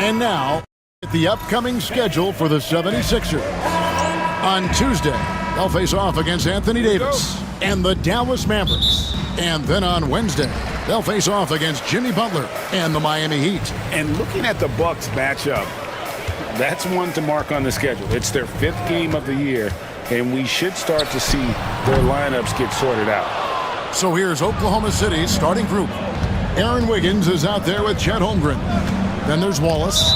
And now, the upcoming schedule for the 76ers. On Tuesday, they'll face off against Anthony Davis and the Dallas Mavericks. And then on Wednesday, they'll face off against Jimmy Butler and the Miami Heat. And looking at the Bucks matchup, that's one to mark on the schedule. It's their 5th game of the year, and we should start to see their lineups get sorted out. So here's Oklahoma City's starting group. Aaron Wiggins is out there with Chet Holmgren. Then there's Wallace.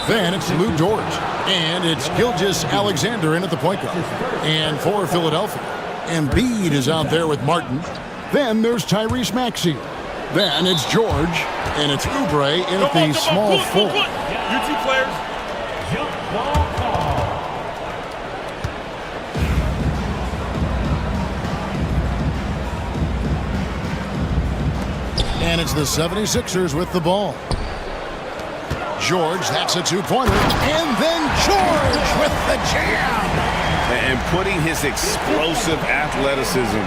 Then it's Lou George, and it's Gilgeous Alexander in at the point guard. And for Philadelphia, Embiid is out there with Martin. Then there's Tyrese Maxey. Then it's George, and it's Oubre in at the small forward. You two players. Jump ball call. And it's the 76ers with the ball. George, that's a two-pointer. And then George with the jam. And putting his explosive athleticism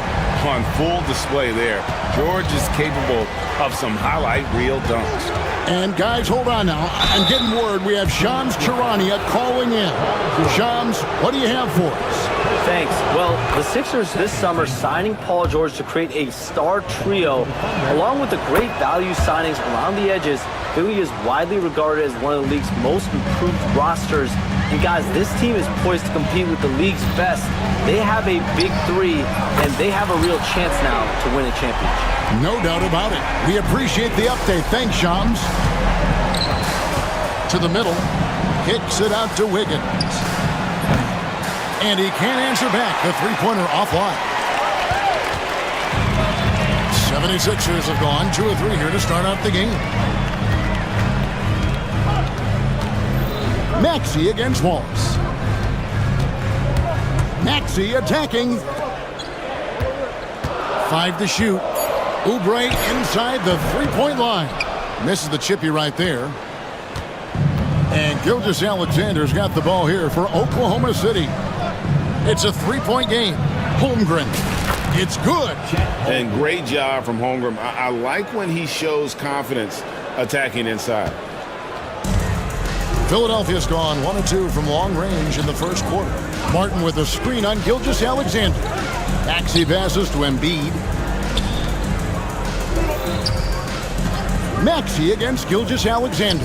on full display there. George is capable of some highlight reel dunks. And guys, hold on now. I'm getting word we have Shams Charania calling in. Shams, what do you have for us? Thanks. Well, the Sixers this summer signing Paul George to create a star trio, along with the great value signings around the edges, Philly is widely regarded as one of the league's most improved rosters. And guys, this team is poised to compete with the league's best. They have a big three, and they have a real chance now to win a championship. No doubt about it. We appreciate the update. Thanks, Shams. To the middle. Kicks it out to Wiggins. And he can't answer back. The three-pointer offline. 76ers have gone 2 of 3 here to start out the game. Maxey against Wallace. Maxey attacking. 5 to shoot. Oubre inside the three-point line. Misses the chippy right there. And Gilgeous Alexander's got the ball here for Oklahoma City. It's a three-point game. Holmgren. It's good. And great job from Holmgren. I like when he shows confidence attacking inside. Philadelphia's gone 1 of 2 from long range in the first quarter. Martin with a screen on Gilgeous Alexander. Maxey passes to Embiid. Maxey against Gilgeous Alexander.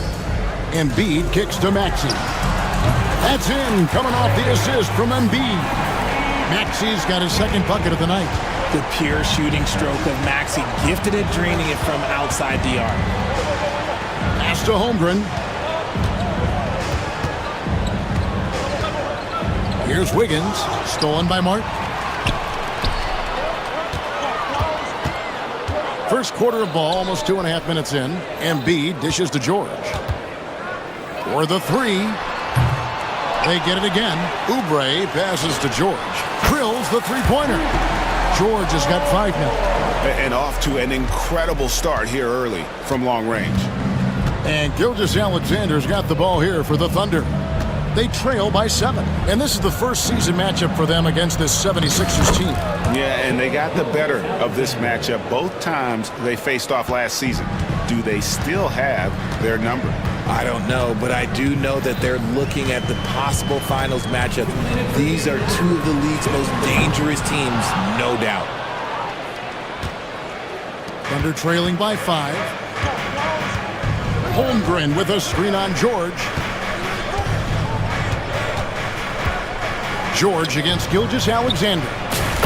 Embiid kicks to Maxey. That's in, coming off the assist from Embiid. Maxey's got his second bucket of the night. The pure shooting stroke of Maxey, gifted at draining it from outside the arc. Pass to Holmgren. Here's Wiggins, stolen by Martin. First quarter of ball, almost 2.5 minutes in. Embiid dishes to George. For the three. They get it again. Oubre passes to George. Drills the three-pointer. George has got 5 now. And off to an incredible start here early from long range. And Gilgeous Alexander's got the ball here for the Thunder. They trail by 7. And this is the first season matchup for them against this 76ers team. Yeah, and they got the better of this matchup both times they faced off last season. Do they still have their number? I don't know, but I do know that they're looking at the possible finals matchup. These are 2 of the league's most dangerous teams, no doubt. Thunder trailing by 5. Holmgren with a screen on George. George against Gilgeous Alexander.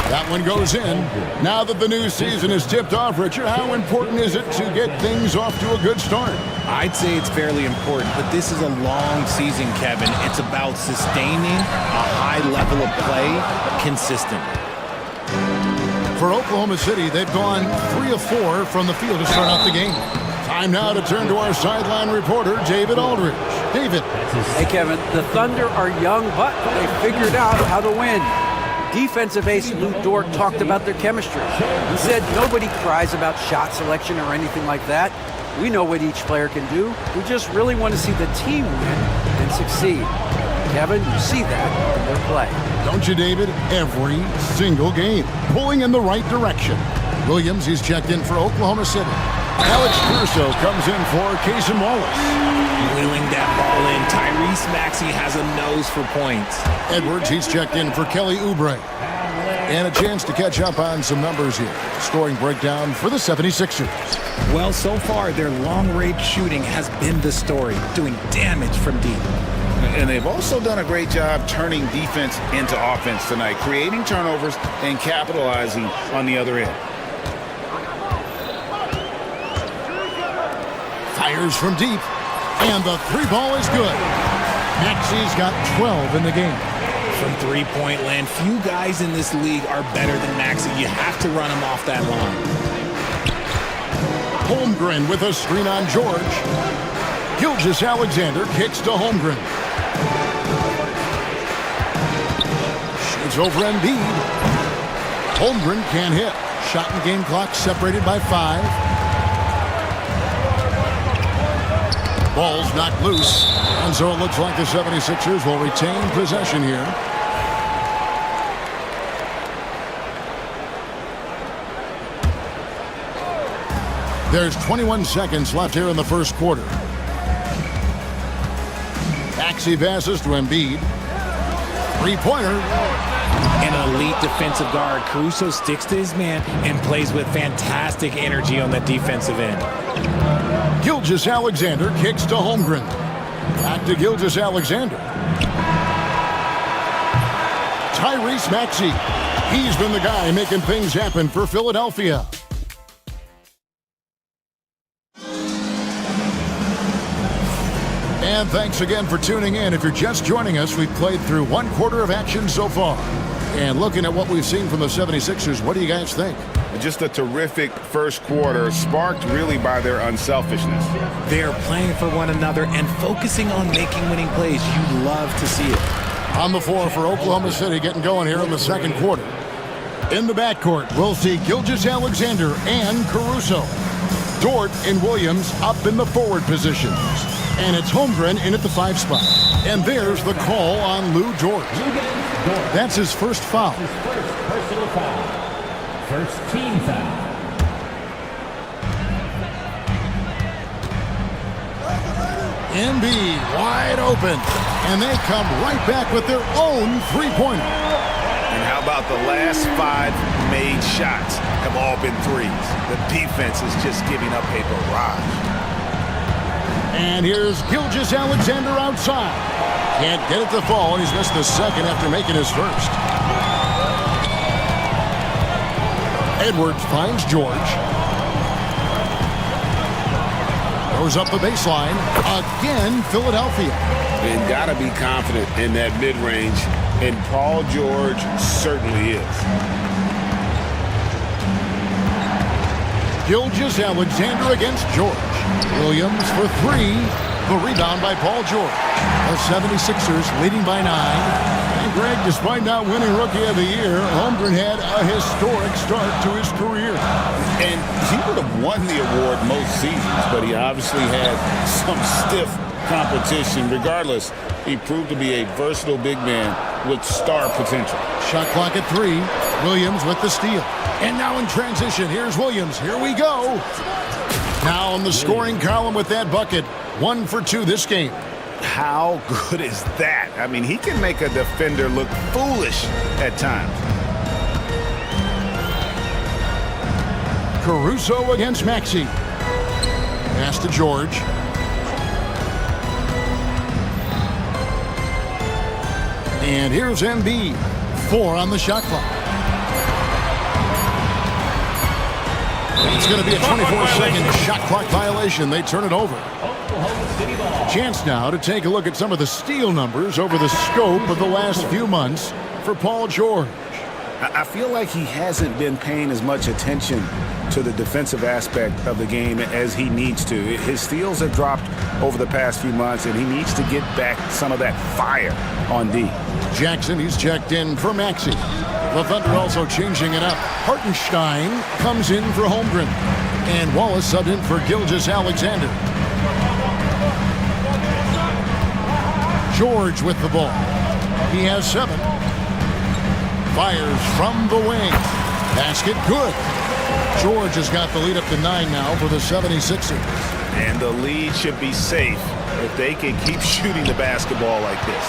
That one goes in. Now that the new season is tipped off, Richard, how important is it to get things off to a good start? I'd say it's fairly important, but this is a long season, Kevin. It's about sustaining a high level of play consistently. For Oklahoma City, they've gone 3 of 4 from the field to start out the game. Time now to turn to our sideline reporter, David Aldridge. David. Hey, Kevin, the Thunder are young, but they figured out how to win. Defensive ace Lou Dort talked about their chemistry. He said nobody cries about shot selection or anything like that. We know what each player can do. We just really want to see the team win and succeed. Kevin, you see that in their play. Don't you, David? Every single game, pulling in the right direction. Williams, he's checked in for Oklahoma City. Alex Caruso comes in for Cason Wallace. Wheeling that ball in. Tyrese Maxey has a nose for points. Edwards, he's checked in for Kelly Oubre. And a chance to catch up on some numbers here. Scoring breakdown for the 76ers. Well, so far, their long-range shooting has been the story, doing damage from deep. And they've also done a great job turning defense into offense tonight, creating turnovers and capitalizing on the other end. Fires from deep, and the three ball is good. Maxey's got 12 in the game. From three-point land, few guys in this league are better than Maxey. You have to run him off that line. Holmgren with a screen on George. Gilgeous-Alexander kicks to Holmgren. Shoots over Embiid. Holmgren can't hit. Shot and game clock separated by 5. Ball's knocked loose. And so it looks like the 76ers will retain possession here. There's 21 seconds left here in the first quarter. Maxey passes to Embiid. Three-pointer. An elite defensive guard. Caruso sticks to his man and plays with fantastic energy on the defensive end. Gilgeous-Alexander kicks to Holmgren. Back to Gilgeous-Alexander. Tyrese Maxey. He's been the guy making things happen for Philadelphia. And thanks again for tuning in. If you're just joining us, we've played through one quarter of action so far. And looking at what we've seen from the 76ers, what do you guys think? Just a terrific first quarter, sparked really by their unselfishness. They're playing for one another and focusing on making winning plays. You love to see it. On the floor for Oklahoma City, getting going here in the second quarter. In the backcourt, we'll see Gilgeous-Alexander and Caruso. Dort and Williams up in the forward positions. And it's Holmgren in at the 5 spot. And there's the call on Lou Dort. That's his first foul. His first personal foul. First team foul. Embiid wide open. And they come right back with their own three-pointer. And how about the last 5 made shots have all been threes? The defense is just giving up a barrage. And here's Gilgeous-Alexander outside. Can't get it to fall, and he's missed the second after making his first. Edwards finds George. Goes up the baseline. Again, Philadelphia. And got to be confident in that mid-range, and Paul George certainly is. Gilgeous-Alexander against George. Williams for 3. The rebound by Paul George. The 76ers leading by 9. And Greg, despite not winning Rookie of the Year, Holmgren had a historic start to his career. And he would have won the award most seasons, but he obviously had some stiff competition. Regardless, he proved to be a versatile big man with star potential. Shot clock at 3. Williams with the steal. And now in transition, here's Williams. Here we go. Now in the scoring column with that bucket. 1 for 2 this game. How good is that? I mean, he can make a defender look foolish at times. Caruso against Maxey. Pass to George. And here's Embiid. 4 on the shot clock. It's going to be a 24-second shot clock violation. They turn it over. Chance now to take a look at some of the steal numbers over the scope of the last few months for Paul George. I feel like he hasn't been paying as much attention to the defensive aspect of the game as he needs to. His steals have dropped over the past few months, and he needs to get back some of that fire on D. Jackson, he's checked in for Maxey. The Thunder also changing it up. Hartenstein comes in for Holmgren. And Wallace subbed in for Gilgeous-Alexander. George with the ball. He has 7. Fires from the wing. Basket good. George has got the lead up to 9 now for the 76ers. And the lead should be safe if they can keep shooting the basketball like this.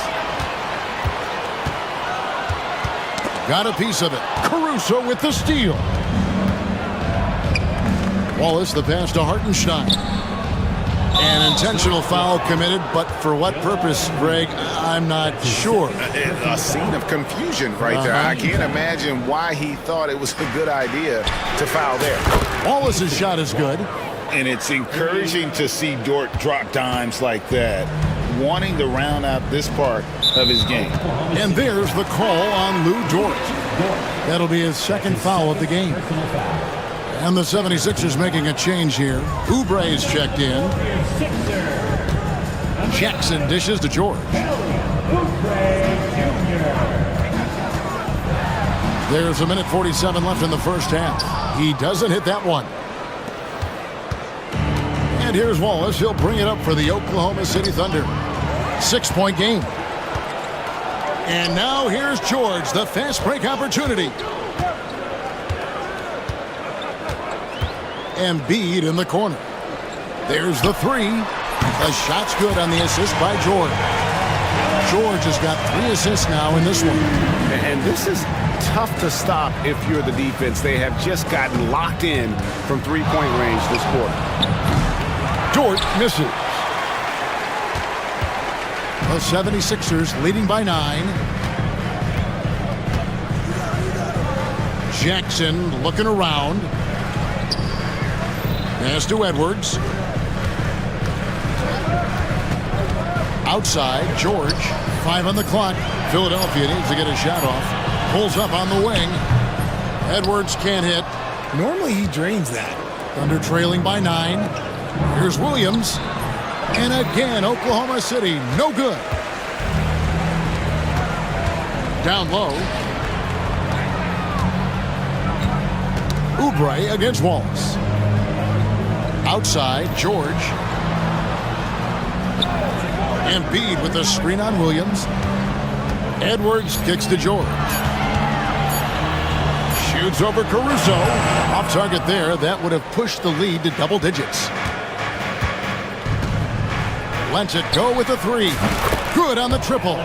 Got a piece of it. Caruso with the steal. Wallace the pass to Hartenstein. An intentional foul committed, but for what purpose, Greg, I'm not sure. A scene of confusion right there. I can't imagine why he thought it was a good idea to foul there. Wallace's shot is good. And it's encouraging to see Dort drop dimes like that, wanting to round out this part of his game. And there's the call on Lou Dort. That'll be his second foul of the game. And the 76ers making a change here. Oubre's checked in. Jackson dishes to George. There's 1:47 left in the first half. He doesn't hit that one. And here's Wallace. He'll bring it up for the Oklahoma City Thunder. 6-point game. And now here's George, the fast break opportunity. Embiid in the corner. There's the 3. The shot's good on the assist by George. George has got 3 assists now in this one. And this is tough to stop if you're the defense. They have just gotten locked in from three-point range this quarter. Dort misses. The 76ers leading by 9. Jackson looking around. Pass to Edwards. Outside, George. 5 on the clock. Philadelphia needs to get a shot off. Pulls up on the wing. Edwards can't hit. Normally he drains that. Thunder trailing by 9. Here's Williams. And again, Oklahoma City, no good. Down low. Oubre against Wallace. Outside, George. Embiid with the screen on Williams. Edwards kicks to George. Shoots over Caruso. Off target there. That would have pushed the lead to double digits. Lets it go with the 3. Good on the triple.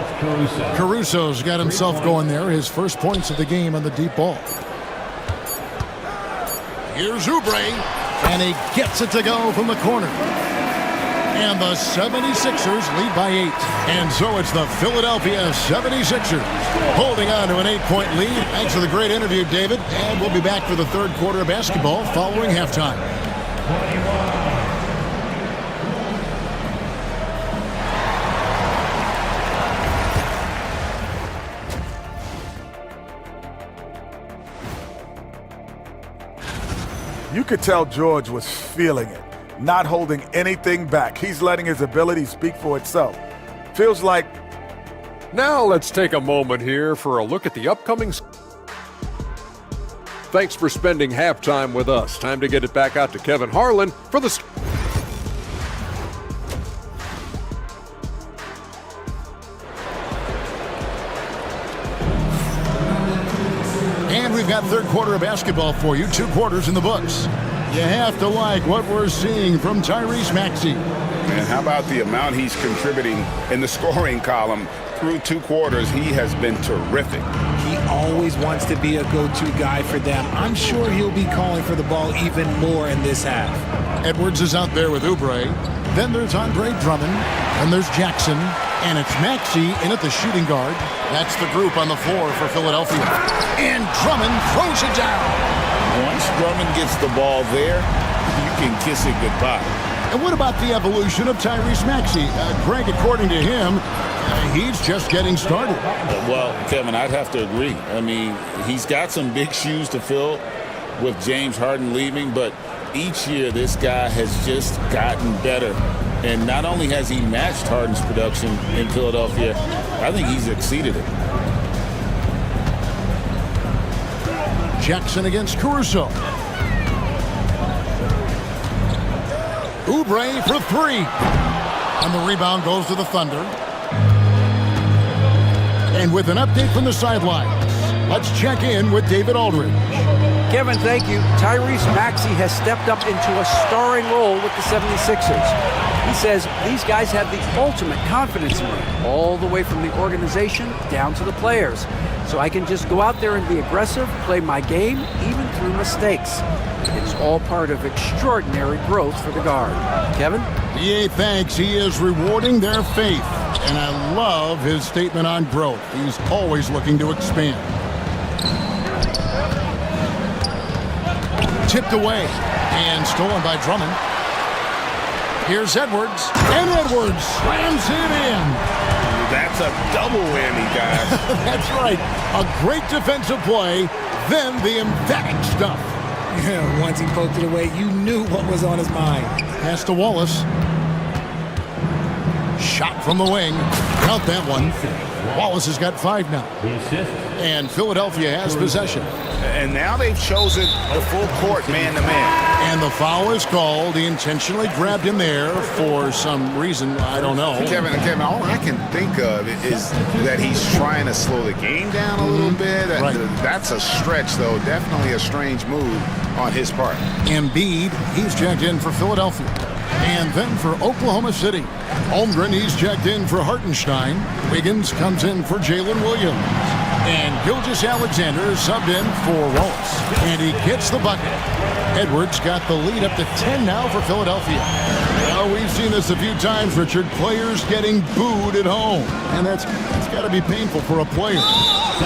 Caruso's got himself going there. His first points of the game on the deep ball. Here's Oubre. And he gets it to go from the corner. And the 76ers lead by 8. And so it's the Philadelphia 76ers holding on to an 8-point lead. Thanks for the great interview, David. And we'll be back for the third quarter of basketball following halftime. You could tell George was feeling it, not holding anything back. He's letting his ability speak for itself. Feels like... Now let's take a moment here for a look at the upcoming... Thanks for spending halftime with us. Time to get it back out to Kevin Harlan for the... And we've got third quarter of basketball for you. 2 quarters in the books. You have to like what we're seeing from Tyrese Maxey. And how about the amount he's contributing in the scoring column through 2 quarters? He has been terrific. He always wants to be a go-to guy for them. I'm sure he'll be calling for the ball even more in this half. Edwards is out there with Oubre. Then there's Andre Drummond. And there's Jackson. And it's Maxey in at the shooting guard. That's the group on the floor for Philadelphia. And Drummond throws it down. Once Drummond gets the ball there, you can kiss it goodbye. And what about the evolution of Tyrese Maxey? Greg, according to him, he's just getting started. Well, Kevin, I'd have to agree. I mean, he's got some big shoes to fill with James Harden leaving, but each year this guy has just gotten better. And not only has he matched Harden's production in Philadelphia, I think he's exceeded it. Jackson against Caruso. Oubre for three. And the rebound goes to the Thunder. And with an update from the sidelines, let's check in with David Aldridge. Kevin, thank you. Tyrese Maxey has stepped up into a starring role with the 76ers. He says these guys have the ultimate confidence in me, all the way from the organization down to the players. So I can just go out there and be aggressive, play my game, even through mistakes. It's all part of extraordinary growth for the guard. Kevin? EA thanks he is rewarding their faith. And I love his statement on growth. He's always looking to expand. Tipped away and stolen by Drummond. Here's Edwards, and Edwards slams it in. That's a double whammy, guys. That's right. A great defensive play, then the emphatic stuff. Yeah, once he poked it away, you knew what was on his mind. Pass to Wallace. Shot from the wing. Count that one. Wallace has got 5 now. And Philadelphia has possession. And now they've chosen the full court man-to-man. And the foul is called. He intentionally grabbed him there for some reason. I don't know. Kevin, all I can think of is that he's trying to slow the game down a little bit. Right. That's a stretch, though. Definitely a strange move on his part. Embiid, he's checked in for Philadelphia. And then for Oklahoma City, Holmgren, he's checked in for Hartenstein. Wiggins comes in for Jalen Williams. And Gilgeous-Alexander is subbed in for Wallace. And he gets the bucket. Edwards got the lead up to 10 now for Philadelphia. Well, we've seen this a few times, Richard. Players getting booed at home. And that's got to be painful for a player.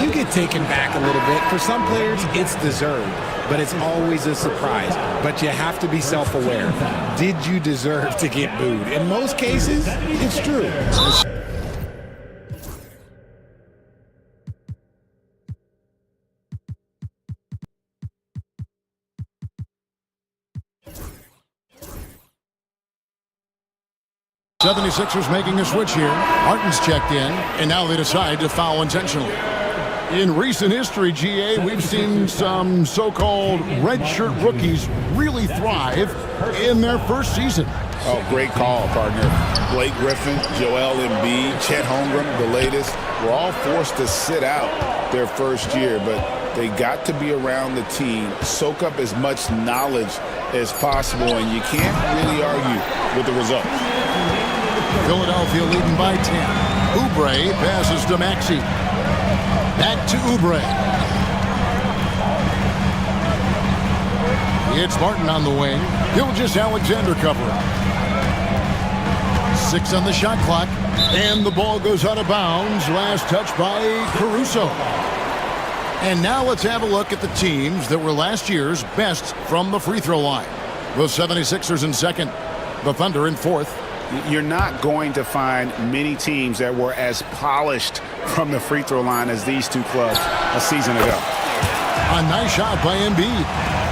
You get taken back a little bit. For some players, it's deserved. But it's always a surprise. But you have to be self-aware. Did you deserve to get booed? In most cases, it's true. '76ers making a switch here. Harden's checked in, and now they decide to foul intentionally. In recent history, GA, we've seen some so-called redshirt rookies really thrive in their first season. Oh, great call, partner. Blake Griffin, Joel Embiid, Chet Holmgren, the latest, were all forced to sit out their first year, but they got to be around the team, soak up as much knowledge as possible, and you can't really argue with the result. Philadelphia leading by 10. Oubre passes to Maxey. Back to Oubre. It's Martin on the wing. Gilgeous-Alexander covering. 6 on the shot clock. And the ball goes out of bounds. Last touch by Caruso. And now let's have a look at the teams that were last year's best from the free throw line. The 76ers in second. The Thunder in fourth. You're not going to find many teams that were as polished from the free throw line as these two clubs a season ago. A nice shot by Embiid.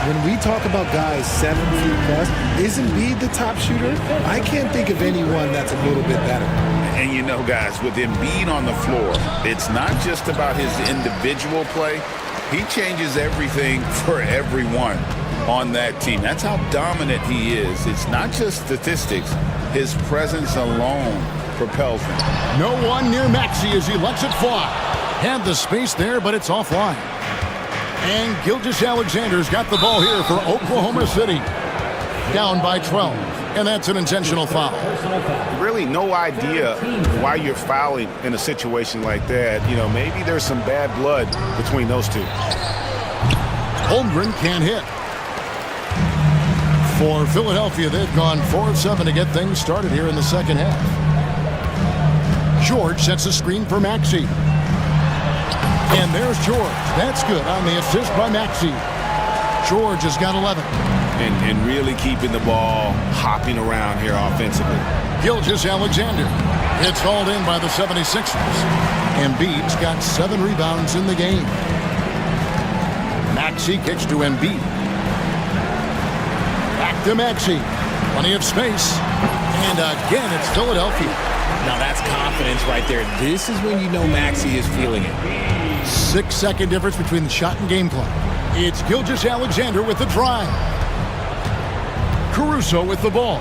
When we talk about guys 7 feet plus, is Embiid the top shooter? I can't think of anyone that's a little bit better. And you know, guys, with Embiid on the floor, it's not just about his individual play. He changes everything for everyone on that team. That's how dominant he is. It's not just statistics. His presence alone propels him. No one near Maxey as he lets it fly. Had the space there, but it's offline. And Gilgeous-Alexander's got the ball here for Oklahoma City. Down by 12. And that's an intentional foul. Really no idea why you're fouling in a situation like that. You know, maybe there's some bad blood between those two. Holmgren can't hit. For Philadelphia, they've gone 4 of 7 to get things started here in the second half. George sets a screen for Maxey. And there's George. That's good on the assist by Maxey. George has got 11. And really keeping the ball hopping around here offensively. Gilgeous-Alexander. It's hauled in by the 76ers. Embiid's got 7 rebounds in the game. Maxey kicks to Embiid. Back to Maxey. Plenty of space. And again, it's Philadelphia. Now that's confidence right there. This is when you know Maxey is feeling it. 6-second difference between the shot and game clock. It's Gilgeous-Alexander with the drive. Caruso with the ball.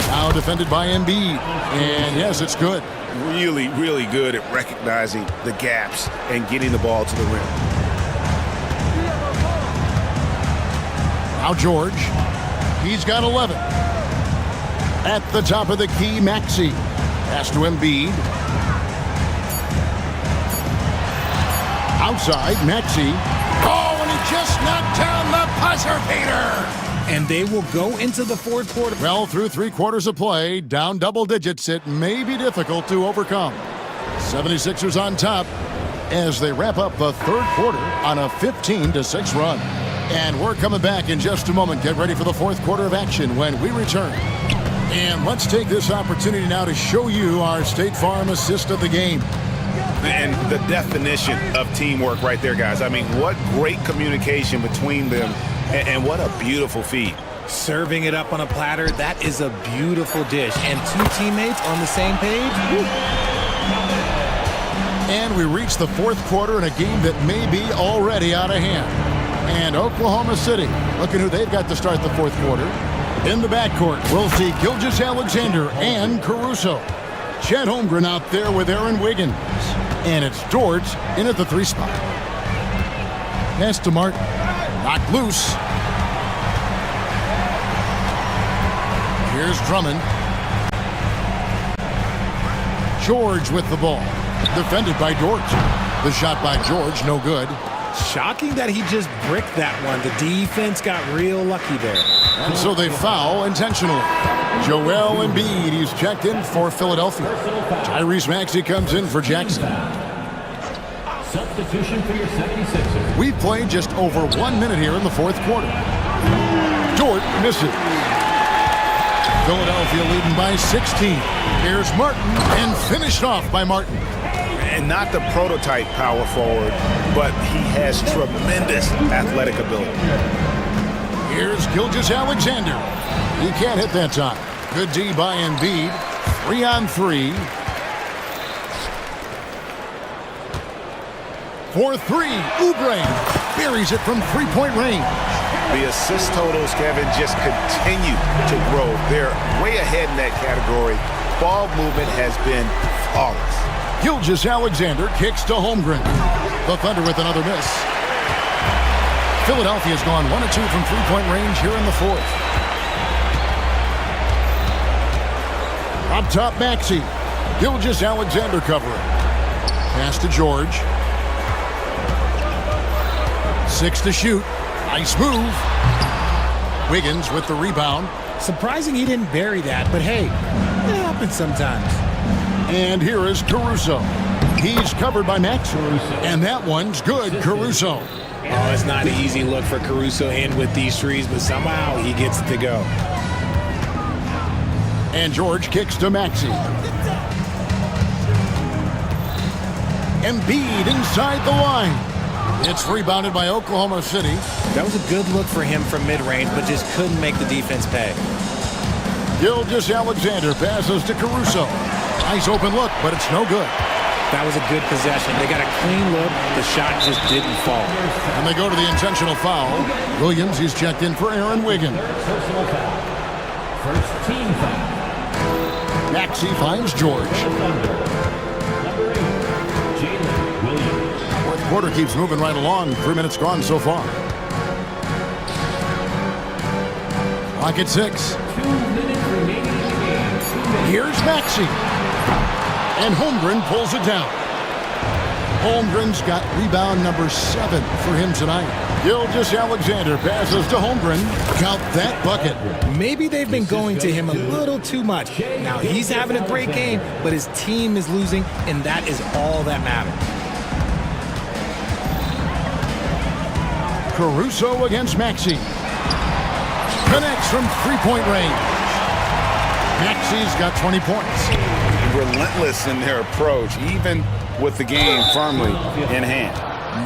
Now defended by Embiid. And yes, it's good. Really, really good at recognizing the gaps and getting the ball to the rim. Now George. He's got 11. At the top of the key, Maxey. Pass to Embiid. Outside, Maxey. Oh, and he just knocked down the buzzer beater. And they will go into the fourth quarter. Well, through 3 quarters of play, down double digits, it may be difficult to overcome. 76ers on top as they wrap up the third quarter on a 15-6 run. And we're coming back in just a moment. Get ready for the fourth quarter of action when we return. And let's take this opportunity now to show you our State Farm assist of the game. And the definition of teamwork right there, guys. I mean, what great communication between them, and what a beautiful feed. Serving it up on a platter, that is a beautiful dish. And 2 teammates on the same page. Woo. And we reach the fourth quarter in a game that may be already out of hand. And Oklahoma City, looking who they've got to start the fourth quarter. In the backcourt, we'll see Gilgeous-Alexander and Caruso. Chet Holmgren out there with Aaron Wiggins. And it's George in at the 3 spot. Pass to Martin. Knocked loose. Here's Drummond. George with the ball. Defended by George. The shot by George, no good. Shocking that he just bricked that one. The defense got real lucky there. And so they foul intentionally. Joel Embiid, he's checked in for Philadelphia. Tyrese Maxey comes in for Jackson. Substitution for your 76ers. We've played just over 1 minute here in the fourth quarter. Dort misses. Philadelphia leading by 16. Here's Martin, and finished off by Martin. And not the prototype power forward, but he has tremendous athletic ability. Here's Gilgeous-Alexander. He can't hit that time. Good D by Embiid. 3-on-3. For 3, Oubre buries it from 3-point range. The assist totals, Kevin, just continue to grow. They're way ahead in that category. Ball movement has been flawless. Gilgeous-Alexander kicks to Holmgren. The Thunder with another miss. Philadelphia's gone 1 of 2 from 3-point range here in the fourth. Up top, Maxey. Gilgeous-Alexander covering. Pass to George. 6 to shoot. Nice move. Wiggins with the rebound. Surprising he didn't bury that, but hey, it happens sometimes. And here is Caruso. He's covered by Maxey. And that one's good, Caruso. Oh, it's not an easy look for Caruso in with these threes, but somehow he gets it to go. And George kicks to Maxey. Embiid inside the line. It's rebounded by Oklahoma City. That was a good look for him from mid-range, but just couldn't make the defense pay. Gilgeous-Alexander passes to Caruso. Nice open look, but it's no good. That was a good possession. They got a clean look. The shot just didn't fall. And they go to the intentional foul. Williams, he's checked in for Aaron Wiggins. Personal foul. First team foul. Maxey finds George. Number 8, Jalen Williams. Fourth quarter keeps moving right along. 3 minutes gone so far. Clock at 6. 2 minutes remaining in the game. Here's Maxey. And Holmgren pulls it down. Holmgren's got rebound number 7 for him tonight. Gilgeous-Alexander passes to Holmgren. Count that bucket. Maybe they've been going to him a little too much. Now he's having a great game, but his team is losing, and that is all that matters. Caruso against Maxey. Connects from 3-point range. Maxey's got 20 points. Relentless in their approach, even with the game firmly in hand.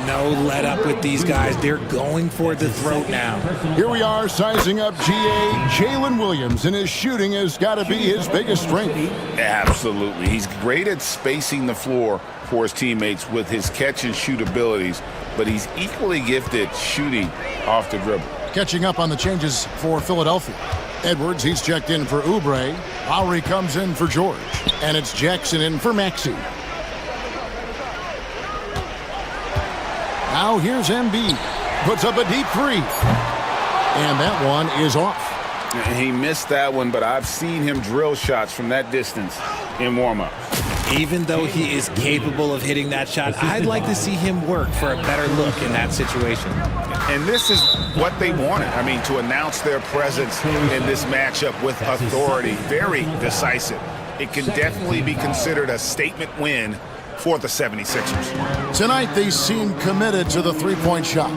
No let up with these guys. They're going for the throat now. Here we are sizing up GA Jalen Williams, and his shooting has got to be his biggest strength. Absolutely. He's great at spacing the floor for his teammates with his catch and shoot abilities. but he's equally gifted shooting off the dribble. Catching up on the changes for Philadelphia. Edwards, he's checked in for Oubre. Lowry comes in for George. And it's Jackson in for Maxey. Now here's Embiid. Puts up a deep three. And that one is off. He missed that one, but I've seen him drill shots from that distance in warm-up. Even though he is capable of hitting that shot, I'd like to see him work for a better look in that situation. And this is what they wanted. I mean, to announce their presence in this matchup with authority, very decisive. It can definitely be considered a statement win for the 76ers. Tonight, they seem committed to the three-point shot.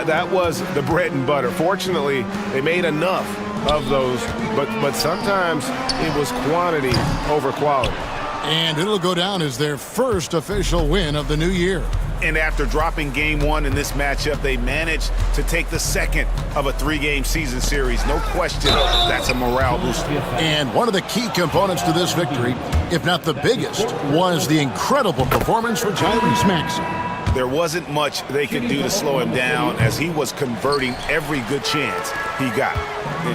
That was the bread and butter. Fortunately, they made enough of those, but sometimes it was quantity over quality. And it'll go down as their first official win of the new year. And after dropping game one in this matchup, they managed to take the second of a three-game season series. No question, that's a morale booster. And one of the key components to this victory, if not the biggest, was the incredible performance for Tyrese Maxey. There wasn't much they could do to slow him down as he was converting every good chance he got.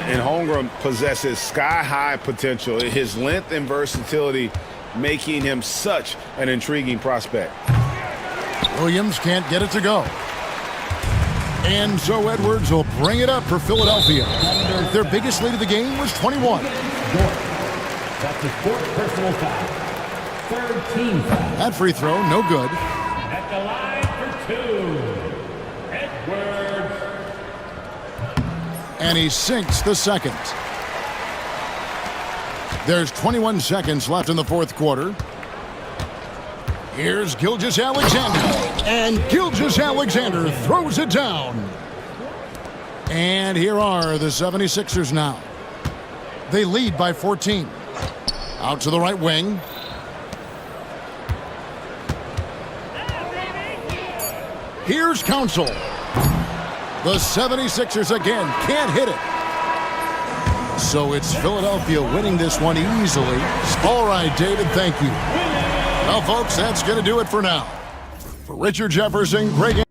And Holmgren possesses sky-high potential. His length and versatility making him such an intriguing prospect. Williams can't get it to go. And so Edwards will bring it up for Philadelphia. Their biggest lead of the game was 21. That's a fourth personal foul. Third team foul. That free throw, no good. At the line for two, Edwards. And he sinks the second. There's 21 seconds left in the fourth quarter. Here's Gilgeous-Alexander. And Gilgeous-Alexander throws it down. And here are the 76ers now. They lead by 14. Out to the right wing. Here's Council. The 76ers again can't hit it. So it's Philadelphia winning this one easily. All right, David, thank you. Well, folks, that's going to do it for now. For Richard Jefferson, Greg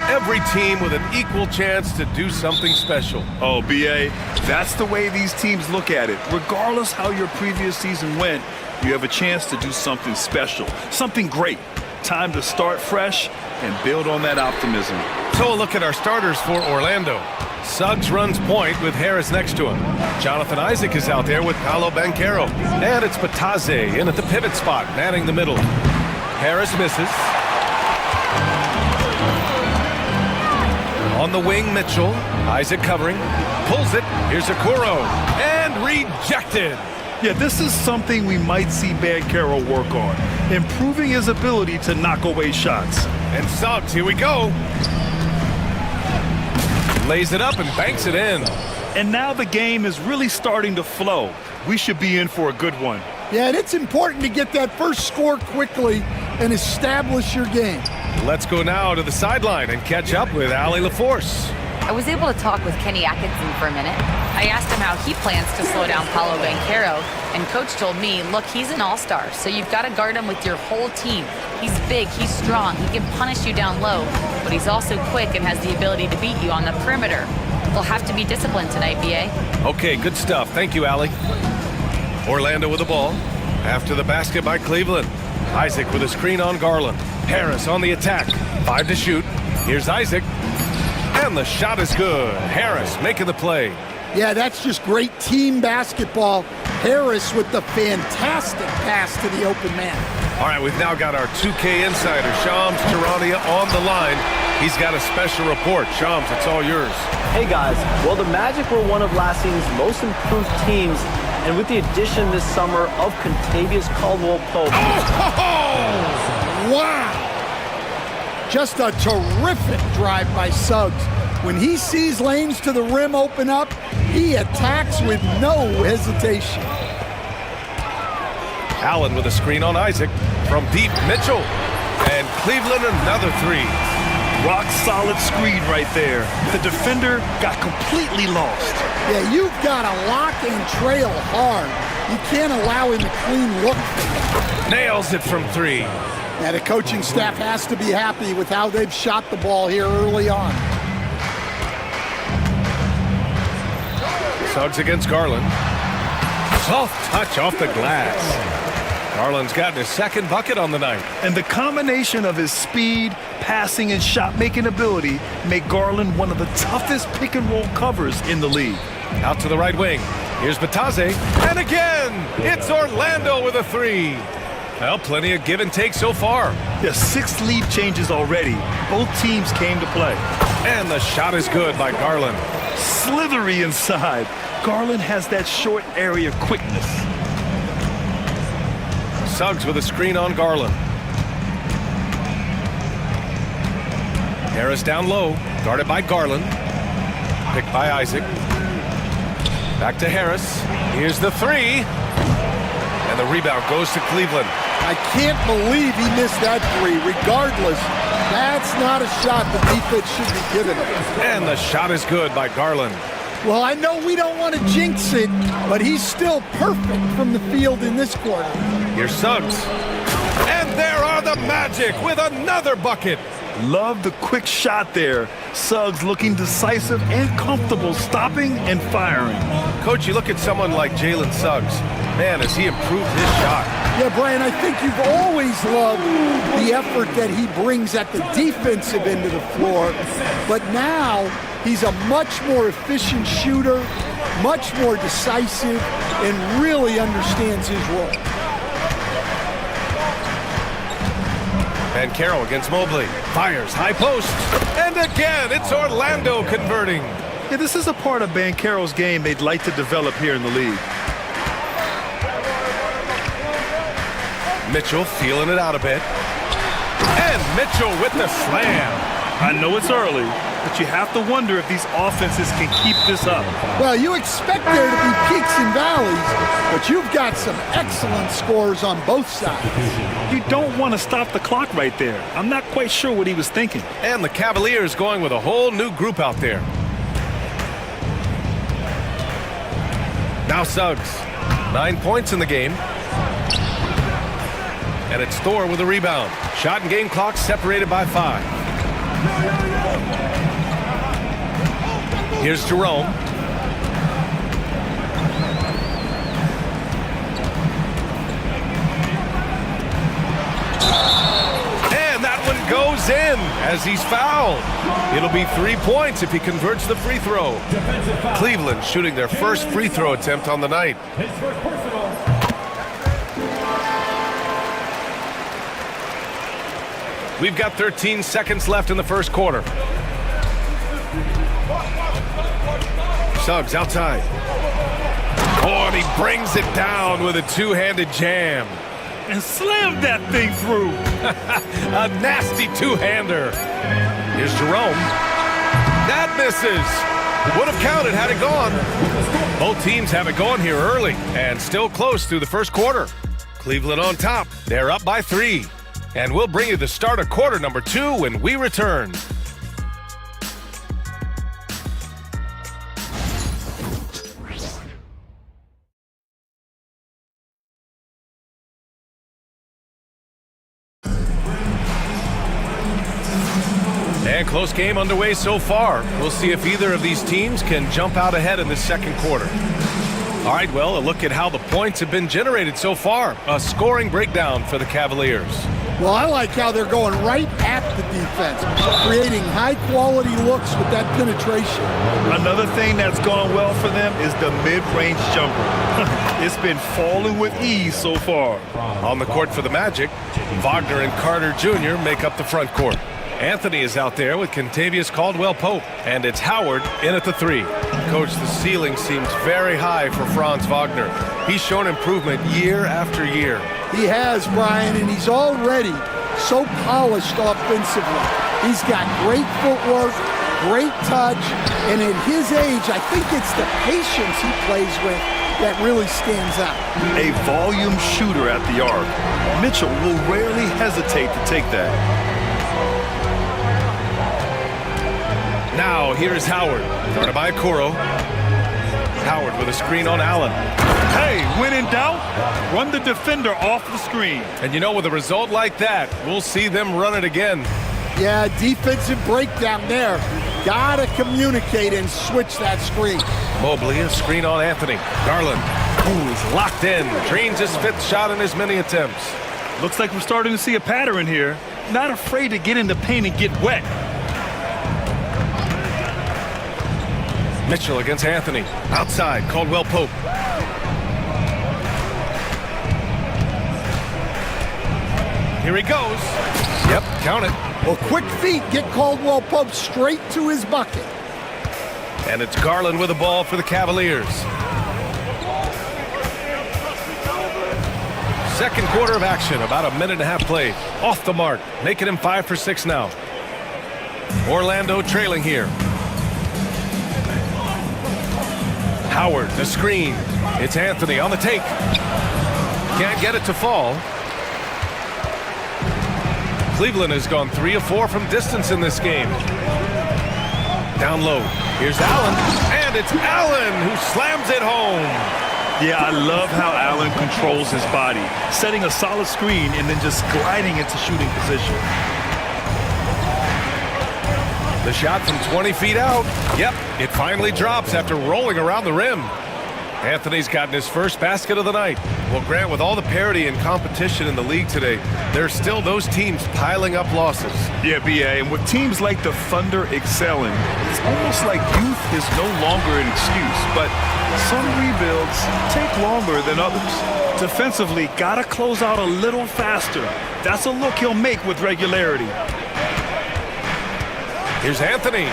Every team with an equal chance to do something special. Oh, BA, that's the way these teams look at it. Regardless how your previous season went, you have a chance to do something special, something great. Time to start fresh and build on that optimism. So a look at our starters for Orlando. Suggs runs point with Harris next to him. Jonathan Isaac is out there with Paolo Banchero. And it's Bataze in at the pivot spot, manning the middle. Harris misses. On the wing, Mitchell. Isaac covering. Pulls it. Here's Okoro. And rejected. Yeah, this is something we might see Banchero work on, improving his ability to knock away shots. And Suggs, here we go. Lays it up and banks it in. And now the game is really starting to flow. We should be in for a good one. Yeah, and it's important to get that first score quickly and establish your game. Let's go now to the sideline and catch up with Allie LaForce. I was able to talk with Kenny Atkinson for a minute. I asked him how he plans to slow down Paolo Banchero, and Coach told me, look, he's an all-star, so you've got to guard him with your whole team. He's big, he's strong, he can punish you down low, but he's also quick and has the ability to beat you on the perimeter. They'll have to be disciplined tonight, BA. Okay, good stuff. Thank you, Allie. Orlando with the ball. After the basket by Cleveland. Isaac with a screen on Garland. Harris on the attack. 5 to shoot. Here's Isaac. And the shot is good. Harris making the play. Yeah, that's just great team basketball. Harris with the fantastic pass to the open man. All right, we've now got our 2K insider, Shams Charania, on the line. He's got a special report. Shams, it's all yours. Hey guys, well the Magic were one of last season's most improved teams, and with the addition this summer of Contavious Caldwell-Pope. Oh, wow! Just a terrific drive by Suggs. When he sees lanes to the rim open up, he attacks with no hesitation. Allen with a screen on Isaac. From deep, Mitchell. And Cleveland another three. Rock solid screen right there. The defender got completely lost. Yeah, you've got to lock and trail hard. You can't allow him to clean look. Nails it from three. Now the coaching staff has to be happy with how they've shot the ball here early on. Suggs against Garland. Soft touch off the glass. Garland's gotten his second bucket on the night. And the combination of his speed, passing, and shot-making ability make Garland one of the toughest pick-and-roll covers in the league. Out to the right wing. Here's Bataze. And again, it's Orlando with a three. Well, plenty of give and take so far. Yeah, 6 lead changes already. Both teams came to play. And the shot is good by Garland. Slithery inside. Garland has that short area quickness. Suggs with a screen on Garland. Harris down low, guarded by Garland. Picked by Isaac. Back to Harris. Here's the three. And the rebound goes to Cleveland. I can't believe he missed that three. Regardless, that's not a shot the defense should be giving him. And the shot is good by Garland. Well, I know we don't want to jinx it, but he's still perfect from the field in this quarter. Here's Suggs. And there are the Magic with another bucket. Love the quick shot there. Suggs looking decisive and comfortable stopping and firing. Coach, you look at someone like Jalen Suggs. Man, has he improved his shot. Yeah, Brian, I think you've always loved the effort that he brings at the defensive end of the floor. But now he's a much more efficient shooter, much more decisive, and really understands his role. Banchero against Mobley. Fires, high post. And again, it's Orlando converting. Yeah, this is a part of Banchero's game they'd like to develop here in the league. Mitchell feeling it out a bit. And Mitchell with the slam. I know it's early, but you have to wonder if these offenses can keep this up. Well, you expect there to be peaks and valleys, but you've got some excellent scores on both sides. You don't want to stop the clock right there. I'm not quite sure what he was thinking. And the Cavaliers going with a whole new group out there. Now Suggs. 9 points in the game. And it's Thor with a rebound. Shot and game clock separated by 5. Here's Jerome. And that one goes in as he's fouled. It'll be 3 points if he converts the free throw. Cleveland shooting their first free throw attempt on the night. His first personal. We've got 13 seconds left in the first quarter. Suggs outside. Oh, and he brings it down with a two-handed jam. And slammed that thing through. A nasty two-hander. Here's Jerome. That misses. Would have counted had it gone. Both teams have it going here early and still close through the first quarter. Cleveland on top. They're up by 3. And we'll bring you the start of quarter number 2 when we return. And close game underway so far. We'll see if either of these teams can jump out ahead in the second quarter. All right, well, a look at how the points have been generated so far. A scoring breakdown for the Cavaliers. Well, I like how they're going right at the defense, creating high-quality looks with that penetration. Another thing that's gone well for them is the mid-range jumper. It's been falling with ease so far. On the court for the Magic, Wagner and Carter Jr. make up the front court. Anthony is out there with Kentavious Caldwell-Pope, and it's Howard in at the 3. Coach, the ceiling seems very high for Franz Wagner. He's shown improvement year after year. He has, Brian, and he's already so polished offensively. He's got great footwork, great touch, and at his age, I think it's the patience he plays with that really stands out. A volume shooter at the arc. Mitchell will rarely hesitate to take that. Now, here's Howard, guarded by Kuro. Howard with a screen on Allen. Hey, when in doubt, run the defender off the screen. And you know, with a result like that, we'll see them run it again. Yeah, defensive breakdown there. Gotta communicate and switch that screen. Mobley, a screen on Anthony. Garland, he's locked in. Drains his 5th shot in as many attempts. Looks like we're starting to see a pattern here. Not afraid to get in the paint and get wet. Mitchell against Anthony. Outside, Caldwell-Pope. Here he goes. Yep, count it. Well, quick feet get Caldwell-Pope straight to his bucket. And it's Garland with the ball for the Cavaliers. Second quarter of action, about a minute and a half played. Off the mark, making him 5 for 6 now. Orlando trailing here. Howard, the screen. It's Anthony on the take. Can't get it to fall. Cleveland has gone 3 of 4 from distance in this game. Down low. Here's Allen. And it's Allen who slams it home. Yeah, I love how Allen controls his body, setting a solid screen and then just gliding into shooting position. The shot from 20 feet out. Yep, it finally drops after rolling around the rim. Anthony's gotten his first basket of the night. Well, Grant, with all the parity and competition in the league today, there's still those teams piling up losses. Yeah, B.A., and with teams like the Thunder excelling, it's almost like youth is no longer an excuse, but some rebuilds take longer than others. Defensively, gotta close out a little faster. That's a look he'll make with regularity. Here's Anthony,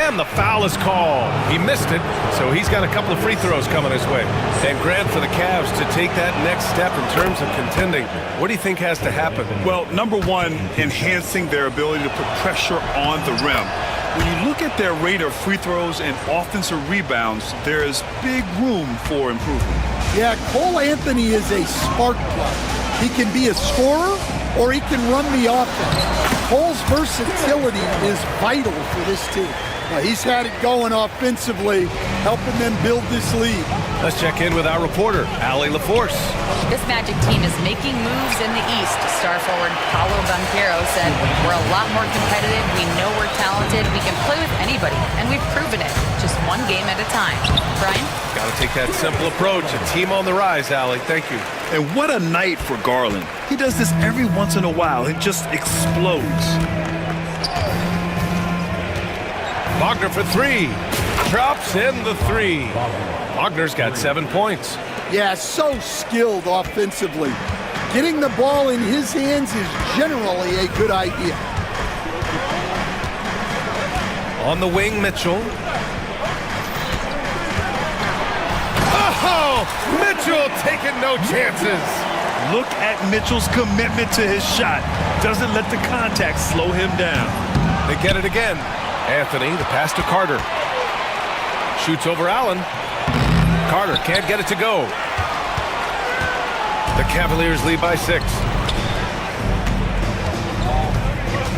and the foul is called. He missed it, so he's got a couple of free throws coming his way. And Grant, for the Cavs to take that next step in terms of contending, what do you think has to happen? Well, number one, enhancing their ability to put pressure on the rim. When you look at their rate of free throws and offensive rebounds, there is big room for improvement. Yeah, Cole Anthony is a spark plug. He can be a scorer or he can run the offense. Cole's versatility is vital for this team. He's had it going offensively, helping them build this lead. Let's check in with our reporter, Allie LaForce. This Magic team is making moves in the East. Star forward Paolo Banchero said, "We're a lot more competitive. We know we're talented. We can play with anybody, and we've proven it. Just one game at a time." Brian? Got to take that simple approach. A team on the rise, Allie. Thank you. And what a night for Garland. He does this every once in a while. It just explodes. Wagner for three. Drops in the three. Wagner's got 7 points. Yeah, so skilled offensively. Getting the ball in his hands is generally a good idea. On the wing, Mitchell. Oh, Mitchell taking no chances. Look at Mitchell's commitment to his shot. Doesn't let the contact slow him down. They get it again. Anthony, the pass to Carter. Shoots over Allen. Carter can't get it to go. The Cavaliers lead by 6.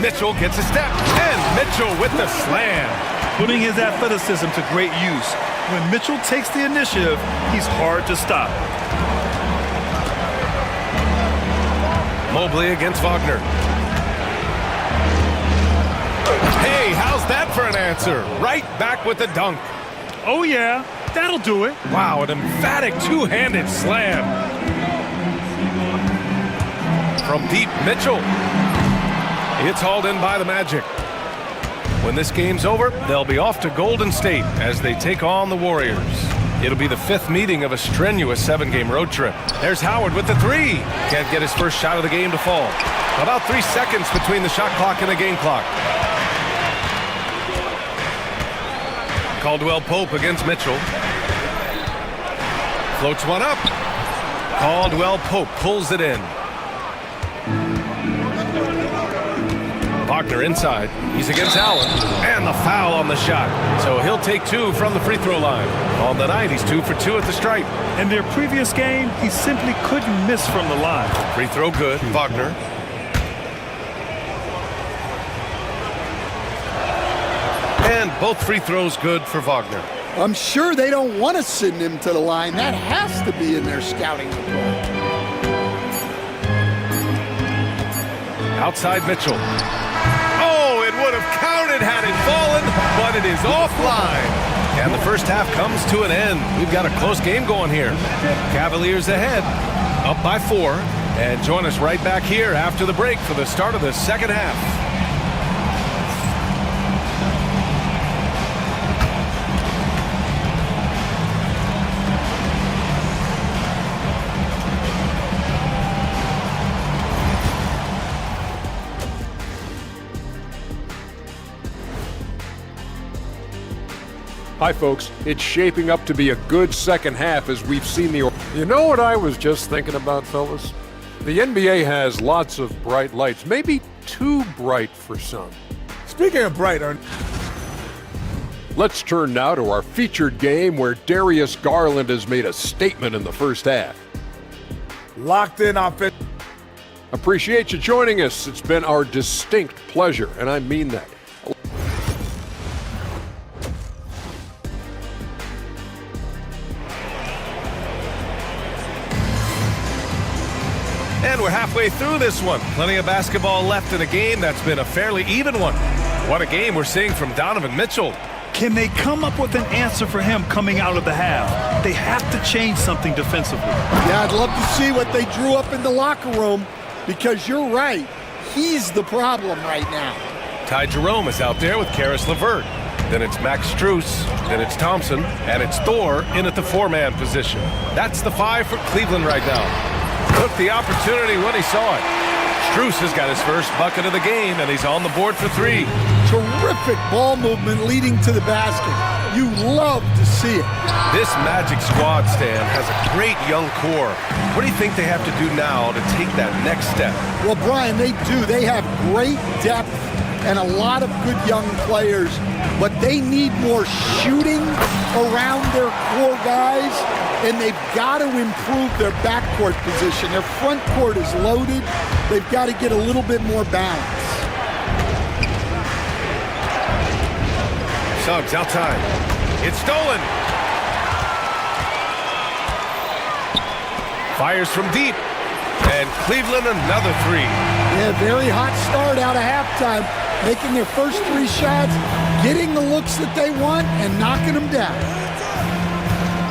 Mitchell gets a step, and Mitchell with the slam. Putting his athleticism to great use. When Mitchell takes the initiative, he's hard to stop. Mobley against Wagner. Hey, how's that for an answer? Right back with the dunk. Oh yeah, that'll do it. Wow, an emphatic two-handed slam. From deep, Mitchell. It's hauled in by the Magic. When this game's over, they'll be off to Golden State as they take on the Warriors. It'll be the 5th meeting of a strenuous 7-game road trip. There's Howard with the three. Can't get his first shot of the game to fall. About 3 seconds between the shot clock and the game clock. Caldwell Pope against Mitchell. Floats one up. Caldwell Pope pulls it in. Wagner inside. He's against Allen. And the foul on the shot. So he'll take 2 from the free throw line. On the night, he's 2 for 2 at the stripe. In their previous game, he simply couldn't miss from the line. Free throw good. Wagner. And both free throws good for Wagner. I'm sure they don't want to send him to the line. That has to be in their scouting report. Outside Mitchell. Oh, it would have counted had it fallen, but it is offline. And the first half comes to an end. We've got a close game going here. Cavaliers ahead, up by 4. And join us right back here after the break for the start of the second half. Hi, folks. It's shaping up to be a good second half as we've seen the... You know what I was just thinking about, fellas? The NBA has lots of bright lights, maybe too bright for some. Speaking of bright, let's turn now to our featured game where Darius Garland has made a statement in the first half. Locked in offense. Appreciate you joining us. It's been our distinct pleasure, and I mean that. And we're halfway through this one. Plenty of basketball left in a game that's been a fairly even one. What a game we're seeing from Donovan Mitchell. Can they come up with an answer for him coming out of the half? They have to change something defensively. Yeah, I'd love to see what they drew up in the locker room, because you're right. He's the problem right now. Ty Jerome is out there with Karis LeVert. Then it's Max Strus, then it's Thompson, and it's Thor in at the 4-man position. That's the 5 for Cleveland right now. Took the opportunity when he saw it. Strus has got his first bucket of the game, and he's on the board for 3. Terrific ball movement leading to the basket. You love to see it. This Magic squad, Stan, has a great young core. What do you think they have to do now to take that next step? Well, Brian, they do. They have great depth and a lot of good young players, but they need more shooting around their core guys, and they've got to improve their backcourt position. Their front court is loaded. They've got to get a little bit more balance. Suggs outside. It's stolen. Fires from deep. And Cleveland another three. Yeah, very hot start out of halftime. Making their first 3 shots, getting the looks that they want, and knocking them down.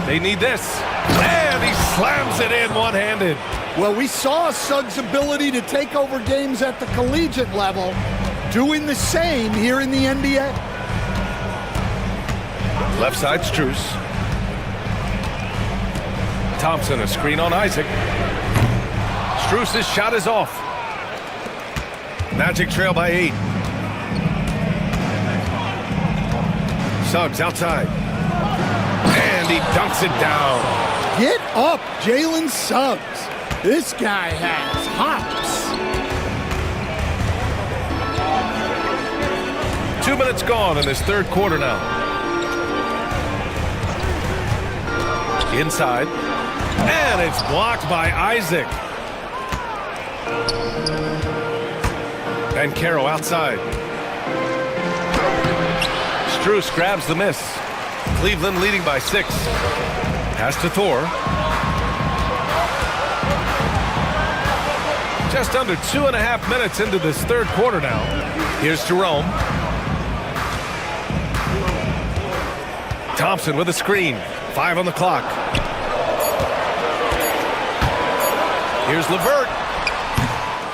They need this. And he slams it in one-handed. Well, we saw Suggs' ability to take over games at the collegiate level, doing the same here in the NBA. Left side, Strus. Thompson, a screen on Isaac. Strus' shot is off. Magic trail by 8. Suggs outside. And he dunks it down. Get up, Jalen Suggs. This guy has hops. 2 minutes gone in this third quarter now. Inside. And it's blocked by Isaac. And Caro outside. Strus grabs the miss. Cleveland leading by 6. Pass to Thor. Just under 2.5 minutes into this third quarter now. Here's Jerome. Thompson with a screen. 5 on the clock. Here's LeVert.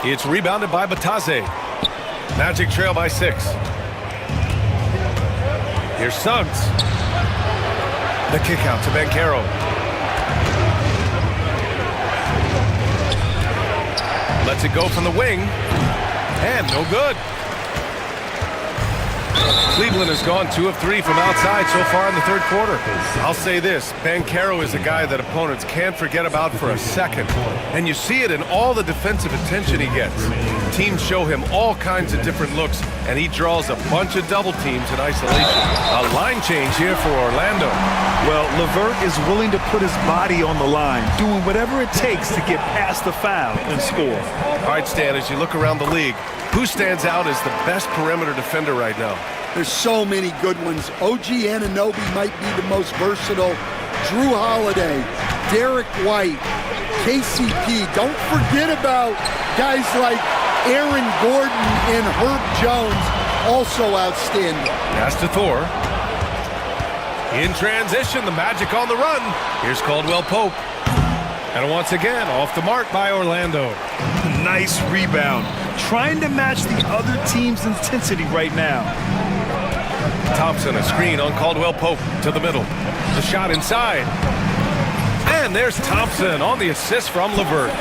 It's rebounded by Batase. Magic trail by 6. Here's Suggs. The kick out to Bankero. Lets it go from the wing. And no good. Cleveland has gone 2 of 3 from outside so far in the third quarter. I'll say this, Bankero is a guy that opponents can't forget about for a second. And you see it in all the defensive attention he gets. Teams show him all kinds of different looks, and he draws a bunch of double teams in isolation. A line change here for Orlando. Well, LeVert is willing to put his body on the line, doing whatever it takes to get past the foul and score. All right, Stan, as you look around the league, who stands out as the best perimeter defender right now? There's so many good ones. OG Anunoby might be the most versatile. Drew Holiday, Derek White, KCP. Don't forget about guys like Aaron Gordon and Herb Jones, also outstanding. Pass to Thor. In transition, the Magic on the run. Here's Caldwell Pope. And once again, off the mark by Orlando. Nice rebound. Trying to match the other team's intensity right now. Thompson, a screen on Caldwell Pope to the middle. The shot inside. And there's Thompson on the assist from LeVert.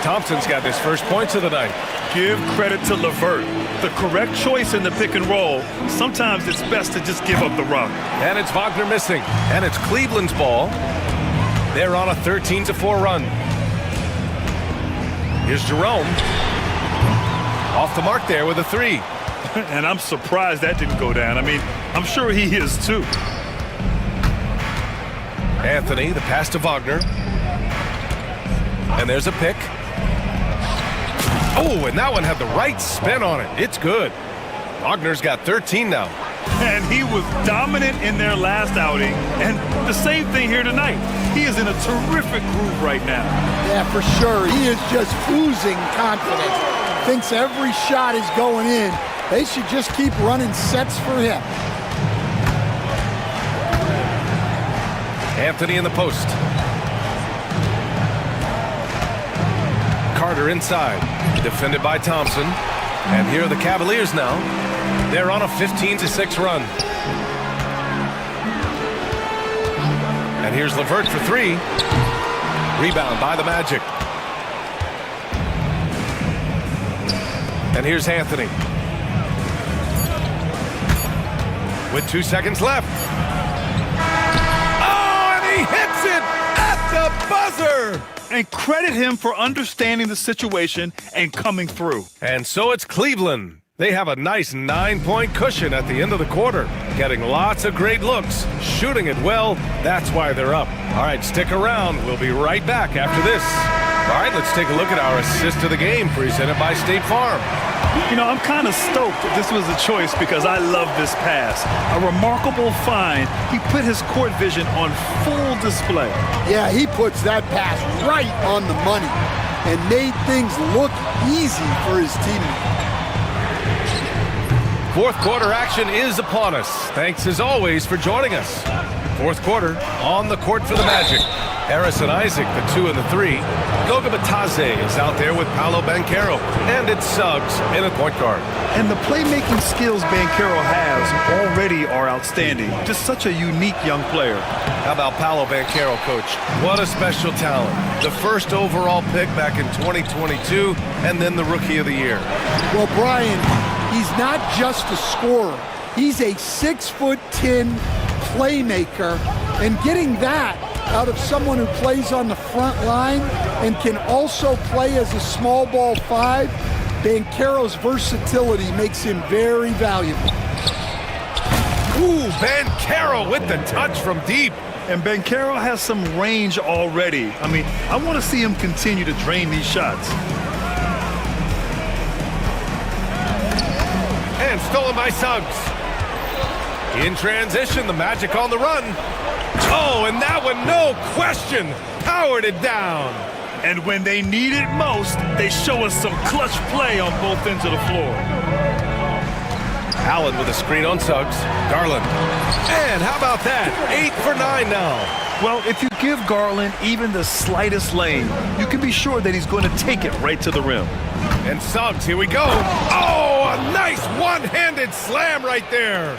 Thompson's got his first points of the night. Give credit to LeVert. The correct choice in the pick and roll. Sometimes it's best to just give up the run. And it's Wagner missing. And it's Cleveland's ball. They're on a 13-4 run. Here's Jerome. Off the mark there with a 3. And I'm surprised that didn't go down. I mean, I'm sure he is too. Anthony, the pass to Wagner. And there's a pick. Oh, and that one had the right spin on it. It's good. Wagner's got 13 now. And he was dominant in their last outing. And the same thing here tonight. He is in a terrific groove right now. Yeah, for sure. He is just oozing confidence. Thinks every shot is going in. They should just keep running sets for him. Anthony in the post. Carter inside. Defended by Thompson. And here are the Cavaliers now. They're on a 15-6 run. And here's LeVert for 3. Rebound by the Magic. And here's Anthony. With 2 seconds left. Oh, and he hits it at the buzzer! And credit him for understanding the situation and coming through. And so it's Cleveland. They have a nice 9-point cushion at the end of the quarter. Getting lots of great looks, shooting it well. That's why they're up. All right, stick around. We'll be right back after this. All right, let's take a look at our assist of the game presented by State Farm. You know, I'm kind of stoked that this was a choice because I love this pass. A remarkable find. He put his court vision on full display. Yeah, he puts that pass right on the money and made things look easy for his teammate. Fourth quarter action is upon us. Thanks as always for joining us. Fourth quarter on the court for the Magic. Harris and Isaac, the 2 and the 3. Goga Batadze is out there with Paolo Banchero. And it's Suggs in a point guard. And the playmaking skills Banchero has already are outstanding. Just such a unique young player. How about Paolo Banchero, coach? What a special talent. The first overall pick back in 2022, and then the Rookie of the Year. Well, Brian, he's not just a scorer. He's a 6'10" playmaker, and getting that out of someone who plays on the front line and can also play as a small ball 5, Banchero's versatility makes him very valuable. Ooh, Banchero with the touch from deep. And Banchero has some range already. I mean, I want to see him continue to drain these shots. And stolen by Suggs. In transition, the Magic on the run. Oh, and that one, no question, powered it down. And when they need it most, they show us some clutch play on both ends of the floor. Allen with a screen on Suggs. Garland. And how about that? 8 for 9 now. Well, if you give Garland even the slightest lane, you can be sure that he's going to take it right to the rim. And Suggs, here we go. Oh, a nice one-handed slam right there.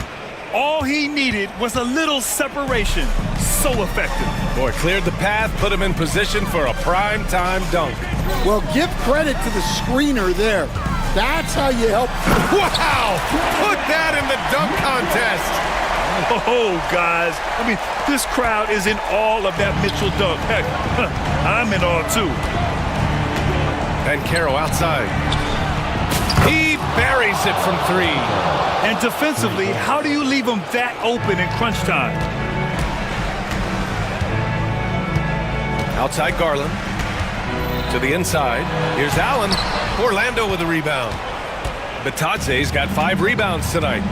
All he needed was a little separation. So effective. Boy, cleared the path, put him in position for a prime-time dunk. Well, give credit to the screener there. That's how you help. Wow! Put that in the dunk contest. Oh, guys. I mean, this crowd is in awe of that Mitchell dunk. Heck, I'm in awe, too. Banchero outside. He buries it from 3. And defensively, how do you leave him that open in crunch time? Outside Garland. To the inside. Here's Allen. Orlando with a rebound. Batadze's got 5 rebounds tonight.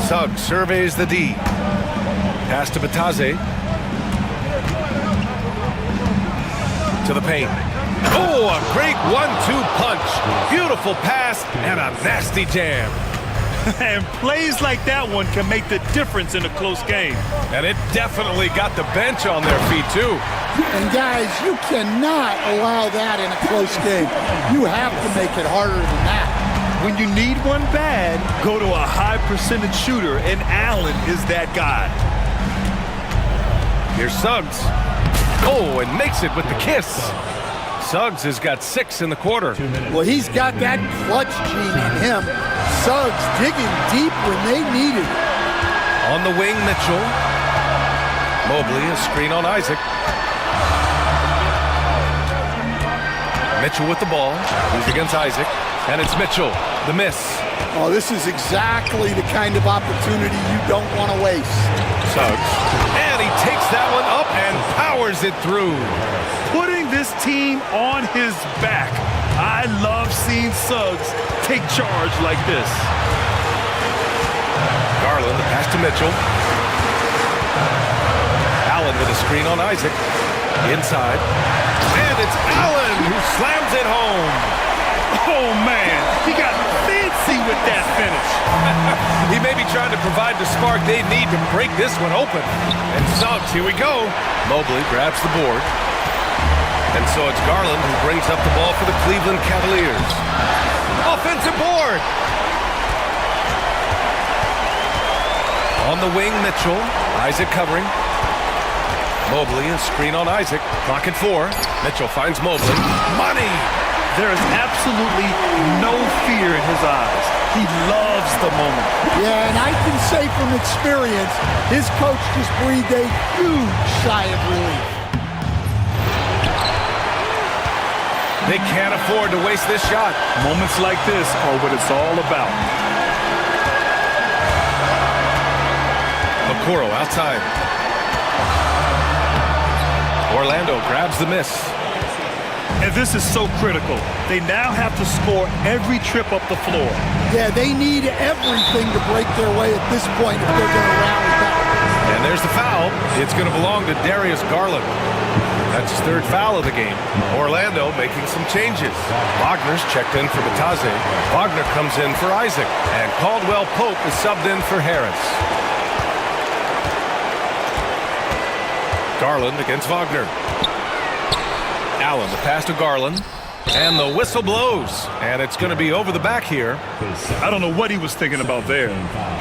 Suggs surveys the D. Pass to Batadze. To the paint. Oh, a great 1-2 punch. Beautiful pass and a nasty jam. And plays like that one can make the difference in a close game. And it definitely got the bench on their feet, too. And guys, you cannot allow that in a close game. You have to make it harder than that. When you need one bad, go to a high percentage shooter, and Allen is that guy. Here's Suggs. Oh, and makes it with the kiss. Suggs has got 6 in the quarter. Well, he's got that clutch gene in him. Suggs digging deep when they need it. On the wing, Mitchell. Mobley, a screen on Isaac. Mitchell with the ball. He's against Isaac. And it's Mitchell. The miss. Oh, this is exactly the kind of opportunity you don't want to waste. Suggs. And he takes that one up and powers it through. Putting this team on his back. I love seeing Suggs take charge like this. Garland, the pass to Mitchell. Allen with a screen on Isaac. Inside. And it's Allen who slams it home. Oh, man. He got fancy with that finish. He may be trying to provide the spark they need to break this one open. And Suggs, here we go. Mobley grabs the board. And so it's Garland who brings up the ball for the Cleveland Cavaliers. Offensive board. On the wing, Mitchell. Isaac covering. Mobley, a screen on Isaac. Clock at 4. Mitchell finds Mobley. Money! There is absolutely no fear in his eyes. He loves the moment. Yeah, and I can say from experience, his coach just breathed a huge sigh of relief. They can't afford to waste this shot. Moments like this are what it's all about. Okoro outside. Orlando grabs the miss. And this is so critical. They now have to score every trip up the floor. Yeah, they need everything to break their way at this point if they're going to rally back. And there's the foul. It's going to belong to Darius Garland. That's his third foul of the game. Orlando making some changes. Wagner's checked in for Bataze. Wagner comes in for Isaac. And Caldwell Pope is subbed in for Harris. Garland against Wagner. Allen, the pass to Garland. And the whistle blows. And it's going to be over the back here. I don't know what he was thinking about there.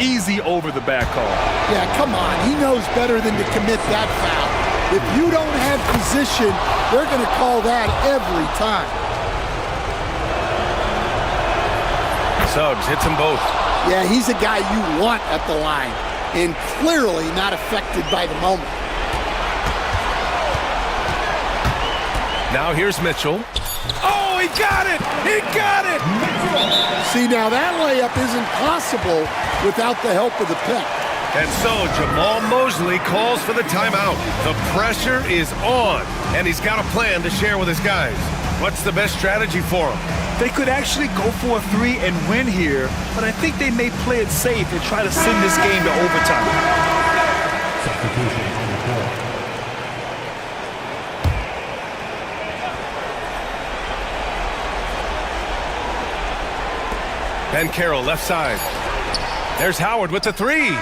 Easy over the back call. Yeah, come on. He knows better than to commit that foul. If you don't have position, they're going to call that every time. Suggs hits them both. Yeah, he's a guy you want at the line. And clearly not affected by the moment. Now here's Mitchell. Oh, he got it! He got it! See, now that layup isn't possible without the help of the pick. And so Jamal Mosley calls for the timeout. The pressure is on, and he's got a plan to share with his guys. What's the best strategy for him? They could actually go for a three and win here, but I think they may play it safe and try to send this game to overtime. Substitution on the court. Ben Carroll, left side. There's Howard with the three.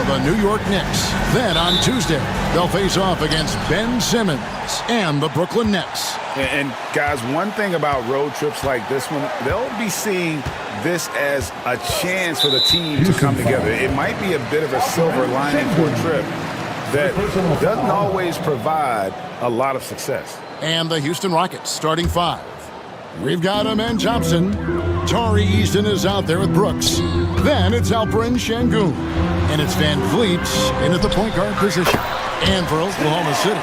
the New York Knicks. Then on Tuesday, they'll face off against Ben Simmons and the Brooklyn Nets. And guys, one thing about road trips like this one, they'll be seeing this as a chance for the team to come together. It might be a bit of a silver lining for a trip that doesn't always provide a lot of success. And the Houston Rockets starting five. We've got Amen Thompson. Tari Easton is out there with Brooks. Then it's Alperen Şengün. And it's Van Vliet in at the point guard position. And for Oklahoma City,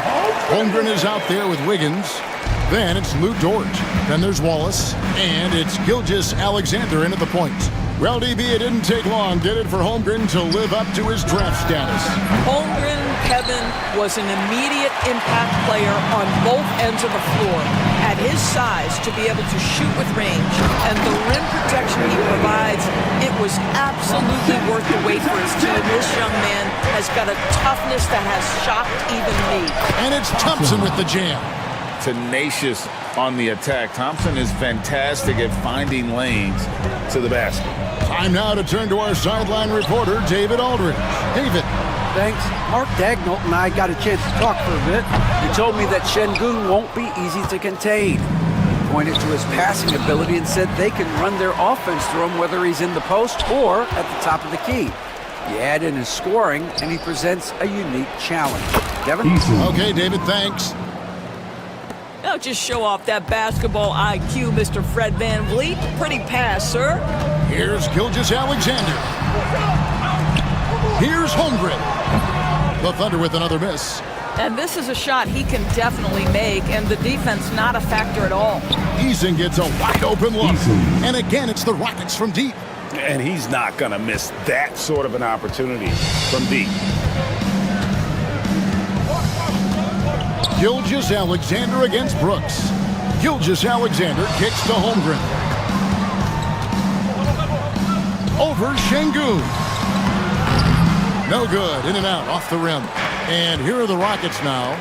Holmgren is out there with Wiggins. Then it's Lou Dort. Then there's Wallace. And it's Gilgeous-Alexander in at the point. Well, DB, it didn't take long, did it, for Holmgren to live up to his draft status? Holmgren, Kevin, was an immediate impact player on both ends of the floor. At his size, to be able to shoot with range and the rim protection he provides, it was absolutely worth the wait for his team. This young man has got a toughness that has shocked even me. And it's Thompson with the jam. Tenacious on the attack. Thompson is fantastic at finding lanes to the basket. Time now to turn to our sideline reporter, David Aldridge. David. Thanks. Mark Dagnall and I got a chance to talk for a bit. He told me that Şengün won't be easy to contain. He pointed to his passing ability and said they can run their offense through him whether he's in the post or at the top of the key. You add in his scoring, and he presents a unique challenge. Devin? Okay, David, thanks. Now just show off that basketball IQ, Mr. Fred Van Vliet. Pretty pass, sir. Here's Gilgeous-Alexander. Here's Holmgren. The Thunder with another miss. And this is a shot he can definitely make, and the defense not a factor at all. Eason gets a wide open look. And again, it's the Rockets from deep. And he's not going to miss that sort of an opportunity from deep. Gilgeous-Alexander against Brooks. Gilgeous-Alexander kicks to Holmgren. Over Şengün. No good. In and out. Off the rim. And here are the Rockets now.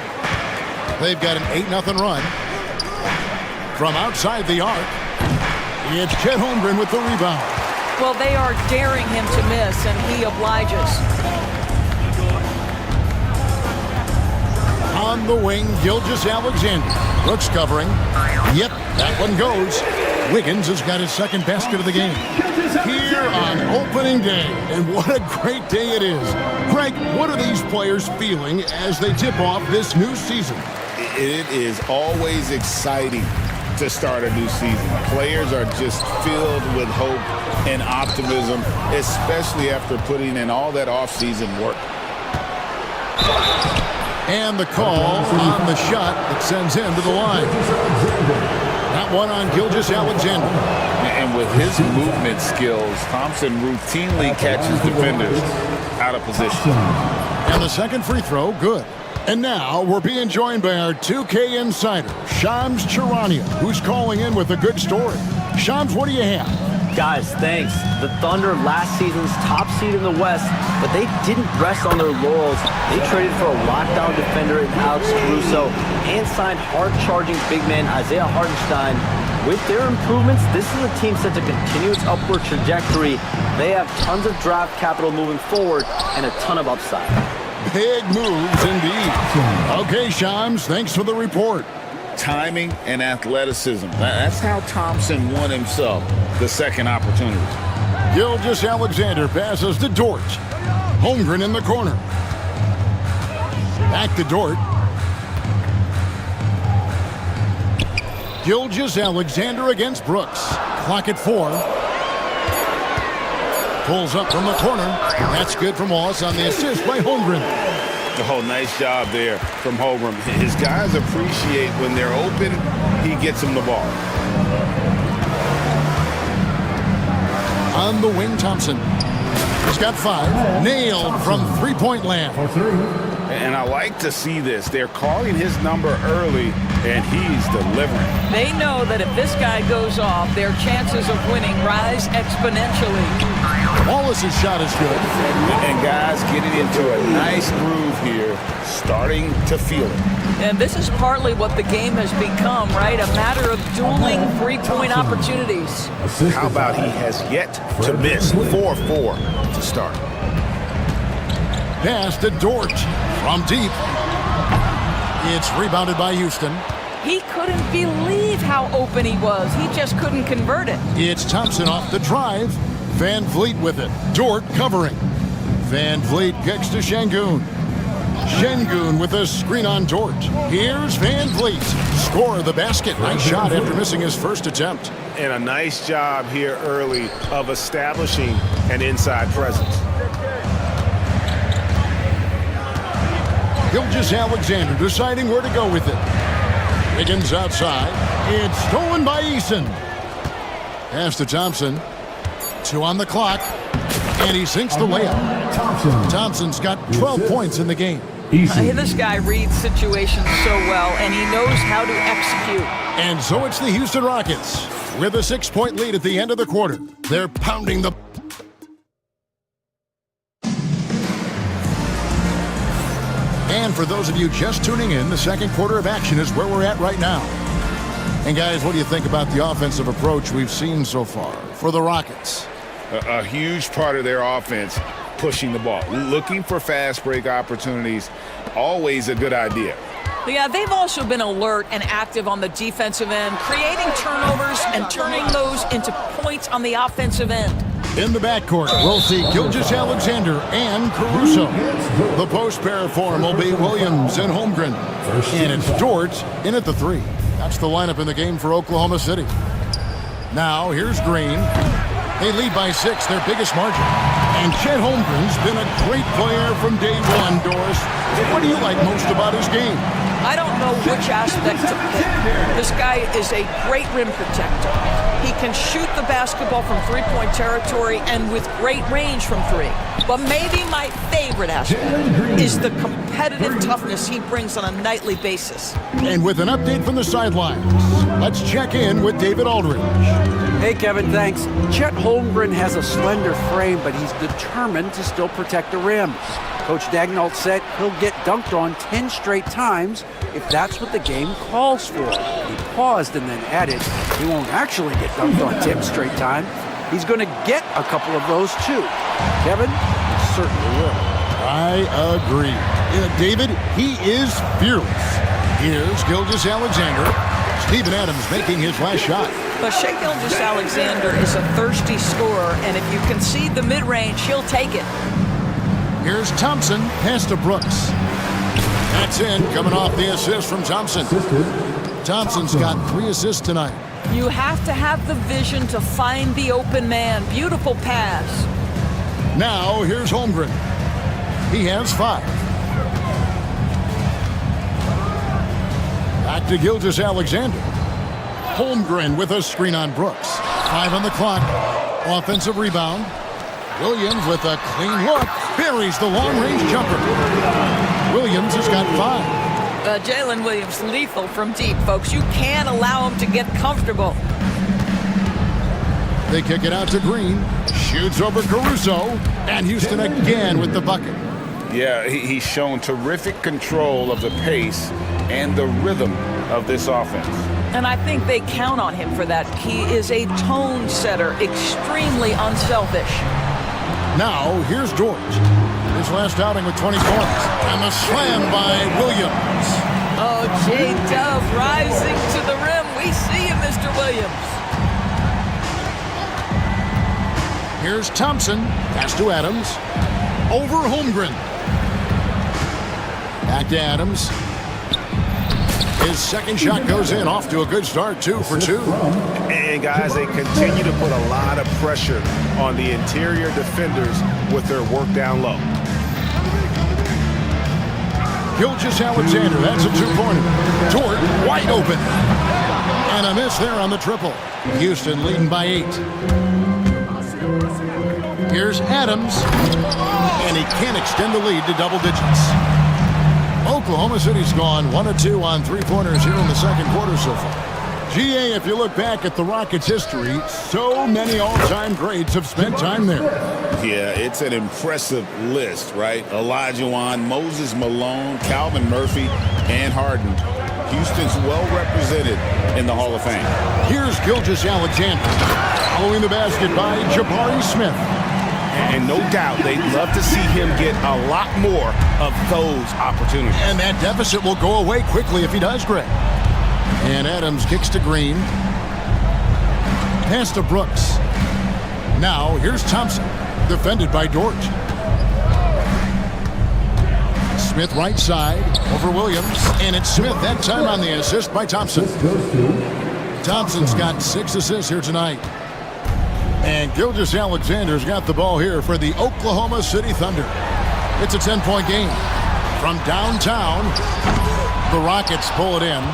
They've got an 8-0 run. From outside the arc, it's Chet Holmgren with the rebound. Well, they are daring him to miss, and he obliges. On the wing, Gilgeous-Alexander. Brooks covering. Yep, that one goes. Wiggins has got his second basket of the game. Here on opening day, and what a great day it is. Greg, what are these players feeling as they tip off this new season? It is always exciting to start a new season. Players are just filled with hope and optimism, especially after putting in all that off-season work. And the call on the shot that sends him to the line. That one on Gilgeous-Alexander. And with his movement skills, Thompson routinely catches defenders out of position. And the second free throw, good. And now we're being joined by our 2K insider, Shams Charania, who's calling in with a good story. Shams, what do you have? Guys, thanks. The Thunder last season's top seed in the West, but they didn't rest on their laurels. They traded for a lockdown defender in Alex Caruso and signed hard-charging big man Isaiah Hartenstein. With their improvements, this is a team set to continue its upward trajectory. They have tons of draft capital moving forward and a ton of upside. Big moves indeed. Okay, Shams, thanks for the report. Timing and athleticism. That's how Thompson won himself the second opportunity. Gilgeous-Alexander passes to Dort. Holmgren in the corner. Back to Dort. Gilgeous-Alexander against Brooks. Clock at 4. Pulls up from the corner. That's good from Wallace on the assist by Holmgren. Oh, nice job there from Holmgren. His guys appreciate when they're open, he gets them the ball. On the wing, Thompson. He's got 5. Nailed from three-point land. And I like to see this. They're calling his number early, and he's delivering. They know that if this guy goes off, their chances of winning rise exponentially. Wallace's shot is good. And guys getting into a nice groove here, starting to feel it. And this is partly what the game has become, right? A matter of dueling three-point opportunities. How about he has yet to miss 4-4 to start? pass to Dort from deep. It's rebounded by Houston. He couldn't believe how open he was. He just couldn't convert it. It's Thompson off the drive. Van Vliet with it. Dort covering. Van Vliet kicks to Şengün. Şengün with a screen on Dort. Here's Van Vliet. Score the basket. Nice shot after missing his first attempt. And a nice job here early of establishing an inside presence. Gilgeous-Alexander deciding where to go with it. Wiggins outside. It's stolen by Eason. Pass to Thompson. 2 on the clock. And he sinks the layup. Thompson's got 12 points in the game. This guy reads situations so well, and he knows how to execute. And so it's the Houston Rockets with a 6-point lead at the end of the quarter. They're pounding the... And for those of you just tuning in, the second quarter of action is where we're at right now. And guys, what do you think about the offensive approach we've seen so far for the Rockets? A huge part of their offense, pushing the ball, looking for fast break opportunities, always a good idea. Yeah, they've also been alert and active on the defensive end, creating turnovers and turning those into points on the offensive end. In the backcourt, we'll see Gilgeous-Alexander and Caruso. The post pair form will be Williams and Holmgren. And it's Dort in at the 3. That's the lineup in the game for Oklahoma City. Now, here's Green. They lead by 6, their biggest margin. And Chet Holmgren's been a great player from day one, Doris. What do you like most about his game? I don't know which aspect to pick. This guy is a great rim protector. He can shoot the basketball from three-point territory and with great range from 3. But maybe my favorite aspect is the competitive toughness he brings on a nightly basis. And with an update from the sidelines, let's check in with David Aldridge. Hey, Kevin, thanks. Chet Holmgren has a slender frame, but he's determined to still protect the rim. Coach Daigneault said he'll get dunked on 10 straight times if that's what the game calls for. He paused and then added, he won't actually get dunked on 10 straight times. He's going to get a couple of those too. Kevin, he certainly will. I agree. David, he is fearless. Here's Gilgeous-Alexander. Steven Adams making his last shot. But Shai Gilgeous-Alexander is a thirsty scorer, and if you concede the mid-range, he'll take it. Here's Thompson, pass to Brooks. That's in, coming off the assist from Thompson. Thompson's got 3 assists tonight. You have to have the vision to find the open man. Beautiful pass. Now, here's Holmgren. He has 5. Back to Gilgeous-Alexander. Holmgren with a screen on Brooks. 5 on the clock. Offensive rebound. Williams with a clean look. Buries the long-range jumper. Williams has got 5. Jalen Williams, lethal from deep, folks. You can't allow him to get comfortable. They kick it out to Green. Shoots over Caruso. And Houston again with the bucket. Yeah, he's shown terrific control of the pace and the rhythm of this offense. And I think they count on him for that. He is a tone setter, extremely unselfish. Now, here's Dort. His last outing with 20 points. And the slam by Williams. Oh, J-Dub rising to the rim. We see you, Mr. Williams. Here's Thompson. Pass to Adams. Over Holmgren. Back to Adams. His second shot goes in, off to a good start, 2 for 2. And guys, they continue to put a lot of pressure on the interior defenders with their work down low. Gilgeous-Alexander, that's a 2-pointer. Dort, wide open. And a miss there on the triple. Houston leading by 8. Here's Adams. And he can't extend the lead to double digits. Oklahoma City's gone 1 of 2 on 3-pointers here in the second quarter so far. GA, if you look back at the Rockets' history, so many all-time greats have spent time there. Yeah, it's an impressive list, right? Olajuwon, Moses Malone, Calvin Murphy, and Harden. Houston's well represented in the Hall of Fame. Here's Gilgeous-Alexander. Following the basket by Jabari Smith. And no doubt they'd love to see him get a lot more of those opportunities. And that deficit will go away quickly if he does, Greg. And Adams kicks to Green. Pass to Brooks. Now, here's Thompson, defended by Dort. Smith right side over Williams. And it's Smith that time on the assist by Thompson. Thompson's got 6 assists here tonight. And Gilgeous-Alexander's got the ball here for the Oklahoma City Thunder. It's a 10-point game. From downtown, the Rockets pull it in.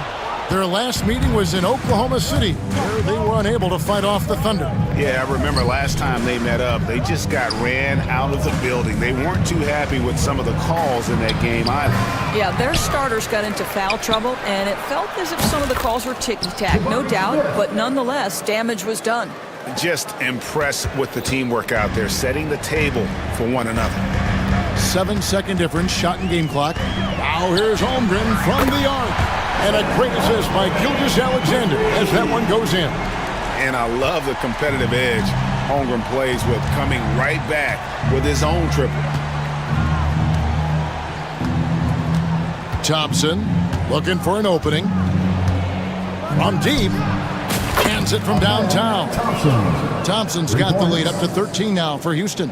Their last meeting was in Oklahoma City, where they were unable to fight off the Thunder. Yeah, I remember last time they met up, they just got ran out of the building. They weren't too happy with some of the calls in that game either. Yeah, their starters got into foul trouble, and it felt as if some of the calls were ticky-tack, no doubt, but nonetheless, damage was done. Just impressed with the teamwork out there, setting the table for one another. 7-second difference, shot and game clock. Now here's Holmgren from the arc. And a great assist by Gilgeous-Alexander as that one goes in. And I love the competitive edge Holmgren plays with, coming right back with his own triple. Thompson looking for an opening. From deep. Hands it from downtown. Thompson's got the lead up to 13 now for Houston.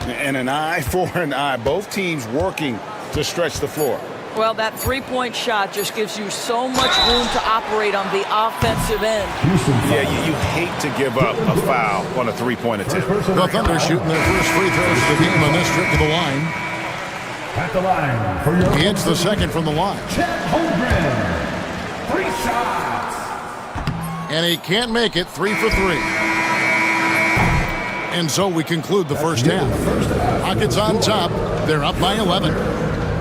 And an eye for an eye. Both teams working to stretch the floor. Well, that three-point shot just gives you so much room to operate on the offensive end. Yeah, you hate to give up a foul on a three-point attempt. The Thunder shooting their first free throws of the game on this trip to the line. At the line for your he hits the second from the line. Holmgren. 3 shots. And he can't make it. 3 for 3. And so we conclude the first half. Rockets on top. They're up by 11.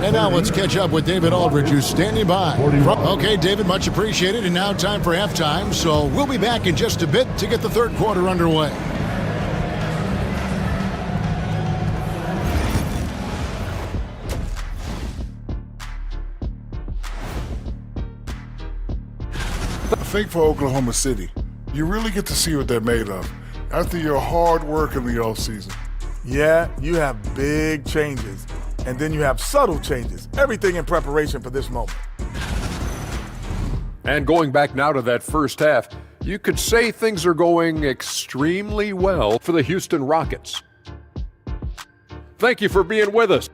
And now let's catch up with David Aldridge, who's standing by. Okay, David, much appreciated. And now time for halftime. So we'll be back in just a bit to get the third quarter underway. I think for Oklahoma City, you really get to see what they're made of after your hard work in the offseason. Yeah, you have big changes. And then you have subtle changes. Everything in preparation for this moment. And going back now to that first half, you could say things are going extremely well for the Houston Rockets. Thank you for being with us.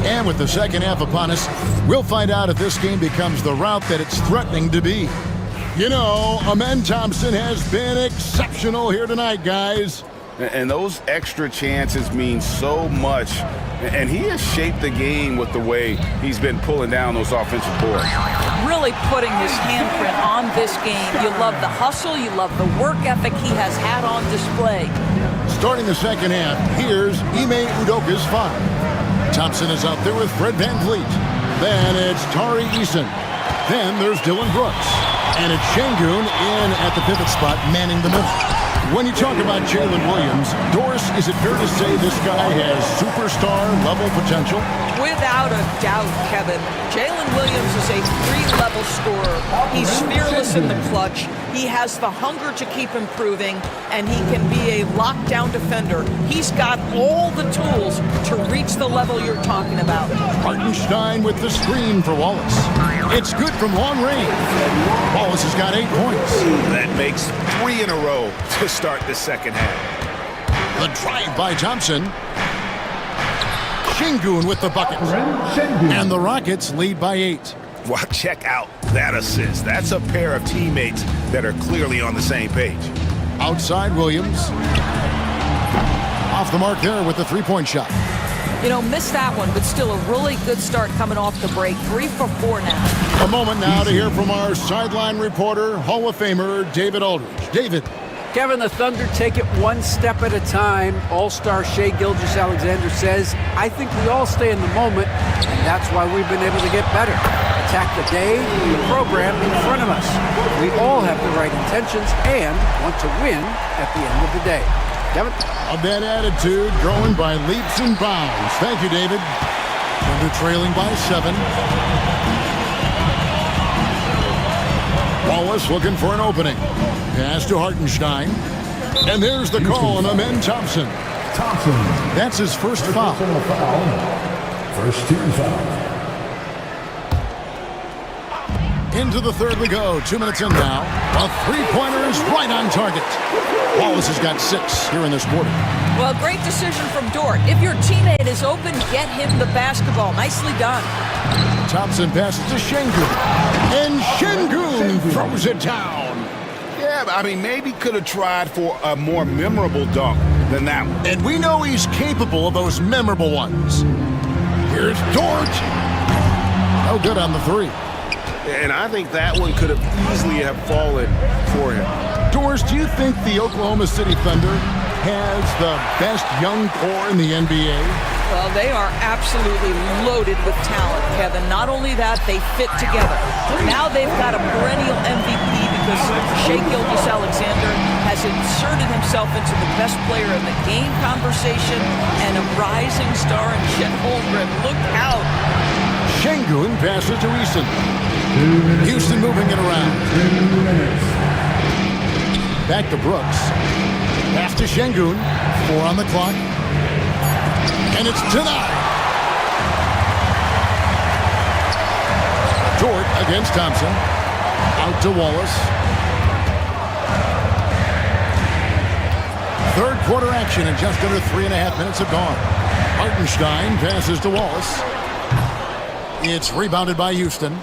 And with the second half upon us, we'll find out if this game becomes the route that it's threatening to be. You know, Amen Thompson has been exceptional here tonight, guys. And those extra chances mean so much. And he has shaped the game with the way he's been pulling down those offensive boards. Really putting his handprint on this game. You love the hustle. You love the work ethic he has had on display. Starting the second half, here's Ime Udoka's 5. Thompson is out there with Fred VanVleet. Then it's Tari Eason. Then there's Dylan Brooks. And it's Şengün in at the pivot spot, manning the middle. When you talk about Jalen Williams, Doris, is it fair to say this guy has superstar-level potential? Without a doubt, Kevin. Jalen Williams is a 3-level scorer. He's fearless in the clutch. He has the hunger to keep improving, and he can be a lockdown defender. He's got all the tools to reach the level you're talking about. Hartenstein with the screen for Wallace. It's good from long range. Wallace has got 8 points. That makes 3 in a row to start the second half. The drive by Thompson. Şengün with the bucket. And the Rockets lead by 8. Well, check out that assist. That's a pair of teammates that are clearly on the same page. Outside Williams. Off the mark there with the 3-point shot. You know, missed that one, but still a really good start coming off the break. 3 for 4 now. A moment now to hear from our sideline reporter, Hall of Famer David Aldridge. David. Kevin, the Thunder take it one step at a time. All-star Shai Gilgeous-Alexander says, I think we all stay in the moment, and that's why we've been able to get better. Attack the day, the program in front of us. We all have the right intentions and want to win at the end of the day. Kevin? Of that attitude, growing by leaps and bounds. Thank you, David. Thunder trailing by 7. Wallace looking for an opening. Pass to Hartenstein. And there's the call on Amen Thompson. That's his first foul. First team foul. Into the third we go. 2 minutes in now. A three-pointer is right on target. Wallace has got 6 here in this quarter. Well, great decision from Dort. If your teammate is open, get him the basketball. Nicely done. Thompson passes to Şengün. And Şengün throws it down. Yeah, I mean, maybe could have tried for a more memorable dunk than that one. And we know he's capable of those memorable ones. Here's Dort. No good on the three. And I think that one could have easily have fallen for him. Doris, do you think the Oklahoma City Thunder has the best young core in the NBA? Well, they are absolutely loaded with talent, Kevin. Not only that, they fit together. Now they've got a perennial MVP because Shai Gilgeous-Alexander has inserted himself into the best player in the game conversation and a rising star in Chet Holmgren. Look out. Şengün passes to Easton. Houston moving it around. Back to Brooks. Pass to Şengün. 4 on the clock. And it's denied. Dort against Thompson. Out to Wallace. Third quarter action and just under 3.5 minutes have gone. Hartenstein passes to Wallace. It's rebounded by Houston.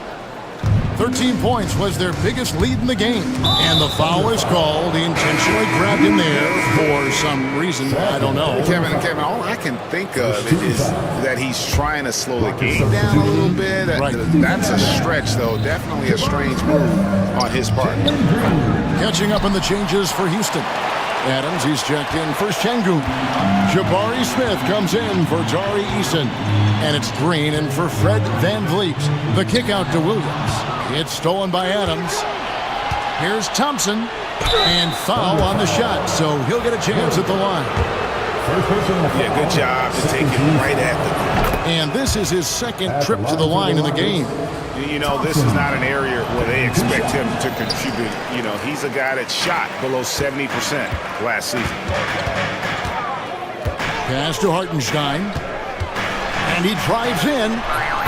13 points was their biggest lead in the game. And the foul is called. He intentionally grabbed him there for some reason. I don't know. Kevin, all I can think of is that he's trying to slow the game down a little bit. Right. That's a stretch, though. Definitely a strange move on his part. Catching up on the changes for Houston. Adams, he's checked in for Şengün. Jabari Smith comes in for Tari Eason. And it's Green in for Fred VanVleet. The kick out to Williams. It's stolen by Adams. Here's Thompson. And foul on the shot, so he'll get a chance at the line. Yeah, good job to take it right at them. And this is his second trip to the line in the game. You know, this is not an area where they expect him to contribute. You know, he's a guy that shot below 70% last season. Pass to Hartenstein. And he drives in.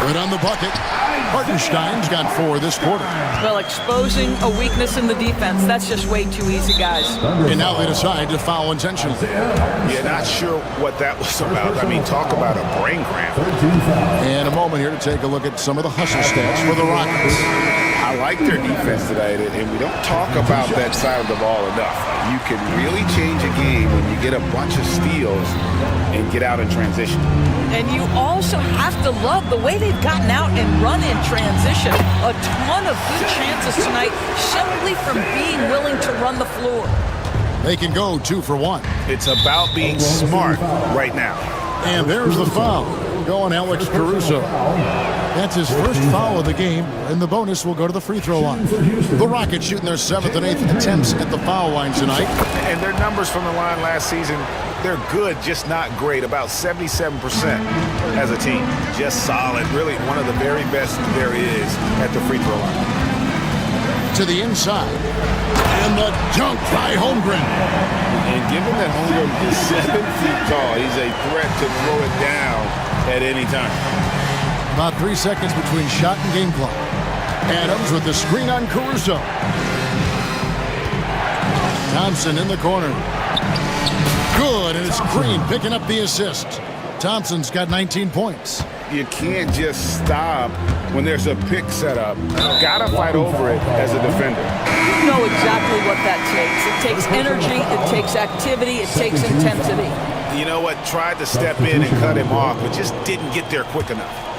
Good on the bucket. Hartenstein's got 4 this quarter. Well, exposing a weakness in the defense, that's just way too easy, guys. And now they decide to foul intentionally. Yeah, not sure what that was about. I mean, talk about a brain cramp. And a moment here to take a look at some of the hustle stats for the Rockets. I like their defense tonight, and we don't talk about that side of the ball enough. You can really change a game when you get a bunch of steals and get out in transition. And you also have to love the way they've gotten out and run in transition. A ton of good chances tonight simply from being willing to run the floor. They can go 2 for 1. It's about being smart right now. And there's the foul. Going Alex Caruso. That's his first foul of the game, and the bonus will go to the free throw line. The Rockets shooting their 7th and 8th attempts at the foul line tonight. And their numbers from the line last season, they're good, just not great. About 77% as a team. Just solid. Really one of the very best there is at the free throw line. To the inside. And the dunk by Holmgren. And given that Holmgren is 7 feet tall, he's a threat to throw it down at any time. About 3 seconds between shot and game clock. Adams with the screen on Caruso. Thompson in the corner. Good, and it's Green picking up the assist. Thompson's got 19 points. You can't just stop when there's a pick set up. Gotta fight over it as a defender. You know exactly what that takes. It takes energy, it takes activity, it takes intensity. You know what? Tried to step in and cut him off, but just didn't get there quick enough.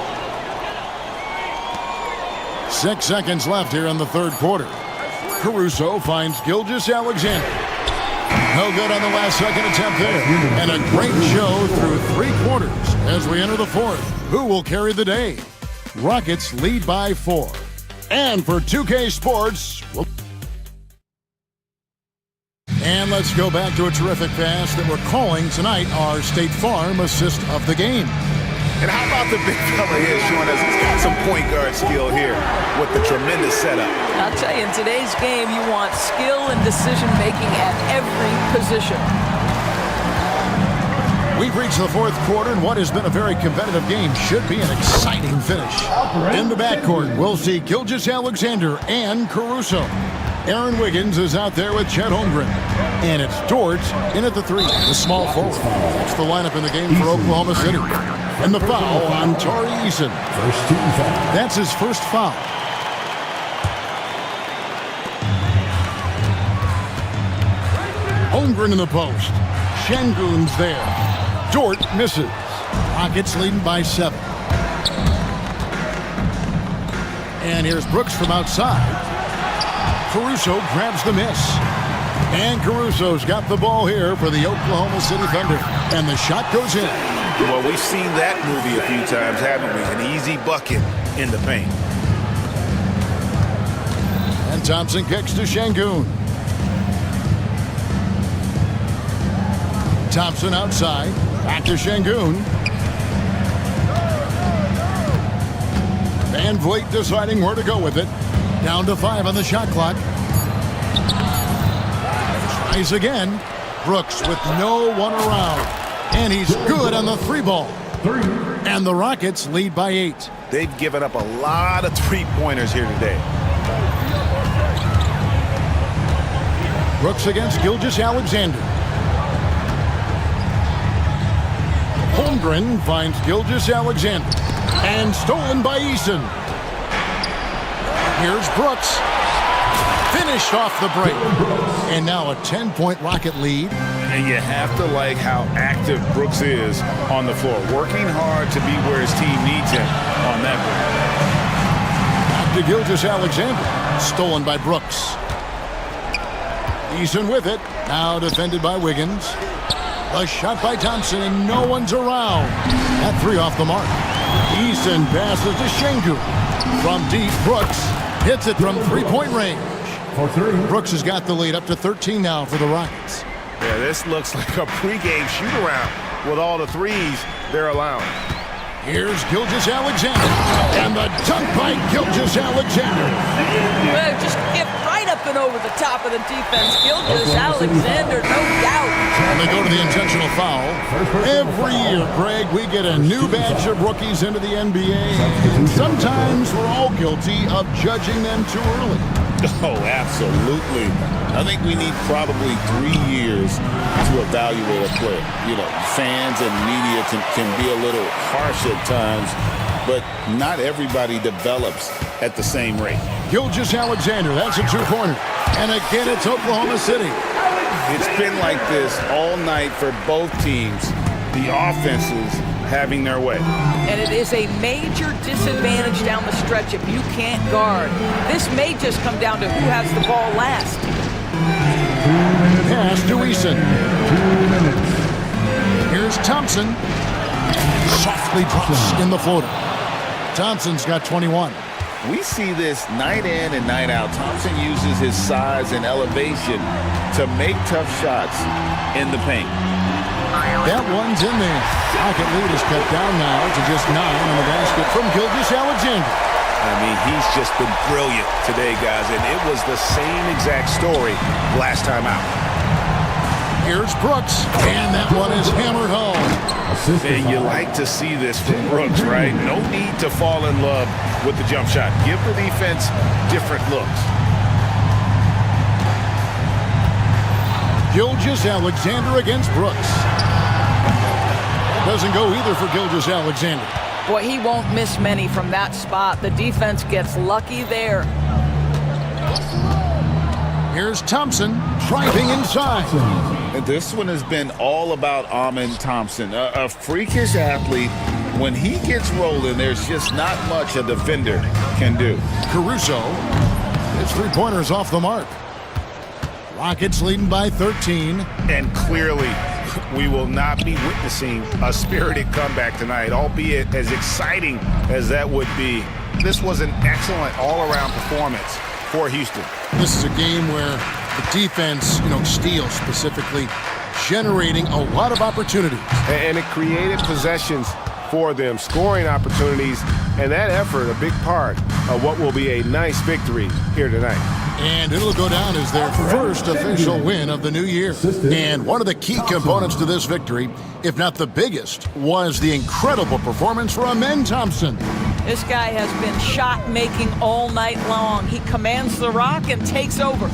6 seconds left here in the third quarter. Caruso finds Gilgeous-Alexander. No good on the last second attempt there. And a great show through 3 quarters as we enter the fourth. Who will carry the day? Rockets lead by 4. And for 2K Sports... And let's go back to a terrific pass that we're calling tonight our State Farm assist of the game. And how about the big fella here showing us he's got some point guard skill here with the tremendous setup. I'll tell you, in today's game, you want skill and decision-making at every position. We've reached the fourth quarter, and what has been a very competitive game should be an exciting finish. In the backcourt, we'll see Gilgeous-Alexander and Caruso. Aaron Wiggins is out there with Chet Holmgren. And it's George in at the three, the small forward. That's the lineup in the game for Oklahoma City. And the foul on Tari Eason. That's his first foul. Holmgren in the post. Şengün's there. Dort misses. Rockets leading by 7. And here's Brooks from outside. Caruso grabs the miss. And Caruso's got the ball here for the Oklahoma City Thunder. And the shot goes in. Well, we've seen that movie a few times, haven't we? An easy bucket in the paint. And Thompson kicks to Şengün. Thompson outside. Back to Şengün. Van Vliet deciding where to go with it. Down to 5 on the shot clock. Tries again. Brooks with no one around. And he's good on the 3 ball. And the Rockets lead by 8. They've given up a lot of 3-pointers here today. Brooks against Gilgeous-Alexander. Holmgren finds Gilgeous-Alexander. And stolen by Eason. Here's Brooks. Finished off the break. And now a 10-point Rocket lead. And you have to like how active Brooks is on the floor. Working hard to be where his team needs him on that break. Back to Gilgeous-Alexander. Stolen by Brooks. Eason with it. Now defended by Wiggins. A shot by Thompson, and no one's around. That 3 off the mark. Eason passes to Şengün. From deep, Brooks hits it from 3-point range. Brooks has got the lead up to 13 now for the Rockets. Yeah, this looks like a pregame shoot-around with all the threes they're allowing. Here's Gilgeous-Alexander. And the dunk by Gilgeous-Alexander. Well, just get right up and over the top of the defense. Gilgeous-Alexander, no doubt. And they go to the intentional foul. Every year, Greg, we get a new batch of rookies into the NBA. And sometimes we're all guilty of judging them too early. Oh, absolutely. I think we need probably 3 years to evaluate a player. You know, fans and media can be a little harsh at times, but not everybody develops at the same rate. Gilgeous-Alexander, that's a 2-pointer. And again, it's Oklahoma City. It's been like this all night for both teams. The offenses having their way. And it is a major disadvantage down the stretch if you can't guard. This may just come down to who has the ball last. Pass to Eason. Here's Thompson. Softly drops in the floater. Thompson's got 21. We see this night in and night out. Thompson uses his size and elevation to make tough shots in the paint. That one's in there. Rocket lead is cut down now to just 9 on the basket from Gilgeous-Alexander. I mean, he's just been brilliant today, guys, and it was the same exact story last time out. Here's Brooks, and that one is hammered home. And you like to see this from Brooks, right? No need to fall in love with the jump shot. Give the defense different looks. Gilgeous-Alexander against Brooks. Doesn't go either for Gilgeous-Alexander. Boy, he won't miss many from that spot. The defense gets lucky there. Here's Thompson driving inside. And this one has been all about Amen Thompson, a freakish athlete. When he gets rolling, there's just not much a defender can do. Caruso, his 3-pointer's off the mark. Rockets leading by 13. And clearly, we will not be witnessing a spirited comeback tonight, albeit as exciting as that would be. This was an excellent all-around performance for Houston. This is a game where the defense, steals specifically, generating a lot of opportunities. And it created possessions for them, scoring opportunities, and that effort a big part of what will be a nice victory here tonight. And it'll go down as their first official win of the new year. And one of the key components to this victory, if not the biggest, was the incredible performance from Amen Thompson. This guy has been shot-making all night long. He commands the rock and takes over.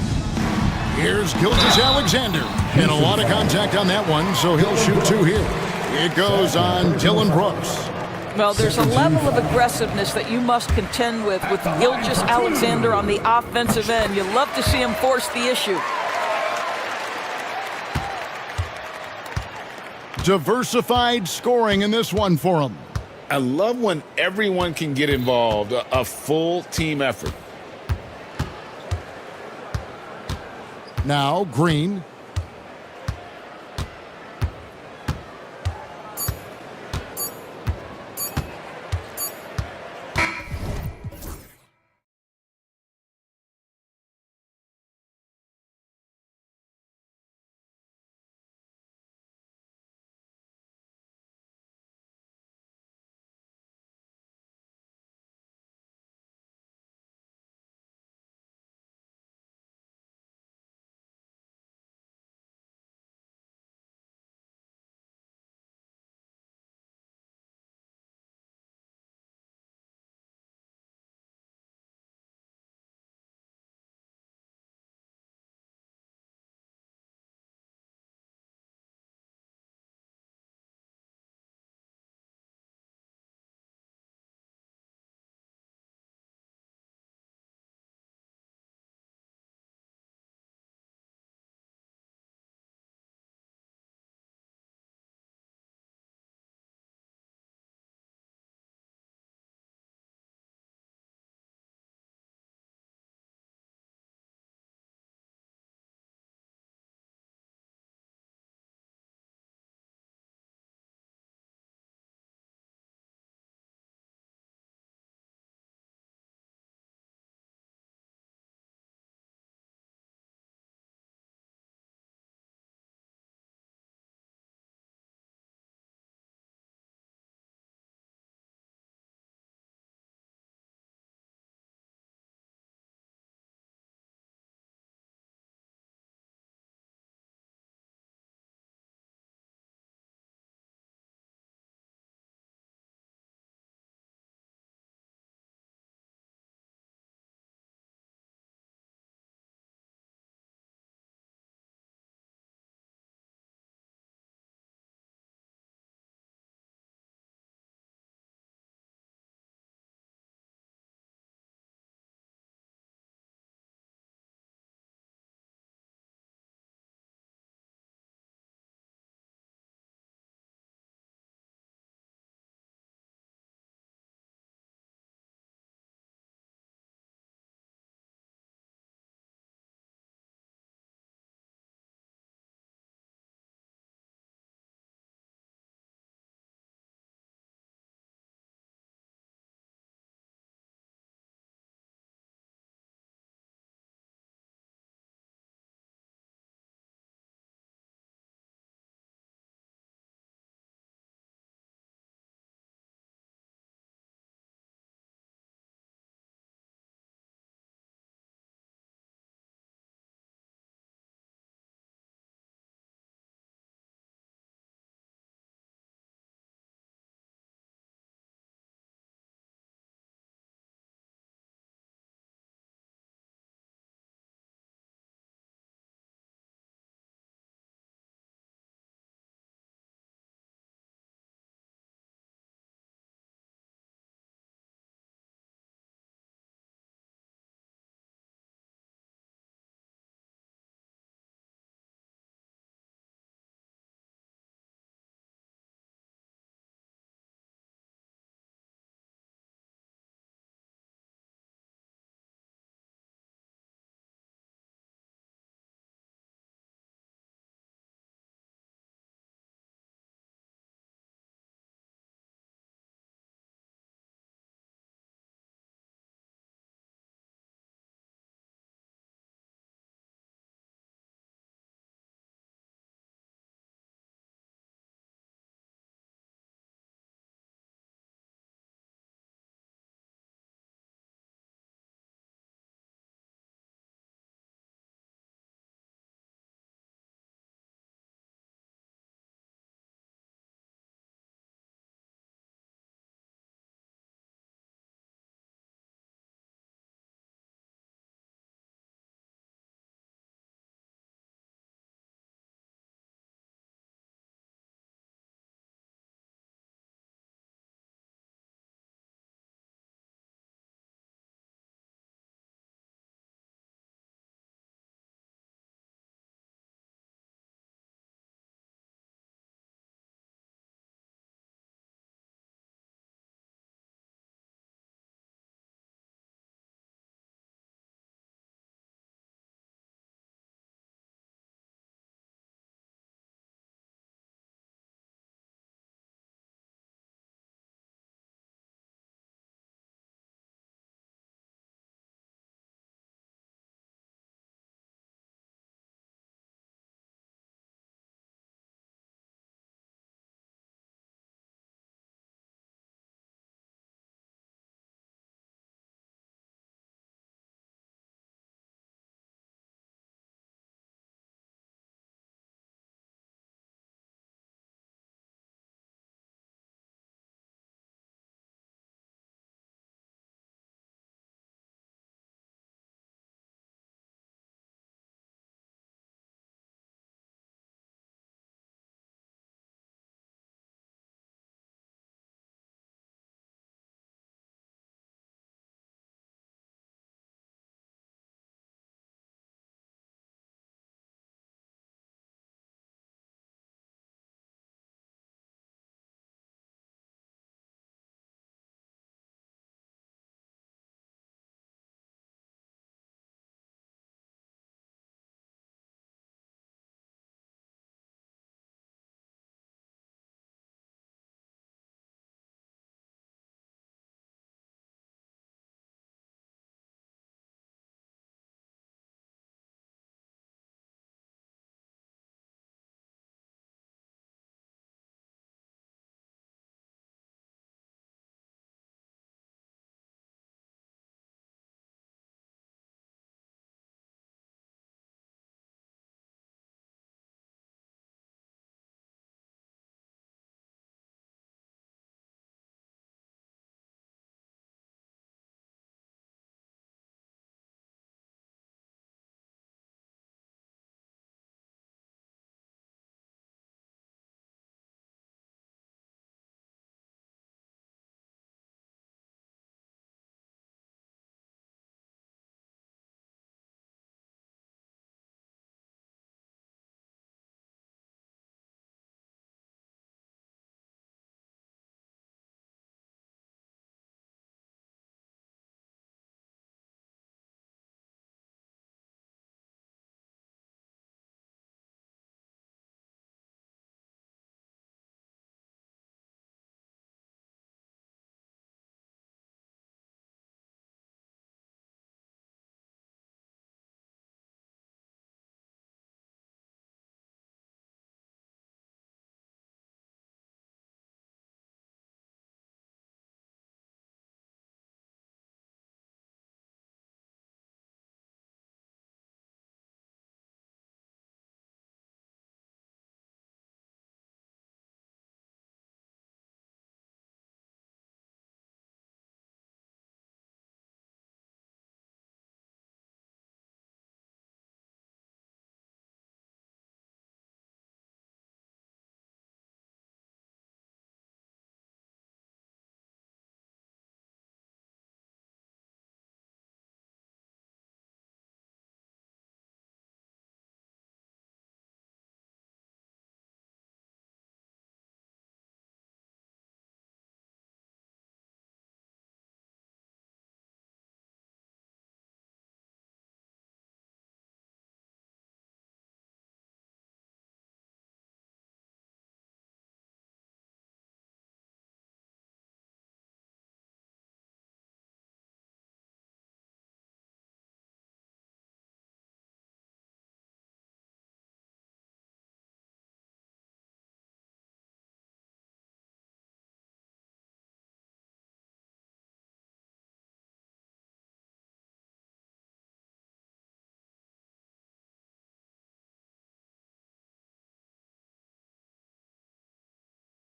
Here's Gilgeous-Alexander. And a lot of contact on that one, so he'll shoot two here. It goes on Dylan Brooks. Well, there's a level of aggressiveness that you must contend with Gilgeous-Alexander on the offensive end. You love to see him force the issue. Diversified scoring in this one for him. I love when everyone can get involved, a full team effort. Now Green.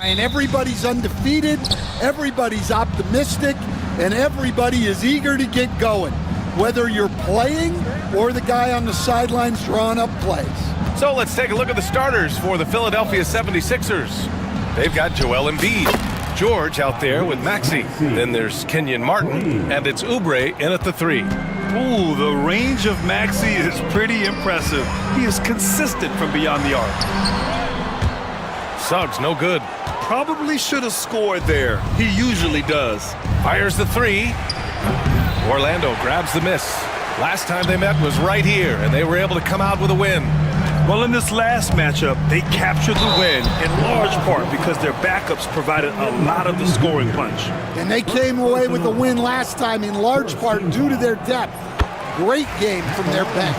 And everybody's undefeated, everybody's optimistic, and everybody is eager to get going, whether you're playing or the guy on the sidelines drawing up plays. So let's take a look at the starters for the Philadelphia 76ers. They've got Joel Embiid, George out there with Maxey. Then there's Kenyon Martin, and it's Oubre in at the 3. Ooh, the range of Maxey is pretty impressive. He is consistent from beyond the arc. Suggs, no good. Probably should have scored there. He usually does. Fires the 3. Orlando grabs the miss. Last time they met was right here, and they were able to come out with a win. Well, in this last matchup, they captured the win in large part because their backups provided a lot of the scoring punch. And they came away with the win last time in large part due to their depth. Great game from their bench.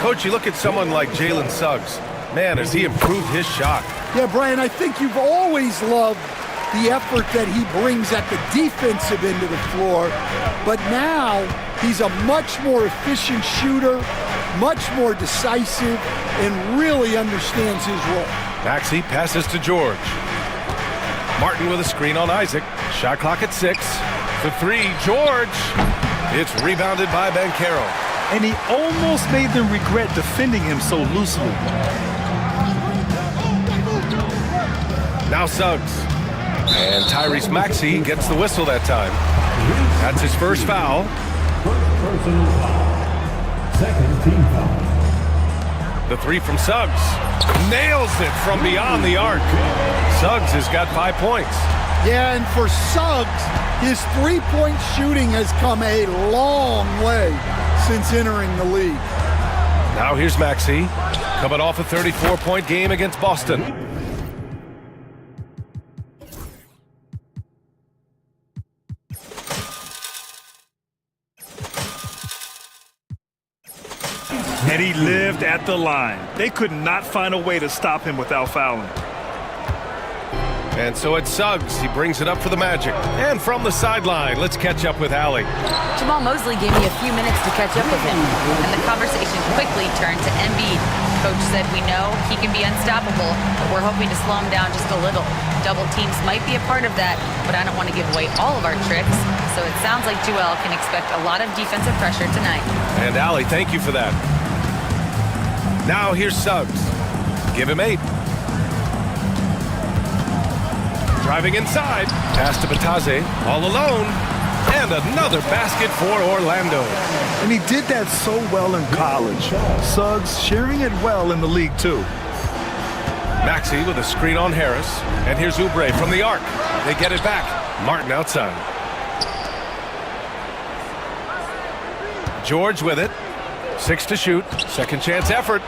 Coach, you look at someone like Jalen Suggs. Man, has he improved his shot. Yeah, Brian, I think you've always loved the effort that he brings at the defensive end of the floor, but now he's a much more efficient shooter, much more decisive, and really understands his role. Maxey passes to George. Martin with a screen on Isaac. Shot clock at 6. The 3, George. It's rebounded by Banchero. And he almost made them regret defending him so loosely. Now Suggs. And Tyrese Maxey gets the whistle that time. That's his first foul. Personal foul. Second team foul. The 3 from Suggs. Nails it from beyond the arc. Suggs has got 5 points. Yeah, and for Suggs, his three-point shooting has come a long way since entering the league. Now here's Maxey, coming off a 34-point game against Boston. And he lived at the line. They could not find a way to stop him without fouling. And so it's Suggs. He brings it up for the Magic. And from the sideline, let's catch up with Allie. Jamal Mosley gave me a few minutes to catch up with him, and the conversation quickly turned to Embiid. Coach said we know he can be unstoppable, but we're hoping to slow him down just a little. Double teams might be a part of that, but I don't want to give away all of our tricks, so it sounds like Joel can expect a lot of defensive pressure tonight. And Allie, thank you for that. Now here's Suggs. Give him 8. Driving inside. Pass to Batase. All alone. And another basket for Orlando. And he did that so well in college. Suggs sharing it well in the league, too. Maxey with a screen on Harris. And here's Oubre from the arc. They get it back. Martin outside. George with it. 6 to shoot. Second chance effort.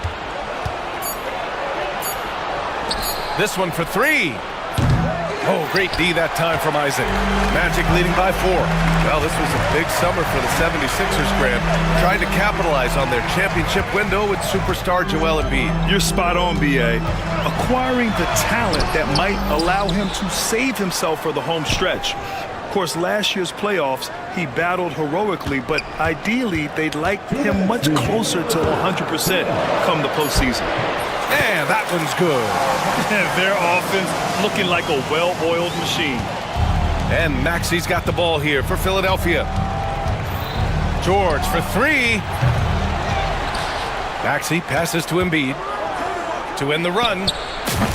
This one for 3. Oh, great D that time from Isaac. Magic leading by 4. Well, this was a big summer for the 76ers, Grant. Trying to capitalize on their championship window with superstar Joel Embiid. You're spot on, B.A. Acquiring the talent that might allow him to save himself for the home stretch. Of course, last year's playoffs, he battled heroically, but ideally, they'd like him much closer to 100% come the postseason. And that one's good. Their offense looking like a well-oiled machine. And Maxey's got the ball here for Philadelphia. George for 3. Maxey passes to Embiid to end the run.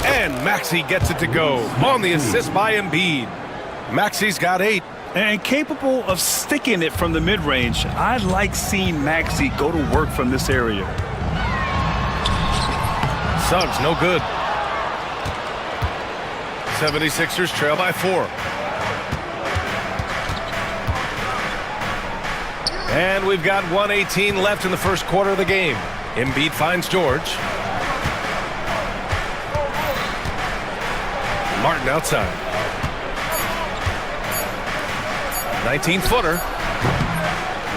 And Maxey gets it to go on the assist by Embiid. Maxey's got 8. And capable of sticking it from the mid-range. I like seeing Maxey go to work from this area. Suggs, no good. 76ers trail by 4. And we've got 1:18 left in the first quarter of the game. Embiid finds George. Martin outside. 19-footer.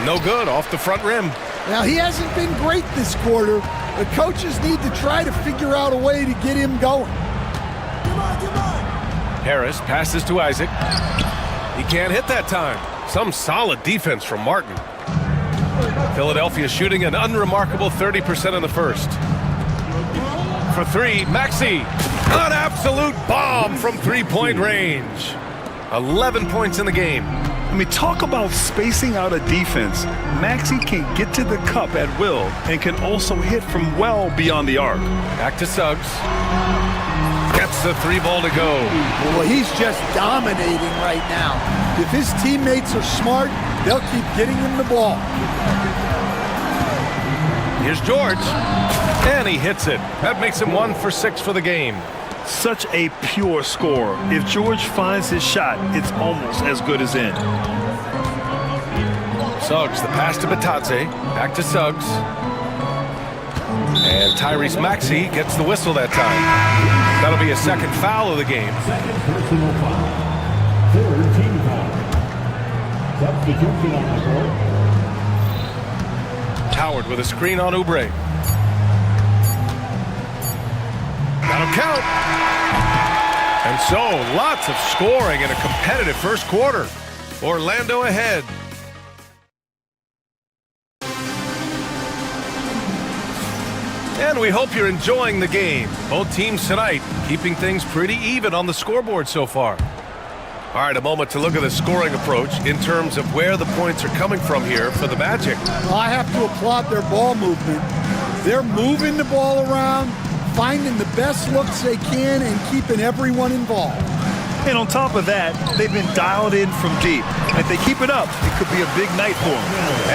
No good, off the front rim. Now, he hasn't been great this quarter. The coaches need to try to figure out a way to get him going. Harris passes to Isaac. He can't hit that time. Some solid defense from Martin. Philadelphia shooting an unremarkable 30% in the first. For three, Maxey. An absolute bomb from three-point range. 11 points in the game. I mean, talk about spacing out a defense. Maxey can get to the cup at will and can also hit from well beyond the arc. Back to Suggs. Gets the three ball to go. Well, he's just dominating right now. If his teammates are smart, they'll keep getting him the ball. Here's George. And he hits it. That makes him 1 for 6 for the game. Such a pure score. If George finds his shot, it's almost as good as in. Suggs, the pass to Batadze. Back to Suggs. And Tyrese Maxey gets the whistle that time. That'll be a second foul of the game. Second personal foul. Third team foul. Substitution on the court. Howard with a screen on Oubre. That'll count. And so, lots of scoring in a competitive first quarter. Orlando ahead. And we hope you're enjoying the game. Both teams tonight keeping things pretty even on the scoreboard so far. All right, a moment to look at the scoring approach in terms of where the points are coming from here for the Magic. Well, I have to applaud their ball movement. They're moving the ball around, finding the best looks they can, and keeping everyone involved. And on top of that, they've been dialed in from deep. If they keep it up, it could be a big night for them.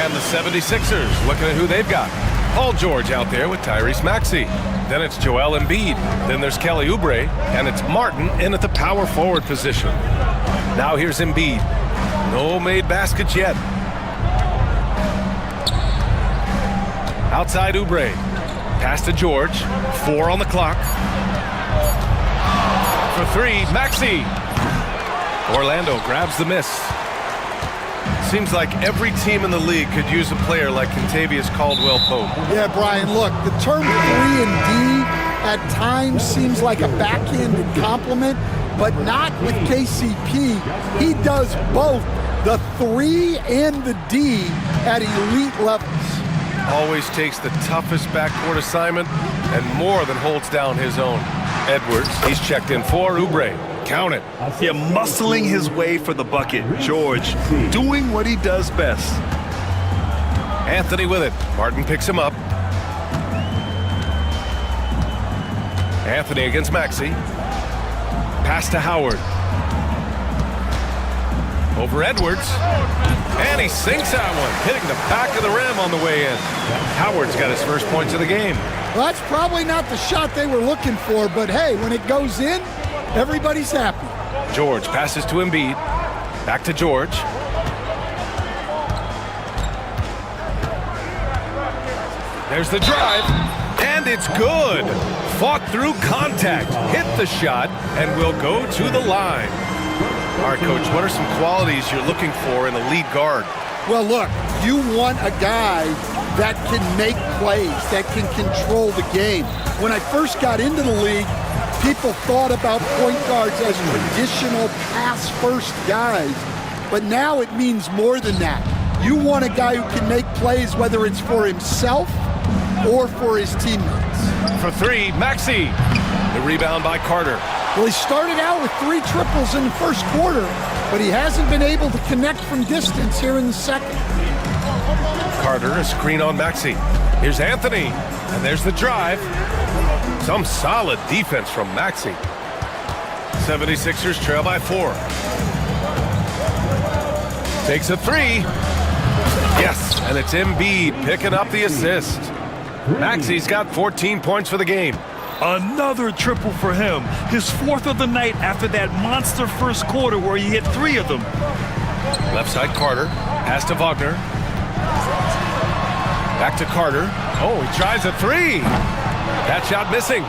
And the 76ers looking at who they've got. Paul George out there with Tyrese Maxey. Then it's Joel Embiid. Then there's Kelly Oubre. And it's Martin in at the power forward position. Now here's Embiid. No made baskets yet. Outside Oubre. Pass to George. 4 on the clock. For three, Maxey. Orlando grabs the miss. Seems like every team in the league could use a player like Kentavious Caldwell-Pope. Yeah, Brian, look, the term 3 and D at times seems like a backhanded compliment, but not with KCP. He does both the 3 and the D at elite levels. Always takes the toughest backcourt assignment and more than holds down his own. Edwards, he's checked in for Oubre. Count it. Yeah, muscling his way for the bucket. George doing what he does best. Anthony with it. Martin picks him up. Anthony against Maxey. Pass to Howard. Over Edwards. And he sinks that one, hitting the back of the rim on the way in. Howard's got his first points of the game. Well, that's probably not the shot they were looking for, but hey, when it goes in, everybody's happy. George passes to Embiid. Back to George. There's the drive. And it's good. Fought through contact. Hit the shot and will go to the line. All right, Coach, what are some qualities you're looking for in a lead guard? Well, look, you want a guy that can make plays, that can control the game. When I first got into the league, people thought about point guards as traditional pass-first guys, but now it means more than that. You want a guy who can make plays, whether it's for himself or for his teammates. For three, Maxey. The rebound by Carter. Well, he started out with 3 triples in the first quarter, but he hasn't been able to connect from distance here in the second. Carter, a screen on Maxey. Here's Anthony, and there's the drive. Some solid defense from Maxey. 76ers trail by 4. Takes a 3. Yes, and it's Embiid picking up the assist. Maxey's got 14 points for the game. Another triple for him. His 4th of the night after that monster first quarter where he hit 3 of them. Left side Carter. Pass to Wagner. Back to Carter. Oh, he tries a 3. That shot missing.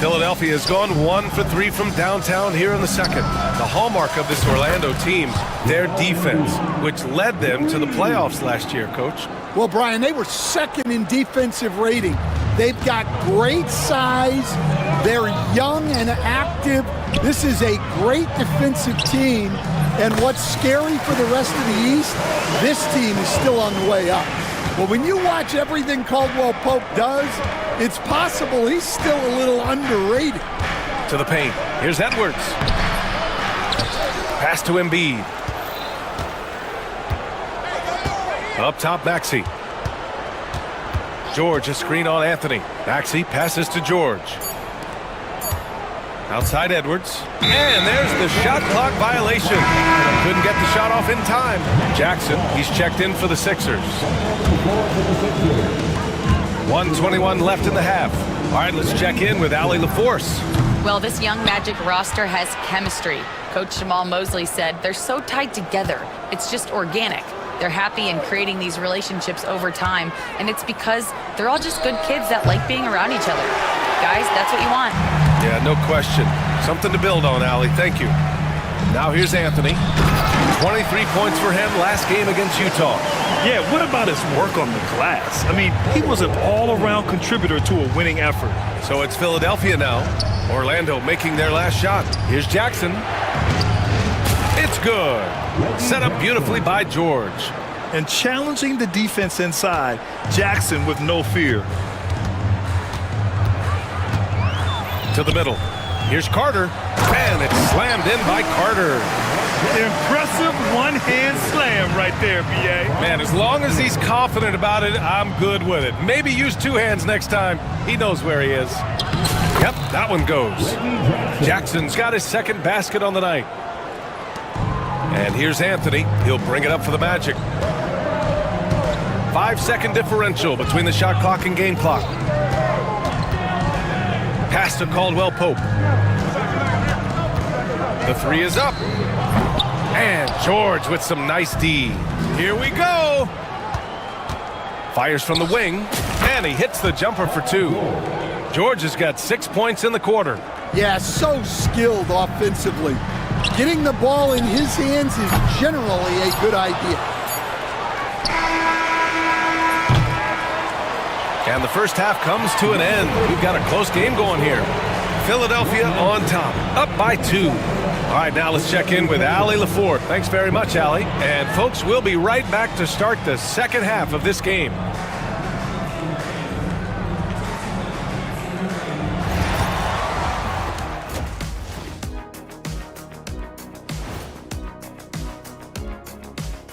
Philadelphia has gone 1 for 3 from downtown here in the second. The hallmark of this Orlando team, their defense, which led them to the playoffs last year, Coach. Well, Brian, they were second in defensive rating. They've got great size. They're young and active. This is a great defensive team. And what's scary for the rest of the East, this team is still on the way up. But when you watch everything Caldwell Pope does, it's possible he's still a little underrated. To the paint. Here's Edwards. Pass to Embiid. Up top, Maxey. George, a screen on Anthony. Maxey passes to George. Outside Edwards. And there's the shot clock violation. Couldn't get the shot off in time. Jackson, he's checked in for the Sixers. 1:21 left in the half. All right, let's check in with Allie LaForce. Well, this young Magic roster has chemistry. Coach Jamal Mosley said they're so tied together. It's just organic. They're happy in creating these relationships over time, and it's because they're all just good kids that like being around each other. Guys, that's what you want. Yeah, no question. Something to build on, Allie. Thank you. Now here's Anthony. 23 points for him last game against Utah. Yeah, what about his work on the glass? I mean, he was an all-around contributor to a winning effort. So it's Philadelphia now. Orlando making their last shot. Here's Jackson. It's good. Set up beautifully by George. And challenging the defense inside, Jackson with no fear. To the middle. Here's Carter. And it's slammed in by Carter. Impressive one-hand slam right there, B.A. Man, as long as he's confident about it, I'm good with it. Maybe use two hands next time. He knows where he is. Yep, that one goes. Jackson's got his second basket on the night. And here's Anthony. He'll bring it up for the Magic. 5-second differential between the shot clock and game clock. Pass to Caldwell Pope. The three is up. And George with some nice D. Here we go. Fires from the wing. And he hits the jumper for two. George has got 6 points in the quarter. Yeah, so skilled offensively. Getting the ball in his hands is generally a good idea. And the first half comes to an end. We've got a close game going here. Philadelphia on top, up by 2. All right, now let's check in with Allie LaForce. Thanks very much, Allie. And folks, we'll be right back to start the second half of this game.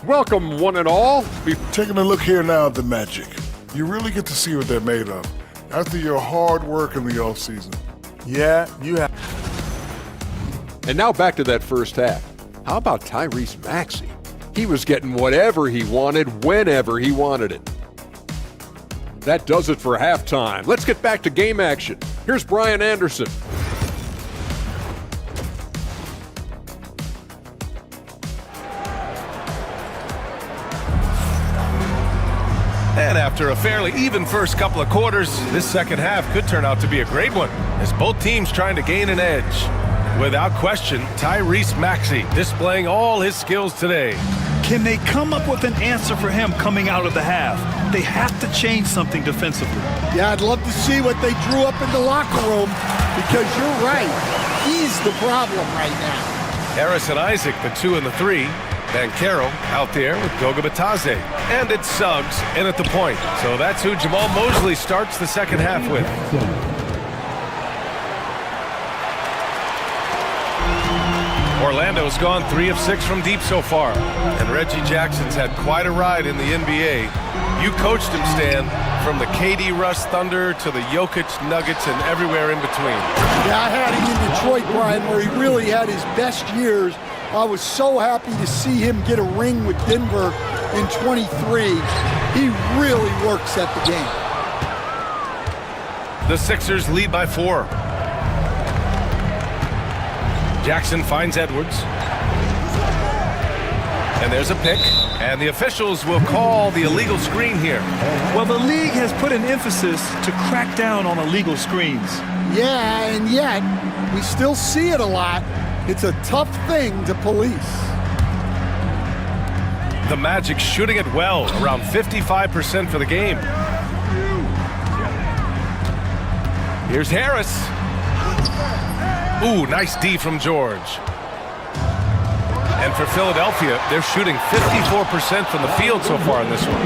Welcome, one and all. Taking a look here now at the Magic. You really get to see what they're made of after your hard work in the offseason. Yeah, you have. And now back to that first half. How about Tyrese Maxey? He was getting whatever he wanted, whenever he wanted it. That does it for halftime. Let's get back to game action. Here's Brian Anderson. And after a fairly even first couple of quarters, this second half could turn out to be a great one, as both teams trying to gain an edge. Without question, Tyrese Maxey displaying all his skills today. Can they come up with an answer for him coming out of the half? They have to change something defensively. Yeah, I'd love to see what they drew up in the locker room, because you're right. He's the problem right now. Harris and Isaac, the 2 and the 3. Banchero out there with Goga Batadze. And it's Suggs in at the point. So that's who Jamal Mosley starts the second half with. Orlando's gone 3 of 6 from deep so far. And Reggie Jackson's had quite a ride in the NBA. You coached him, Stan, from the KD Russ Thunder to the Jokic Nuggets and everywhere in between. Yeah, I had him in Detroit, Brian, where he really had his best years. I was so happy to see him get a ring with Denver in 23. He really works at the game. The Sixers lead by 4. Jackson finds Edwards. And there's a pick. And the officials will call the illegal screen here. Well, the league has put an emphasis to crack down on illegal screens. Yeah, and yet we still see it a lot. It's a tough thing to police. The Magic shooting it well, around 55% for the game. Here's Harris. Ooh, nice D from George. And for Philadelphia, they're shooting 54% from the field so far in this one.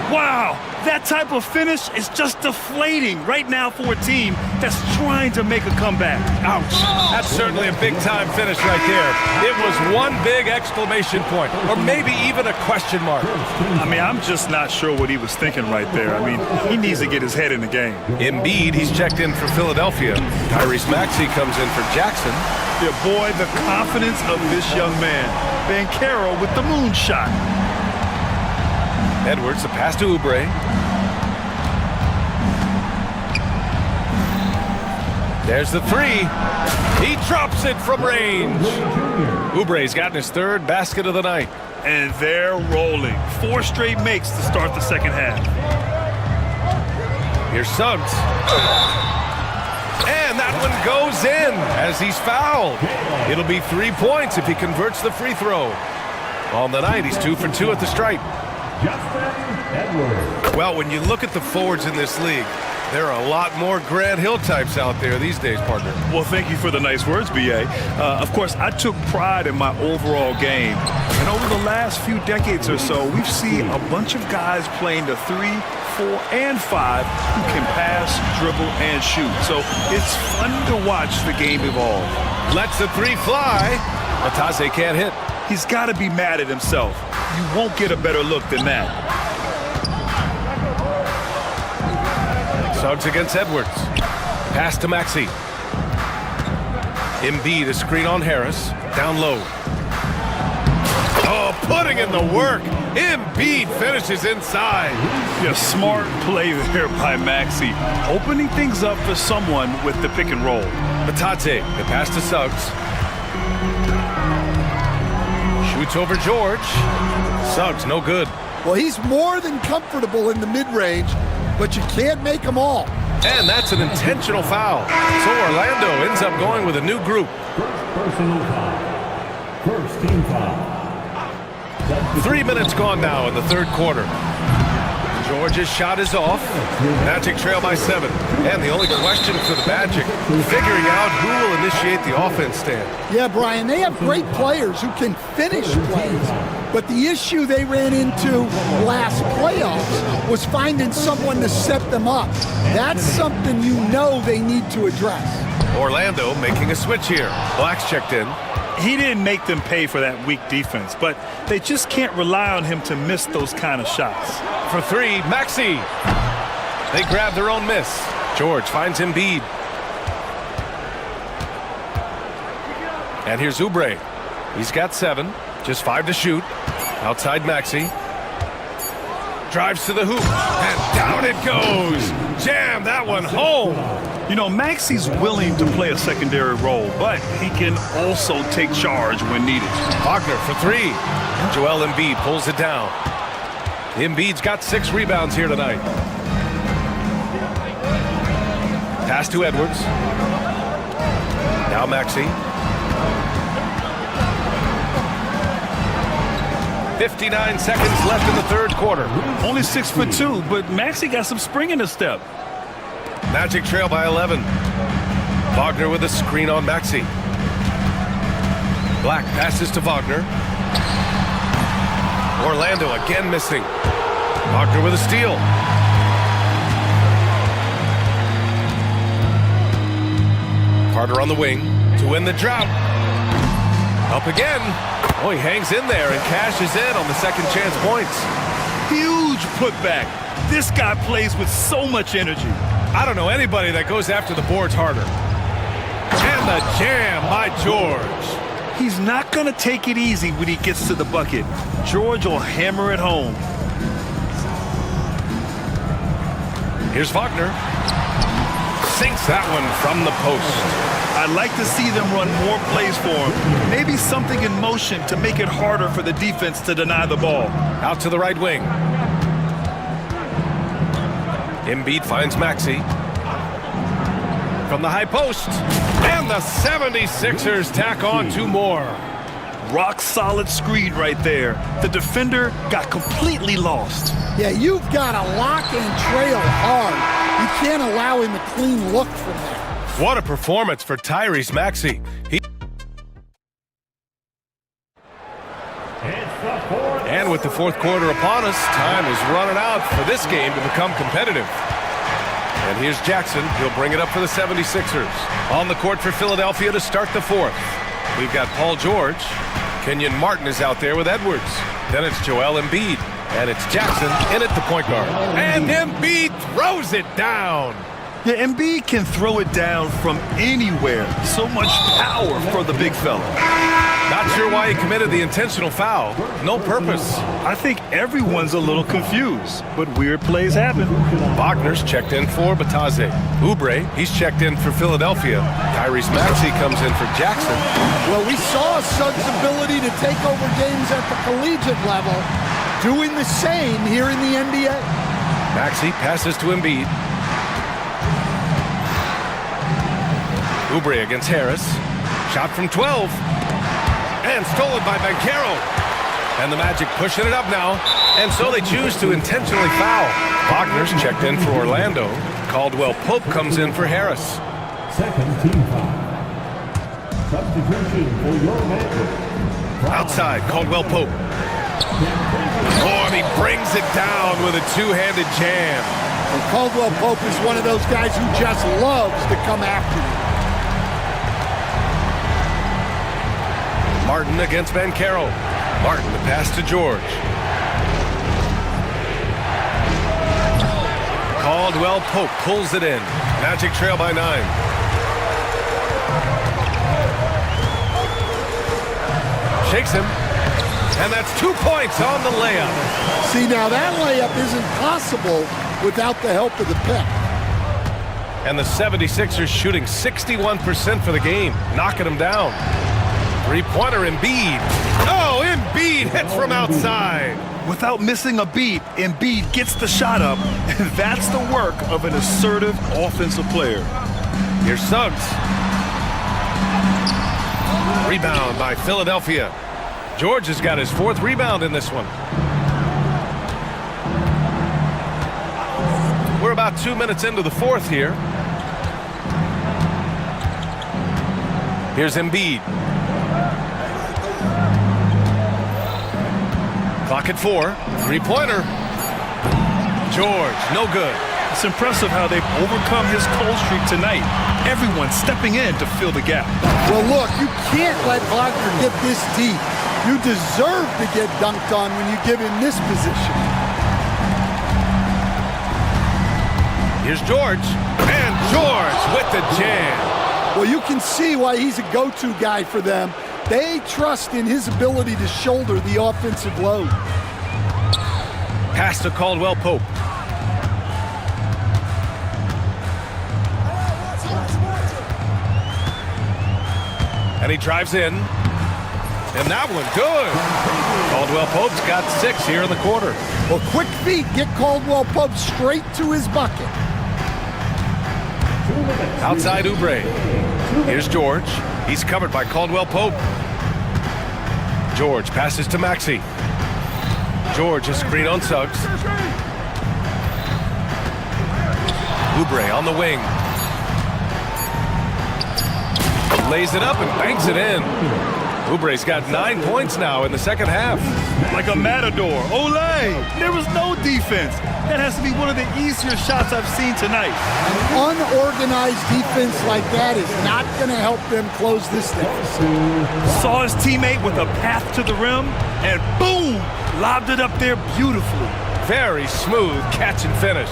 Wow, that type of finish is just deflating right now for a team that's trying to make a comeback. Ouch. That's certainly a big-time finish right there. It was one big exclamation point, or maybe even a question mark. I mean, I'm just not sure what he was thinking right there. I mean, he needs to get his head in the game. Embiid, he's checked in for Philadelphia. Tyrese Maxey comes in for Jackson. Yeah, boy, the confidence of this young man. Banchero with the moonshot. Edwards, a pass to Oubre. There's the three. He drops it from range. Oubre's gotten his third basket of the night. And they're rolling. 4 straight makes to start the second half. Here's Suggs. And that one goes in as he's fouled. It'll be 3 points if he converts the free throw. On the night, he's 2 for 2 at the stripe. Well, when you look at the forwards in this league, there are a lot more Grant Hill types out there these days, partner. Well, thank you for the nice words, B.A. Of course, I took pride in my overall game. And over the last few decades or so, we've seen a bunch of guys playing the 3, 4, and 5 who can pass, dribble, and shoot. So it's fun to watch the game evolve. Lets the 3 fly. Atase can't hit. He's got to be mad at himself. You won't get a better look than that. Suggs against Edwards. Pass to Maxey. Embiid, a screen on Harris. Down low. Oh, putting in the work. Embiid finishes inside. Yeah, smart play there by Maxey. Opening things up for someone with the pick and roll. Batate, the pass to Suggs. Shoots over George. Suggs, no good. Well, he's more than comfortable in the mid-range, but you can't make them all. And that's an intentional foul. So Orlando ends up going with a new group. First team foul. 3 minutes gone now in the third quarter. George's shot is off. Magic trail by 7. And the only question for the Magic, figuring out who will initiate the offense stand. Yeah, Brian, they have great players who can finish plays. But the issue they ran into last playoffs was finding someone to set them up. That's something you know they need to address. Orlando making a switch here. Black's checked in. He didn't make them pay for that weak defense, but they just can't rely on him to miss those kind of shots. For 3, Maxey. They grab their own miss. George finds Embiid. And here's Oubre. He's got 7. Just 5 to shoot. Outside Maxey. Drives to the hoop. And down it goes. Jam that one home. You know, Maxey's willing to play a secondary role, but he can also take charge when needed. Wagner for 3. Joel Embiid pulls it down. Embiid's got 6 rebounds here tonight. Pass to Edwards. Now Maxey. 59 seconds left in the third quarter. Only 6 for 2, but Maxey got some spring in his step. Magic trail by 11. Wagner with a screen on Maxey. Black passes to Wagner. Orlando again missing. Wagner with a steal. Carter on the wing to win the drought. Up again. Oh, he hangs in there and cashes in on the second chance points. Huge putback. This guy plays with so much energy. I don't know anybody that goes after the boards harder. And the jam by George. He's not going to take it easy when he gets to the bucket. George will hammer it home. Here's Wagner. Sinks that one from the post. I'd like to see them run more plays for him. Maybe something in motion to make it harder for the defense to deny the ball. Out to the right wing. Embiid finds Maxey. From the high post. And the 76ers tack on 2 more. Rock solid screen right there. The defender got completely lost. Yeah, you've got to lock and trail hard. You can't allow him a clean look from there. What a performance for Tyrese Maxey. And with with the fourth quarter upon us, time is running out for this game to become competitive. And here's Jackson. He'll bring it up for the 76ers. On the court for Philadelphia to start the fourth. We've got Paul George. Kenyon Martin is out there with Edwards. Then it's Joel Embiid. And it's Jackson in at the point guard. And Embiid throws it down. Yeah, Embiid can throw it down from anywhere. So much power for the big fella. Not sure why he committed the intentional foul. No purpose. I think everyone's a little confused, but weird plays happen. Wagner's checked in for Bataze. Oubre, he's checked in for Philadelphia. Tyrese Maxey comes in for Jackson. Well, we saw Suggs' ability to take over games at the collegiate level, doing the same here in the NBA. Maxey passes to Embiid. Oubre against Harris. Shot from 12. And stolen by Banchero. And the Magic pushing it up now. And so they choose to intentionally foul. Wagner's checked in for Orlando. Caldwell Pope comes in for Harris. Second team foul. Substitution for your Magic. Outside, Caldwell Pope. Oh, and he brings it down with a two-handed jam. And Caldwell Pope is one of those guys who just loves to come after you. Martin against Banchero. Martin, the pass to George. Caldwell Pope pulls it in. Magic trail by 9. Shakes him. And that's 2 points on the layup. See, now that layup isn't possible without the help of the pick. And the 76ers shooting 61% for the game, knocking them down. Three-pointer Embiid. Oh, Embiid hits from outside. Without missing a beat, Embiid gets the shot up, and that's the work of an assertive offensive player. Here's Suggs. Rebound by Philadelphia. George has got his fourth rebound in this one. We're about 2 minutes into the fourth here. Here's Embiid. Clock at 4. Three-pointer. George, no good. It's impressive how they've overcome his cold streak tonight. Everyone stepping in to fill the gap. Well, look, you can't let Wagner get this deep. You deserve to get dunked on when you give him this position. Here's George. And George with the jam. Well, you can see why he's a go-to guy for them. They trust in his ability to shoulder the offensive load. Pass to Caldwell Pope. And he drives in. And that one, good. Caldwell Pope's got 6 here in the quarter. Well, quick feet get Caldwell Pope straight to his bucket. Outside Oubre. Here's George. He's covered by Caldwell Pope. George passes to Maxey. George, a screen on Suggs. Oubre on the wing. Lays it up and banks it in. Oubre's got 9 points now in the second half. Like a matador. Olay! There was no defense. That has to be one of the easier shots I've seen tonight. An unorganized defense like that is not going to help them close this deficit. Saw his teammate with a path to the rim, and boom! Lobbed it up there beautifully. Very smooth catch and finish.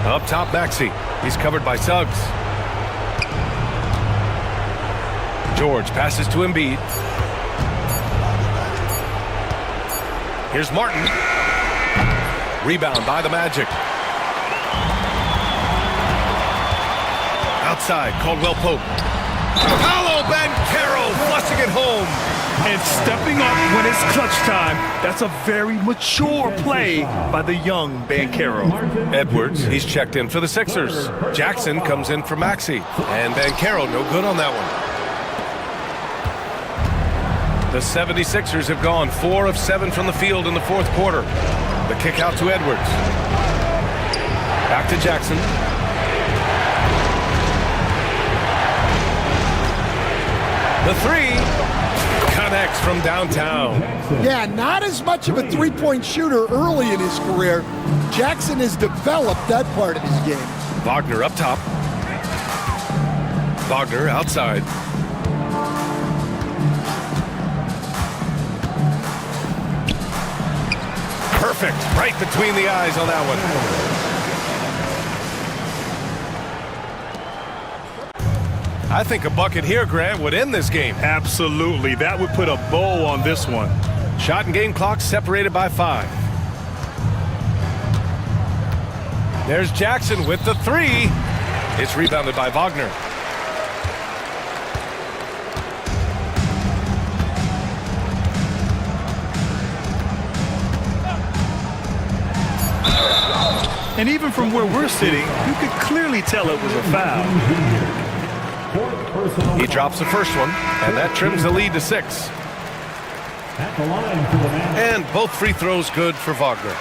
Up top, Maxey. He's covered by Suggs. George passes to Embiid. Here's Martin. Rebound by the Magic. Outside, Caldwell Pope. Paolo Banchero flushing it home. And stepping up when it's clutch time. That's a very mature play by the young Banchero. Edwards, he's checked in for the Sixers. Jackson comes in for Maxey. And Banchero, no good on that one. The 76ers have gone 4 of 7 from the field in the fourth quarter. The kick out to Edwards. Back to Jackson. The three. connects from downtown. Yeah, not as much of a three-point shooter early in his career. Jackson has developed that part of his game. Wagner up top. Wagner outside. Perfect. Right between the eyes on that one. I think a bucket here, Grant, would end this game. Absolutely. That would put a bow on this one. Shot and game clock separated by 5. There's Jackson with the 3. It's rebounded by Wagner. And even from where we're sitting, you could clearly tell it was a foul. He drops the first one, and that trims the lead to 6. And both free throws good for Wagner.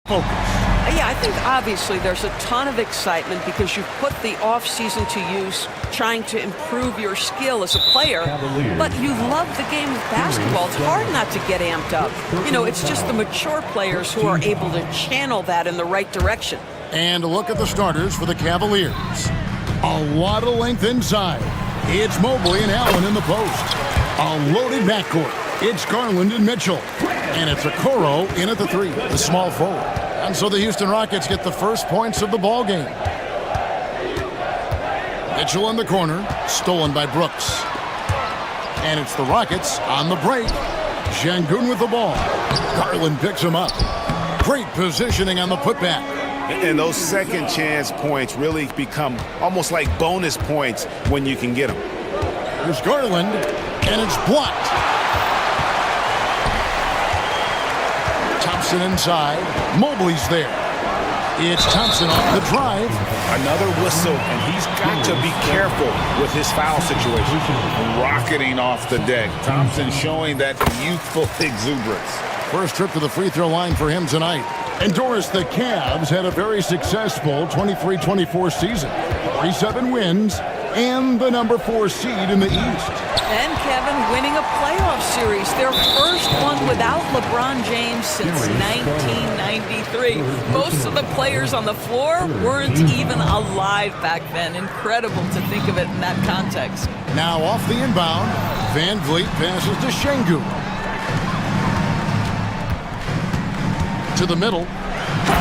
focus. Yeah, I think obviously there's a ton of excitement because you've put the off-season to use trying to improve your skill as a player, but you love the game of basketball. It's hard not to get amped up. You know, it's just the mature players who are able to channel that in the right direction. And look at the starters for the Cavaliers. A lot of length inside. It's Mobley and Allen in the post. A loaded backcourt. It's Garland and Mitchell. And it's Okoro in at the three, the small forward. And so the Houston Rockets get the first points of the ball game. Mitchell in the corner, stolen by Brooks. And it's the Rockets on the break. Şengün with the ball. Garland picks him up. Great positioning on the putback. And those second chance points really become almost like bonus points when you can get them. Here's Garland, and it's blocked. Thompson inside. Mobley's there. It's Thompson off the drive. Another whistle, and he's got to be careful with his foul situation. Rocketing off the deck. Thompson showing that youthful exuberance. First trip to the free throw line for him tonight. And Doris, the Cavs had a very successful 23-24 season. 37 wins and the number 4 seed in the East. And Kevin winning a playoff series, their first one without LeBron James since 1993. Most of the players on the floor weren't even alive back then. Incredible to think of it in that context. Now off the inbound, Van Vliet passes to Şengün. To the middle,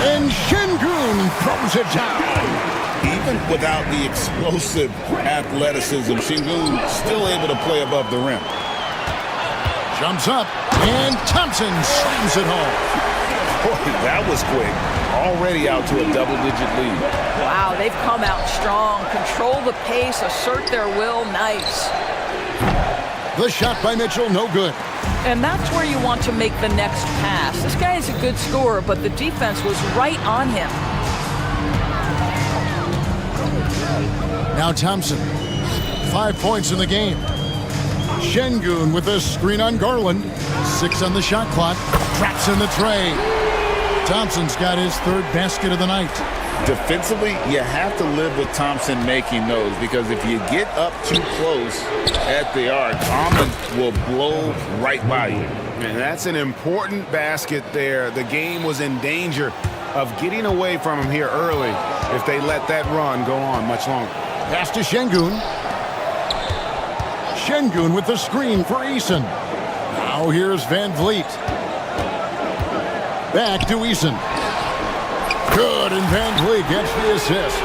and Şengün throws it down. Even without the explosive athleticism, Şengün still able to play above the rim. Jumps up, and Thompson slams it home. Boy, that was quick. Already out to a double-digit lead. Wow, they've come out strong. Control the pace, assert their will. Nice. The shot by Mitchell, no good. And that's where you want to make the next pass. This guy is a good scorer, but the defense was right on him. Now Thompson, 5 points in the game. Şengün with a screen on Garland. 6 on the shot clock. Traps in the tray. Thompson's got his third basket of the night. Defensively, you have to live with Thompson making those, because if you get up too close at the arc, Almond will blow right by you. And that's an important basket there. The game was in danger of getting away from him here early if they let that run go on much longer. Pass to Şengün. Şengün with the screen for Eason. Now here's Van Vliet. Back to Eason. Good, and Van Vliet gets the assist.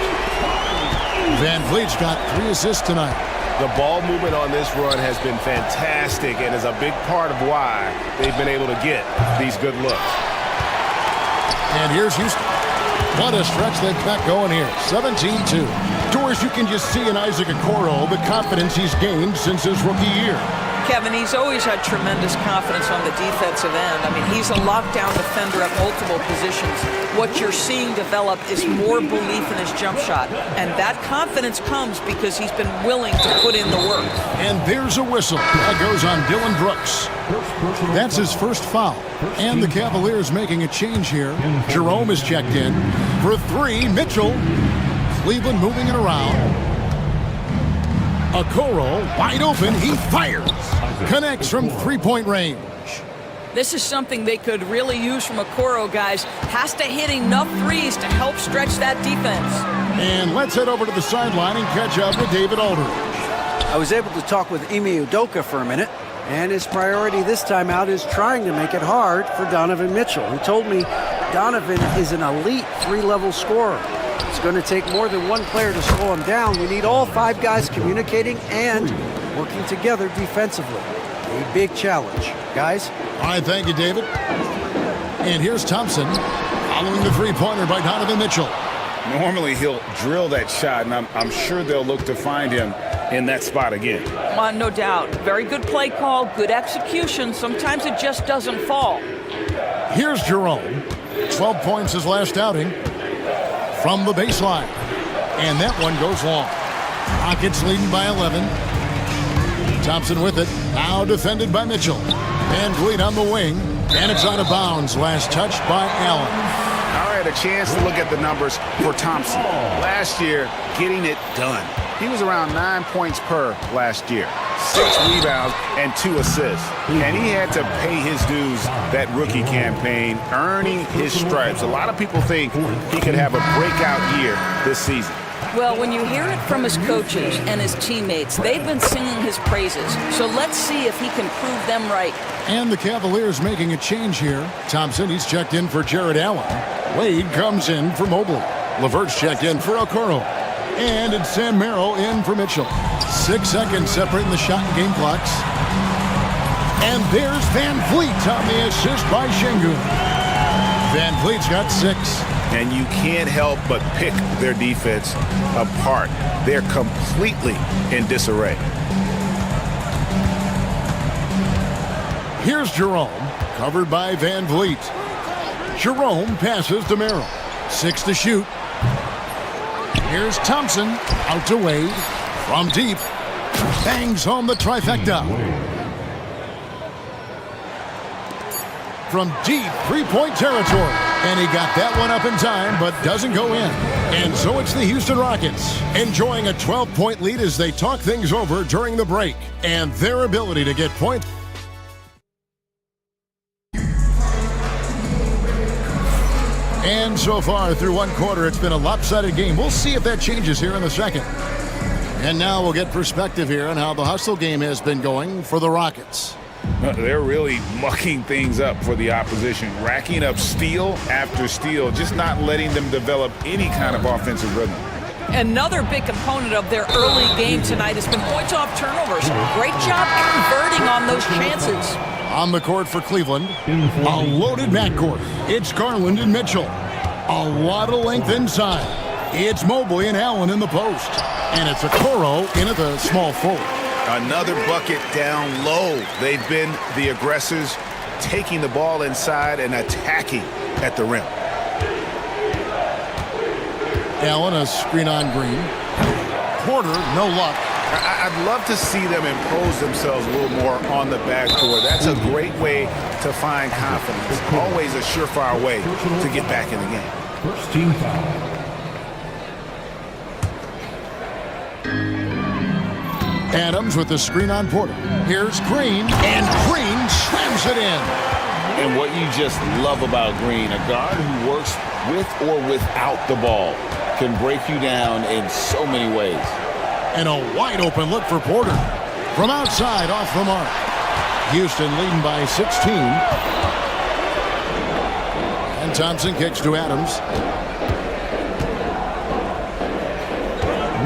Van Vliet's got 3 assists tonight. The ball movement on this run has been fantastic and is a big part of why they've been able to get these good looks. And here's Houston. What a stretch they've got going here. 17-2. Doris, you can just see in Isaac Okoro the confidence he's gained since his rookie year. Kevin, he's always had tremendous confidence on the defensive end. I mean, he's a lockdown defender at multiple positions. What you're seeing develop is more belief in his jump shot. And that confidence comes because he's been willing to put in the work. And there's a whistle. That goes on Dylan Brooks. That's his first foul. And the Cavaliers making a change here. Jerome is checked in. For 3, Mitchell. Cleveland moving it around. Okoro, wide open, he fires. Connects from 3-point range. This is something they could really use from Okoro, guys. Has to hit enough threes to help stretch that defense. And let's head over to the sideline and catch up with David Aldridge. I was able to talk with Ime Udoka for a minute, and his priority this time out is trying to make it hard for Donovan Mitchell. He told me Donovan is an elite 3-level scorer. It's going to take more than one player to slow him down. We need all 5 guys communicating and working together defensively. A big challenge. Guys? All right, thank you, David. And here's Thompson following the 3-pointer by Donovan Mitchell. Normally he'll drill that shot, and I'm sure they'll look to find him in that spot again. No doubt. Very good play call, good execution. Sometimes it just doesn't fall. Here's Jerome. 12 points his last outing from the baseline. And that one goes long. Rockets leading by 11. Thompson with it. Now defended by Mitchell. Van Vliet on the wing. And it's out of bounds. Last touch by Allen. All right, a chance to look at the numbers for Thompson. Last year, getting it done. He was around 9 points per last year, 6 rebounds and 2 assists. And he had to pay his dues that rookie campaign, earning his stripes. A lot of people think he could have a breakout year this season. Well, when you hear it from his coaches and his teammates, they've been singing his praises. So let's see if he can prove them right. And the Cavaliers making a change here. Thompson, he's checked in for Jared Allen. Wade comes in for Mobley. LeVert's checked in for Okoro. And it's Sam Merrill in for Mitchell. 6 seconds separating the shot and game clocks. And there's Van Vliet on the assist by Şengün. Van Vliet's got 6. And you can't help but pick their defense apart. They're completely in disarray. Here's Jerome, covered by Van Vliet. Jerome passes to Merrill. 6 to shoot. Here's Thompson, out to Wade. From deep, bangs home the trifecta. From deep three-point territory. And he got that one up in time, but doesn't go in. And so it's the Houston Rockets, enjoying a 12-point lead as they talk things over during the break. And their ability to get points. And so far through one quarter, it's been a lopsided game. We'll see if that changes here in the second. And now we'll get perspective here on how the hustle game has been going for the Rockets. They're really mucking things up for the opposition, racking up steal after steal, just not letting them develop any kind of offensive rhythm. Another big component of their early game tonight has been points off turnovers. Great job converting on those chances. On the court for Cleveland, a loaded backcourt. It's Garland and Mitchell. A lot of length inside. It's Mobley and Allen in the post. And it's Okoro in at the small forward. Another bucket down low. They've been the aggressors, taking the ball inside and attacking at the rim. Allen, a screen on Green. Porter, no luck. I'd love to see them impose themselves a little more on the backcourt. That's a great way to find confidence. Always a surefire way to get back in the game. First team foul. Adams with the screen on Porter. Here's Green, and Green slams it in. And what you just love about Green, a guard who works with or without the ball, can break you down in so many ways. And a wide open look for Porter. From outside, off the mark. Houston leading by 16. And Thompson kicks to Adams.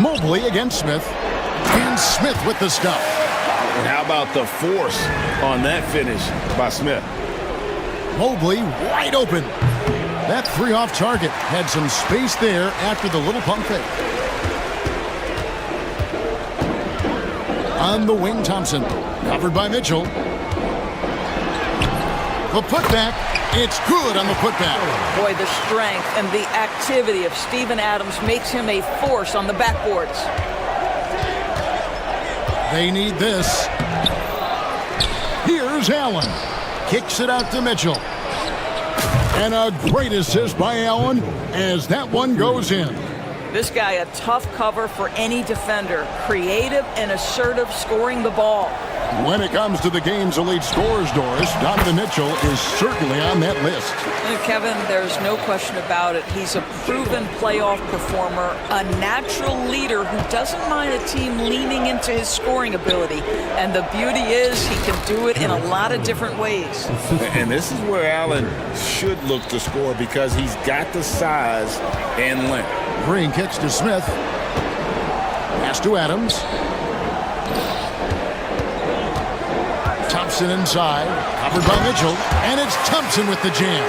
Mobley against Smith. And Smith with the stop. And how about the force on that finish by Smith? Mobley wide open. That three off target had some space there after the little pump fake. On the wing, Thompson. Covered by Mitchell. The putback. It's good on the putback. Boy, the strength and the activity of Steven Adams makes him a force on the backboards. They need this. Here's Allen. Kicks it out to Mitchell. And a great assist by Allen as that one goes in. This guy, a tough cover for any defender. Creative and assertive scoring the ball. When it comes to the game's elite scorers, Doris, Donovan Mitchell is certainly on that list. And Kevin, there's no question about it. He's a proven playoff performer, a natural leader who doesn't mind a team leaning into his scoring ability. And the beauty is he can do it in a lot of different ways. And this is where Allen should look to score because he's got the size and length. Green kicks to Smith. Pass to Adams. Thompson inside, covered by Mitchell, and it's Thompson with the jam.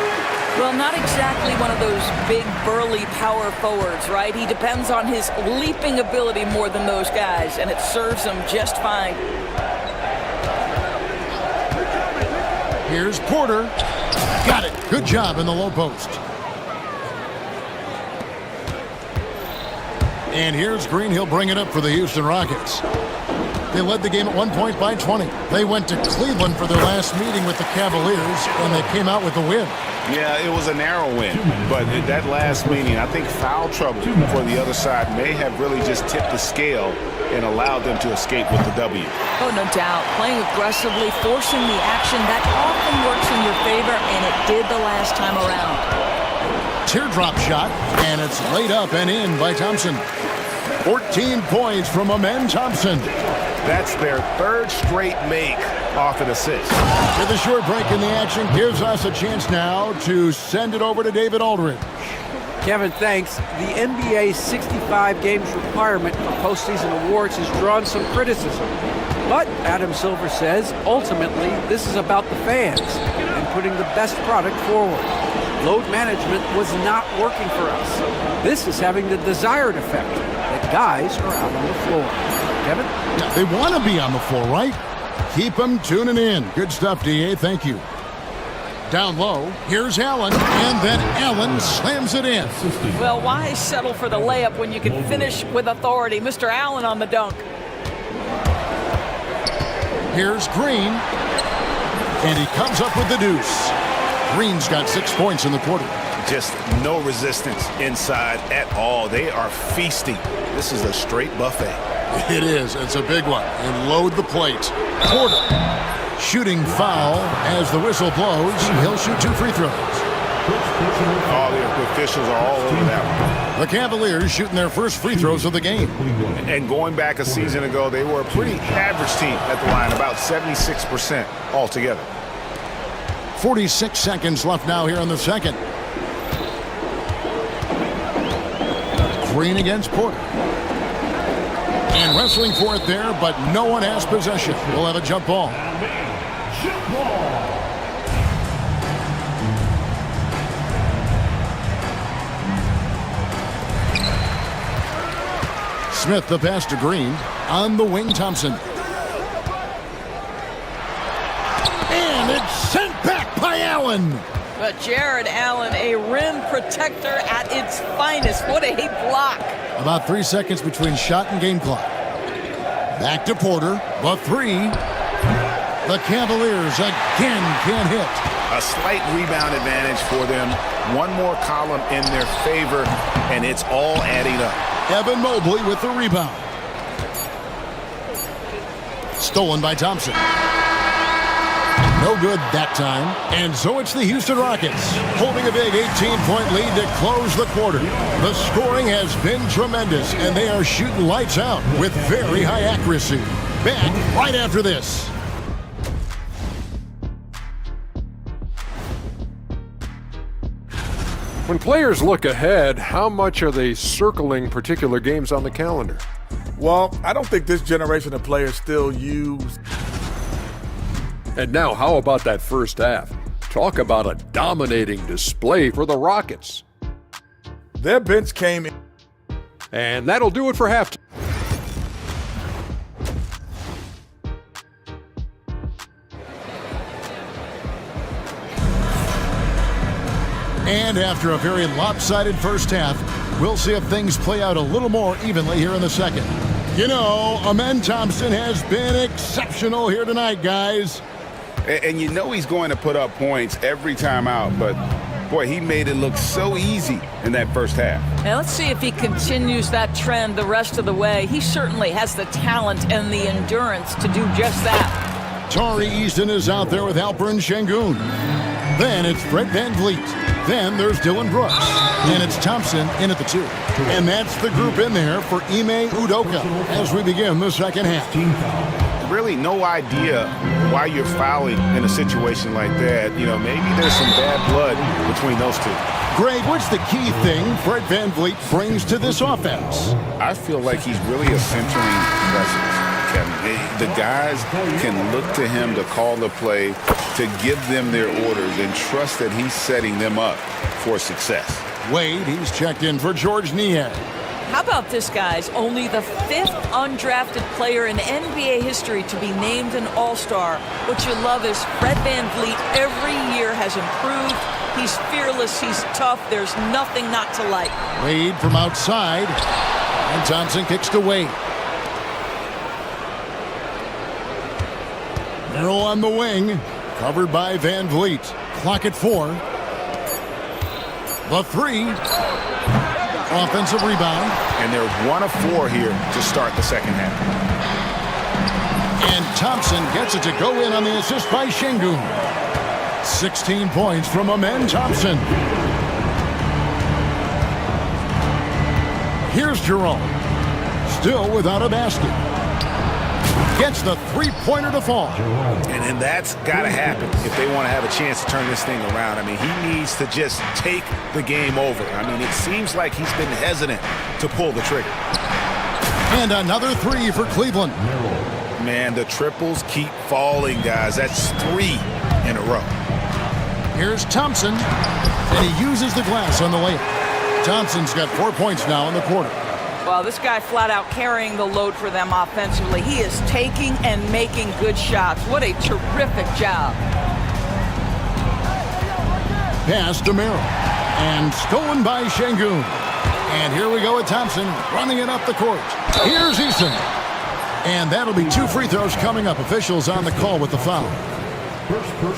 Well, not exactly one of those big, burly power forwards, right? He depends on his leaping ability more than those guys, and it serves him just fine. Here's Porter. Got it. Good job in the low post. And here's Green. He'll bring it up for the Houston Rockets. They led the game at one point by 20. They went to Cleveland for their last meeting with the Cavaliers, and they came out with the win. Yeah, it was a narrow win, but at that last meeting, I think foul trouble for the other side may have really just tipped the scale and allowed them to escape with the W. Oh, no doubt. Playing aggressively, forcing the action, that often works in your favor, and it did the last time around. Teardrop shot, and it's laid up and in by Thompson. 14 points from Amen Thompson. That's their third straight make off an assist. With a short break in the action gives us a chance now to send it over to David Aldridge. Kevin, thanks. The NBA's 65 games requirement for postseason awards has drawn some criticism. But Adam Silver says, ultimately, this is about the fans and putting the best product forward. Load management was not working for us. This is having the desired effect, that guys are out on the floor. Kevin? They want to be on the floor, right? Keep them tuning in. Good stuff, D.A. Thank you. Down low, here's Allen, and then Allen slams it in. Well, why settle for the layup when you can finish with authority? Mr. Allen on the dunk. Here's Green, and he comes up with the deuce. Green's got 6 points in the quarter. Just no resistance inside at all. They are feasting. This is a straight buffet. It is. It's a big one. And load the plate. Porter. Shooting foul as the whistle blows. He'll shoot 2 free throws. All the officials are all over that one. The Cavaliers shooting their first free throws of the game. And going back a season ago, they were a pretty average team at the line, about 76% altogether. 46 seconds left now here in the second. Green against Porter. And wrestling for it there, but no one has possession. We'll have a jump ball. Smith the pass to Green. On the wing, Thompson. And it's sent back by Allen. But Jared Allen, a rim protector at its finest. What a block. About 3 seconds between shot and game clock. Back to Porter. The three. The Cavaliers again can't hit. A slight rebound advantage for them. One more column in their favor, and it's all adding up. Evan Mobley with the rebound. Stolen by Thompson. No good that time. And so it's the Houston Rockets holding a big 18-point lead to close the quarter. The scoring has been tremendous, and they are shooting lights out with very high accuracy. Back right after this. When players look ahead, how much are they circling particular games on the calendar? Well, I don't think this generation of players still use. And now, how about that first half? Talk about a dominating display for the Rockets. Their bench came in. And that'll do it for halftime. And after a very lopsided first half, we'll see if things play out a little more evenly here in the second. You know, Amen Thompson has been exceptional here tonight, guys. And you know he's going to put up points every time out, but boy, he made it look so easy in that first half. Now let's see if he continues that trend the rest of the way. He certainly has the talent and the endurance to do just that. Tari Easton is out there with Alperen Şengün. Then it's Fred VanVleet. Then there's Dylan Brooks. And it's Thompson in at the 2. And that's the group in there for Ime Udoka as we begin the second half. Really no idea why you're fouling in a situation like that. You know, maybe there's some bad blood between those two. Greg, what's the key thing Fred VanVleet brings to this offense? I feel like he's really a centering presence, Kevin. The guys can look to him to call the play, to give them their orders, and trust that he's setting them up for success. Wade, he's checked in for George Niang. How about this, guys? Only the 5th undrafted player in NBA history to be named an All-Star. What you love is Fred VanVleet every year has improved. He's fearless. He's tough. There's nothing not to like. Wade from outside. And Thompson kicks to Wade. Arrow on the wing, covered by Van Vliet. Clock at 4. The 3. Offensive rebound. And they're 1 of 4 here to start the second half. And Thompson gets it to go in on the assist by Şengün. 16 points from Amen Thompson. Here's Jerome. Still without a basket. Gets the three-pointer to fall. And that's got to happen if they want to have a chance to turn this thing around. I mean, he needs to just take the game over. I mean, it seems like he's been hesitant to pull the trigger. And another 3 for Cleveland. Man, the triples keep falling, guys. That's 3 in a row. Here's Thompson, and he uses the glass on the layup. Thompson's got 4 points now in the quarter. Well, this guy flat out carrying the load for them offensively. He is taking and making good shots. What a terrific job. Pass to Merrill. And stolen by Şengün. And here we go with Thompson running it up the court. Here's Eason. And that'll be 2 free throws coming up. Officials on the call with the foul.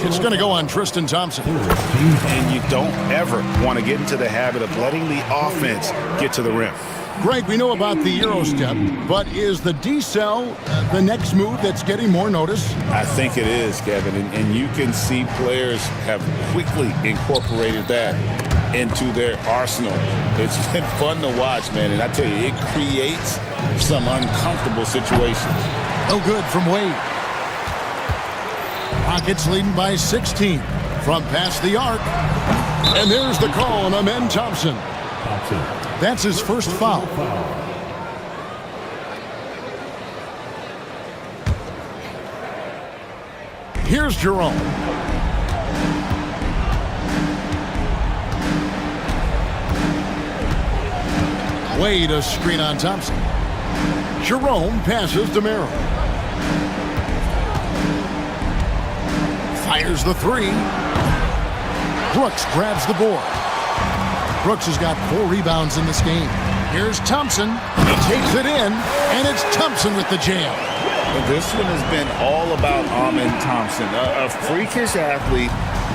It's going to go on Tristan Thompson. And you don't ever want to get into the habit of letting the offense get to the rim. Greg, we know about the Euro step, but is the decel the next move that's getting more notice? I think it is, Kevin, and you can see players have quickly incorporated that into their arsenal. It's been fun to watch, man, and I tell you, it creates some uncomfortable situations. No good from Wade. Rockets leading by 16 from past the arc. And there's the call on Amen Thompson. That's his first foul. Here's Jerome. Wade a screen on Thompson. Jerome passes to Merrill. Fires the 3. Brooks grabs the board. Brooks has got 4 rebounds in this game. Here's Thompson. He takes it in, and it's Thompson with the jam. This one has been all about Amen Thompson, a freakish athlete.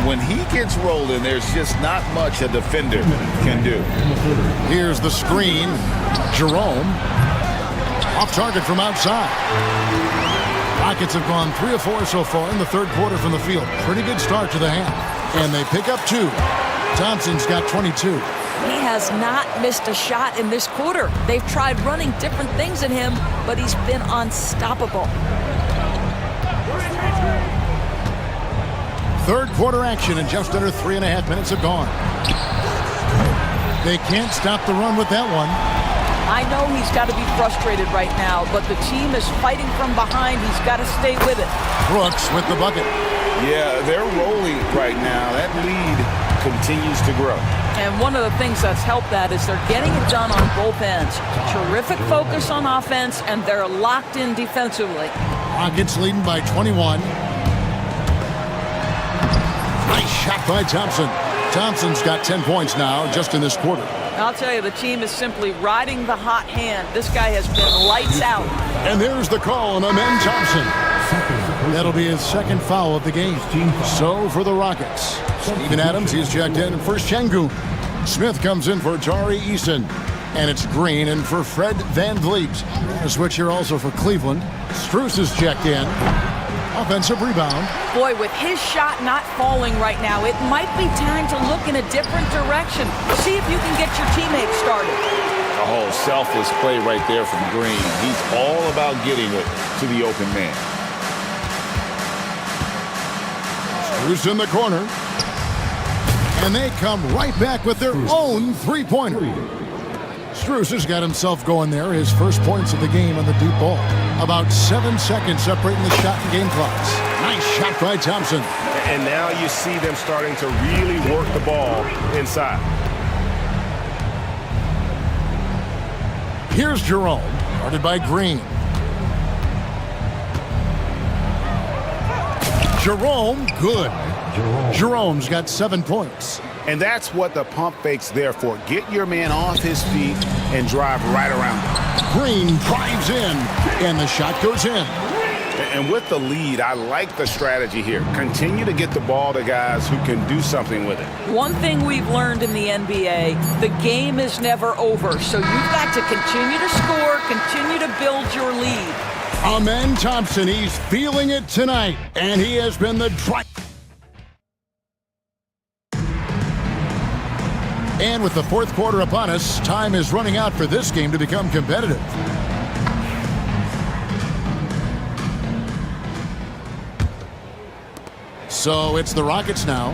When he gets rolling, there's just not much a defender can do. Here's the screen. Jerome. Off target from outside. Rockets have gone 3 of 4 so far in the third quarter from the field. Pretty good start to the half. And they pick up 2. Thompson's got 22. He has not missed a shot in this quarter. They've tried running different things at him, but he's been unstoppable. Third quarter action, and just under 3.5 minutes have gone. They can't stop the run with that one. I know he's got to be frustrated right now, but the team is fighting from behind. He's got to stay with it. Brooks with the bucket. Yeah, they're rolling right now. That lead continues to grow. And one of the things that's helped that is they're getting it done on both ends. Terrific focus on offense, and they're locked in defensively. Rockets leading by 21. Nice shot by Thompson. Thompson's got 10 points now just in this quarter. I'll tell you, the team is simply riding the hot hand. This guy has been lights out. And there's the call on Amen Thompson. That'll be his second foul of the game. So for the Rockets, Steven Adams, he's checked in for Şengün. Smith comes in for Tari Eason. And it's Green in for Fred Van Vliet. A switch here also for Cleveland. Strus is checked in. Offensive rebound. Boy, with his shot not falling right now, it might be time to look in a different direction. See if you can get your teammates started. Oh, selfless play right there from Green. He's all about getting it to the open man. Strus in the corner. And they come right back with their own three-pointer. Strus has got himself going there. His first points of the game on the deep ball. About 7 seconds separating the shot and game clocks. Nice shot by Thompson. And now you see them starting to really work the ball inside. Here's Jerome, guarded by Green. Jerome, good. Jerome's got 7 points. And that's what the pump fake's there for. Get your man off his feet and drive right around him. Green drives in, and the shot goes in. And with the lead, I like the strategy here. Continue to get the ball to guys who can do something with it. One thing we've learned in the NBA, the game is never over. So you've got to continue to score, continue to build your lead. Amen Thompson, he's feeling it tonight, and he has been the drive. And with the fourth quarter upon us, time is running out for this game to become competitive. So it's the Rockets now.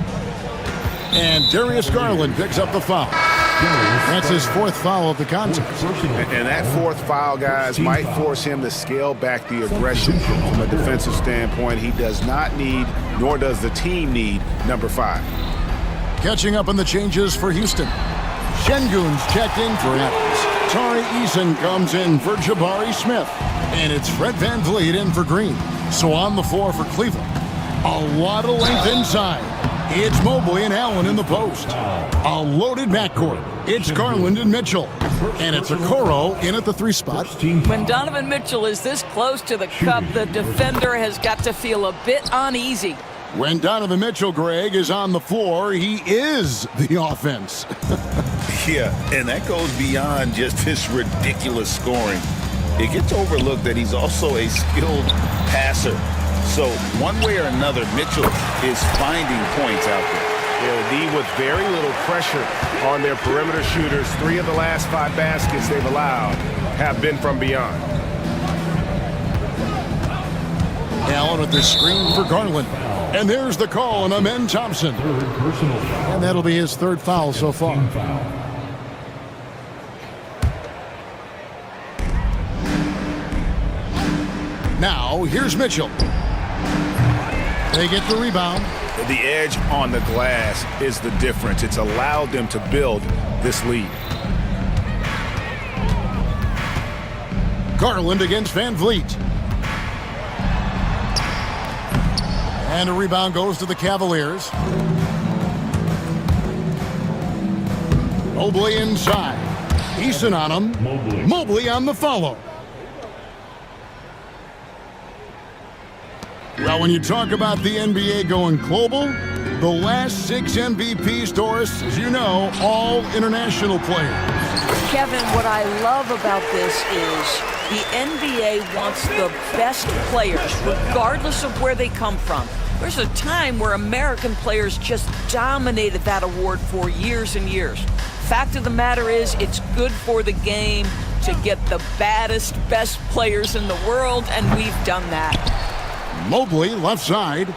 And Darius Garland picks up the foul. That's his fourth foul of the contest. And that fourth foul, guys, might force him to scale back the aggression from a defensive standpoint. He does not need, nor does the team need, number 5. Catching up on the changes for Houston. Şengün's checked in for Adams. Tari Eason comes in for Jabari Smith. And it's Fred VanVleet in for Green. So on the floor for Cleveland. A lot of length inside. It's Mobley and Allen in the post. A loaded backcourt. It's Garland and Mitchell. And it's Okoro in at the 3 spot. When Donovan Mitchell is this close to the cup, the defender has got to feel a bit uneasy. When Donovan Mitchell, Greg, is on the floor, he is the offense. Yeah, and that goes beyond just his ridiculous scoring. It gets overlooked that he's also a skilled passer. So one way or another, Mitchell is finding points out there. Yeah, the D with very little pressure on their perimeter shooters. 3 of the last 5 baskets they've allowed have been from beyond. Allen with the screen for Garland. And there's the call on Amen Thompson. And that'll be his 3rd foul so far. Now, here's Mitchell. They get the rebound. The edge on the glass is the difference. It's allowed them to build this lead. Garland against VanVleet. And a rebound goes to the Cavaliers. Mobley inside. Eason on him. Mobley on the follow. Well, when you talk about the NBA going global, the last 6 MVPs, Doris, as you know, all international players. Kevin, what I love about this is the NBA wants the best players, regardless of where they come from. There's a time where American players just dominated that award for years and years. Fact of the matter is, it's good for the game to get the baddest, best players in the world, and we've done that. Mobley, left side.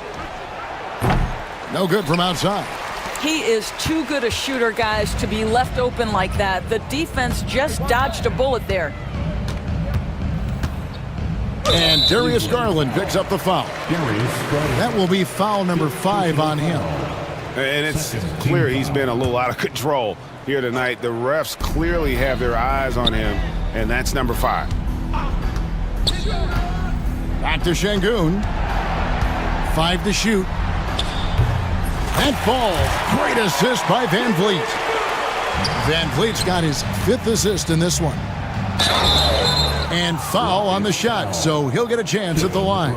No good from outside. He is too good a shooter, guys, to be left open like that. The defense just dodged a bullet there. And Darius Garland picks up the foul. That will be foul number 5 on him. And it's clear he's been a little out of control here tonight. The refs clearly have their eyes on him, and that's number 5. Back to Şengün. 5 to shoot. That falls. Great assist by VanVleet. VanVleet's got his 5th assist in this one. And foul on the shot, so he'll get a chance at the line.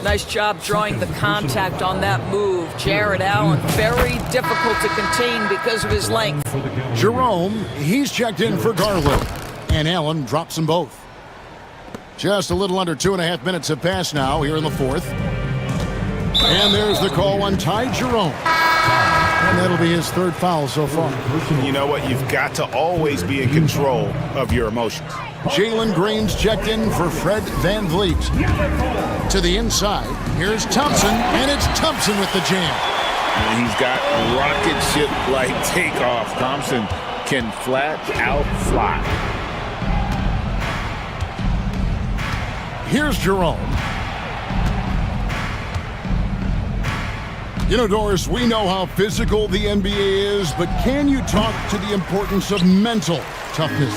Nice job drawing the contact on that move. Jared Allen, very difficult to contain because of his length. Jerome, he's checked in for Garland. And Allen drops them both. Just a little under 2.5 minutes have passed now here in the 4th. And there's the call on Ty Jerome. And that'll be his 3rd foul so far. You know what? You've got to always be in control of your emotions. Jalen Green's checked in for Fred VanVleet. To the inside, here's Thompson, and it's Thompson with the jam. And he's got rocket ship-like takeoff. Thompson can flat out fly. Here's Jerome. You know, Doris, we know how physical the NBA is, but can you talk to the importance of mental toughness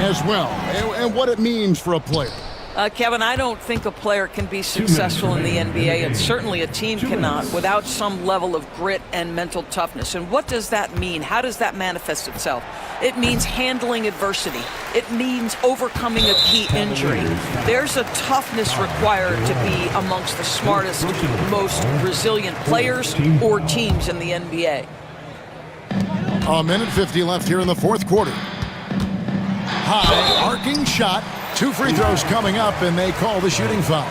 as well, and what it means for a player? Kevin, I don't think a player can be successful in the NBA, and certainly a team cannot, without some level of grit and mental toughness. And what does that mean? How does that manifest itself? It means handling adversity. It means overcoming a key injury. There's a toughness required to be amongst the smartest, most resilient players or teams in the NBA. A minute 50 left here in the fourth quarter. High arcing shot. 2 free throws coming up, and they call the shooting foul.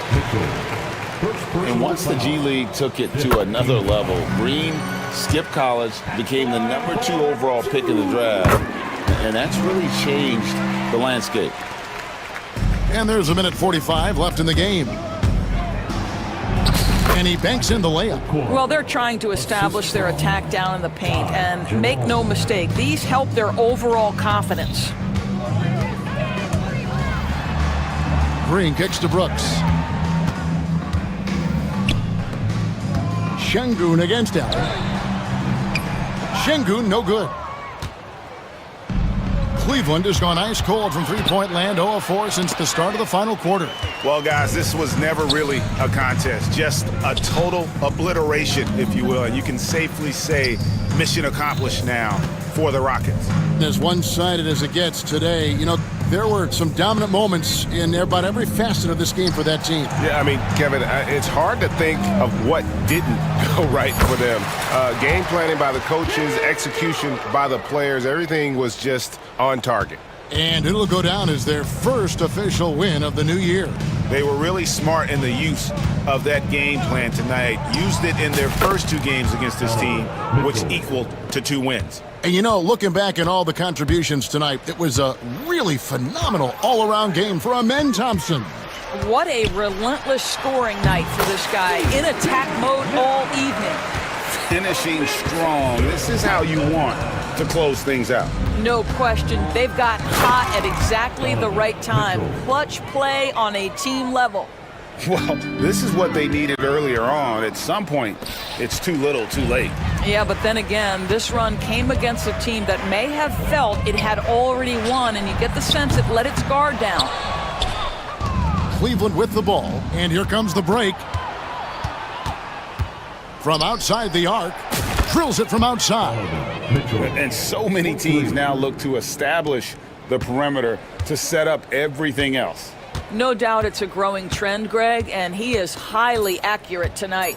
And once the G League took it to another level, Green skipped college, became the #2 overall pick in the draft, and that's really changed the landscape. And there's a minute 45 left in the game. And he banks in the layup. Well, they're trying to establish their attack down in the paint, and make no mistake, these help their overall confidence. Green kicks to Brooks. Şengün against Allen. Şengün, no good. Cleveland has gone ice cold from three-point land, 0 of 4 since the start of the final quarter. Well, guys, this was never really a contest, just a total obliteration, if you will. And you can safely say mission accomplished now for the Rockets. As one-sided as it gets today, you know, there were some dominant moments in about every facet of this game for that team. Yeah, I mean, Kevin, it's hard to think of what didn't go right for them. Game planning by the coaches, execution by the players, everything was just on target. And it'll go down as their first official win of the new year. They were really smart in the use of that game plan tonight. Used it in their first 2 games against this team, which equaled to 2 wins. And you know, looking back at all the contributions tonight, it was a really phenomenal all-around game for Amen Thompson. What a relentless scoring night for this guy, in attack mode all evening. Finishing strong. This is how you want to close things out. No question, they've got hot at exactly the right time. Clutch play on a team level. Well, this is what they needed earlier on. At some point, it's too little, too late. Yeah, but then again, this run came against a team that may have felt it had already won, and you get the sense it let its guard down. Cleveland with the ball, and here comes the break. From outside the arc, drills it from outside. And so many teams now look to establish the perimeter to set up everything else. No doubt it's a growing trend, Greg, and he is highly accurate tonight.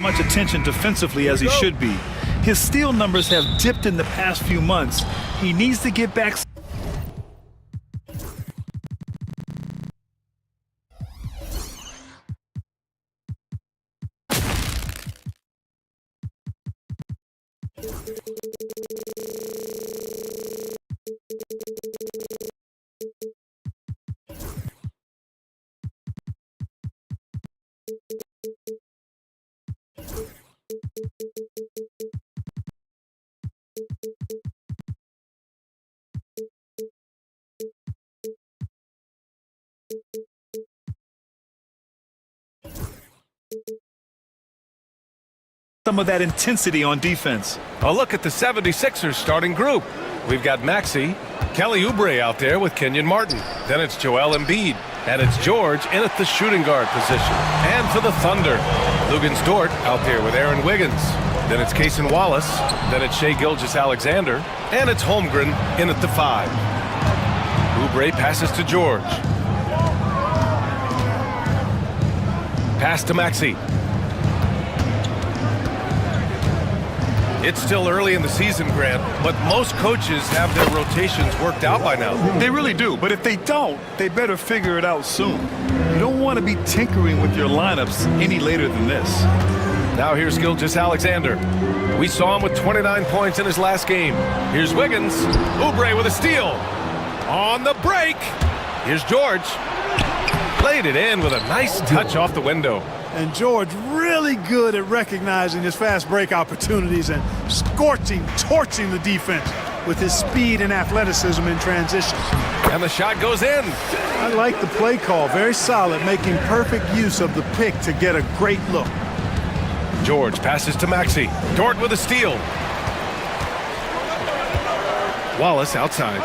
much attention defensively as he should be. His steal numbers have dipped in the past few months. He needs to get back. Some of that intensity on defense. A look at the 76ers starting group. We've got Maxey, Kelly Oubre out there with Kenyon Martin. Then it's Joel Embiid. And it's George in at the shooting guard position. And for the Thunder, Luguentz Dort out there with Aaron Wiggins. Then it's Cason Wallace. Then it's Shai Gilgeous-Alexander. And it's Holmgren in at the 5. Oubre passes to George. Pass to Maxey. It's still early in the season, Grant, but most coaches have their rotations worked out by now. They really do, but if they don't, they better figure it out soon. You don't want to be tinkering with your lineups any later than this. Now here's Gilgeous-Alexander. We saw him with 29 points in his last game. Here's Wiggins. Oubre with a steal. On the break. Here's George. Played it in with a nice touch off the window. And George really good at recognizing his fast break opportunities and torching the defense with his speed and athleticism in transition. And the shot goes in. I like the play call. Very solid, making perfect use of the pick to get a great look. George passes to Maxey. Dort with a steal. Wallace outside.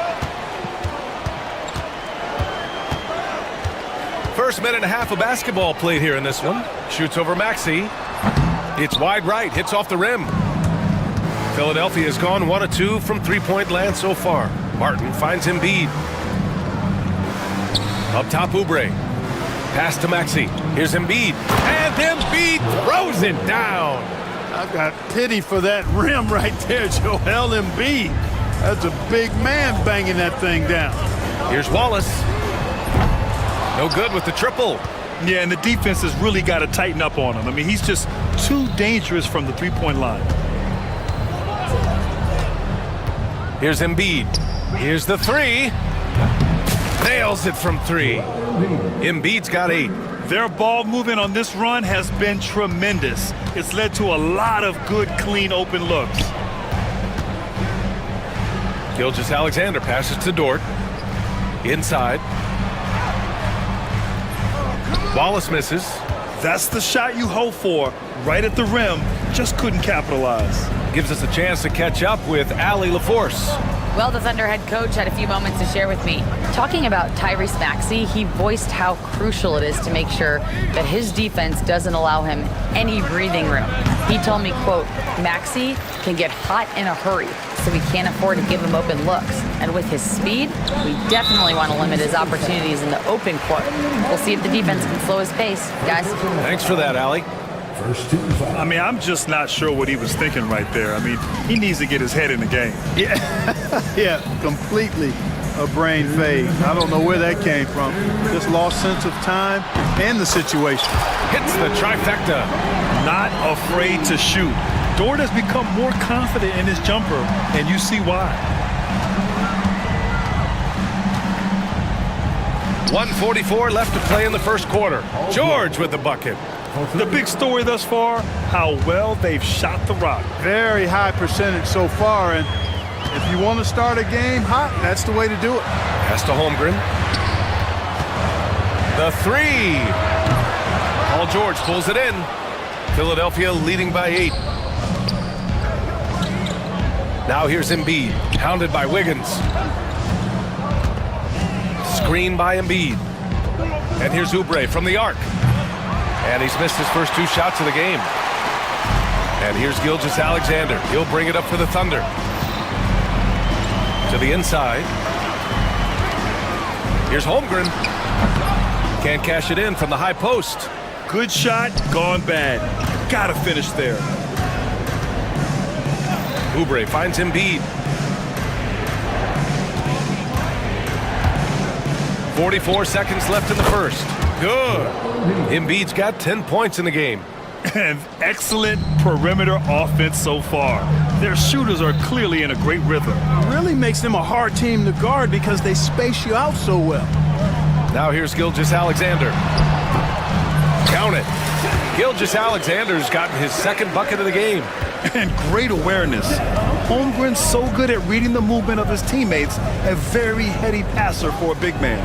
First minute and a half of basketball played here in this one. Shoots over Maxey. It's wide right, hits off the rim. Philadelphia has gone 1 of 2 from three-point land so far. Martin finds Embiid. Up top, Oubre. Pass to Maxey. Here's Embiid. And Embiid throws it down. I've got pity for that rim right there, Joel Embiid. That's a big man banging that thing down. Here's Wallace. No good with the triple. Yeah, and the defense has really got to tighten up on him. I mean, he's just too dangerous from the three-point line. Here's Embiid. Here's the 3. Nails it from 3. Embiid's got 8. Their ball movement on this run has been tremendous. It's led to a lot of good, clean, open looks. Gilgeous-Alexander passes to Dort. Inside. Wallace misses. That's the shot you hope for. Right at the rim. Just couldn't capitalize. Gives us a chance to catch up with Allie LaForce. Well, the Thunder head coach had a few moments to share with me. Talking about Tyrese Maxey, he voiced how crucial it is to make sure that his defense doesn't allow him any breathing room. He told me, quote, Maxey can get hot in a hurry, so we can't afford to give him open looks. And with his speed, we definitely want to limit his opportunities in the open court. We'll see if the defense can slow his pace, guys. Thanks for that, Allie. I mean, I'm just not sure what he was thinking right there. I mean, he needs to get his head in the game. Yeah, completely a brain fade. I don't know where that came from. Just lost sense of time and the situation. Hits the trifecta. Not afraid to shoot. Dort has become more confident in his jumper, and you see why. 1:44 left to play in the first quarter. George with the bucket. The big story thus far, how well they've shot the rock. Very high percentage so far, and if you want to start a game hot, that's the way to do it. Pass to Holmgren. The 3. Paul George pulls it in. Philadelphia leading by 8. Now here's Embiid, hounded by Wiggins. Screen by Embiid. And here's Oubre from the arc. And he's missed his first 2 shots of the game. And here's Gilgeous-Alexander. He'll bring it up for the Thunder. To the inside. Here's Holmgren. Can't cash it in from the high post. Good shot, gone bad. Gotta finish there. Oubre finds Embiid. 44 seconds left in the first. Good. Embiid's got 10 points in the game. And excellent perimeter offense so far. Their shooters are clearly in a great rhythm. Really makes them a hard team to guard because they space you out so well. Now here's Gilgeous-Alexander. Count it. Gilgeous-Alexander's gotten his second bucket of the game. And great awareness. Holmgren's so good at reading the movement of his teammates, a very heady passer for a big man.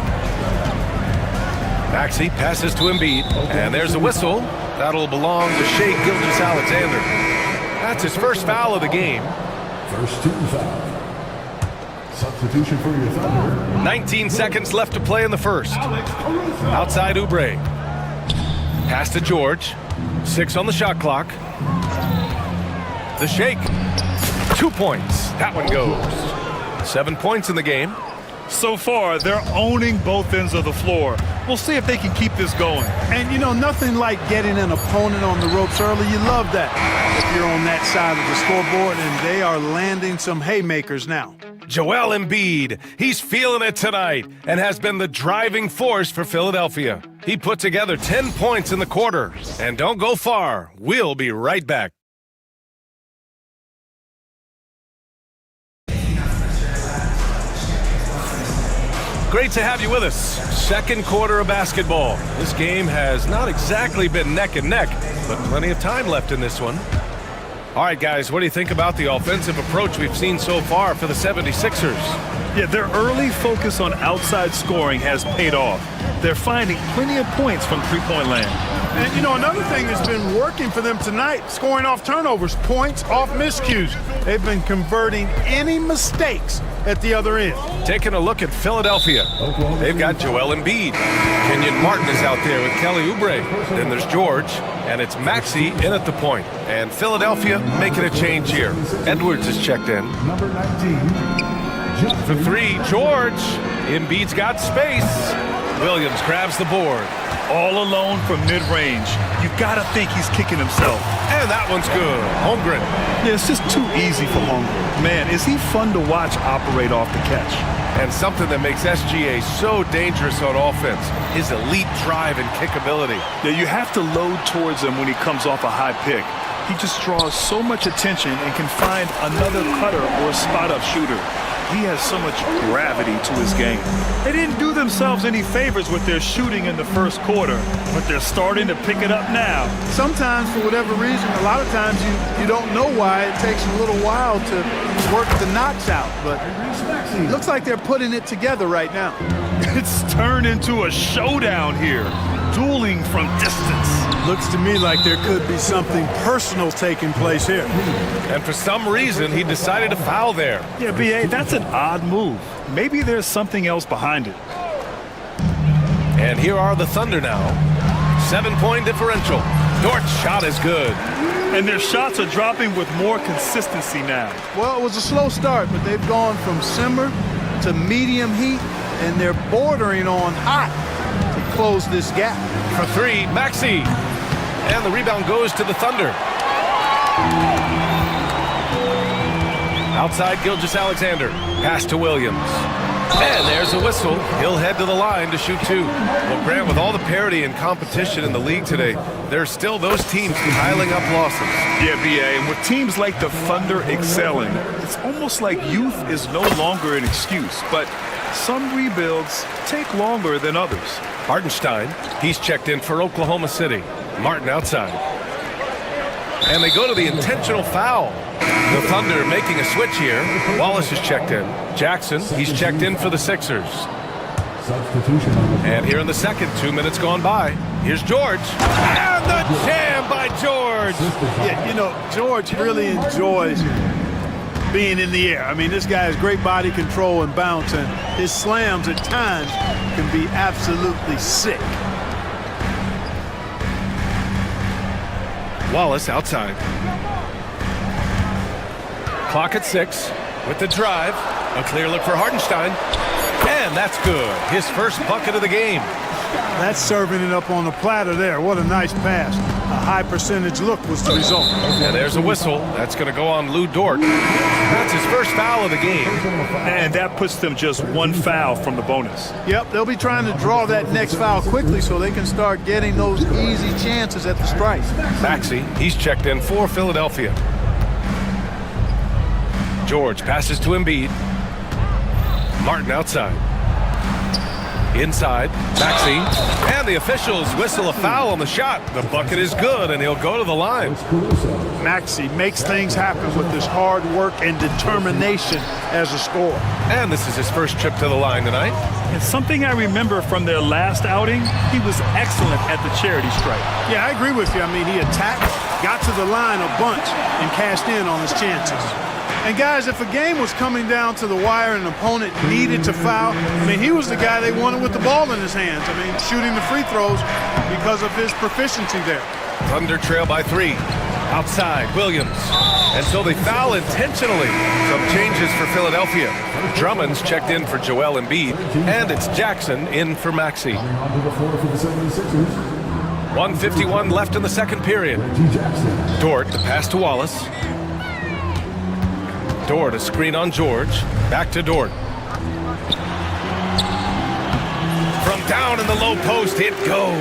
Maxey passes to Embiid, and there's a whistle. That'll belong to Shai Gilgeous-Alexander. That's his first foul of the game. First team foul. Substitution for your Thunder. 19 seconds left to play in the first. Outside Oubre. Pass to George. 6 on the shot clock. The shake. 2 points. That one goes. 7 points in the game. So far, they're owning both ends of the floor. We'll see if they can keep this going. And, you know, nothing like getting an opponent on the ropes early. You love that if you're on that side of the scoreboard, and they are landing some haymakers now. Joel Embiid, he's feeling it tonight and has been the driving force for Philadelphia. He put together 10 points in the quarter. And don't go far. We'll be right back. Great to have you with us. Second quarter of basketball. This game has not exactly been neck and neck, but plenty of time left in this one. All right, guys, what do you think about the offensive approach we've seen so far for the 76ers? Yeah, their early focus on outside scoring has paid off. They're finding plenty of points from three-point land. And, you know, another thing that's been working for them tonight, scoring off turnovers, points off miscues. They've been converting any mistakes at the other end. Taking a look at Philadelphia. They've got Joel Embiid. Kenyon Martin is out there with Kelly Oubre. Then there's George, and it's Maxey in at the point. And Philadelphia making a change here. Edwards is checked in. Number 19. For 3, George. Embiid's got space. Williams grabs the board. All alone from mid-range. You've got to think he's kicking himself. And that one's good. Holmgren. Yeah, it's just too easy for Holmgren. Man, is he fun to watch operate off the catch. And something that makes SGA so dangerous on offense, his elite drive and kickability. Yeah, you have to load towards him when he comes off a high pick. He just draws so much attention and can find another cutter or a spot-up shooter. He has so much gravity to his game. They didn't do themselves any favors with their shooting in the first quarter, but they're starting to pick it up now. Sometimes, for whatever reason, a lot of times you don't know why. It takes a little while to work the knocks out, but it looks like they're putting it together right now. It's turned into a showdown here, dueling from distance. Looks to me like there could be something personal taking place here. And for some reason, he decided to foul there. Yeah, B.A., that's an odd move. Maybe there's something else behind it. And here are the Thunder now. 7-point differential. Dort's shot is good. And their shots are dropping with more consistency now. Well, it was a slow start, but they've gone from simmer to medium heat, and they're bordering on hot to close this gap. For 3, Maxey. And the rebound goes to the Thunder. Outside Gilgeous-Alexander. Pass to Williams. And there's a whistle. He'll head to the line to shoot 2. Well, Grant, with all the parity and competition in the league today, there are still those teams piling up losses. Yeah, B.A., and with teams like the Thunder excelling, it's almost like youth is no longer an excuse, but some rebuilds take longer than others. Hartenstein, he's checked in for Oklahoma City. Martin outside. And they go to the intentional foul. The Thunder making a switch here. Wallace is checked in. Jackson, he's checked in for the Sixers. Substitution. And here in the second, 2 minutes gone by. Here's George. And the jam by George. Yeah, you know, George really enjoys being in the air. I mean, this guy has great body control and bounce, and his slams at times can be absolutely sick. Wallace outside. Clock at 6 with the drive. A clear look for Hartenstein. And that's good. His first bucket of the game. That's serving it up on the platter there. What a nice pass. A high percentage look was the result. And there's a whistle. That's going to go on Lou Dort. That's his first foul of the game. And that puts them just one foul from the bonus. Yep, they'll be trying to draw that next foul quickly so they can start getting those easy chances at the strike. Maxey, he's checked in for Philadelphia. George passes to Embiid. Martin outside. Inside, Maxey, and the officials whistle a foul on the shot. The bucket is good, and he'll go to the line. Maxey makes things happen with his hard work and determination as a scorer. And this is his first trip to the line tonight. And something I remember from their last outing, he was excellent at the charity stripe. Yeah, I agree with you. I mean, he attacked, got to the line a bunch, and cashed in on his chances. And guys, if a game was coming down to the wire and an opponent needed to foul, I mean, he was the guy they wanted with the ball in his hands. I mean, shooting the free throws because of his proficiency there. Thunder trail by 3. Outside, Williams. And so they foul intentionally. Some changes for Philadelphia. Drummond's checked in for Joel Embiid, and it's Jackson in for Maxey. 1:51 left in the second period. Dort, the pass to Wallace. Dort, a screen on George. Back to Dort. From down in the low post, it goes.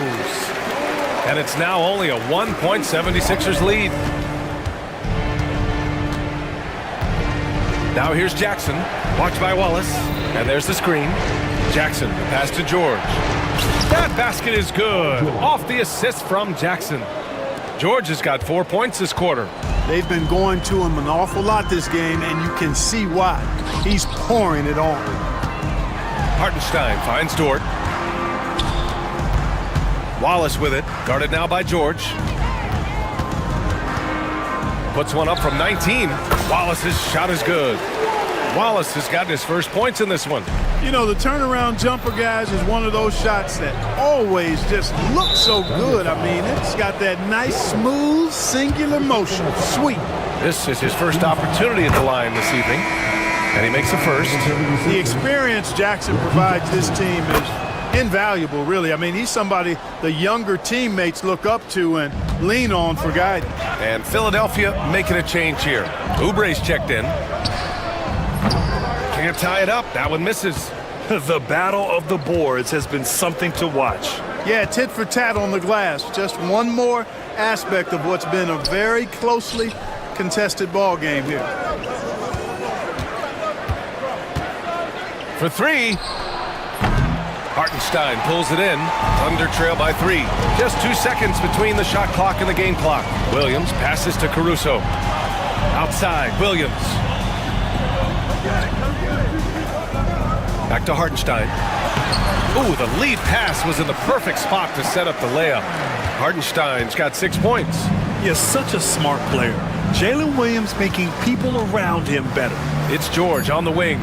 And it's now only a 1-76ers lead. Now here's Jackson, watched by Wallace. And there's the screen. Jackson, the pass to George. That basket is good. Off the assist from Jackson. George has got 4 points this quarter. They've been going to him an awful lot this game, and you can see why. He's pouring it on. Hartenstein finds Dort. Wallace with it, guarded now by George. Puts one up from 19. Wallace's shot is good. Wallace has gotten his first points in this one. You know, the turnaround jumper, guys, is one of those shots that always just looks so good. I mean, it's got that nice, smooth, singular motion. Sweet. This is his first opportunity at the line this evening, and he makes the first. The experience Jackson provides this team is invaluable, really. I mean, he's somebody the younger teammates look up to and lean on for guidance. And Philadelphia making a change here. Oubre's checked in. Can't tie it up. That one misses. The battle of the boards has been something to watch. Yeah, tit for tat on the glass. Just one more aspect of what's been a very closely contested ball game here. For 3. Hartenstein pulls it in. Thunder trail by 3. Just 2 seconds between the shot clock and the game clock. Williams passes to Caruso. Outside, Williams. Back to Hartenstein. Ooh, the lead pass was in the perfect spot to set up the layup. Hartenstein's got 6 points. He's such a smart player. Jalen Williams making people around him better. It's George on the wing.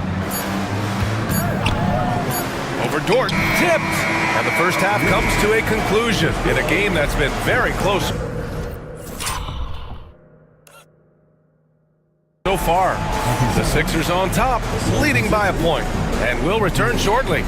Over Dort, tipped. And the first half comes to a conclusion in a game that's been very close so far. The Sixers on top, leading by a point, and will return shortly.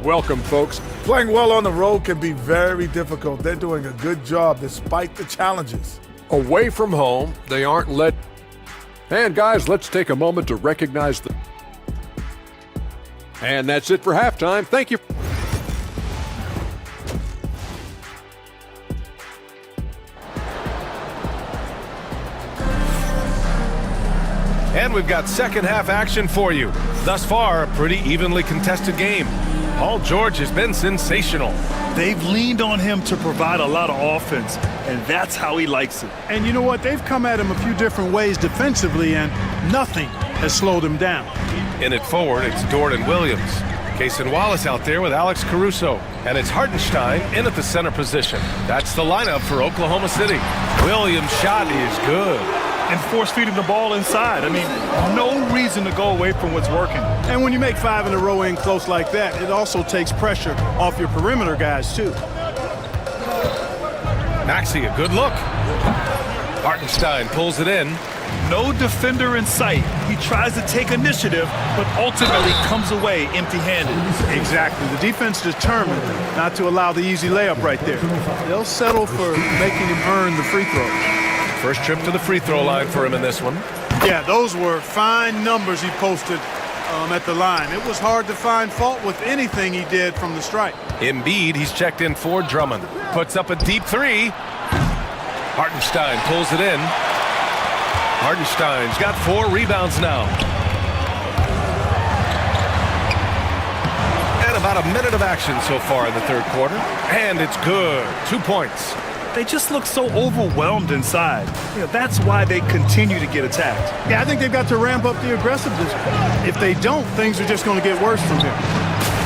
Welcome, folks. Playing well on the road can be very difficult. They're doing a good job despite the challenges. Away from home, they aren't led. And guys, let's take a moment to recognize the... And that's it for halftime. Thank you. And we've got second half action for you. Thus far, a pretty evenly contested game. Paul George has been sensational. They've leaned on him to provide a lot of offense, and that's how he likes it. And you know what? They've come at him a few different ways defensively, and nothing has slowed him down. In it forward, it's Dort and Williams. Case and Wallace out there with Alex Caruso. And it's Hartenstein in at the center position. That's the lineup for Oklahoma City. Williams' shot is good. and force-feed him the ball inside. I mean, no reason to go away from what's working. And when you make 5 in a row in close like that, it also takes pressure off your perimeter guys, too. Maxey, a good look. Hartenstein pulls it in. No defender in sight. He tries to take initiative, but ultimately comes away empty-handed. Exactly. The defense determined not to allow the easy layup right there. They'll settle for making him earn the free throw. First trip to the free throw line for him in this one. Yeah, those were fine numbers he posted at the line. It was hard to find fault with anything he did from the stripe. Embiid, he's checked in for Drummond. Puts up a deep three. Hartenstein pulls it in. Hartenstein's got 4 rebounds now. And about a minute of action so far in the third quarter. And it's good. 2 points. They just look so overwhelmed inside. You know, that's why they continue to get attacked. Yeah, I think they've got to ramp up the aggressiveness. If they don't, things are just going to get worse from here.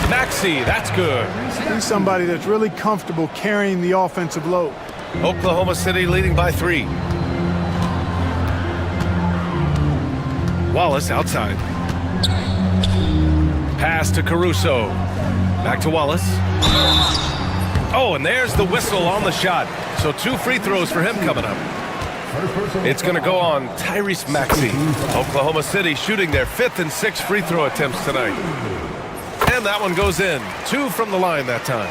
Maxey, that's good. He's somebody that's really comfortable carrying the offensive load. Oklahoma City leading by 3. Wallace outside. Pass to Caruso. Back to Wallace. Oh, and there's the whistle on the shot. So 2 free throws for him coming up. It's going to go on Tyrese Maxey. Oklahoma City shooting their 5th and 6th free throw attempts tonight. And that one goes in. 2 from the line that time.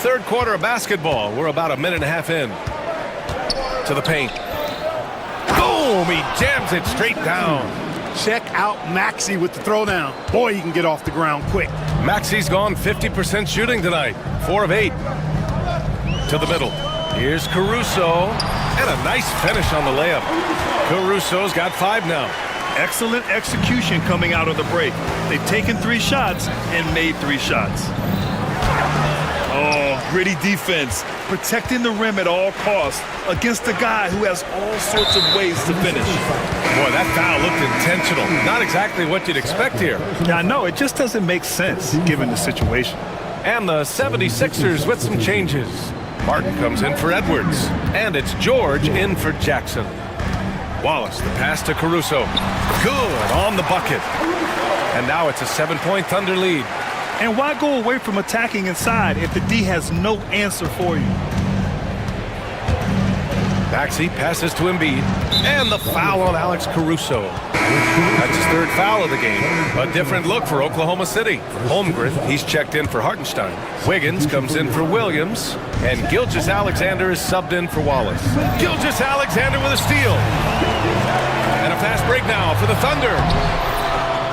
Third quarter of basketball. We're about a minute and a half in. To the paint. Boom! He jams it straight down. Check out Maxey with the throwdown. Boy, he can get off the ground quick. Maxey's gone 50% shooting tonight. 4 of 8. To the middle. Here's Caruso. And a nice finish on the layup. Caruso's got 5 now. Excellent execution coming out of the break. They've taken 3 shots and made 3 shots. Oh, gritty defense. Protecting the rim at all costs against a guy who has all sorts of ways to finish. Boy, that foul looked intentional. Not exactly what you'd expect here. Yeah, I know. It just doesn't make sense given the situation. And the 76ers with some changes. Martin comes in for Edwards. And it's George in for Jackson. Wallace, the pass to Caruso. Good on the bucket. And now it's a 7-point Thunder lead. And why go away from attacking inside if the D has no answer for you? Maxey passes to Embiid. And the foul on Alex Caruso. That's his 3rd foul of the game. A different look for Oklahoma City. Holmgren, he's checked in for Hartenstein. Wiggins comes in for Williams. And Gilgeous-Alexander is subbed in for Wallace. Gilgeous-Alexander with a steal. And a fast break now for the Thunder.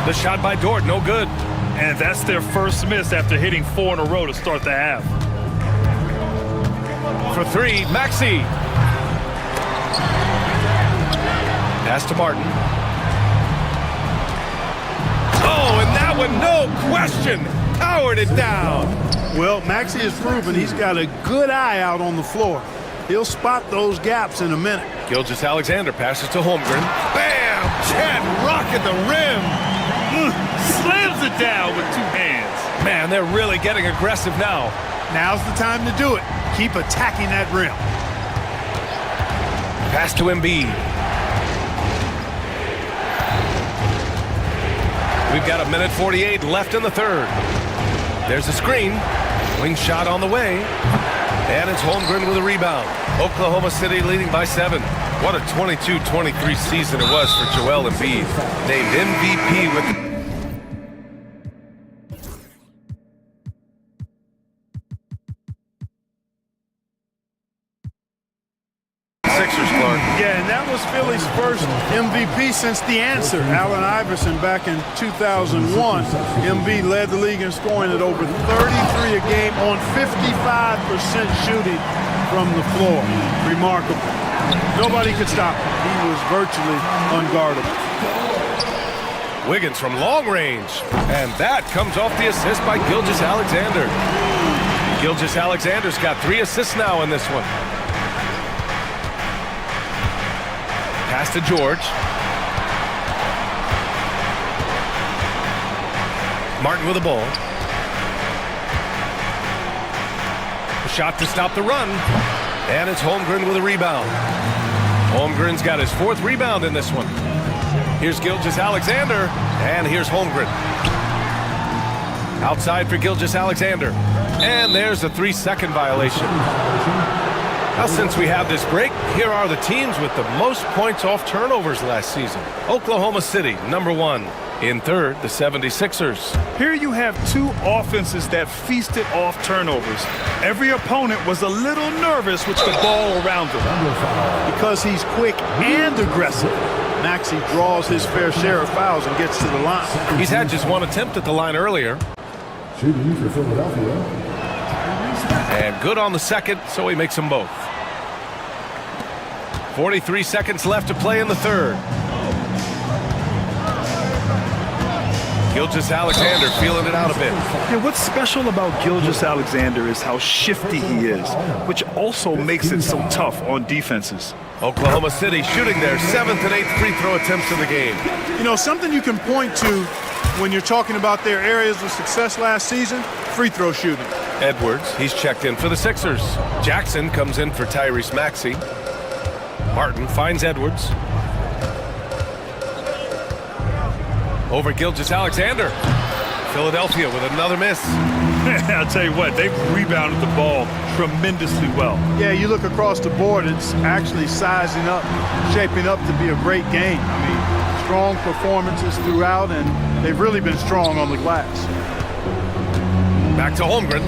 The shot by Dort, no good. And that's their first miss after hitting 4 in a row to start the half. For 3, Maxey. Pass to Martin. Oh, and that one, no question, powered it down. Well, Maxey has proven he's got a good eye out on the floor. He'll spot those gaps in a minute. Gilgeous-Alexander passes to Holmgren. Bam! Chad rocket the rim. Slams it down with 2 hands. Man, they're really getting aggressive now. Now's the time to do it. Keep attacking that rim. Pass to Embiid. We've got a minute 48 left in the third. There's a screen. Wing shot on the way. And it's Holmgren with a rebound. Oklahoma City leading by 7. What a 22-23 season it was for Joel Embiid. Named MVP with the Sixers, Clark. Yeah, and that was Philly's first MVP since the answer, Allen Iverson, back in 2001. Embiid led the league in scoring at over 33 a game on 55% shooting from the floor. Remarkable. Nobody could stop him. He was virtually unguardable. Wiggins from long range. And that comes off the assist by Gilgeous-Alexander. Gilgeous-Alexander's got 3 assists now in this one. Pass to George. Martin with the ball. A shot to stop the run. And it's Holmgren with a rebound. Holmgren's got his 4th rebound in this one. Here's Gilgeous-Alexander, and here's Holmgren. Outside for Gilgeous-Alexander. And there's a 3-second violation. Now, since we have this break, here are the teams with the most points off turnovers last season. Oklahoma City, number 1. In 3rd, the 76ers. Here you have two offenses that feasted off turnovers. Every opponent was a little nervous with the ball around him. Because he's quick and aggressive, Maxey draws his fair share of fouls and gets to the line. He's had just 1 attempt at the line earlier. Shooting for Philadelphia. And good on the 2nd, so he makes them both. 43 seconds left to play in the 3rd. Gilgeous-Alexander feeling it out a bit. Yeah, what's special about Gilgeous-Alexander is how shifty he is, which also makes it so tough on defenses. Oklahoma City shooting their 7th and 8th free throw attempts of the game. You know, something you can point to when you're talking about their areas of success last season, free throw shooting. Edwards, he's checked in for the Sixers. Jackson comes in for Tyrese Maxey. Martin finds Edwards. Over Gilgeous-Alexander. Philadelphia with another miss. I'll tell you what, they've rebounded the ball tremendously well. Yeah, you look across the board, it's actually sizing up, shaping up to be a great game. I mean, strong performances throughout, and they've really been strong on the glass. Back to Holmgren.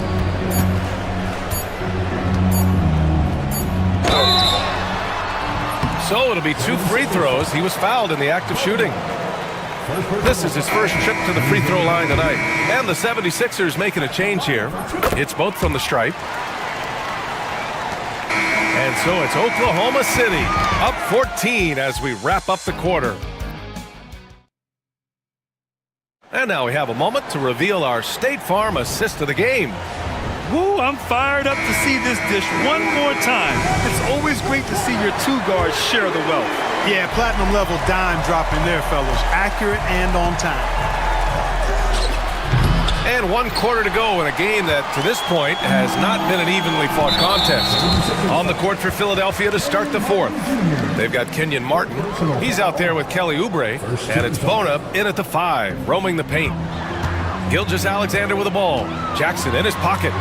So it'll be 2 free throws. He was fouled in the act of shooting. This is his first trip to the free throw line tonight. And the 76ers making a change here. It's both from the stripe. And so it's Oklahoma City up 14 as we wrap up the quarter. And now we have a moment to reveal our State Farm assist of the game. Woo, I'm fired up to see this dish one more time. It's always great to see your 2 guards share the wealth. Yeah, platinum level dime dropping there, fellas. Accurate and on time. And 1 quarter to go in a game that, to this point, has not been an evenly fought contest. On the court for Philadelphia to start the 4th. They've got Kenyon Martin. He's out there with Kelly Oubre. And it's Bona in at the 5, roaming the paint. Gilgeous-Alexander with the ball. Jackson in his pocket.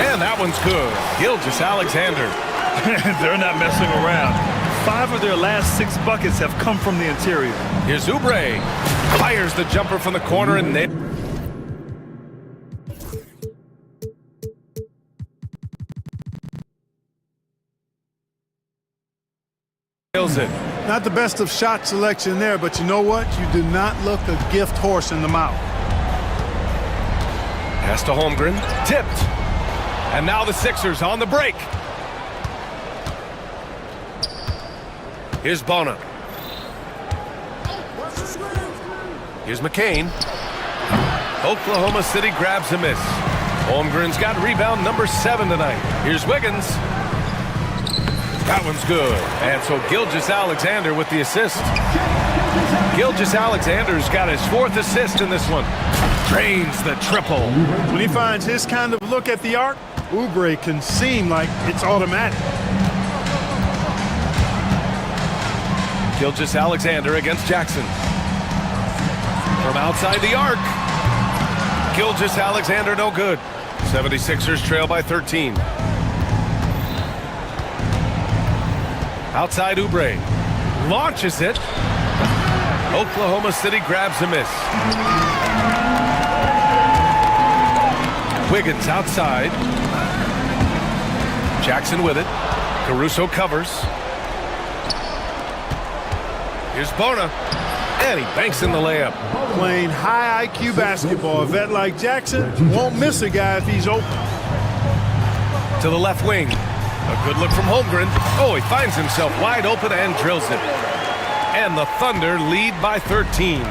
And that one's good. Gilgeous-Alexander. They're not messing around. 5 of their last 6 buckets have come from the interior. Here's Oubre. Fires the jumper from the corner and nails it. Not the best of shot selection there, but you know what? You do not look a gift horse in the mouth. Pass to Holmgren. Tipped. And now the Sixers on the break. Here's Bona. Here's McCain. Oklahoma City grabs a miss. Holmgren's got rebound number 7 tonight. Here's Wiggins. That one's good. And so Gilgeous-Alexander with the assist. Gilgeous-Alexander's got his 4th assist in this one. Drains the triple. When he finds his kind of look at the arc, Oubre can seem like it's automatic. Gilgeous-Alexander against Jackson. From outside the arc. Gilgeous-Alexander no good. 76ers trail by 13. Outside Oubre. Launches it. Oklahoma City grabs a miss. Wiggins outside. Jackson with it. Caruso covers. Here's Bona. And he banks in the layup. Playing high IQ basketball. A vet like Jackson won't miss a guy if he's open. To the left wing. A good look from Holmgren. Oh, he finds himself wide open and drills it. And the Thunder lead by 13.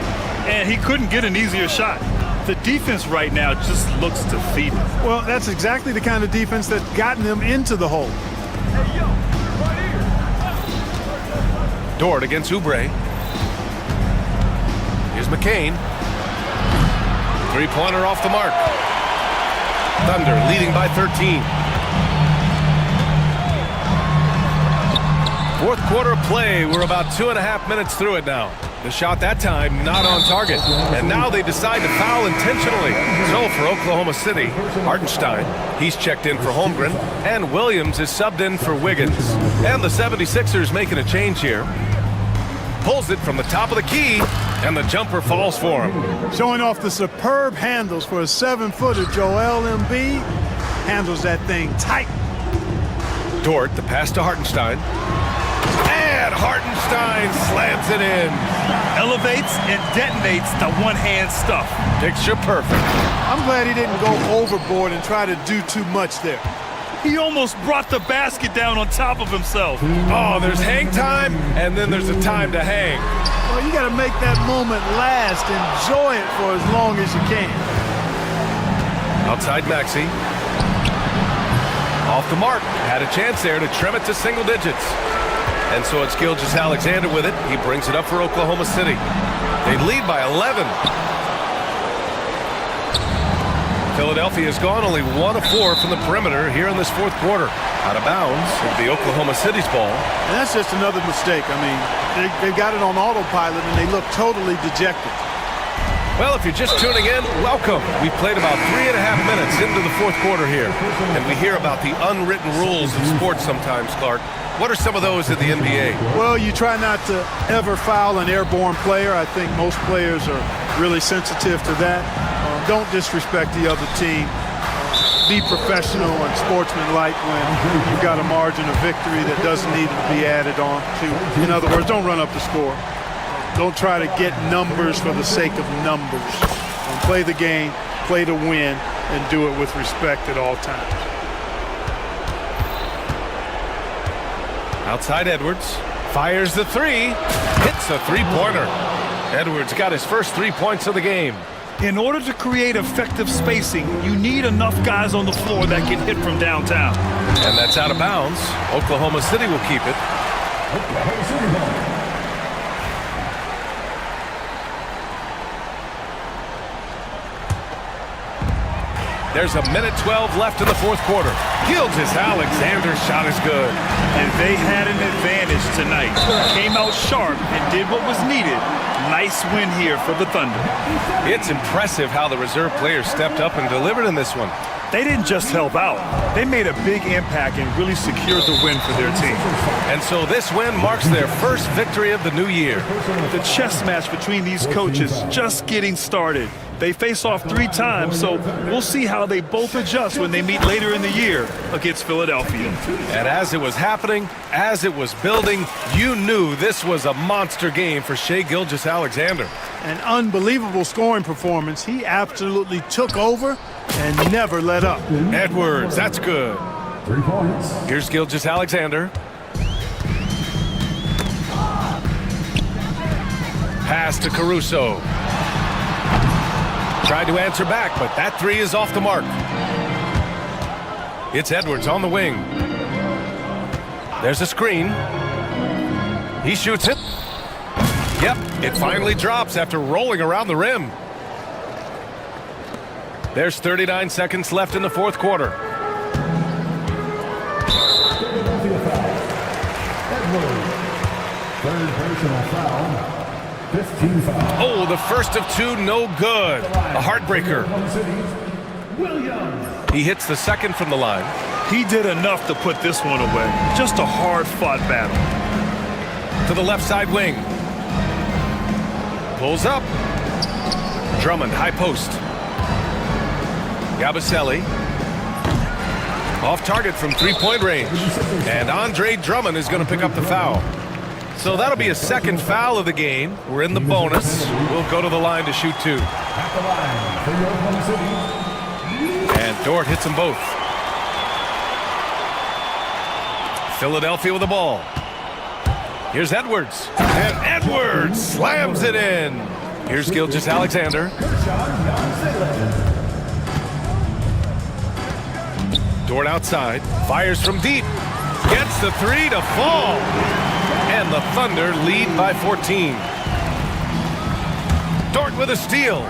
And he couldn't get an easier shot. The defense right now just looks defeated. Well, that's exactly the kind of defense that's gotten them into the hole. Dort against Oubre. Here's McCain. 3-pointer off the mark. Thunder leading by 13. Fourth quarter play. We're about 2.5 minutes through it now. The shot that time not on target. And now they decide to foul intentionally. So for Oklahoma City, Hartenstein, he's checked in for Holmgren. And Williams is subbed in for Wiggins. And the 76ers making a change here. Pulls it from the top of the key, and the jumper falls for him. Showing off the superb handles for a 7-footer, Joel Embiid handles that thing tight. Dort, the pass to Hartenstein. And Hartenstein slams it in. Elevates and detonates the one-hand stuff. Picture perfect. I'm glad he didn't go overboard and try to do too much there. He almost brought the basket down on top of himself. Oh, there's hang time, and then there's a time to hang. Well, you got to make that moment last. Enjoy it for as long as you can. Outside Maxey. Off the mark. Had a chance there to trim it to single digits. And so it's Gilgeous-Alexander with it. He brings it up for Oklahoma City. They lead by 11. Philadelphia has gone only 1 of 4 from the perimeter here in this fourth quarter. Out of bounds, the Oklahoma City's ball. And that's just another mistake. I mean, they've got it on autopilot, and they look totally dejected. Well, if you're just tuning in, welcome. We played about 3.5 minutes into the fourth quarter here. And we hear about the unwritten rules of sports sometimes, Clark. What are some of those in the NBA? Well, you try not to ever foul an airborne player. I think most players are really sensitive to that. Don't disrespect the other team. Be professional and sportsmanlike when you've got a margin of victory that doesn't need to be added on to. In other words, don't run up the score. Don't try to get numbers for the sake of numbers. Play the game, play to win, and do it with respect at all times. Outside Edwards. Fires the three. Hits a three-pointer. Edwards got his first 3 points of the game. In order to create effective spacing, you need enough guys on the floor that can hit from downtown. And that's out of bounds. Oklahoma City will keep it. There's a minute 12 left in the fourth quarter. Gilgeous-Alexander's shot is good. And they had an advantage tonight. Came out sharp and did what was needed. Nice win here for the Thunder. It's impressive how the reserve players stepped up and delivered in this one. They didn't just help out. They made a big impact and really secured the win for their team. And so this win marks their first victory of the new year. The chess match between these coaches just getting started. They face off 3 times, so we'll see how they both adjust when they meet later in the year against Philadelphia. And as it was happening, as it was building, you knew this was a monster game for Shai Gilgeous-Alexander. An unbelievable scoring performance. He absolutely took over and never let up. Edwards, that's good. 3 points. Here's Gilgeous-Alexander. Pass to Caruso. Tried to answer back, but that three is off the mark. It's Edwards on the wing. There's a screen. He shoots it. Yep, it finally drops after rolling around the rim. There's 39 seconds left in the fourth quarter. Third personal foul. 15 foul. Oh, the first of 2, no good. A heartbreaker. He hits the second from the line. He did enough to put this one away. Just a hard-fought battle. To the left side wing. Pulls up. Drummond, high post. Yabusele. Off target from 3-point range. And Andre Drummond is going to pick up the foul. So that'll be a second foul of the game. We're in the bonus. We'll go to the line to shoot 2. And Dort hits them both. Philadelphia with the ball. Here's Edwards. And Edwards slams it in. Here's Gilgeous-Alexander. Dort outside. Fires from deep. Gets the 3 to fall. And the Thunder lead by 14. Dort with a steal.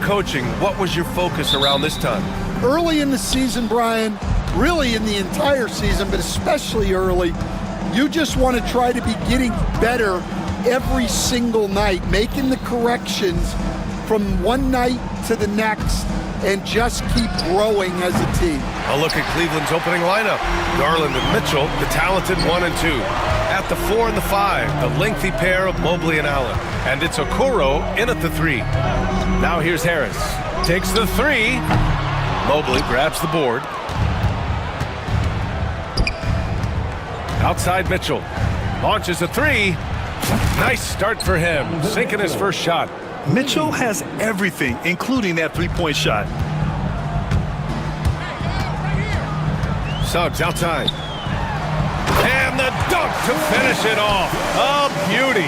Coaching, what was your focus around this time? Early in the season, Brian, really in the entire season, but especially early, you just want to try to be getting better every single night, making the corrections from one night to the next, and just keep growing as a team. A look at Cleveland's opening lineup. Garland and Mitchell, the talented 1 and 2. At the 4 and the 5, the lengthy pair of Mobley and Allen. And it's Okoro in at the 3. Now here's Harris. Takes the 3. Mobley grabs the board. Outside Mitchell. Launches a 3. Nice start for him, sinking his first shot. Mitchell has everything, including that three-point shot. Suggs outside. And the dunk to finish it off. A beauty.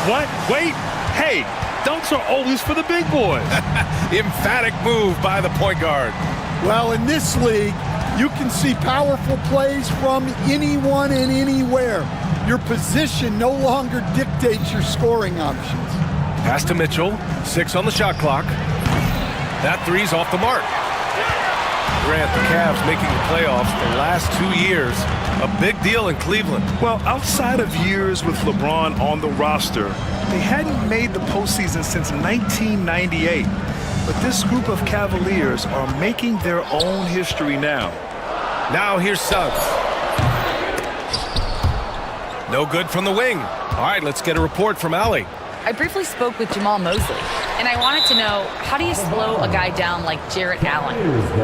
What? Wait. Hey, dunks are always for the big boys. Emphatic move by the point guard. Well, in this league, you can see powerful plays from anyone and anywhere. Your position no longer dictates your scoring options. Pass to Mitchell. 6 on the shot clock. That 3's off the mark. Grant, the Cavs making the playoffs the last 2 years. A big deal in Cleveland. Well, outside of years with LeBron on the roster, they hadn't made the postseason since 1998. But this group of Cavaliers are making their own history now. Now here's Suggs. No good from the wing. All right, let's get a report from Allie. I briefly spoke with Jamal Mosley, and I wanted to know, how do you slow a guy down like Jarrett Allen?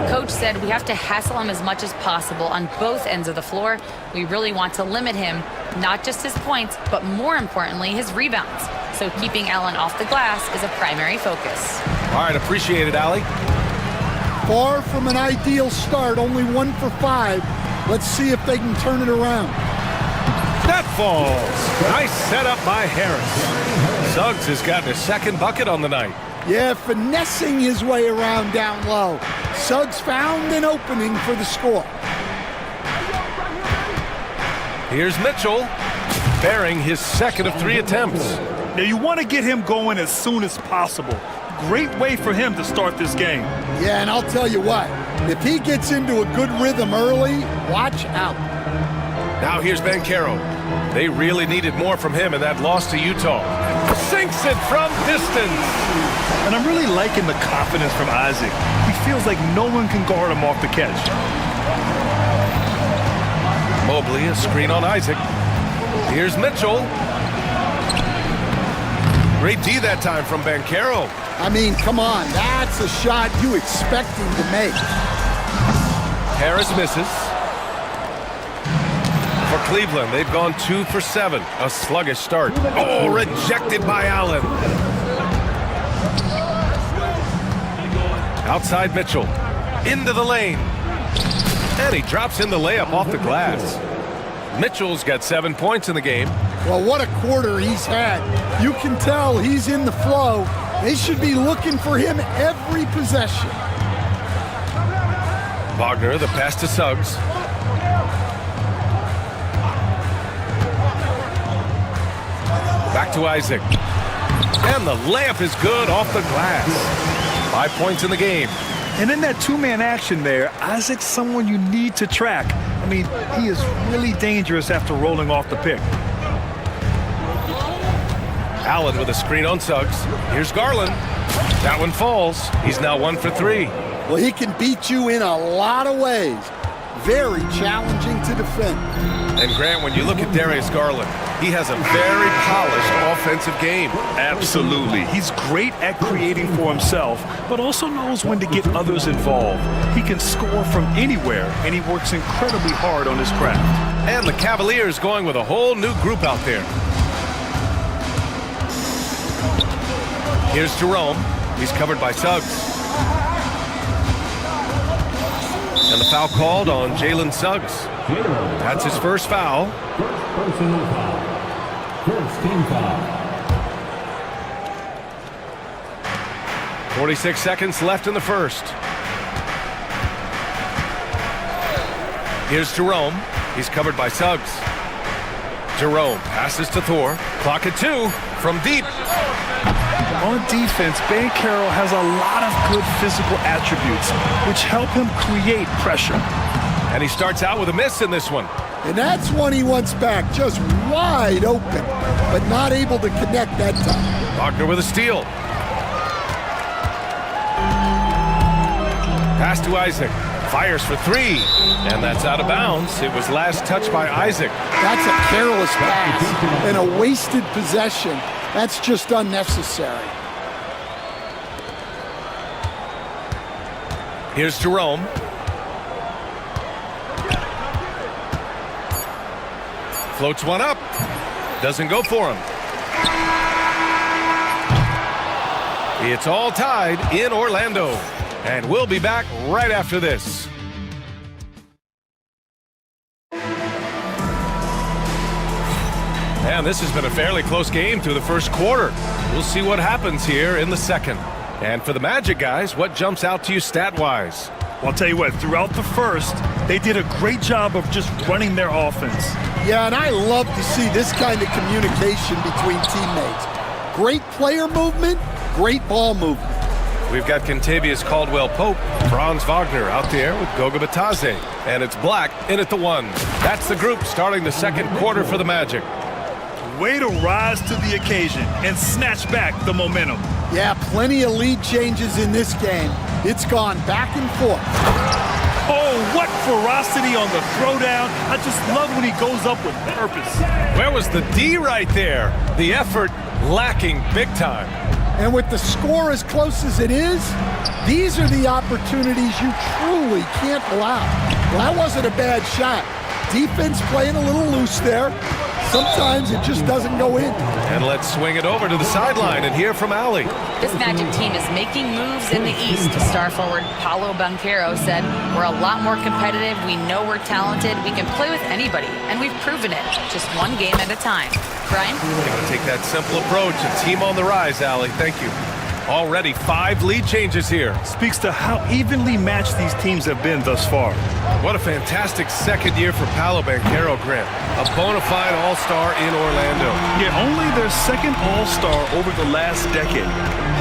Coach said we have to hassle him as much as possible on both ends of the floor. We really want to limit him, not just his points, but more importantly, his rebounds. So keeping Allen off the glass is a primary focus. All right, appreciate it, Allie. Far from an ideal start, only 1 for 5. Let's see if they can turn it around. That falls. Nice setup by Harris. Suggs has gotten his second bucket on the night. Yeah, finessing his way around down low. Suggs found an opening for the score. Here's Mitchell, bearing his second of 3 attempts. Now you want to get him going as soon as possible. Great way for him to start this game. Yeah, and I'll tell you what, if he gets into a good rhythm early, watch out. Now here's Banchero. They really needed more from him in that loss to Utah. Sinks it from distance. And I'm really liking the confidence from Isaac. He feels like no one can guard him off the catch. Mobley, a screen on Isaac. Here's Mitchell. Great D that time from Banchero. I mean, come on, that's a shot you expect him to make. Harris misses. For Cleveland, they've gone 2 for 7. A sluggish start. Oh, rejected by Allen. Outside Mitchell. Into the lane. And he drops in the layup off the glass. Mitchell's got 7 points in the game. Well, what a quarter he's had. You can tell he's in the flow. They should be looking for him every possession. Wagner, the pass to Suggs. Back to Isaac. And the layup is good off the glass. 5 points in the game. And in that two-man action there, Isaac's someone you need to track. I mean, he is really dangerous after rolling off the pick. Allen with a screen on Suggs. Here's Garland. That one falls. He's now 1 for 3. Well, he can beat you in a lot of ways. Very challenging to defend. And Grant, when you look at Darius Garland, he has a very polished offensive game. Absolutely. He's great at creating for himself, but also knows when to get others involved. He can score from anywhere, and he works incredibly hard on his craft. And the Cavaliers going with a whole new group out there. Here's Jerome. He's covered by Suggs. And the foul called on Jalen Suggs. That's his first foul. Personal foul. First team foul. 46 seconds left in the first. Here's Jerome. He's covered by Suggs. Jerome passes to Thor. Clock at 2 from deep. On defense, Banchero has a lot of good physical attributes, which help him create pressure. And he starts out with a miss in this one. And that's one he wants back, just wide open, but not able to connect that time. Wagner with a steal. Pass to Isaac. Fires for three. And that's out of bounds. It was last touched by Isaac. That's a careless pass and a wasted possession. That's just unnecessary. Here's Jerome. Floats one up. Doesn't go for him. It's all tied in Orlando. And we'll be back right after this. And this has been a fairly close game through the first quarter. We'll see what happens here in the second. And for the Magic guys, what jumps out to you stat-wise? Well, I'll tell you what, throughout the first, they did a great job of just running their offense. Yeah, and I love to see this kind of communication between teammates. Great player movement, great ball movement. We've got Kentavious Caldwell-Pope, Franz Wagner out there with Goga Bitadze. And it's Black in at the one. That's the group starting the second quarter for the Magic. Way to rise to the occasion and snatch back the momentum. Yeah, plenty of lead changes in this game. It's gone back and forth. Oh, what ferocity on the throwdown. I just love when he goes up with purpose. Where was the D right there? The effort lacking big time. And with the score as close as it is, these are the opportunities you truly can't allow. Well, that wasn't a bad shot. Defense playing a little loose there. Sometimes it just doesn't go in. And let's swing it over to the sideline and hear from Allie. This Magic team is making moves in the East. Star forward Paolo Banchero said, "We're a lot more competitive. We know we're talented. We can play with anybody, and we've proven it. Just one game at a time." Brian? We're going to take that simple approach. A team on the rise, Allie. Thank you. Already 5 lead changes here. Speaks to how evenly matched these teams have been thus far. What a fantastic second year for Paolo Banchero, Grant. A bona fide all-star in Orlando. Yeah, only their second all-star over the last decade.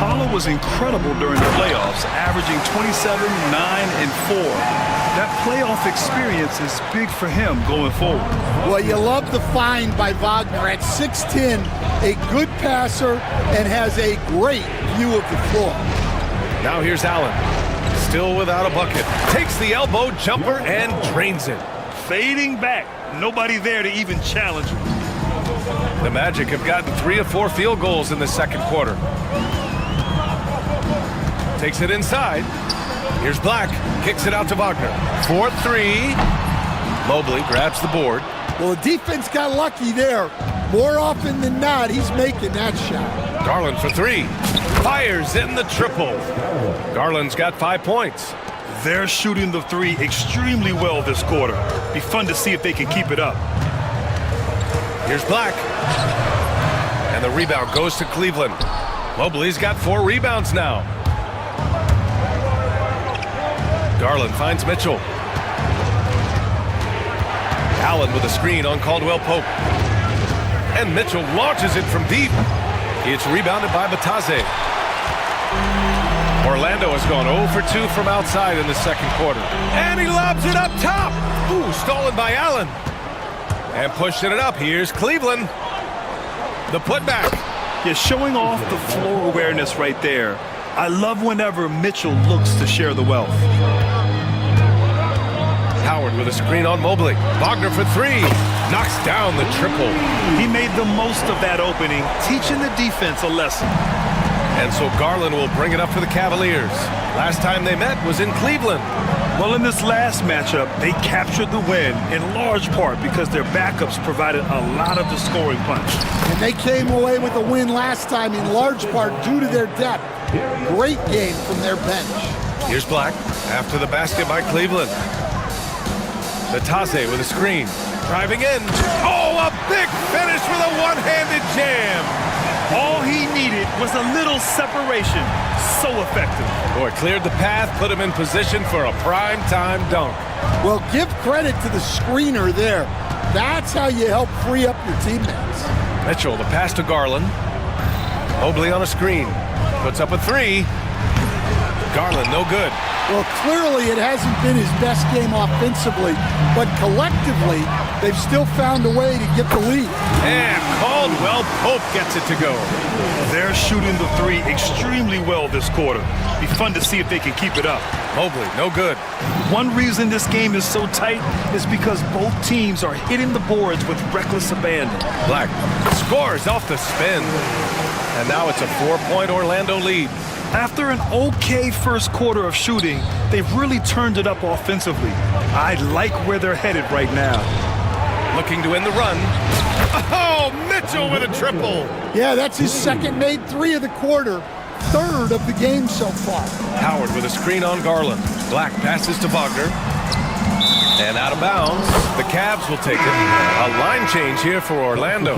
Paolo was incredible during the playoffs, averaging 27, 9, and 4. That playoff experience is big for him going forward. Well, you love the find by Wagner at 6'10", a good passer, and has a great view of the floor. Now here's Allen, still without a bucket. Takes the elbow jumper and drains it. Fading back, nobody there to even challenge him. The Magic have gotten 3 of 4 field goals in the second quarter. Takes it inside. Here's Black, kicks it out to Wagner. 4-3. Mobley grabs the board. Well, the defense got lucky there. More often than not, he's making that shot. Garland for 3. Fires in the triple. Garland's got 5 points. They're shooting the 3 extremely well this quarter. Be fun to see if they can keep it up. Here's Black. And the rebound goes to Cleveland. Mobley's got 4 rebounds now. Garland finds Mitchell. Allen with a screen on Caldwell-Pope. And Mitchell launches it from deep. It's rebounded by Bitadze. Orlando has gone 0 for 2 from outside in the second quarter. And he lobs it up top. Ooh, stolen by Allen. And pushing it up, here's Cleveland. The putback. Yeah, showing off the floor awareness right there. I love whenever Mitchell looks to share the wealth. Howard with a screen on Mobley. Wagner for 3. Knocks down the triple. He made the most of that opening, teaching the defense a lesson. And so Garland will bring it up for the Cavaliers. Last time they met was in Cleveland. Well, in this last matchup, they captured the win in large part because their backups provided a lot of the scoring punch. And they came away with a win last time in large part due to their depth. Great game from their bench. Here's Black after the basket by Cleveland. Bitadze with a screen. Driving in. Oh, a big finish with a one-handed jam. All he needed was a little separation. So effective. Boy, cleared the path, put him in position for a prime-time dunk. Well, give credit to the screener there. That's how you help free up your teammates. Mitchell, the pass to Garland. Mobley on a screen. Puts up a three. Garland, no good. Well, clearly it hasn't been his best game offensively, but collectively, they've still found a way to get the lead. And Caldwell Pope gets it to go. They're shooting the three extremely well this quarter. Be fun to see if they can keep it up. Mobley, no good. One reason this game is so tight is because both teams are hitting the boards with reckless abandon. Black scores off the spin. And now it's a 4-point Orlando lead. After an okay first quarter of shooting, they've really turned it up offensively. I like where they're headed right now. Looking to end the run. Oh, Mitchell with a triple. Yeah, that's his second made three of the quarter, third of the game so far. Howard with a screen on Garland. Black passes to Wagner. And out of bounds. The Cavs will take it. A line change here for Orlando.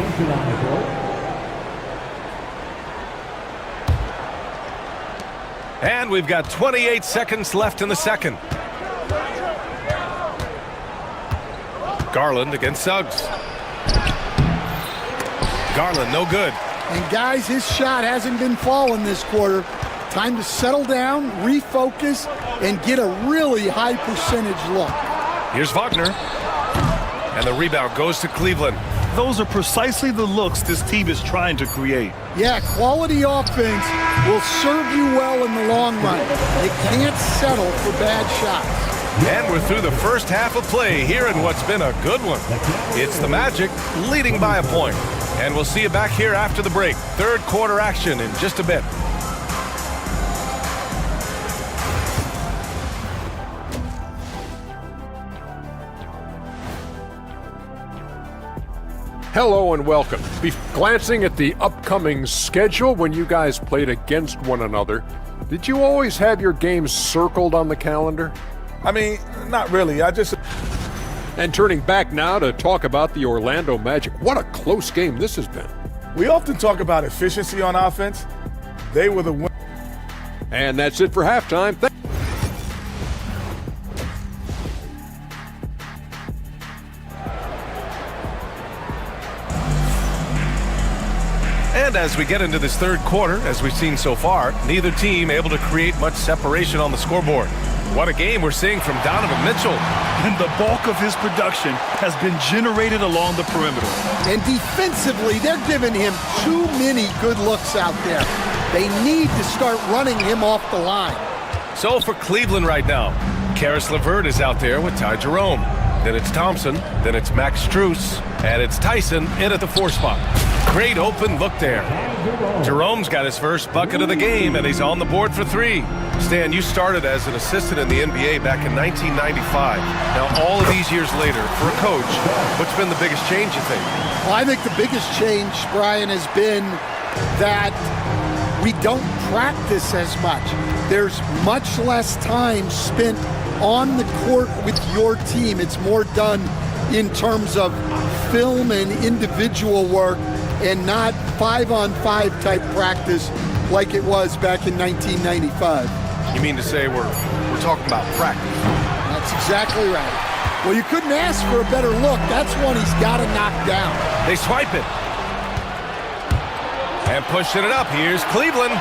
And we've got 28 seconds left in the second. Garland against Suggs. Garland, no good. And guys, his shot hasn't been falling this quarter. Time to settle down, refocus, and get a really high percentage look. Here's Wagner. And the rebound goes to Cleveland. Those are precisely the looks this team is trying to create. Yeah, quality offense will serve you well in the long run. You can't settle for bad shots. And we're through the first half of play here in what's been a good one. It's the Magic leading by a point. And we'll see you back here after the break. Third quarter action in just a bit. Hello and welcome. Glancing at the upcoming schedule when you guys played against one another, did you always have your games circled on the calendar? I mean, not really. And turning back now to talk about the Orlando Magic, what a close game this has been. We often talk about efficiency on offense. They were the winners. And that's it for halftime. And as we get into this third quarter, as we've seen so far, neither team able to create much separation on the scoreboard. What a game we're seeing from Donovan Mitchell. And the bulk of his production has been generated along the perimeter. And defensively, they're giving him too many good looks out there. They need to start running him off the line. So for Cleveland right now, Karis LeVert is out there with Ty Jerome. Then it's Thompson, then it's Max Strus, and it's Tyson in at the 4 spot. Great open look there. Jerome's got his first bucket of the game, and he's on the board for 3. Stan, you started as an assistant in the NBA back in 1995. Now, all of these years later, for a coach, what's been the biggest change, you think? Well, I think the biggest change, Brian, has been that we don't practice as much. There's much less time spent on the court with your team. It's more done in terms of film and individual work and not 5-on-5 type practice like it was back in 1995. You mean to say we're talking about practice? That's exactly right. Well, you couldn't ask for a better look. That's one he's got to knock down. They swipe it. And pushing it up. Here's Cleveland.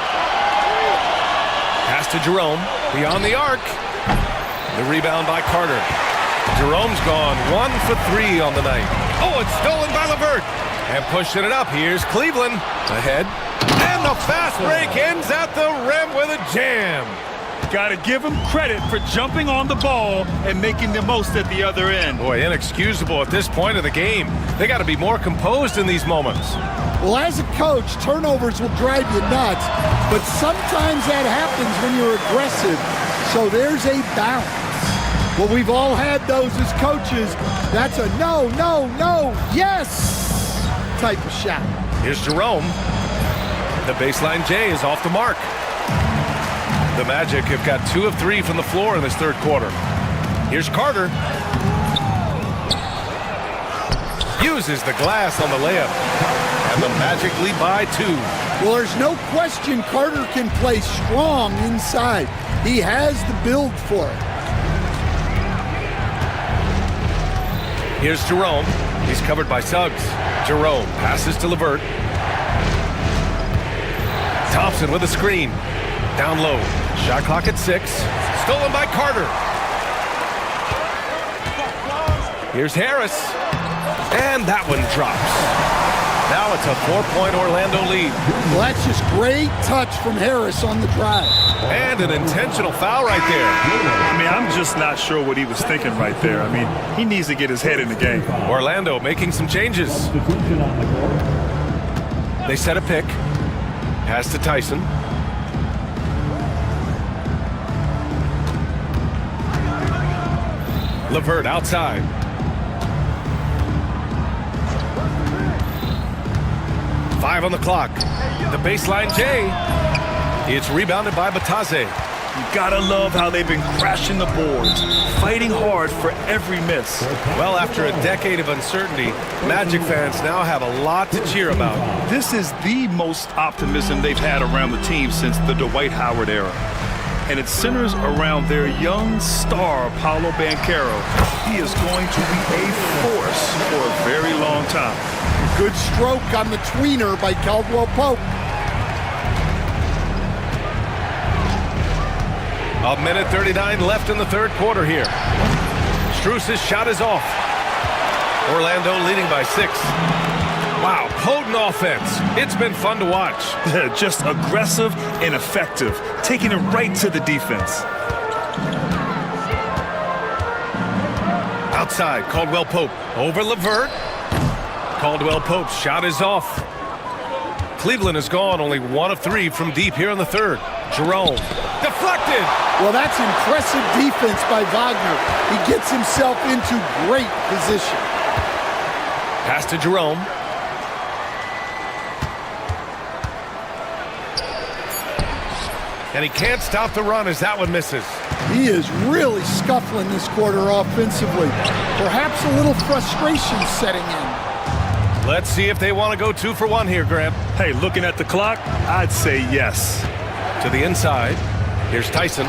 Pass to Jerome. Beyond the arc. The rebound by Carter. Jerome's gone 1 for 3 on the night. Oh, it's stolen by LeVert. And pushing it up. Here's Cleveland. Ahead. And the fast break ends at the rim with a jam. Got to give him credit for jumping on the ball and making the most at the other end. Boy, inexcusable at this point of the game. They got to be more composed in these moments. Well, as a coach, turnovers will drive you nuts, but sometimes that happens when you're aggressive. So there's a balance. Well, we've all had those as coaches. That's a no, no, no, yes type of shot. Here's Jerome. The baseline J is off the mark. The Magic have got 2 of 3 from the floor in this third quarter. Here's Carter. Uses the glass on the layup. And the Magic lead by 2. Well, there's no question Carter can play strong inside. He has the build for it. Here's Jerome. He's covered by Suggs. Jerome passes to LeVert. Thompson with a screen. Down low. Shot clock at 6. Stolen by Carter. Here's Harris. And that one drops. Now it's a 4-point Orlando lead. Well, that's just great touch from Harris on the drive. And an intentional foul right there. I mean, I'm just not sure what he was thinking right there. I mean, he needs to get his head in the game. Orlando making some changes. They set a pick. Pass to Tyson. LeVert outside. Five on the clock. The baseline J. It's rebounded by Batase. You gotta love how they've been crashing the boards, fighting hard for every miss. Well, after a decade of uncertainty, Magic fans now have a lot to cheer about. This is the most optimism they've had around the team since the Dwight Howard era. And it centers around their young star, Paolo Banchero. He is going to be a force for a very long time. Good stroke on the tweener by Caldwell Pope. A minute 39 left in the third quarter here. Strus's shot is off. Orlando leading by 6. Wow, potent offense. It's been fun to watch. Just aggressive and effective, taking it right to the defense. Outside, Caldwell Pope over LeVert. Caldwell Pope's shot is off. Cleveland has gone only 1 of 3 from deep here in the third. Jerome, deflected. Well, that's impressive defense by Wagner. He gets himself into great position. Pass to Jerome. And he can't stop the run as that one misses. He is really scuffling this quarter offensively. Perhaps a little frustration setting in. Let's see if they want to go 2 for 1 here, Grant. Hey, looking at the clock, I'd say yes. To the inside. Here's Tyson.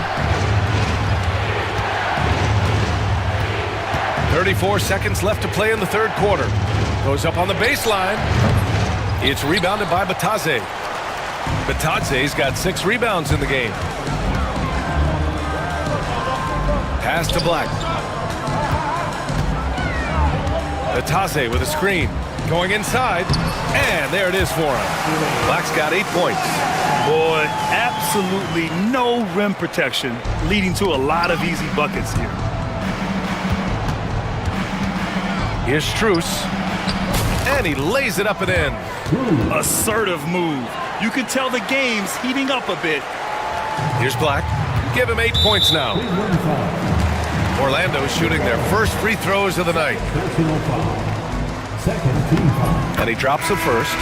34 seconds left to play in the third quarter. Goes up on the baseline. It's rebounded by Batase. Batase's got 6 rebounds in the game. Pass to Black. Batase with a screen. Going inside. And there it is for him. Black's got 8 points. Boy, absolutely no rim protection, leading to a lot of easy buckets here. Here's Strus. And he lays it up and in. Assertive move. You can tell the game's heating up a bit. Here's Black. Give him 8 points now. Orlando shooting their first free throws of the night. And he drops the first.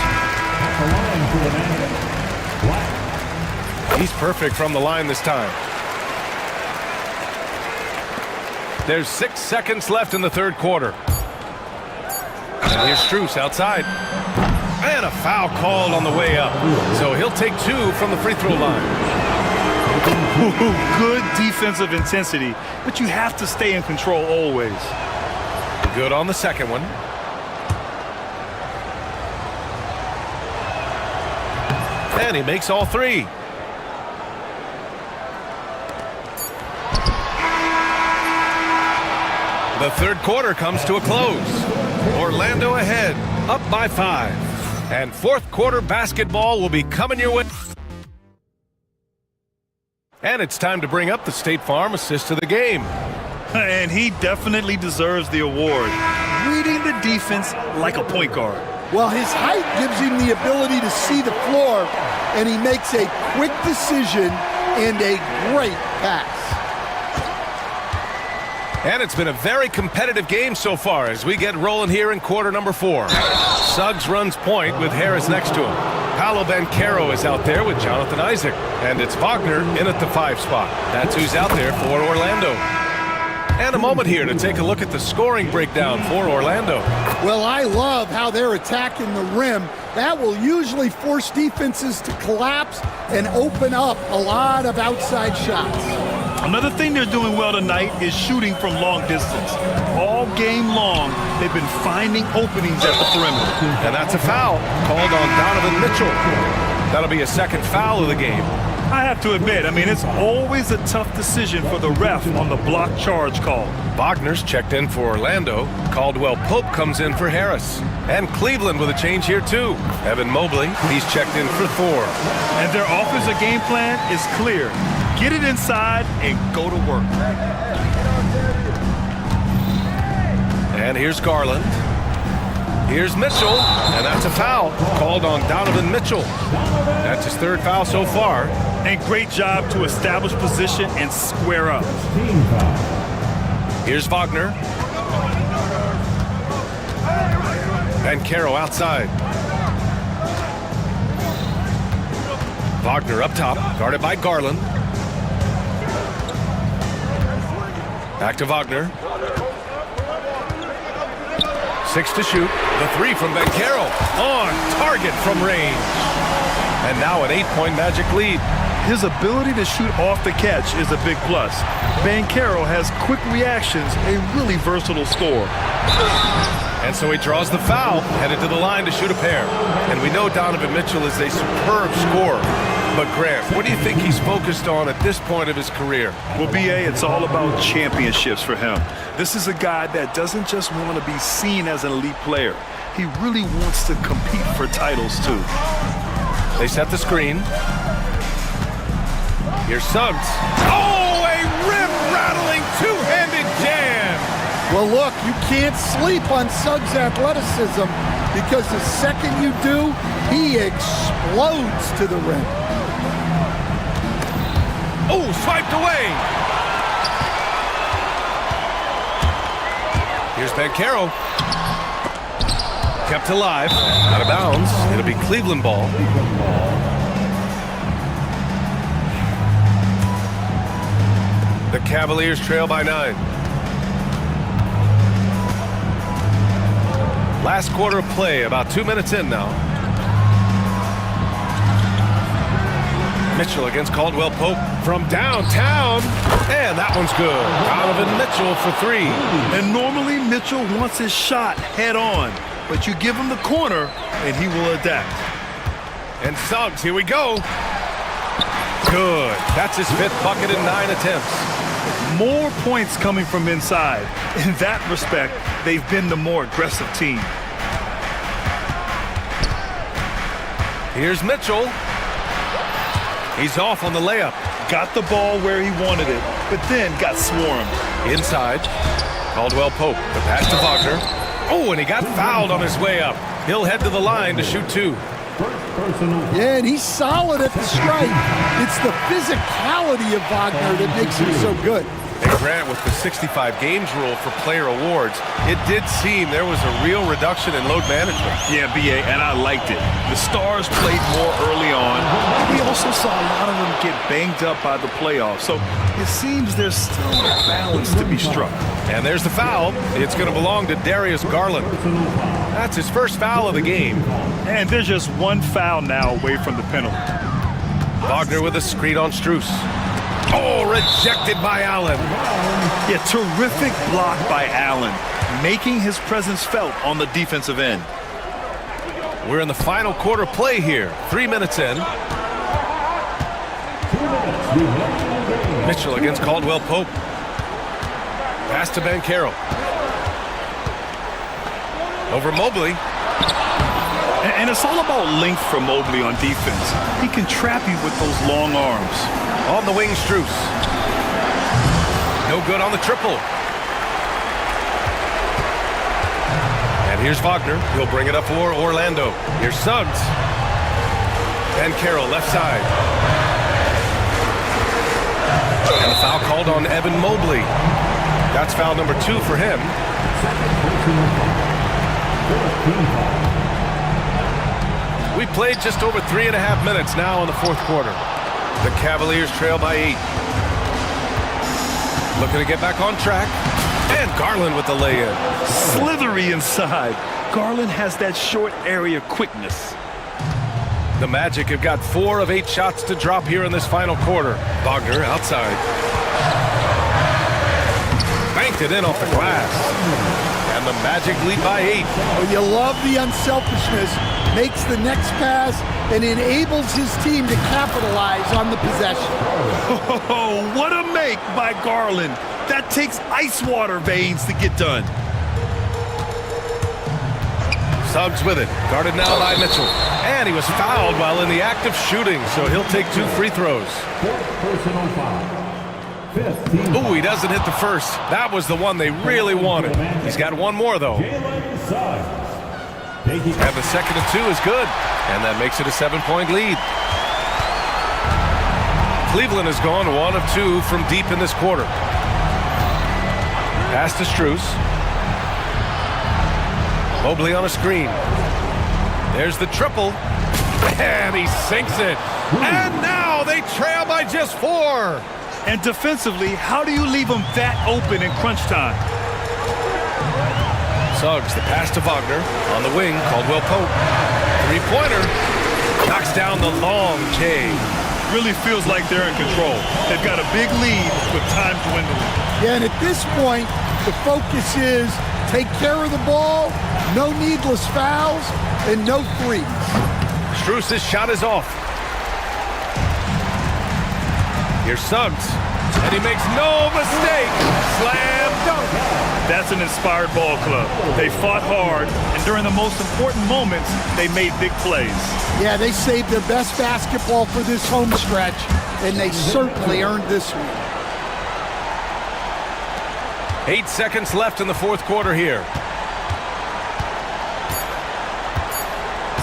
He's perfect from the line this time. There's 6 seconds left in the third quarter. And here's Strus outside. And a foul called on the way up. So he'll take 2 from the free throw line. Good defensive intensity, but you have to stay in control always. Good on the second one. And he makes all 3. The third quarter comes to a close. Orlando ahead, up by 5. And fourth quarter basketball will be coming your way. And it's time to bring up the State Farm assist of the game. And he definitely deserves the award. Reading the defense like a point guard. Well, his height gives him the ability to see the floor, and he makes a quick decision and a great pass. And it's been a very competitive game so far as we get rolling here in quarter number 4. Suggs runs point with Harris next to him. Paolo Banchero is out there with Jonathan Isaac. And it's Wagner in at the 5 spot. That's who's out there for Orlando. And a moment here to take a look at the scoring breakdown for Orlando. Well, I love how they're attacking the rim. That will usually force defenses to collapse and open up a lot of outside shots. Another thing they're doing well tonight is shooting from long distance. All game long, they've been finding openings at the perimeter. And that's a foul called on Donovan Mitchell. That'll be a second foul of the game. I have to admit, I mean, it's always a tough decision for the ref on the block charge call. Wagner's checked in for Orlando. Caldwell Pope comes in for Harris. And Cleveland with a change here too. Evan Mobley, he's checked in for Thor. And their offensive game plan is clear. Get it inside and go to work. And here's Garland. Here's Mitchell, and that's a foul called on Donovan Mitchell. That's his third foul so far. And great job to establish position and square up. Here's Wagner. And Caro outside. Wagner up top, guarded by Garland. Back to Wagner. 6 to shoot. The 3 from Bankero. On target from range. And now an 8-point Magic lead. His ability to shoot off the catch is a big plus. Bankero has quick reactions, a really versatile scorer. And so he draws the foul, headed to the line to shoot a pair. And we know Donovan Mitchell is a superb scorer. But Grant, what do you think he's focused on at this point of his career? Well, B.A., it's all about championships for him. This is a guy that doesn't just want to be seen as an elite player. He really wants to compete for titles, too. They set the screen. Here's Suggs. Oh, a rim-rattling two-handed jam! Well, look, you can't sleep on Suggs' athleticism because the second you do, he explodes to the rim. Oh, swiped away. Here's Bankero. Kept alive. Out of bounds. It'll be Cleveland ball. The Cavaliers trail by 9. Last quarter of play, about 2 minutes in now. Mitchell against Caldwell Pope from downtown. And that one's good. Donovan Mitchell for 3. And normally Mitchell wants his shot head on. But you give him the corner, and he will adapt. And Suggs, here we go. Good. That's his 5th bucket in 9 attempts. More points coming from inside. In that respect, they've been the more aggressive team. Here's Mitchell. He's off on the layup. Got the ball where he wanted it, but then got swarmed. Inside. Caldwell Pope. The pass to Wagner. Oh, and he got fouled on his way up. He'll head to the line to shoot 2. Yeah, and he's solid at the stripe. It's the physicality of Wagner that makes him so good. And Grant, with the 65 games rule for player awards, it did seem there was a real reduction in load management. Yeah, B.A., and I liked it. The Stars played more early on. We also saw a lot of them get banged up by the playoffs. So it seems there's still a balance to be struck. And there's the foul. It's going to belong to Darius Garland. That's his first foul of the game. And there's just one foul now away from the penalty. Wagner with a screen on Strus. Oh, rejected by Allen. Yeah, terrific block by Allen, making his presence felt on the defensive end. We're in the final quarter play here. 3 minutes in. Mitchell against Caldwell Pope. Pass to Bankero. Over Mobley. And it's all about length for Mobley on defense. He can trap you with those long arms. On the wing, Strus. No good on the triple. And here's Wagner. He'll bring it up for Orlando. Here's Suggs. And Carroll left side. And a foul called on Evan Mobley. That's foul number 2 for him. We played just over 3.5 minutes now in the fourth quarter. The Cavaliers trail by 8. Looking to get back on track. And Garland with the lay-in. Slithery inside. Garland has that short area quickness. The Magic have got 4 of 8 shots to drop here in this final quarter. Wagner outside. Banked it in off the glass. And the Magic lead by 8. Well, you love the unselfishness. Makes the next pass and enables his team to capitalize on the possession. Oh, what a make by Garland. That takes ice water veins to get done. Suggs with it. Guarded now by Mitchell. And he was fouled while in the act of shooting, so he'll take 2 free throws. Personal foul. Ooh, he doesn't hit the first. That was the one they really wanted. He's got one more, though. And the second and 2 is good. And that makes it a 7-point lead. Cleveland has gone 1 of 2 from deep in this quarter. Pass to Strus. Mobley on a screen. There's the triple. And he sinks it. And now they trail by just 4. And defensively, how do you leave them that open in crunch time? Suggs, the pass to Wagner. On the wing, Caldwell Pope. Three-pointer. Knocks down the long J. Really feels like they're in control. They've got a big lead with time dwindling. Yeah, and at this point, the focus is take care of the ball, no needless fouls, and no threes. Strus' shot is off. Here's Suggs, and he makes no mistake. Slam dunk. That's an inspired ball club. They fought hard, and during the most important moments, they made big plays. Yeah, they saved their best basketball for this home stretch, and they certainly earned this one. 8 seconds left in the fourth quarter here.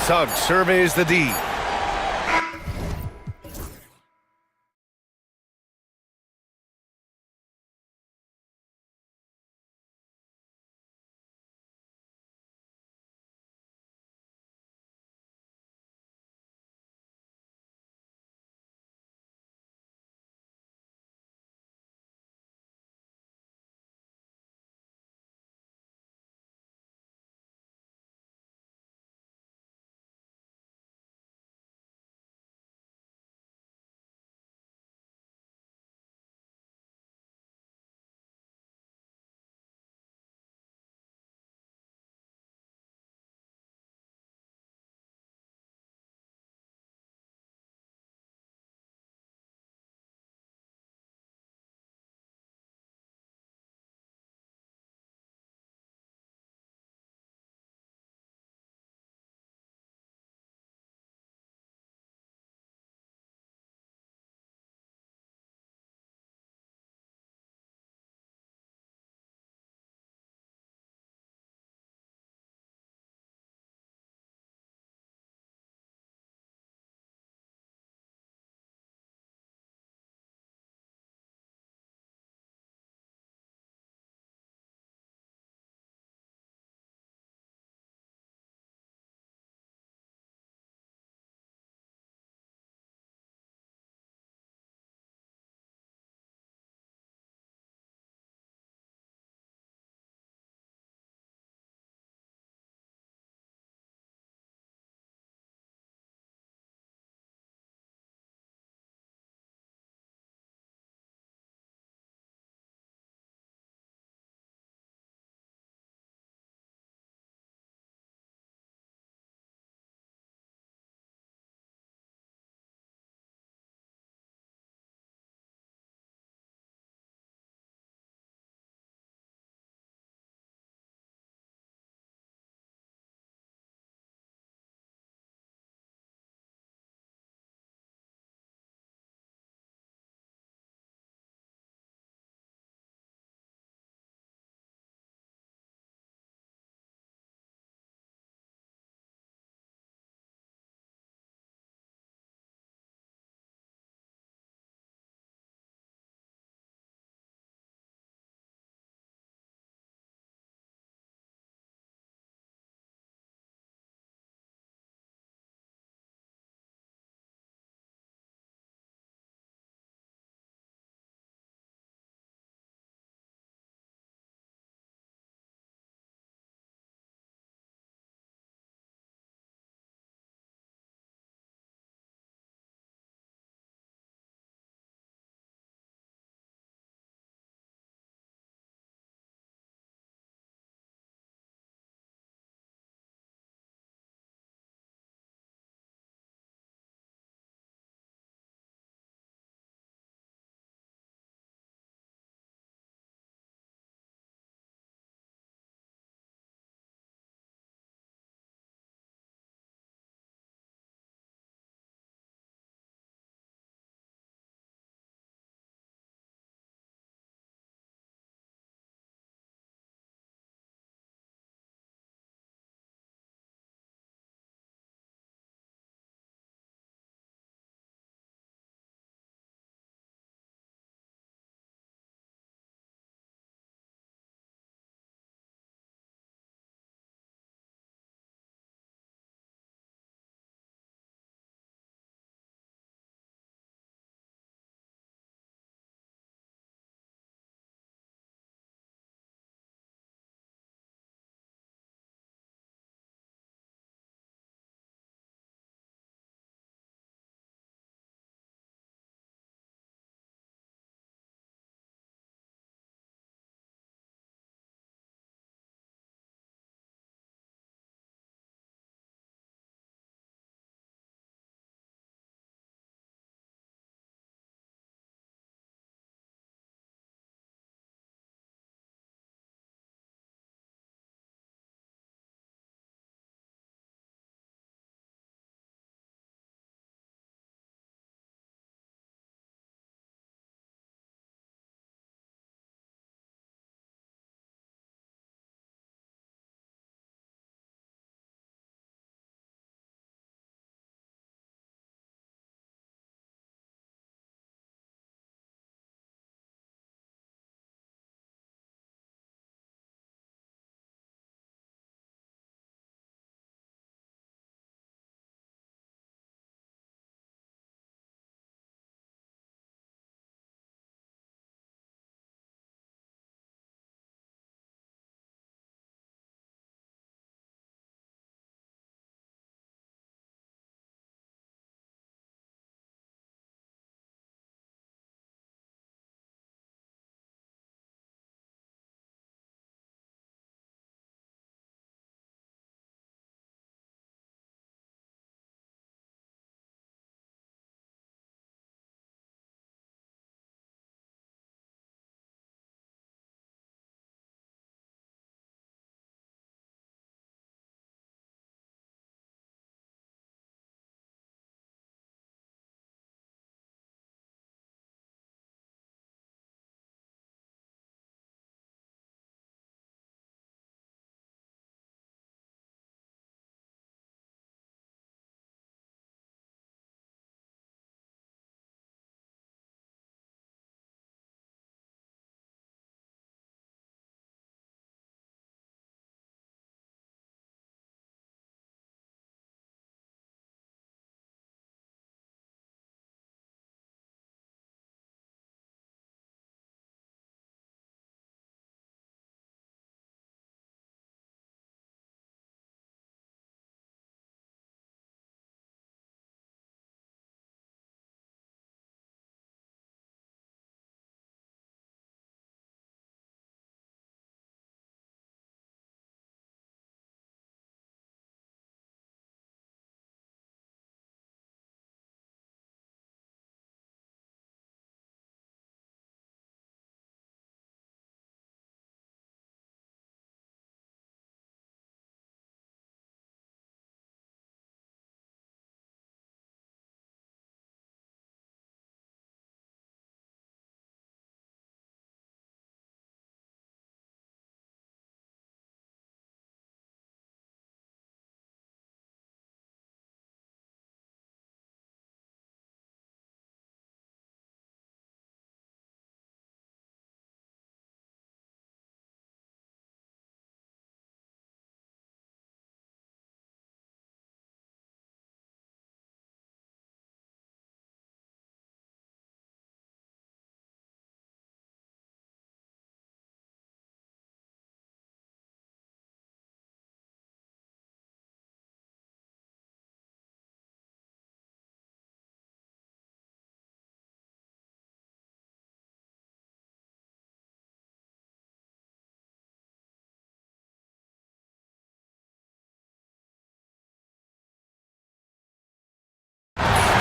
Suggs surveys the D.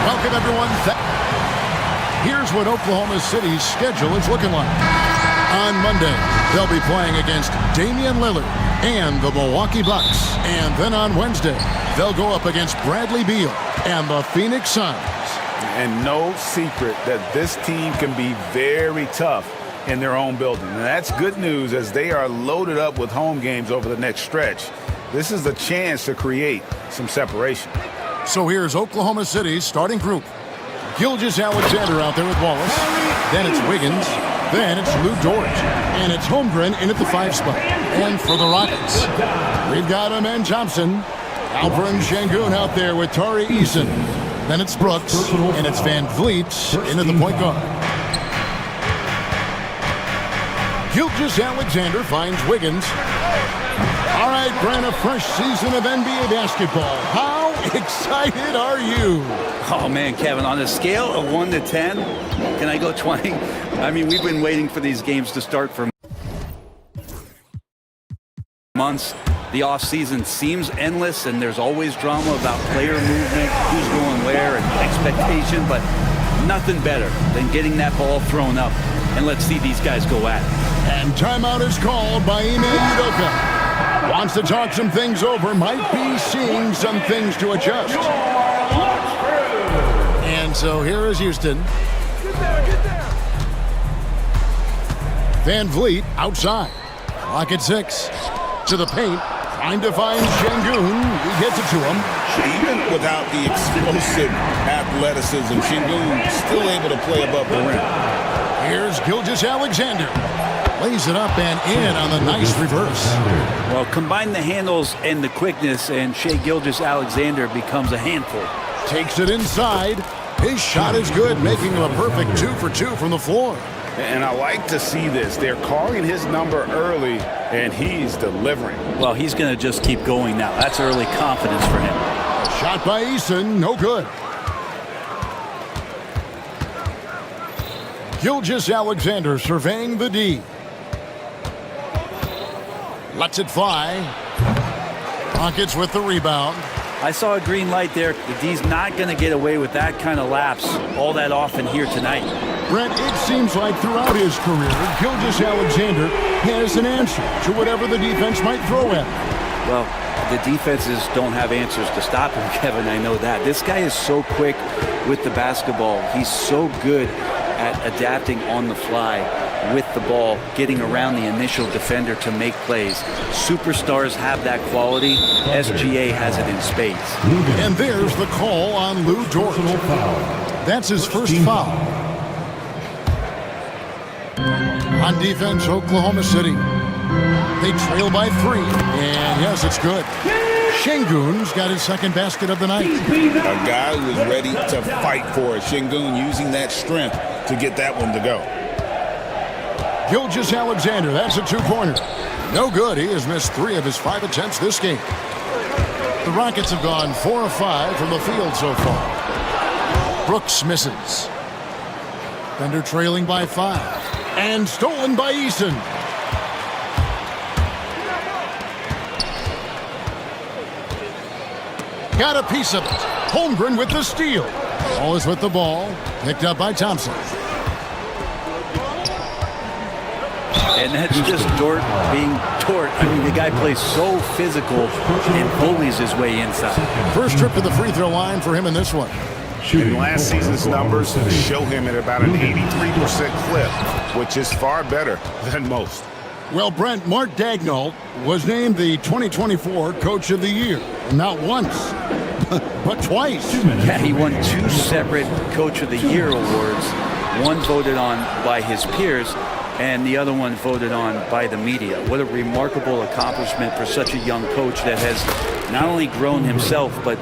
Welcome, everyone. Here's what Oklahoma City's schedule is looking like. On Monday, they'll be playing against Damian Lillard and the Milwaukee Bucks. And then on Wednesday, they'll go up against Bradley Beal and the Phoenix Suns. And no secret that this team can be very tough in their own building. And that's good news as they are loaded up with home games over the next stretch. This is the chance to create some separation. So here's Oklahoma City's starting group. Gilgeous-Alexander out there with Wallace. Then it's Wiggins. Then it's Lou Dort. And it's Holmgren in at the 5 spot. And for the Rockets, we've got Amen Thompson. Alperen Şengün out there with Tari Eason. Then it's Brooks. And it's Van Vliet in at the point guard. Gilgeous-Alexander finds Wiggins. All right, Brent, a fresh season of NBA basketball. How excited are you? Oh, man, Kevin, on a scale of 1 to 10, can I go 20? I mean, we've been waiting for these games to start for months. The offseason seems endless, and there's always drama about player movement, who's going where, and expectation, but nothing better than getting that ball thrown up. And let's see these guys go at it. And timeout is called by Ime Udoka. Wants to talk some things over, might be seeing some things to adjust. And so here is Houston. Van Vliet outside. Clock at 6. To the paint. Trying to find Şengün. He gets it to him. Even without the explosive athleticism, Şengün still able to play above the rim. Here's Gilgeous-Alexander. Lays it up and in on the nice reverse. Well, combine the handles and the quickness, and Shai Gilgeous-Alexander becomes a handful. Takes it inside. His shot is good, making him a perfect 2 for 2 from the floor. And I like to see this. They're calling his number early, and he's delivering. Well, he's going to just keep going now. That's early confidence for him. A shot by Eason, no good. Gilgeous-Alexander surveying the D. Lets it fly. Rockets with the rebound. I saw a green light there. The D's not going to get away with that kind of lapse all that often here tonight. Brent, it seems like throughout his career, Gilgeous-Alexander has an answer to whatever the defense might throw at him. Well, the defenses don't have answers to stop him, Kevin. I know that. This guy is so quick with the basketball. He's so good at adapting on the fly with the ball, getting around the initial defender to make plays. Superstars have that quality. SGA has it in spades. And there's the call on Lou Dort. That's his first foul. On defense, Oklahoma City. They trail by 3. And yes, it's good. Şengün's got his second basket of the night. A guy who is ready to fight for it. Şengün using that strength to get that one to go. Gilgeous-Alexander, that's a 2-pointer. No good. He has missed 3 of his 5 attempts this game. The Rockets have gone 4 of 5 from the field so far. Brooks misses. Thunder trailing by 5. And stolen by Eason. Got a piece of it. Holmgren with the steal. Wallace with the ball. Picked up by Thompson. And that's just Dort being Dort. I mean, the guy plays so physical and bullies his way inside. First trip to the free throw line for him in this one. And last season's numbers show him at about an 83% clip, which is far better than most. Well, Brent, Mark Daigneault was named the 2024 Coach of the Year. Not once, but twice. Yeah, he won 2 separate Coach of the Year awards. One voted on by his peers, and the other one voted on by the media. What a remarkable accomplishment for such a young coach that has not only grown himself, but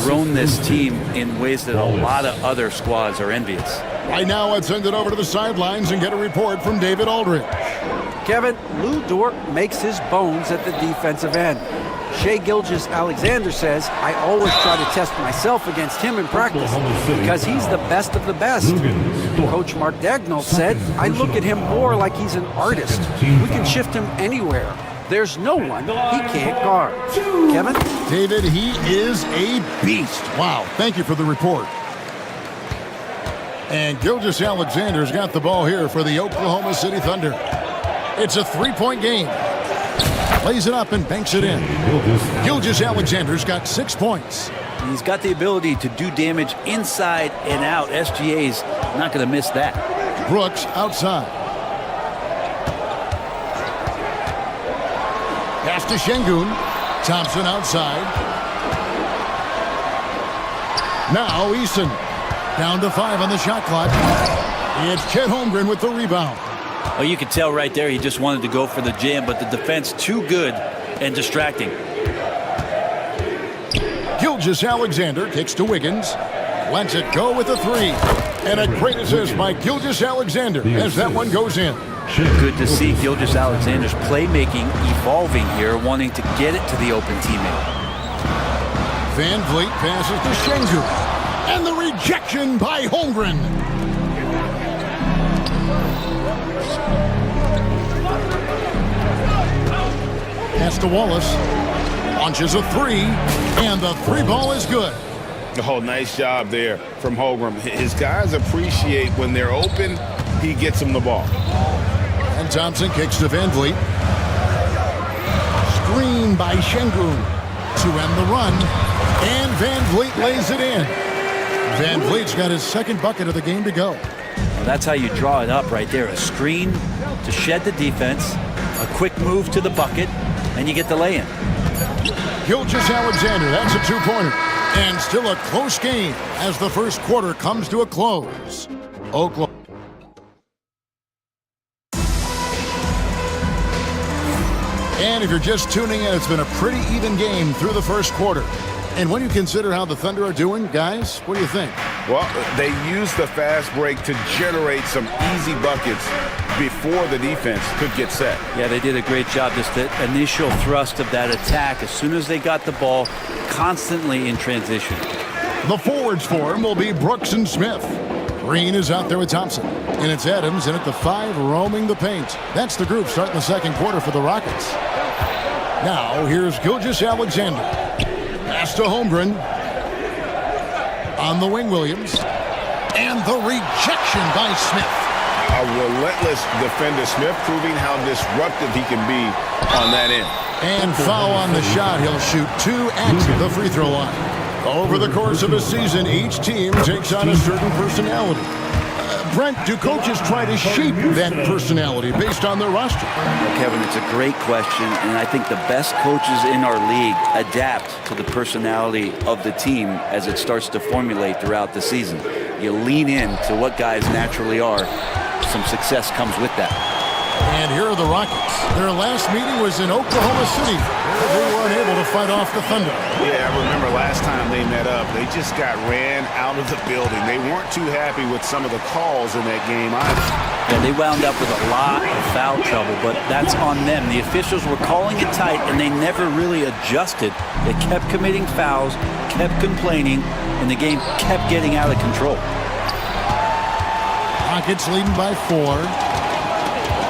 grown this team in ways that a lot of other squads are envious. Right now, let's send it over to the sidelines and get a report from David Aldridge. Kevin, Lou Dort makes his bones at the defensive end. Shai Gilgeous-Alexander says, I always try to test myself against him in practice because he's the best of the best. Coach Mark Daigneault said, I look at him more like he's an artist. We can shift him anywhere. There's no one he can't guard. Kevin? David, he is a beast. Wow, thank you for the report. And Gilgeous Alexander's got the ball here for the Oklahoma City Thunder. It's a 3-point game. Lays it up and banks it in. Gilgeous Alexander's got 6 points. He's got the ability to do damage inside and out. SGA's not going to miss that. Brooks outside. Pass to Şengün. Thompson outside. Now Eason. Down to 5 on the shot clock. It's Chet Holmgren with the rebound. Oh, you could tell right there he just wanted to go for the jam, but the defense too good and distracting. Gilgeous Alexander kicks to Wiggins. Lets it go with a 3. And a great assist by Gilgeous Alexander as that one goes in. Good to see Gilgeous Alexander's playmaking evolving here, wanting to get it to the open teammate. Van Vliet passes to Şengün. And the rejection by Holmgren. Pass to Wallace. Launches a 3. And the 3 ball is good. Oh, nice job there from Holmgren. His guys appreciate when they're open, he gets them the ball. And Thompson kicks to Van Vliet. Screen by Şengün to end the run. And Van Vliet lays it in. Van Vliet's got his second bucket of the game to go. Well, that's how you draw it up right there. A screen to shed the defense, a quick move to the bucket, and you get the lay-in. Gilgeous Alexander, that's a 2-pointer. And still a close game as the first quarter comes to a close. Oklahoma. And if you're just tuning in, it's been a pretty even game through the first quarter. And when you consider how the Thunder are doing, guys, what do you think? Well, they used the fast break to generate some easy buckets before the defense could get set. Yeah, they did a great job. Just the initial thrust of that attack, as soon as they got the ball, constantly in transition. The forwards for him will be Brooks and Smith. Green is out there with Thompson. And it's Adams in at the 5 roaming the paint. That's the group starting the second quarter for the Rockets. Now, here's Gilgeous Alexander. Pass to Holmgren. On the wing, Williams. And the rejection by Smith. A relentless defender. Smith proving how disruptive he can be on that end. And foul on the shot. He'll shoot 2 at the free throw line. Over the course of a season, each team takes on a certain personality. Brent, do coaches try to shape that personality based on their roster? Well, Kevin, it's a great question, and I think the best coaches in our league adapt to the personality of the team as it starts to formulate throughout the season. You lean in to what guys naturally are. Some success comes with that. And here are the Rockets. Their last meeting was in Oklahoma City, where they were unable to fight off the Thunder. Yeah, I remember last time they met up, they just got ran out of the building. They weren't too happy with some of the calls in that game either. Yeah, they wound up with a lot of foul trouble, but that's on them. The officials were calling it tight, and they never really adjusted. They kept committing fouls, kept complaining, and the game kept getting out of control. Rockets leading by 4.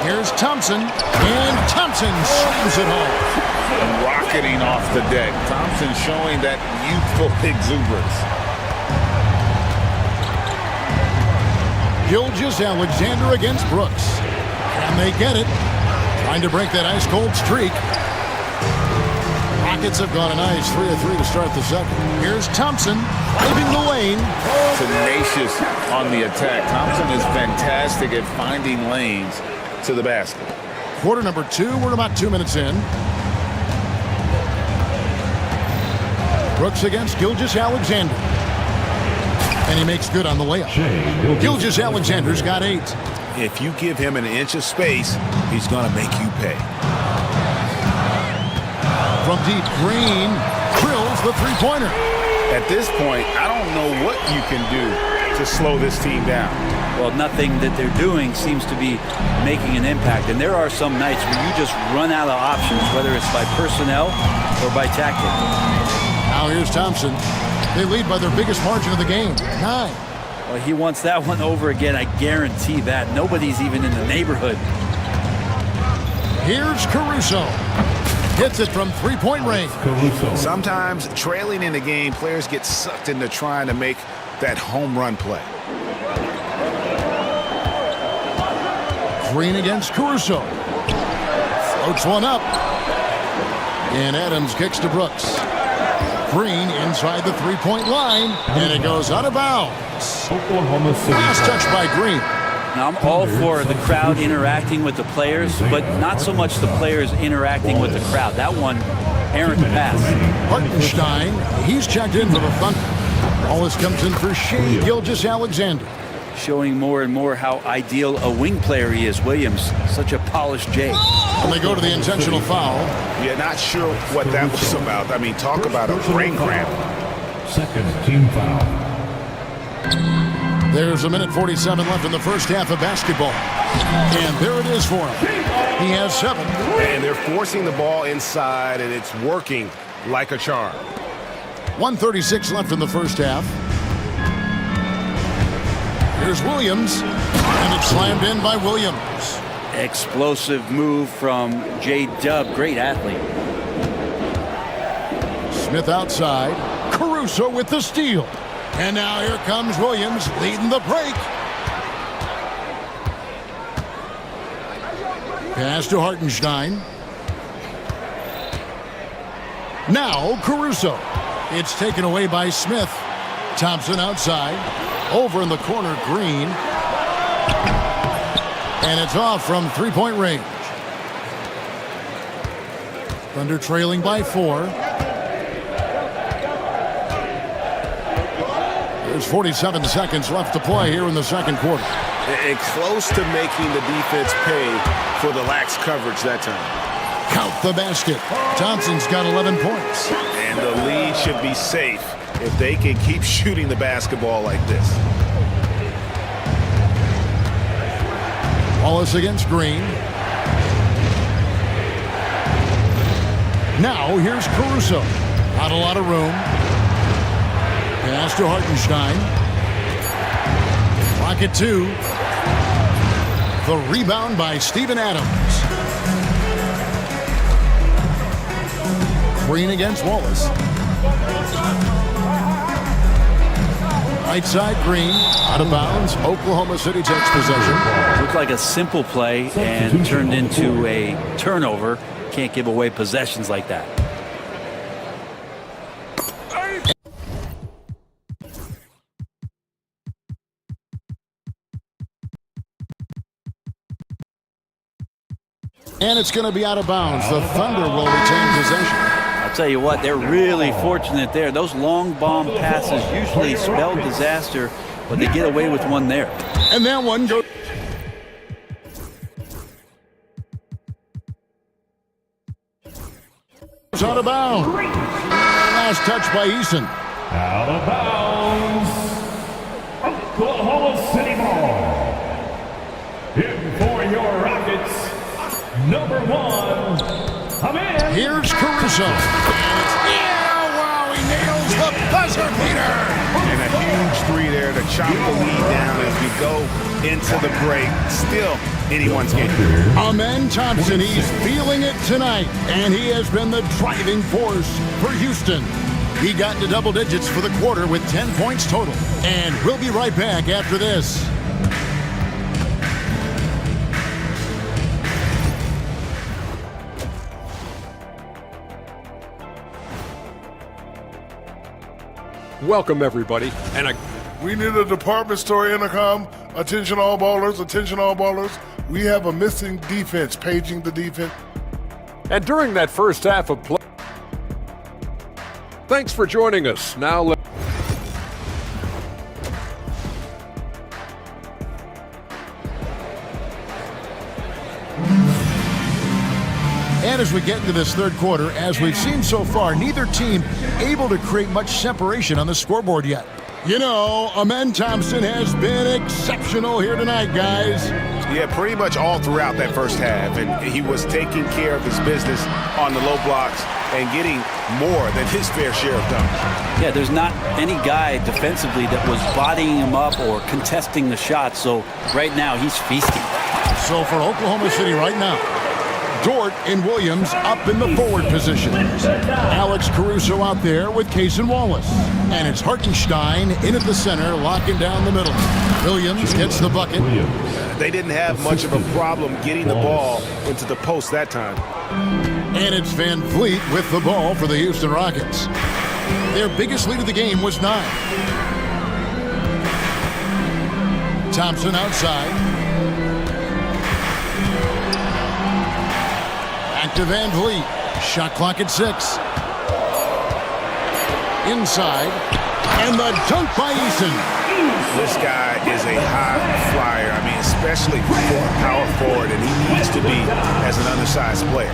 Here's Thompson, and Thompson slams it home. Rocketing off the deck. Thompson showing that youthful exuberance. Gilgeous Alexander against Brooks. And they get it. Trying to break that ice-cold streak. Rockets have gone a nice 3 of 3 to start the second. Here's Thompson, driving the lane. Tenacious on the attack. Thompson is fantastic at finding lanes to the basket. Quarter number 2, we're about 2 minutes in. Brooks against Gilgeous Alexander. And he makes good on the layup. Gilgeous Alexander's got 8. If you give him an inch of space, he's going to make you pay. From deep, Green drills the three-pointer. At this point, I don't know what you can do to slow this team down. Well, nothing that they're doing seems to be making an impact. And there are some nights where you just run out of options, whether it's by personnel or by tactic. Now here's Thompson. They lead by their biggest margin of the game, 9. Well, he wants that one over again, I guarantee that. Nobody's even in the neighborhood. Here's Caruso. Hits it from three-point range. Sometimes trailing in the game, players get sucked into trying to make that home run play. Green against Caruso. Floats one up. And Adams kicks to Brooks. Green inside the three-point line, and it goes out of bounds. Last touch by Green. Now, I'm all for the crowd interacting with the players, but not so much the players interacting with the crowd. That one, errant pass. Hartenstein, he's checked in for the Thunder. Wallace comes in for Shea Gilgeous-Alexander. Showing more and more how ideal a wing player he is. Williams, such a polished J. And they go to the intentional foul. Yeah, not sure what that was about. I mean, talk about a brain cramp. Second team foul. There's 1:47 left in the first half of basketball. And there it is for him. He has 7. And they're forcing the ball inside, and it's working like a charm. 1:36 left in the first half. Here's Williams, and it's slammed in by Williams. Explosive move from J-Dub, great athlete. Smith outside, Caruso with the steal. And now here comes Williams leading the break. Pass to Hartenstein. Now Caruso. It's taken away by Smith. Thompson outside. Over in the corner, Green. And it's off from three-point range. Thunder trailing by 4. There's 47 seconds left to play here in the second quarter. And close to making the defense pay for the lax coverage that time. Count the basket. Thompson's got 11 points. And the lead should be safe if they can keep shooting the basketball like this. Wallace against Green. Now here's Caruso. Not a lot of room. Pass to Hartenstein. Clock at 2. The rebound by Steven Adams. Green against Wallace. Right side, Green, out of bounds. Oklahoma City takes possession. Looked like a simple play and turned into a turnover. Can't give away possessions like that. And it's going to be out of bounds. The Thunder will retain possession. I'll tell you what, they're really fortunate there. Those long bomb passes usually spell disaster, but they get away with one there. And that one goes out of bounds. Last touch by Eason. Out of bounds. Oklahoma City ball. In for your Rockets. Number 1. I'm in. Here's Caruso. Yeah, wow, he nails the buzzer beater. And a huge 3 there to chop the lead down as we go into the break. Still anyone's game. Amen Thompson, he's feeling it tonight, and he has been the driving force for Houston. He got into double digits for the quarter with 10 points total. And we'll be right back after this. Welcome, everybody. And we need a department store intercom. Attention all ballers, attention all ballers. We have a missing defense, paging the defense. And during that first half of play, thanks for joining us. Now And as we get into this third quarter, as we've seen so far, neither team able to create much separation on the scoreboard yet. You know, Amen Thompson has been exceptional here tonight, guys. Yeah, pretty much all throughout that first half, and he was taking care of his business on the low blocks and getting more than his fair share of dunks. Yeah, there's not any guy defensively that was bodying him up or contesting the shot, so right now he's feasting. So for Oklahoma City right now, Dort and Williams up in the forward position. Alex Caruso out there with Case and Wallace. And it's Hartenstein in at the center, locking down the middle. Williams gets the bucket. They didn't have much of a problem getting the ball into the post that time. And it's Van Vliet with the ball for the Houston Rockets. Their biggest lead of the game was 9. Thompson outside. Back to Van Vliet. Shot clock at 6. Inside. And the dunk by Eason. This guy is a high flyer. I mean, especially for a power forward, and he needs to be as an undersized player.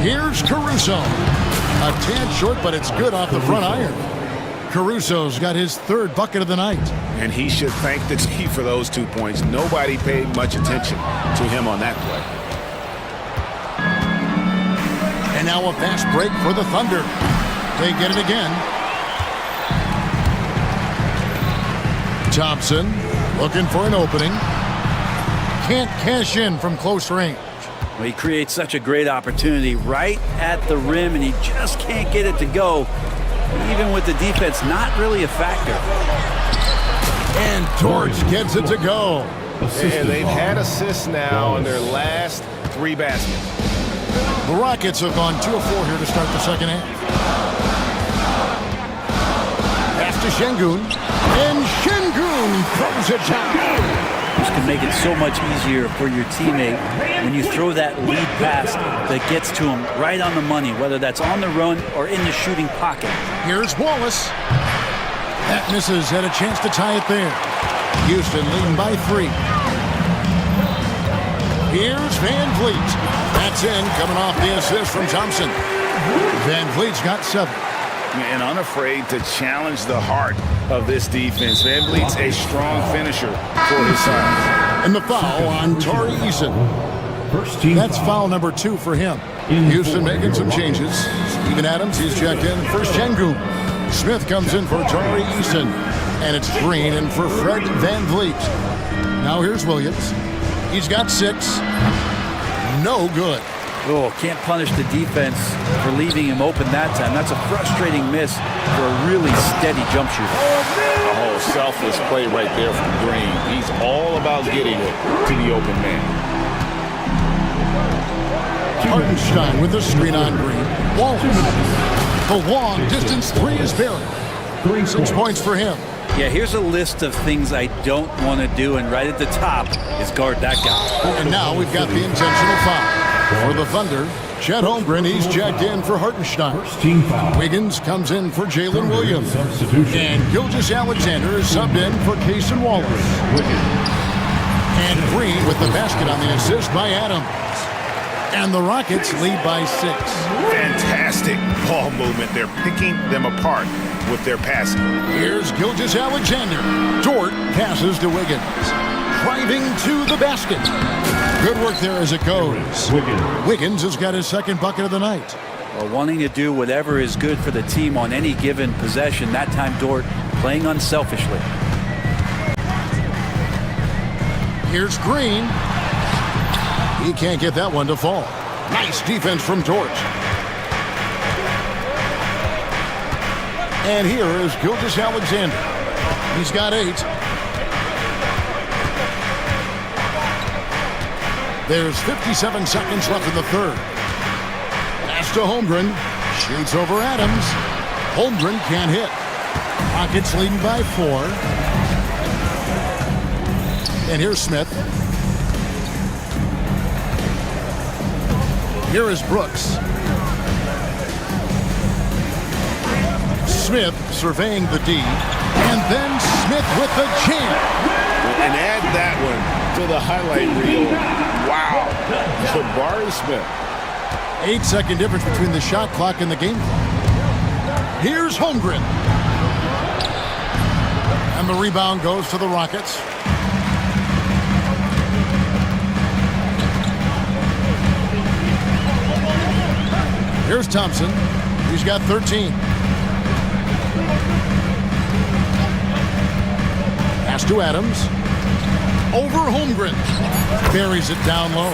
Here's Caruso. A tad short, but it's good off the front iron. Caruso's got his 3rd bucket of the night. And he should thank the team for those 2 points. Nobody paid much attention to him on that play. And now a fast break for the Thunder. They get it again. Thompson looking for an opening. Can't cash in from close range. Well, he creates such a great opportunity right at the rim, and he just can't get it to go. Even with the defense not really a factor. And Torch gets it to go. And they've had assists now on their last 3 baskets. The Rockets have gone 2 of 4 here to start the second half. Pass to Şengün. And Şengün throws it down. This can make it so much easier for your teammate when you throw that lead pass that gets to him right on the money, whether that's on the run or in the shooting pocket. Here's Wallace. That misses, had a chance to tie it there. Houston leading by 3. Here's Van Vliet. That's in, coming off the assist from Thompson. Van Vliet's got 7. And unafraid to challenge the heart of this defense. Van Vliet's a strong finisher for his size. And the foul on Tari Eason. That's foul number 2 for him. Houston making some changes. Steven Adams, he's checked in for Şengün. Smith comes in for Tari Eason. And it's Green in for Fred Van Vliet. Now here's Williams. He's got 6. No good. Oh, can't punish the defense for leaving him open that time. That's a frustrating miss for a really steady jump shooter. Oh, selfless play right there from Green. He's all about getting it to the open man. Hartenstein with the screen on Green. Wallace. The long distance 3 is buried. 6 points for him. Yeah, here's a list of things I don't want to do, and right at the top is guard that guy. And now we've got the intentional foul. For the Thunder, Chet Holmgren, he's checked in for Hartenstein. Wiggins comes in for Jalen Williams. And Gilgeous-Alexander is subbed in for Case and Wallace. And Green with the basket on the assist by Adams. And the Rockets lead by 6. Fantastic ball movement. They're picking them apart with their passing. Here's Gilgeous-Alexander. Dort passes to Wiggins. Driving to the basket. Good work there as it goes. Wiggins has got his 2nd bucket of the night. Well, wanting to do whatever is good for the team on any given possession. That time, Dort playing unselfishly. Here's Green. He can't get that one to fall. Nice defense from Dort. And here is Gilgeous-Alexander. He's got 8. There's 57 seconds left in the 3rd. Pass to Holmgren. Shoots over Adams. Holmgren can't hit. Rockets leading by 4. And here's Smith. Here is Brooks. Smith surveying the D. And then Smith with the jam. And add that one to the highlight reel. Wow. Jabari Smith. 8-second difference between the shot clock and the game clock. Here's Holmgren. And the rebound goes to the Rockets. Here's Thompson. He's got 13. Pass to Adams. over Holmgren. Buries it down low.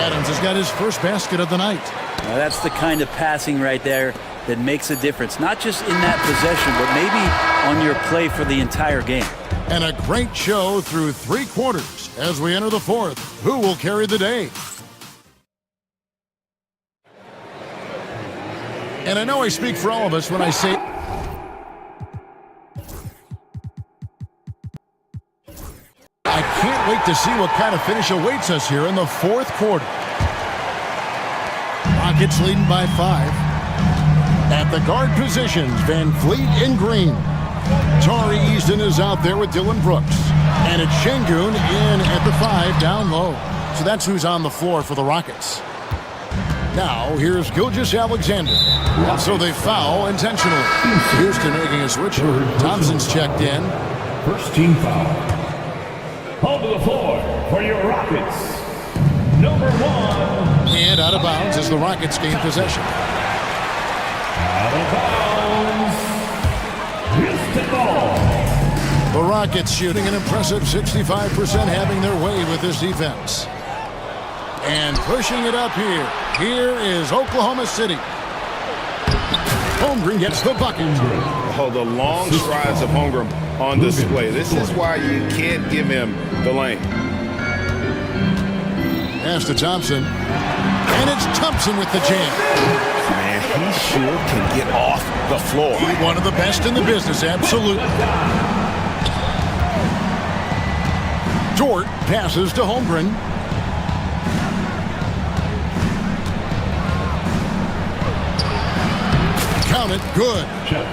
Adams has got his first basket of the night. Now that's the kind of passing right there that makes a difference, not just in that possession, but maybe on your play for the entire game. And a great show through 3 quarters as we enter the 4th. Who will carry the day? And I know I speak for all of us when I say I can't wait to see what kind of finish awaits us here in the 4th quarter. Rockets leading by 5. At the guard positions, Van Vliet in green. Tari Easton is out there with Dylan Brooks. And it's Şengün in at the 5 down low. So that's who's on the floor for the Rockets. Now, here's Gilgeous-Alexander. So they foul intentionally. Houston making a switch. Thompson's checked in. First team foul. Onto the floor for your Rockets. Number 1. And out of bounds as the Rockets gain possession. Out of bounds. Houston ball. The Rockets shooting an impressive 65%, having their way with this defense. And pushing it up here. Here is Oklahoma City. Holmgren gets the bucket. Oh, the long strides of Holmgren on display. This is why you can't give him the lane. Pass to Thompson. And it's Thompson with the jam. Man, he sure can get off the floor. One of the best in the business, absolutely. Dort passes to Holmgren. Count it, good.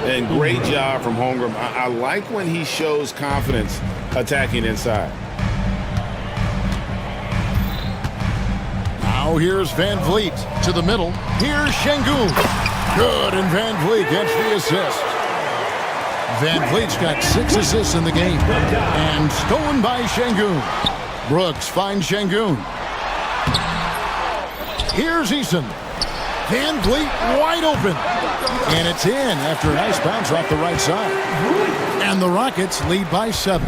And great job from Holmgren. I like when he shows confidence attacking inside. Now here's Van Vliet to the middle. Here's Şengün. Good, and Van Vliet gets the assist. Van Vliet's got 6 assists in the game. And stolen by Şengün. Brooks finds Şengün. Here's Eason. Van Vliet wide open. And it's in after a nice bounce off the right side. And the Rockets lead by 7.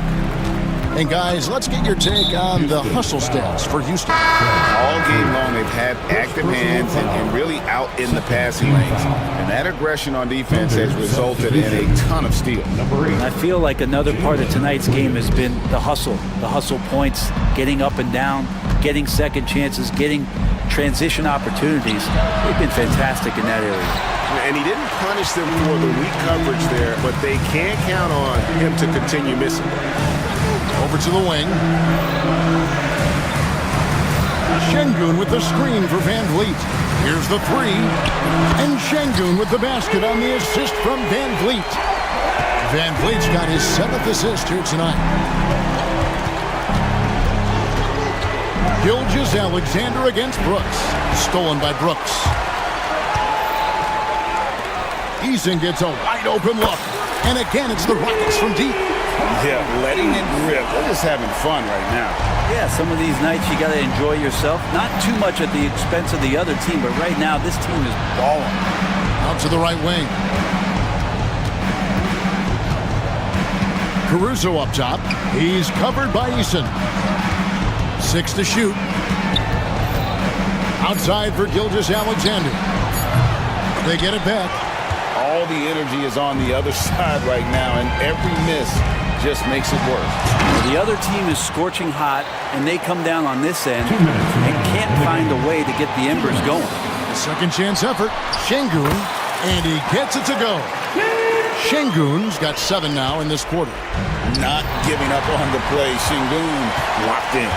And guys, let's get your take on the hustle stats for Houston. All game long, they've had active hands and really out in the passing lanes. And that aggression on defense has resulted in a ton of steals. I feel like another part of tonight's game has been the hustle points, getting up and down, getting second chances, getting transition opportunities. They've been fantastic in that area. And he didn't punish them for the weak coverage there, but they can't count on him to continue missing. Over to the wing. Şengün with the screen for Van Vliet. Here's the 3. And Şengün with the basket on the assist from Van Vliet. Van Vliet's got his 7th assist here tonight. Gilgeous-Alexander against Brooks. Stolen by Brooks. Eason gets a wide open look. And again, it's the Rockets from deep. Yeah, letting it rip. They're just having fun right now. Yeah, some of these nights you got to enjoy yourself. Not too much at the expense of the other team, but right now this team is balling. Out to the right wing. Caruso up top. He's covered by Eason. 6 to shoot. Outside for Gilgeous-Alexander. They get it back. All the energy is on the other side right now, and every miss just makes it worse. The other team is scorching hot, and they come down on this end and can't find a way to get the embers going. Second chance effort. Şengün, and he gets it to go. Şengün's got 7 now in this quarter. Not giving up on the play. Şengün locked in.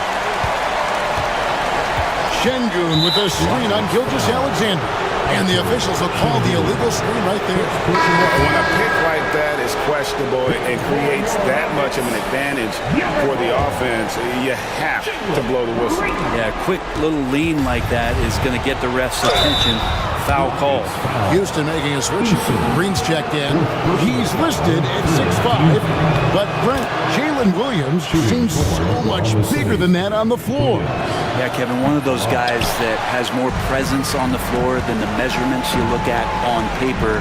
Şengün with a screen on Gilgeous-Alexander. And the officials will call the illegal screen right there. When a pick like that is questionable and creates that much of an advantage for the offense, you have to blow the whistle. Yeah, a quick little lean like that is going to get the ref's attention. Foul call. Houston making a switch. Green's checked in. He's listed at 6'5", but Brent, Jalen Williams seems so much bigger than that on the floor. Yeah, Kevin, one of those guys that has more presence on the floor than the measurements you look at on paper.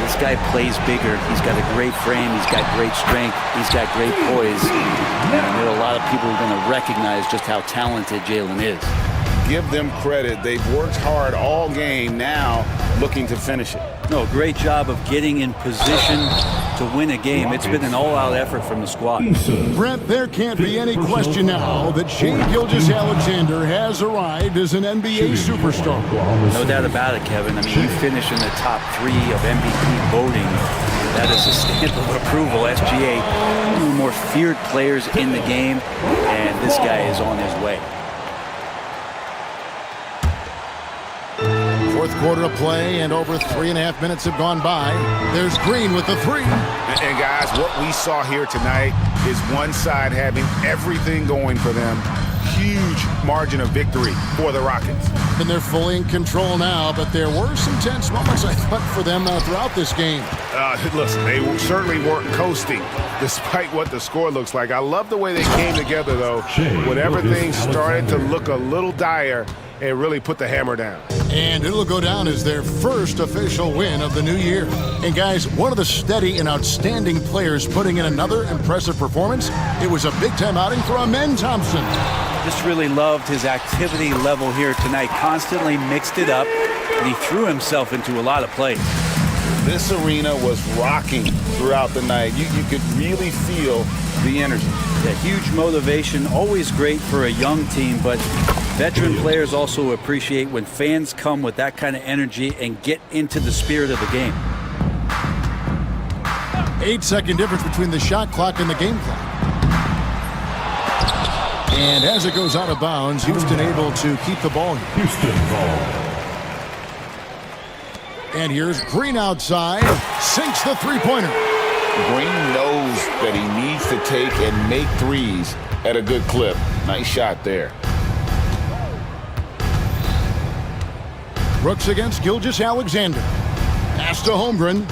This guy plays bigger. He's got a great frame. He's got great strength. He's got great poise. And there are a lot of people who are going to recognize just how talented Jalen is. Give them credit. They've worked hard all game, now looking to finish it. No, great job of getting in position to win a game. It's been an all-out effort from the squad. Brent, there can't be any question now that Shai Gilgeous-Alexander has arrived as an NBA superstar. No doubt about it, Kevin. I mean, you finish in the top 3 of MVP voting. That is a stamp of approval. SGA, one of the more feared players in the game, and this guy is on his way. Fourth quarter of play, and over 3.5 minutes have gone by. There's Green with the three. And guys, what we saw here tonight is one side having everything going for them. Huge margin of victory for the Rockets. And they're fully in control now, but there were some tense moments, I thought, for them throughout this game. Listen, they certainly weren't coasting, despite what the score looks like. I love the way they came together, though, when everything started to look a little dire and really put the hammer down. And it'll go down as their first official win of the new year. And guys, one of the steady and outstanding players putting in another impressive performance, it was a big-time outing for Amen Thompson. Just really loved his activity level here tonight. Constantly mixed it up, and he threw himself into a lot of plays. This arena was rocking throughout the night. You could really feel the energy. Yeah, huge motivation, always great for a young team, but veteran players also appreciate when fans come with that kind of energy and get into the spirit of the game. 8-second difference between the shot clock and the game clock. And as it goes out of bounds, Houston able to keep the ball here. Houston ball. And here's Green outside, sinks the three-pointer. Green knows that he needs to take and make threes at a good clip. Nice shot there. Brooks against Gilgeous-Alexander. Pass to Holmgren.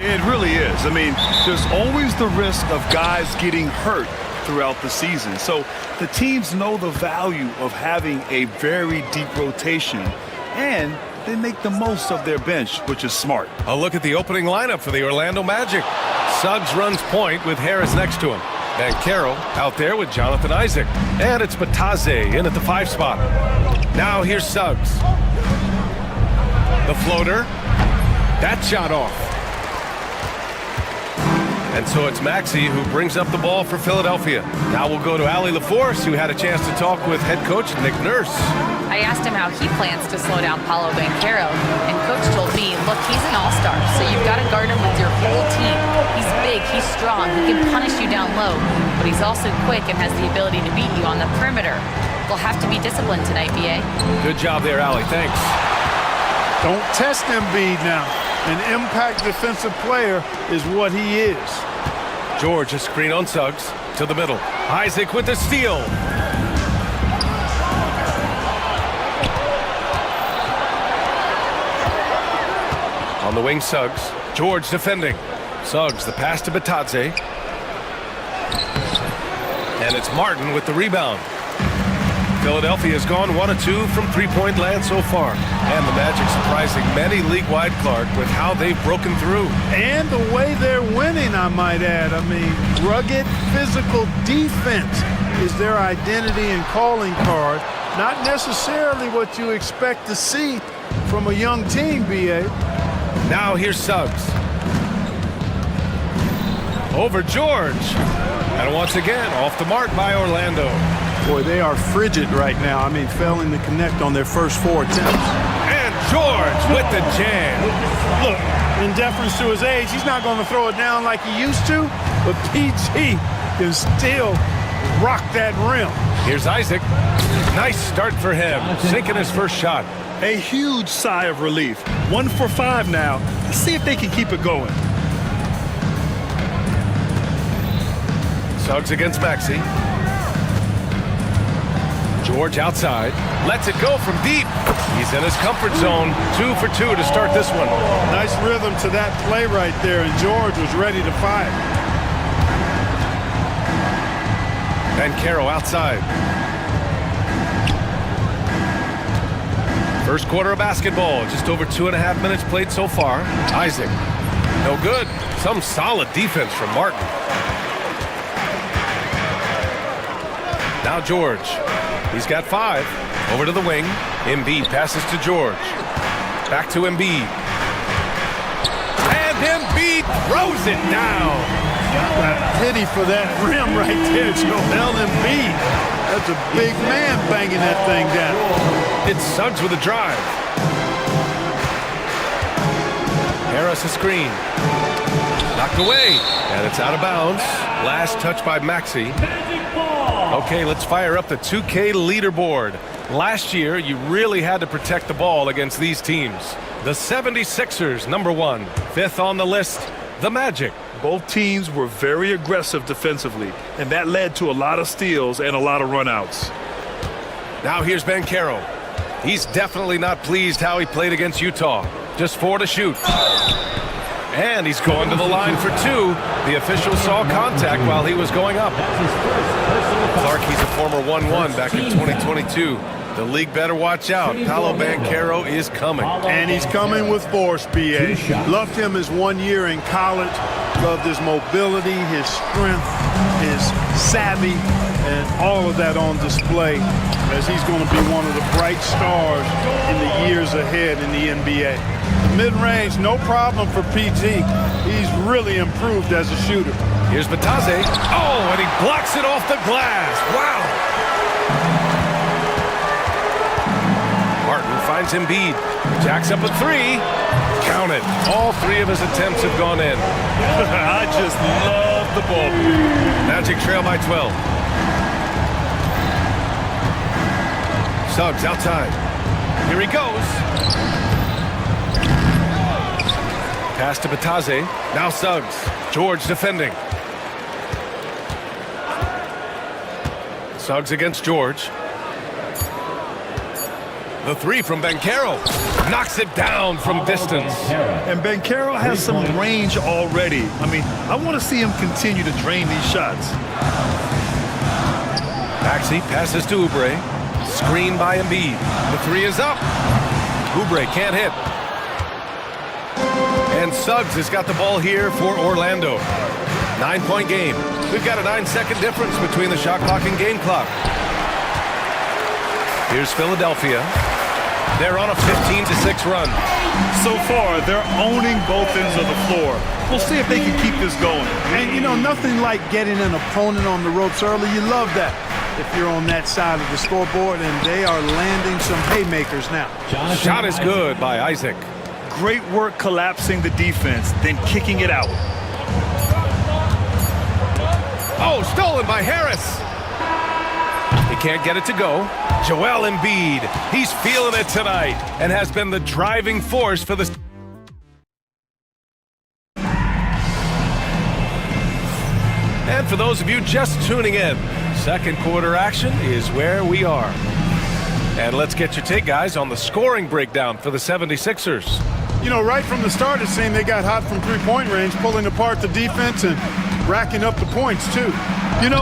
It really is. I mean, there's always the risk of guys getting hurt throughout the season. So the teams know the value of having a very deep rotation, and they make the most of their bench, which is smart. A look at the opening lineup for the Orlando Magic. Suggs runs point with Harris next to him. Banchero out there with Jonathan Isaac. And it's Bataze in at the 5 spot. Now here's Suggs. The floater. That shot off. And so it's Maxey who brings up the ball for Philadelphia. Now we'll go to Allie LaForce, who had a chance to talk with head coach Nick Nurse. I asked him how he plans to slow down Paolo Banchero, and coach told me, look, he's an all-star, so you've got to guard him with your whole team. He's big, he's strong, he can punish you down low, but he's also quick and has the ability to beat you on the perimeter. We'll have to be disciplined tonight, BA. Good job there, Allie. Thanks. Don't test Embiid now. An impact defensive player is what he is. George, a screen on Suggs to the middle. Isaac with the steal. On the wing, Suggs. George defending. Suggs, the pass to Bataze. And it's Martin with the rebound. Philadelphia has gone 1 of 2 from three-point land so far. And the Magic surprising many league-wide, Clark, with how they've broken through. And the way they're winning, I might add. I mean, rugged physical defense is their identity and calling card. Not necessarily what you expect to see from a young team, BA. Now here's Suggs. Over George. And once again, off the mark by Orlando. Boy, they are frigid right now. I mean, failing to connect on their first 4 attempts. And George with the jam. Look, in deference to his age, he's not going to throw it down like he used to, but PG can still rock that rim. Here's Isaac. Nice start for him, sinking his first shot. A huge sigh of relief. 1 for 5 now. Let's see if they can keep it going. Suggs against Maxey. George outside, lets it go from deep. He's in his comfort zone. 2 for 2 to start this one. Nice rhythm to that play right there, and George was ready to fire. Banchero outside. First quarter of basketball, just over 2.5 minutes played so far. Isaac, no good. Some solid defense from Martin. Now George. He's got 5. Over to the wing. Embiid passes to George. Back to Embiid. And Embiid throws it down. Pity for that rim right there, Joel Embiid. That's a big man banging that thing down. It's Suggs with a drive. Harris a screen. Knocked away. And it's out of bounds. Last touch by Maxey. Okay, let's fire up the 2K leaderboard. Last year, you really had to protect the ball against these teams. The 76ers, number 1. 5th on the list, the Magic. Both teams were very aggressive defensively, and that led to a lot of steals and a lot of runouts. Now here's Banchero. He's definitely not pleased how he played against Utah. Just 4 to shoot. And he's going to the line for 2. The official saw contact while he was going up. Clark, he's a former 1-1 back in 2022. The league better watch out. Paolo Banchero is coming. And he's coming with force, BA. Loved him his 1 year in college. Loved his mobility, his strength, his savvy, and all of that on display as he's going to be one of the bright stars in the years ahead in the NBA. Mid-range, no problem for PG. He's really improved as a shooter. Here's Bataze. Oh, and he blocks it off the glass. Wow. Martin finds Embiid. Jacks up a 3. Count it. All 3 of his attempts have gone in. I just love the ball. Magic trail by 12. Suggs outside. Here he goes. Pass to Bataze. Now Suggs. George defending. Suggs against George. The three from Banchero. Knocks it down from distance. And Banchero has some range already. I mean, I want to see him continue to drain these shots. Maxey passes to Oubre. Screen by Embiid. The three is up. Oubre can't hit. And Suggs has got the ball here for Orlando. 9-point game. We've got a 9-second difference between the shot clock and game clock. Here's Philadelphia. They're on a 15-6 run. So far, they're owning both ends of the floor. We'll see if they can keep this going. And, you know, nothing like getting an opponent on the ropes early. You love that if you're on that side of the scoreboard, and they are landing some haymakers now. Shot is good by Isaac. Great work collapsing the defense, then kicking it out. Oh, stolen by Harris. He can't get it to go. Joel Embiid, he's feeling it tonight and has been the driving force for the... And for those of you just tuning in, second quarter action is where we are. And let's get your take, guys, on the scoring breakdown for the 76ers. You know, right from the start, it seemed they got hot from three-point range, pulling apart the defense and racking up the points, too. You know,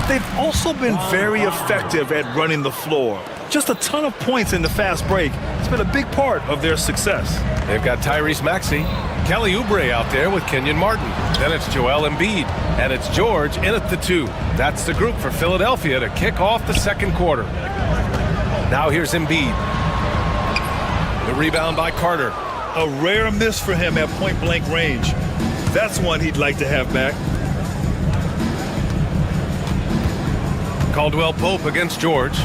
they've also been very effective at running the floor. Just a ton of points in the fast break. It's been a big part of their success. They've got Tyrese Maxey, Kelly Oubre out there with Kenyon Martin. Then it's Joel Embiid, and it's George in at the 2. That's the group for Philadelphia to kick off the second quarter. Now here's Embiid. The rebound by Carter. A rare miss for him at point-blank range. That's one he'd like to have back. Caldwell Pope against George.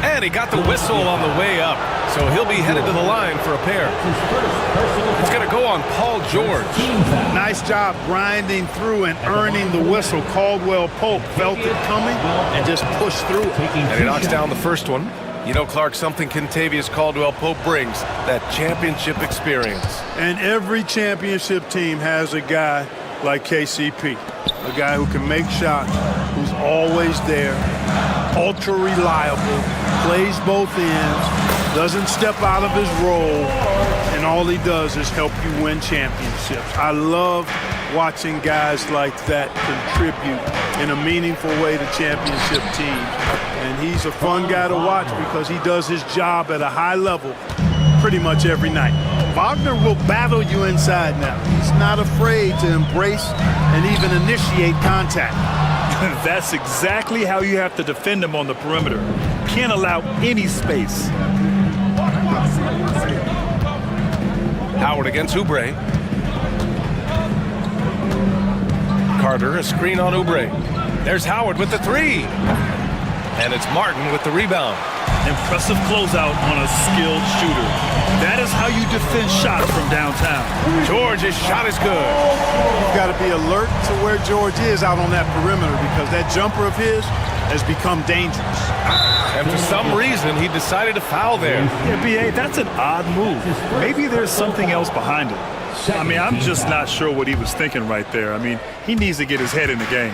And he got the whistle on the way up, so he'll be headed to the line for a pair. It's going to go on Paul George. Nice job grinding through and earning the whistle. Caldwell Pope felt it coming and just pushed through it. And he knocks down the first one. You know, Clark, something Kentavious Caldwell-Pope brings, that championship experience. And every championship team has a guy like KCP, a guy who can make shots, who's always there, ultra reliable, plays both ends, doesn't step out of his role, and all he does is help you win championships. I love watching guys like that contribute in a meaningful way to championship teams. And he's a fun guy to watch because he does his job at a high level pretty much every night. Wagner will battle you inside now. He's not afraid to embrace and even initiate contact. That's exactly how you have to defend him on the perimeter. Can't allow any space. Howard against Oubre. Carter, a screen on Oubre. There's Howard with the three. And it's Martin with the rebound. Impressive closeout on a skilled shooter. That is how you defend shots from downtown. George's shot is good. You've got to be alert to where George is out on that perimeter because that jumper of his has become dangerous. And for some reason, he decided to foul there. Yeah, B.A., that's an odd move. Maybe there's something else behind it. I mean, I'm just not sure what he was thinking right there. I mean, he needs to get his head in the game.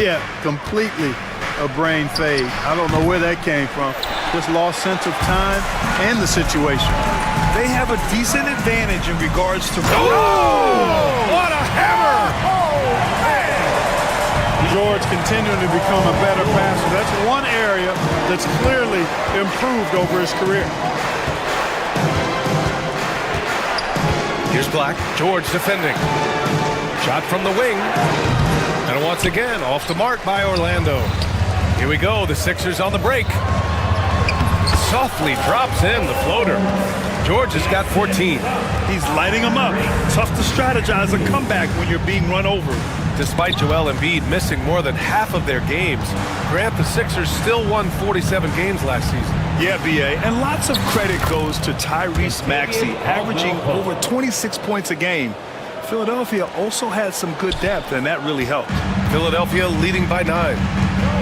Yeah, completely a brain fade. I don't know where that came from. Just lost sense of time and the situation. They have a decent advantage in regards to... Oh! What a hammer! Oh, man! George continuing to become a better passer. That's one area that's clearly improved over his career. Here's Black. George defending. Shot from the wing. And once again, off the mark by Orlando. Here we go. The Sixers on the break. Softly drops in the floater. George has got 14. He's lighting them up. Tough to strategize a comeback when you're being run over. Despite Joel Embiid missing more than half of their games, Grant, the Sixers still won 47 games last season. Yeah, B.A., and lots of credit goes to Tyrese Maxey, averaging over 26 points a game. Philadelphia also had some good depth, and that really helped. Philadelphia leading by 9.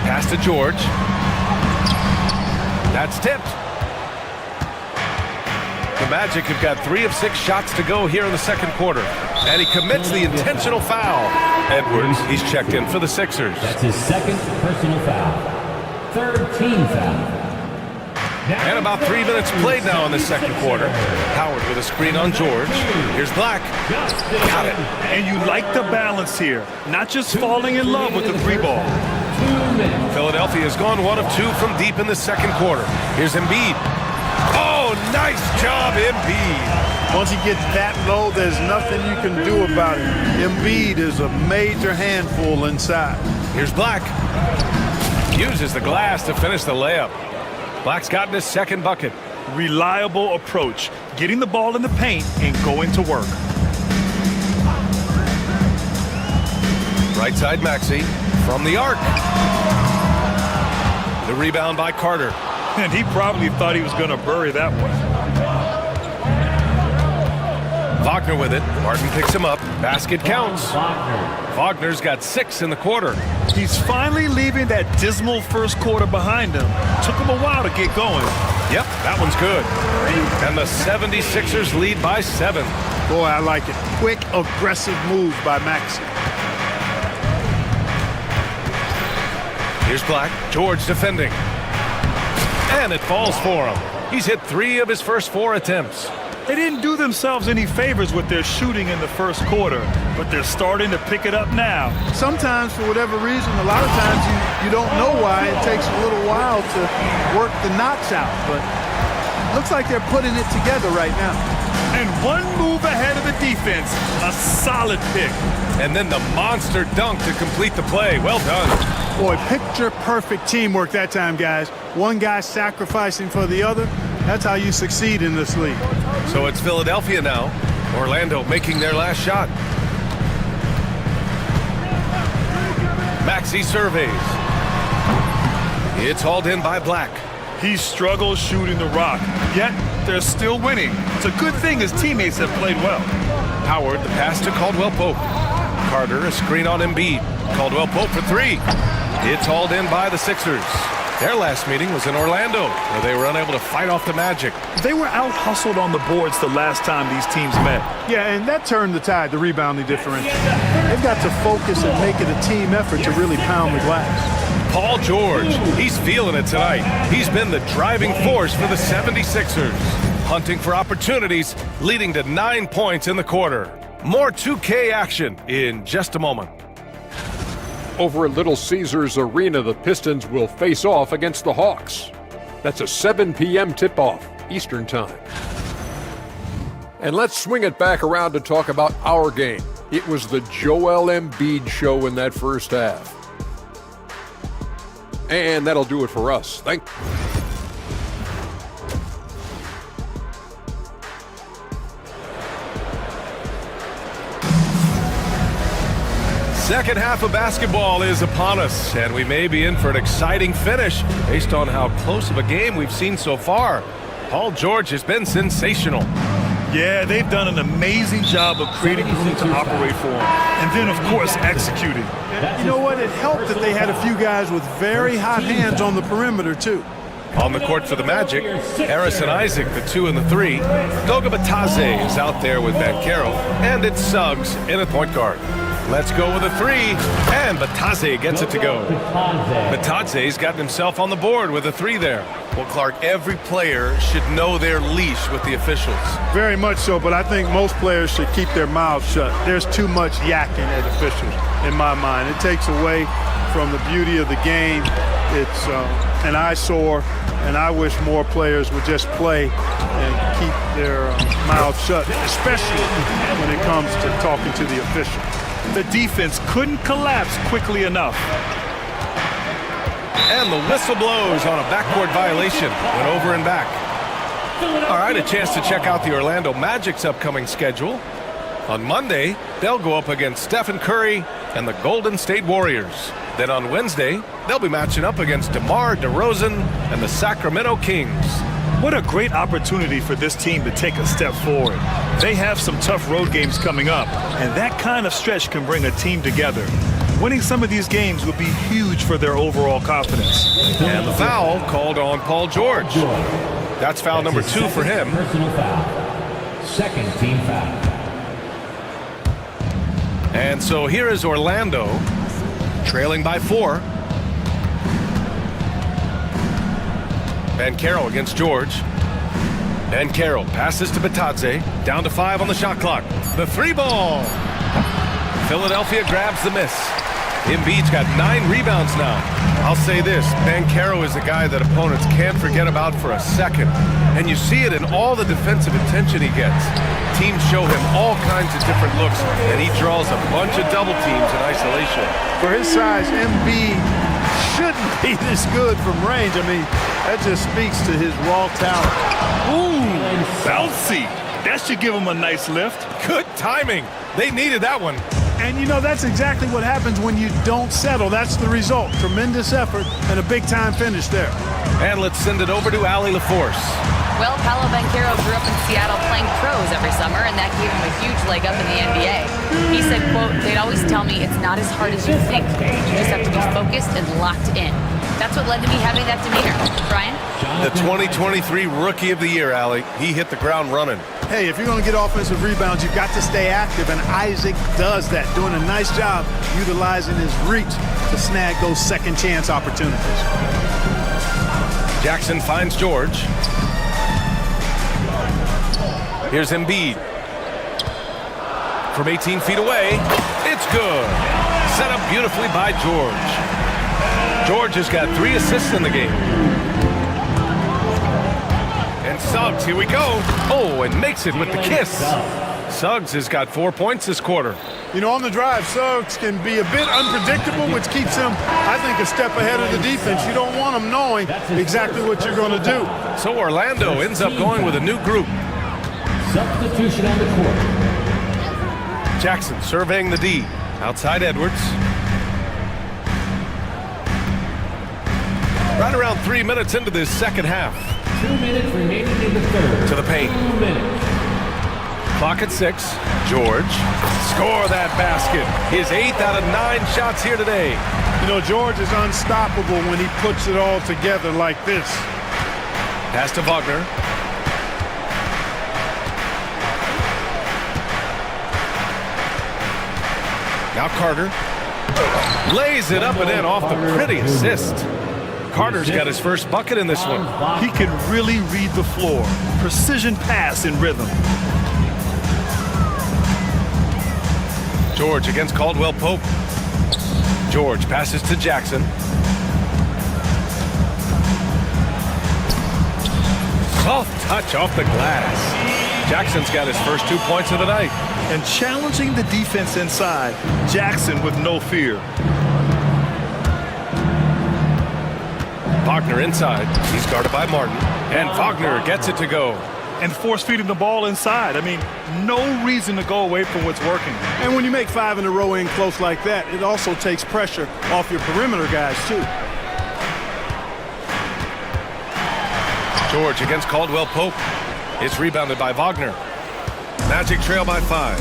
Pass to George. That's tipped. The Magic have got 3 of 6 shots to go here in the second quarter. And he commits the intentional foul. Edwards, he's checked in for the Sixers. That's his second personal foul. Third team foul. And about 3 minutes played now in the second quarter. Howard with a screen on George. Here's Black. Got it. And you like the balance here. Not just falling in love with the 3-ball. Philadelphia has gone 1 of 2 from deep in the second quarter. Here's Embiid. Oh, nice job, Embiid. Once he gets that low, there's nothing you can do about it. Embiid is a major handful inside. Here's Black. Uses the glass to finish the layup. Black's gotten his second bucket. Reliable approach. Getting the ball in the paint and going to work. Right side Maxey from the arc. The rebound by Carter. And he probably thought he was going to bury that one. Wagner with it. Martin picks him up. Basket counts. Wagner's got 6 in the quarter. He's finally leaving that dismal first quarter behind him. Took him a while to get going. Yep, that one's good. And the 76ers lead by 7. Boy, I like it. Quick, aggressive move by Maxey. Here's Black. George defending. And it falls for him. He's hit 3 of his first 4 attempts. They didn't do themselves any favors with their shooting in the first quarter, but they're starting to pick it up now. Sometimes, for whatever reason, a lot of times you don't know why. It takes a little while to work the knots out, but it looks like they're putting it together right now. And one move ahead of the defense. A solid pick. And then the monster dunk to complete the play. Well done. Boy, picture-perfect teamwork that time, guys. One guy sacrificing for the other. That's how you succeed in this league. So it's Philadelphia now. Orlando making their last shot. Maxey surveys. It's hauled in by Black. He struggles shooting the rock, yet they're still winning. It's a good thing his teammates have played well. Howard, the pass to Caldwell Pope. Carter, a screen on Embiid. Caldwell Pope for 3. It's hauled in by the Sixers. Their last meeting was in Orlando, where they were unable to fight off the Magic. They were out-hustled on the boards the last time these teams met. Yeah, and that turned the tide, the rebounding differential. They've got to focus and make it a team effort to really pound the glass. Paul George, he's feeling it tonight. He's been the driving force for the 76ers. Hunting for opportunities, leading to 9 points in the quarter. More 2K action in just a moment. Over at Little Caesars Arena, the Pistons will face off against the Hawks. That's a 7 p.m. tip-off, Eastern Time. And let's swing it back around to talk about our game. It was the Joel Embiid show in that first half. And that'll do it for us. Thank you. Second half of basketball is upon us, and we may be in for an exciting finish based on how close of a game we've seen so far. Paul George has been sensational. Yeah, they've done an amazing job of creating room to operate for him. And then, of course, executing. You know what? It helped that they had a few guys with very hot hands on the perimeter, too. On the court for the Magic, Harris and Isaac, the 2 and the 3. Goga Batadze is out there with Banchero, and it's Suggs in at point guard. Let's go with a 3, and Batadze gets it to go. Batadze's gotten himself on the board with a 3 there. Well, Clark, every player should know their leash with the officials. Very much so, but I think most players should keep their mouths shut. There's too much yakking at officials, in my mind. It takes away from the beauty of the game. It's an eyesore, and I wish more players would just play and keep their mouths shut, especially when it comes to talking to the official. The defense couldn't collapse quickly enough. And the whistle blows on a backcourt violation. Went over and back. All right, a chance to check out the Orlando Magic's upcoming schedule. On Monday, they'll go up against Stephen Curry and the Golden State Warriors. Then on Wednesday, they'll be matching up against DeMar DeRozan and the Sacramento Kings. What a great opportunity for this team to take a step forward. They have some tough road games coming up, and that kind of stretch can bring a team together. Winning some of these games would be huge for their overall confidence. And the foul called on Paul George. That's foul number 2 for him. Personal foul. Second team foul. And so here is Orlando, trailing by 4. Banchero against George. Banchero passes to Batadze. Down to 5 on the shot clock. The 3-ball. Philadelphia grabs the miss. Embiid's got 9 rebounds now. I'll say this, Banchero is a guy that opponents can't forget about for a second. And you see it in all the defensive attention he gets. Teams show him all kinds of different looks, and he draws a bunch of double teams in isolation. For his size, Embiid shouldn't be this good from range. I mean, that just speaks to his raw talent. Ooh, bouncy. That should give him a nice lift. Good timing. They needed that one. And you know, that's exactly what happens when you don't settle. That's the result. Tremendous effort and a big-time finish there. And let's send it over to Allie LaForce. Well, Paolo Banchero grew up in Seattle playing pros every summer, and that gave him a huge leg up in the NBA. He said, quote, "They'd always tell me it's not as hard as you think. You just have to be focused and locked in." That's what led to me having that demeanor. Brian? The 2023 Rookie of the Year, Allie. He hit the ground running. Hey, if you're going to get offensive rebounds, you've got to stay active, and Isaac does that, doing a nice job utilizing his reach to snag those second-chance opportunities. Jackson finds George. Here's Embiid. From 18 feet away, it's good. Set up beautifully by George. George has got 3 assists in the game. And Suggs, here we go. Oh, and makes it with the kiss. Suggs has got 4 points this quarter. You know, on the drive, Suggs can be a bit unpredictable, which keeps him, I think, a step ahead of the defense. You don't want him knowing exactly what you're going to do. So Orlando ends up going with a new group. Substitution on the court. Jackson surveying the D. Outside Edwards. Right around 3 minutes into this second half. 2 minutes remaining in the third. To the paint. 2 minutes. Clock at 6. George. Score that basket. His 8th out of 9 shots here today. You know, George is unstoppable when he puts it all together like this. Pass to Wagner. Now Carter. Lays it up and in off the pretty assist. Carter's got his first bucket in this one. He can really read the floor. Precision pass in rhythm. George against Caldwell Pope. George passes to Jackson. Soft touch off the glass. Jackson's got his first 2 points of the night. And challenging the defense inside, Jackson with no fear. Wagner inside. He's guarded by Martin. And Wagner gets it to go. And force feeding the ball inside. I mean, no reason to go away from what's working. And when you make 5 in a row in close like that, it also takes pressure off your perimeter guys, too. George against Caldwell Pope. It's rebounded by Wagner. Magic trail by 5.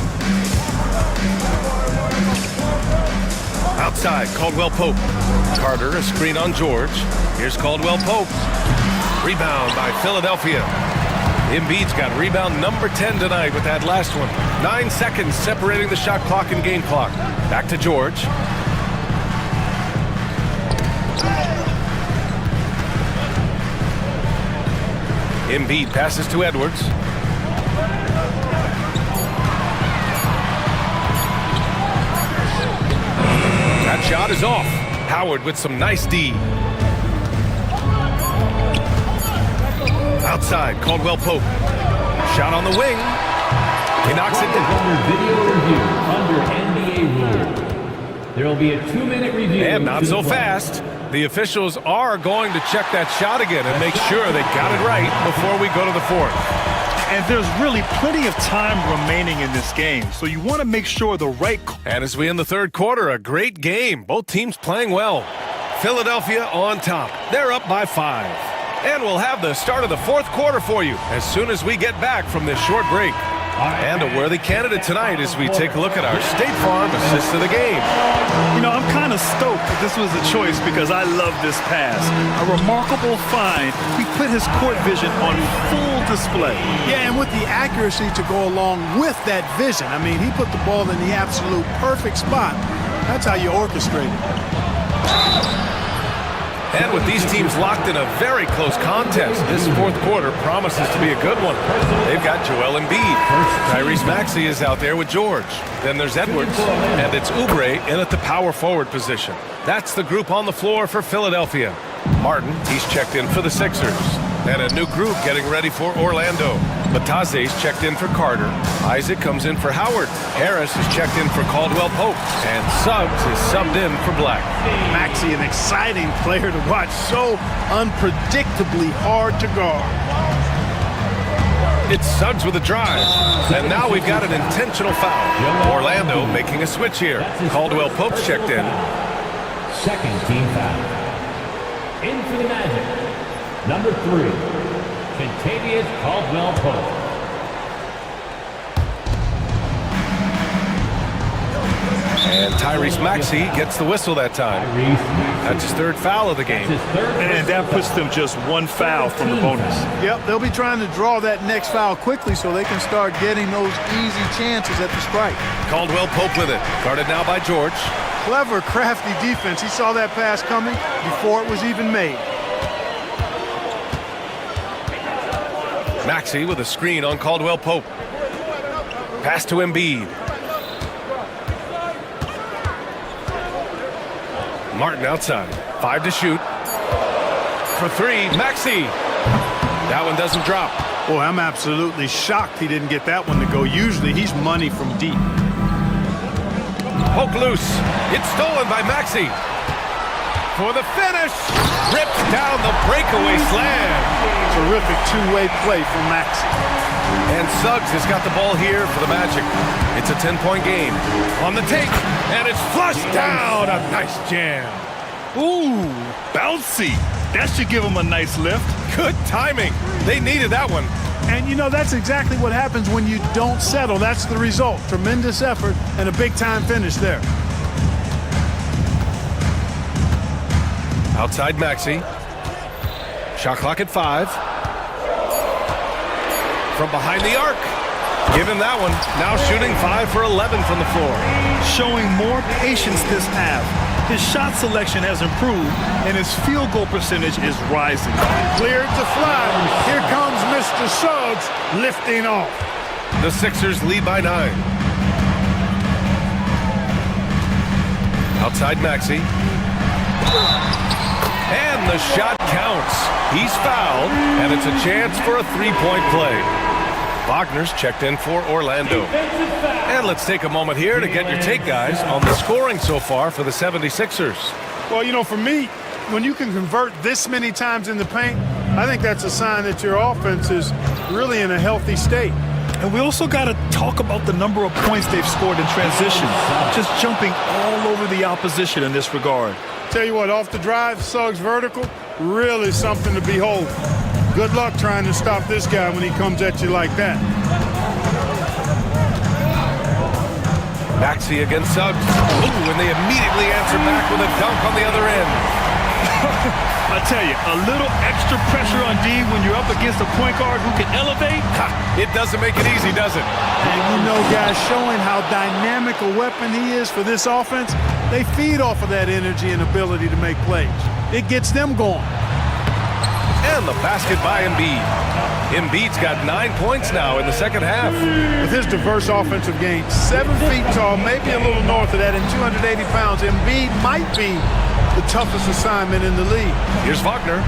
Outside, Caldwell Pope. Carter, a screen on George. Here's Caldwell Pope. Rebound by Philadelphia. Embiid's got rebound number 10 tonight with that last one. 9 seconds separating the shot clock and game clock. Back to George. Embiid passes to Edwards. That shot is off. Howard with some nice D. Outside, Caldwell Pope. Shot on the wing. He knocks it down. Under video review, under NBA rule, there will be a 2-minute review. And not so fast. The officials are going to check that shot again and make sure they got it right before we go to the 4th. And there's really plenty of time remaining in this game, so you want to make sure the right... And as we end the 3rd quarter, a great game. Both teams playing well. Philadelphia on top. They're up by 5. And we'll have the start of the 4th quarter for you as soon as we get back from this short break. And a worthy candidate tonight as we take a look at our State Farm assist of the game. You know, I'm kind of stoked that this was a choice because I love this pass. A remarkable find. He put his court vision on full display. Yeah, and with the accuracy to go along with that vision. I mean, he put the ball in the absolute perfect spot. That's how you orchestrate it. And with these teams locked in a very close contest, this fourth quarter promises to be a good one. They've got Joel Embiid. Tyrese Maxey is out there with George. Then there's Edwards, and it's Oubre in at the power forward position. That's the group on the floor for Philadelphia. Martin, he's checked in for the Sixers. And a new group getting ready for Orlando. Bataze's checked in for Carter. Isaac comes in for Howard. Harris is checked in for Caldwell Pope. And Suggs is subbed in for Black. Maxey, an exciting player to watch. So unpredictably hard to guard. It's Suggs with a drive. And now we've got an intentional foul. Orlando making a switch here. Caldwell Pope's checked in. Second team foul. In for the Magic. Number 3, Kentavious Caldwell-Pope. And Tyrese Maxey gets the whistle that time. That's his third foul of the game. And that puts them just one foul from the bonus. Yep, they'll be trying to draw that next foul quickly so they can start getting those easy chances at the strike. Caldwell Pope with it. Guarded now by George. Clever, crafty defense. He saw that pass coming before it was even made. Maxey with a screen on Caldwell Pope. Pass to Embiid. Martin outside. 5 to shoot. For 3, Maxey. That one doesn't drop. Boy, I'm absolutely shocked he didn't get that one to go. Usually he's money from deep. Poke loose. It's stolen by Maxey. For the finish. Rips down the breakaway slam. Terrific two-way play from Maxey. And Suggs has got the ball here for the Magic. It's a 10-point game. On the take, and it's flushed down. A nice jam. Ooh, bouncy. That should give him a nice lift. Good timing. They needed that one. And, you know, that's exactly what happens when you don't settle. That's the result. Tremendous effort and a big-time finish there. Outside Maxey. Shot clock at 5. From behind the arc. Give him that one. Now shooting 5 for 11 from the floor. Showing more patience this half. His shot selection has improved, and his field goal percentage is rising. Cleared to fly. Here comes Mr. Suggs lifting off. The Sixers lead by 9. Outside Maxey. And the shot counts. He's fouled, and it's a chance for a 3-point play. Wagner's checked in for Orlando. And let's take a moment here to get your take, guys, on the scoring so far for the 76ers. Well, you know, for me, when you can convert this many times in the paint, I think that's a sign that your offense is really in a healthy state. And we also got to talk about the number of points they've scored in transition, just jumping all over the opposition in this regard. Tell you what, off the drive, Suggs vertical, really something to behold. Good luck trying to stop this guy when he comes at you like that. Maxey against Suggs. Ooh, and they immediately answer back with a dunk on the other end. I tell you, a little extra pressure on D when you're up against a point guard who can elevate. It doesn't make it easy, does it? And you know, guys, showing how dynamic a weapon he is for this offense, they feed off of that energy and ability to make plays. It gets them going. And the basket by Embiid. Embiid's got 9 points now in the second half. With his diverse offensive game, 7 feet tall, maybe a little north of that, and 280 pounds, Embiid might be the toughest assignment in the league. Here's Wagner.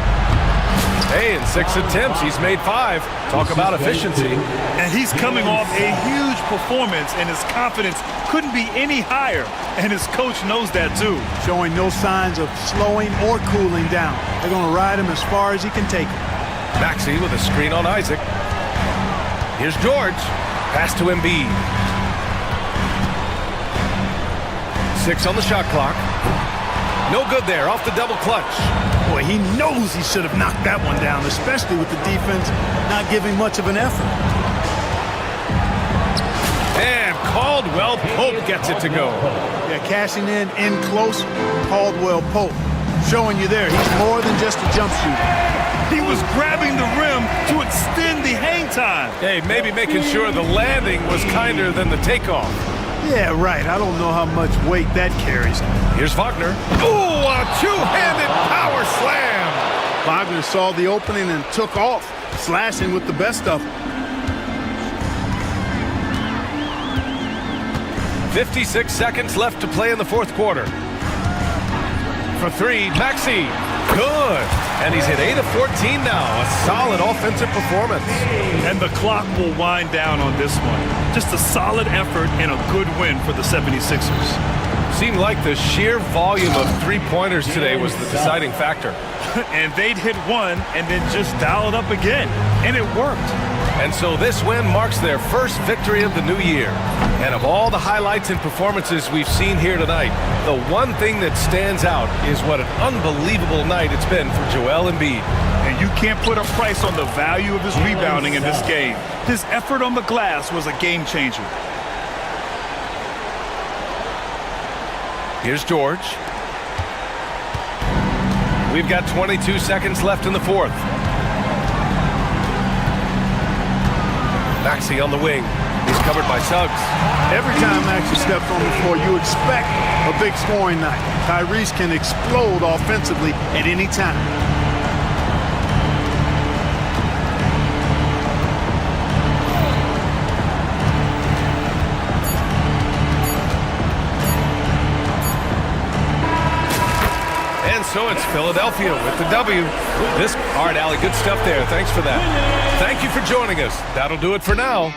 Hey, in 6 attempts, he's made 5. Talk about efficiency. And he's coming off a huge performance, and his confidence couldn't be any higher. And his coach knows that, too. Showing no signs of slowing or cooling down. They're going to ride him as far as he can take him. Maxey with a screen on Isaac. Here's George. Pass to Embiid. 6 on the shot clock. No good there, off the double clutch. Boy, he knows he should have knocked that one down, especially with the defense not giving much of an effort. And Caldwell Pope gets it to go. Yeah, cashing in close, Caldwell Pope. Showing you there, he's more than just a jump shooter. He was grabbing the rim to extend the hang time. Hey, maybe making sure the landing was kinder than the takeoff. Yeah, right. I don't know how much weight that carries. Here's Wagner. Ooh, a two-handed power slam. Wagner saw the opening and took off, slashing with the best of them. 56 seconds left to play in the fourth quarter. For three, Maxey. Good. And he's hit 8 of 14 now. A solid offensive performance. And the clock will wind down on this one. Just a solid effort and a good win for the 76ers. Seemed like the sheer volume of three-pointers today was the deciding factor. And they'd hit one and then just dial it up again. And it worked. And so this win marks their first victory of the new year. And of all the highlights and performances we've seen here tonight, the one thing that stands out is what an unbelievable night it's been for Joel Embiid. And you can't put a price on the value of his rebounding in this game. His effort on the glass was a game changer. Here's George. We've got 22 seconds left in the fourth. Maxey on the wing. He's covered by Suggs. Every time Maxey steps on the floor, you expect a big scoring night. Tyrese can explode offensively at any time. And so it's Philadelphia with the W. All right, Allie, good stuff there. Thanks for that. Thank you for joining us. That'll do it for now.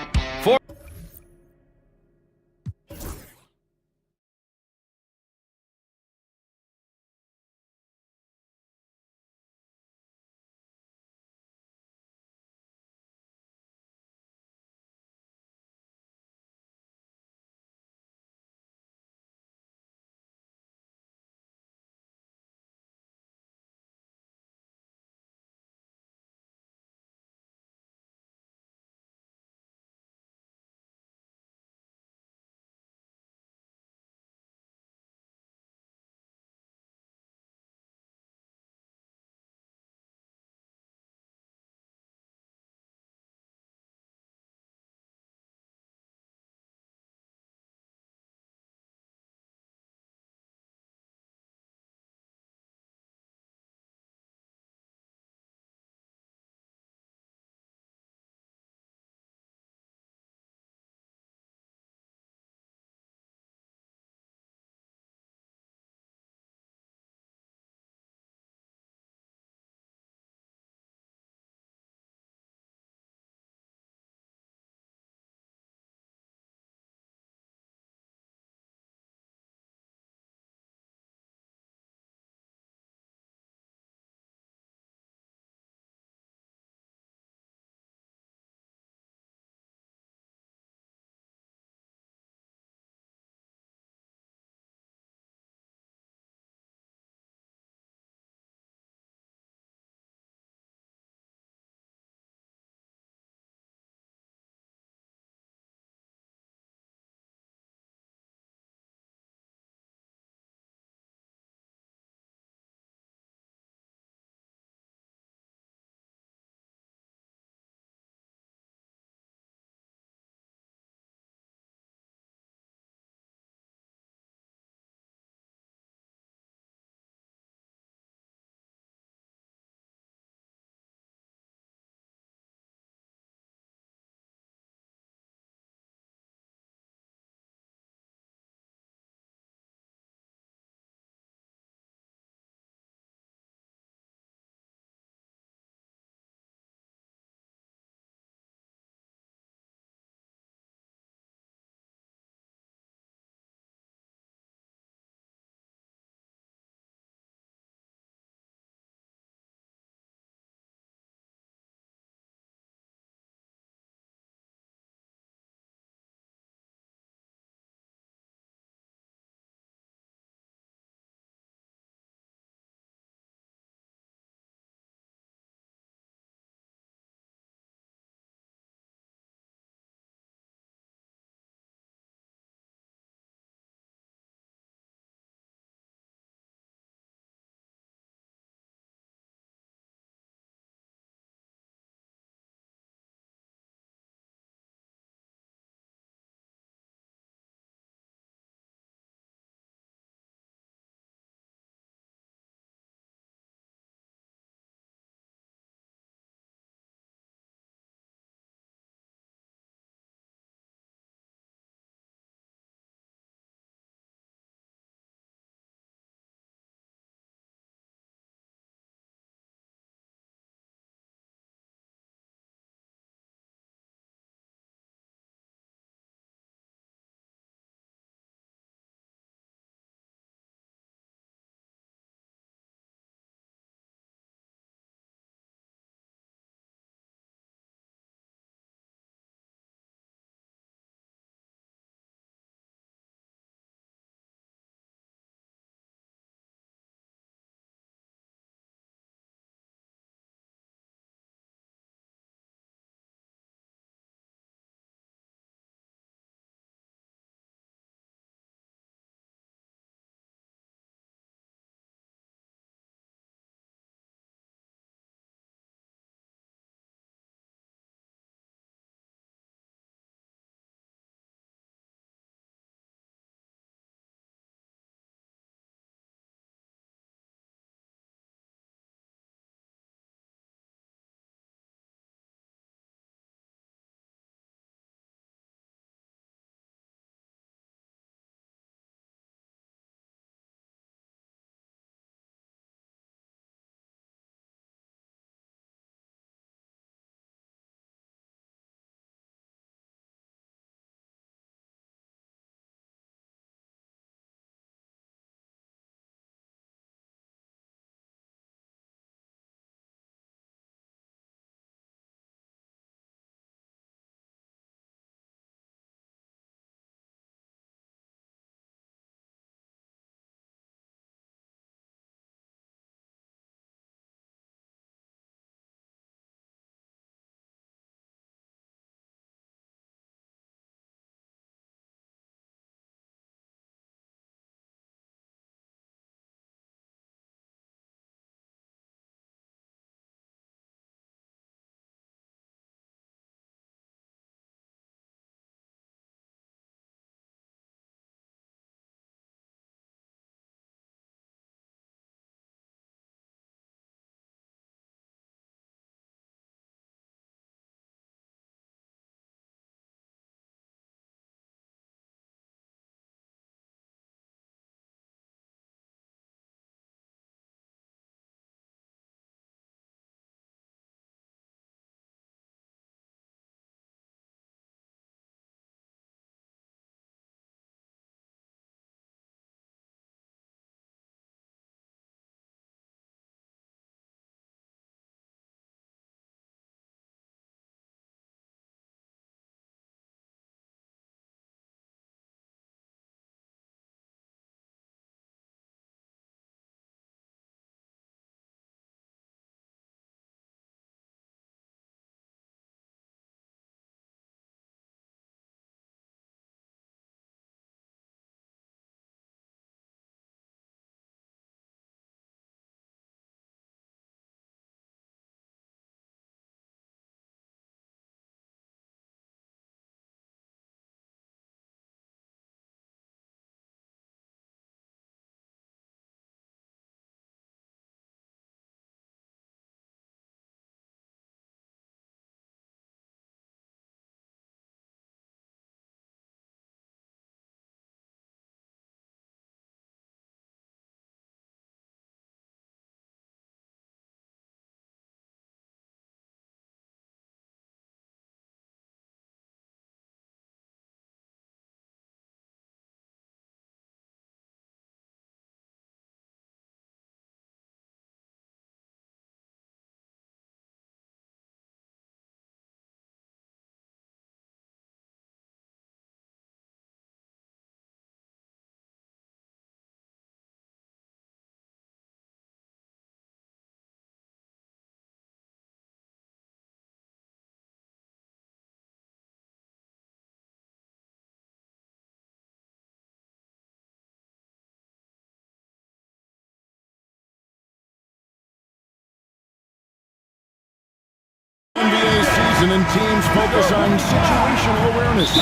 season, and teams focus on situational awareness.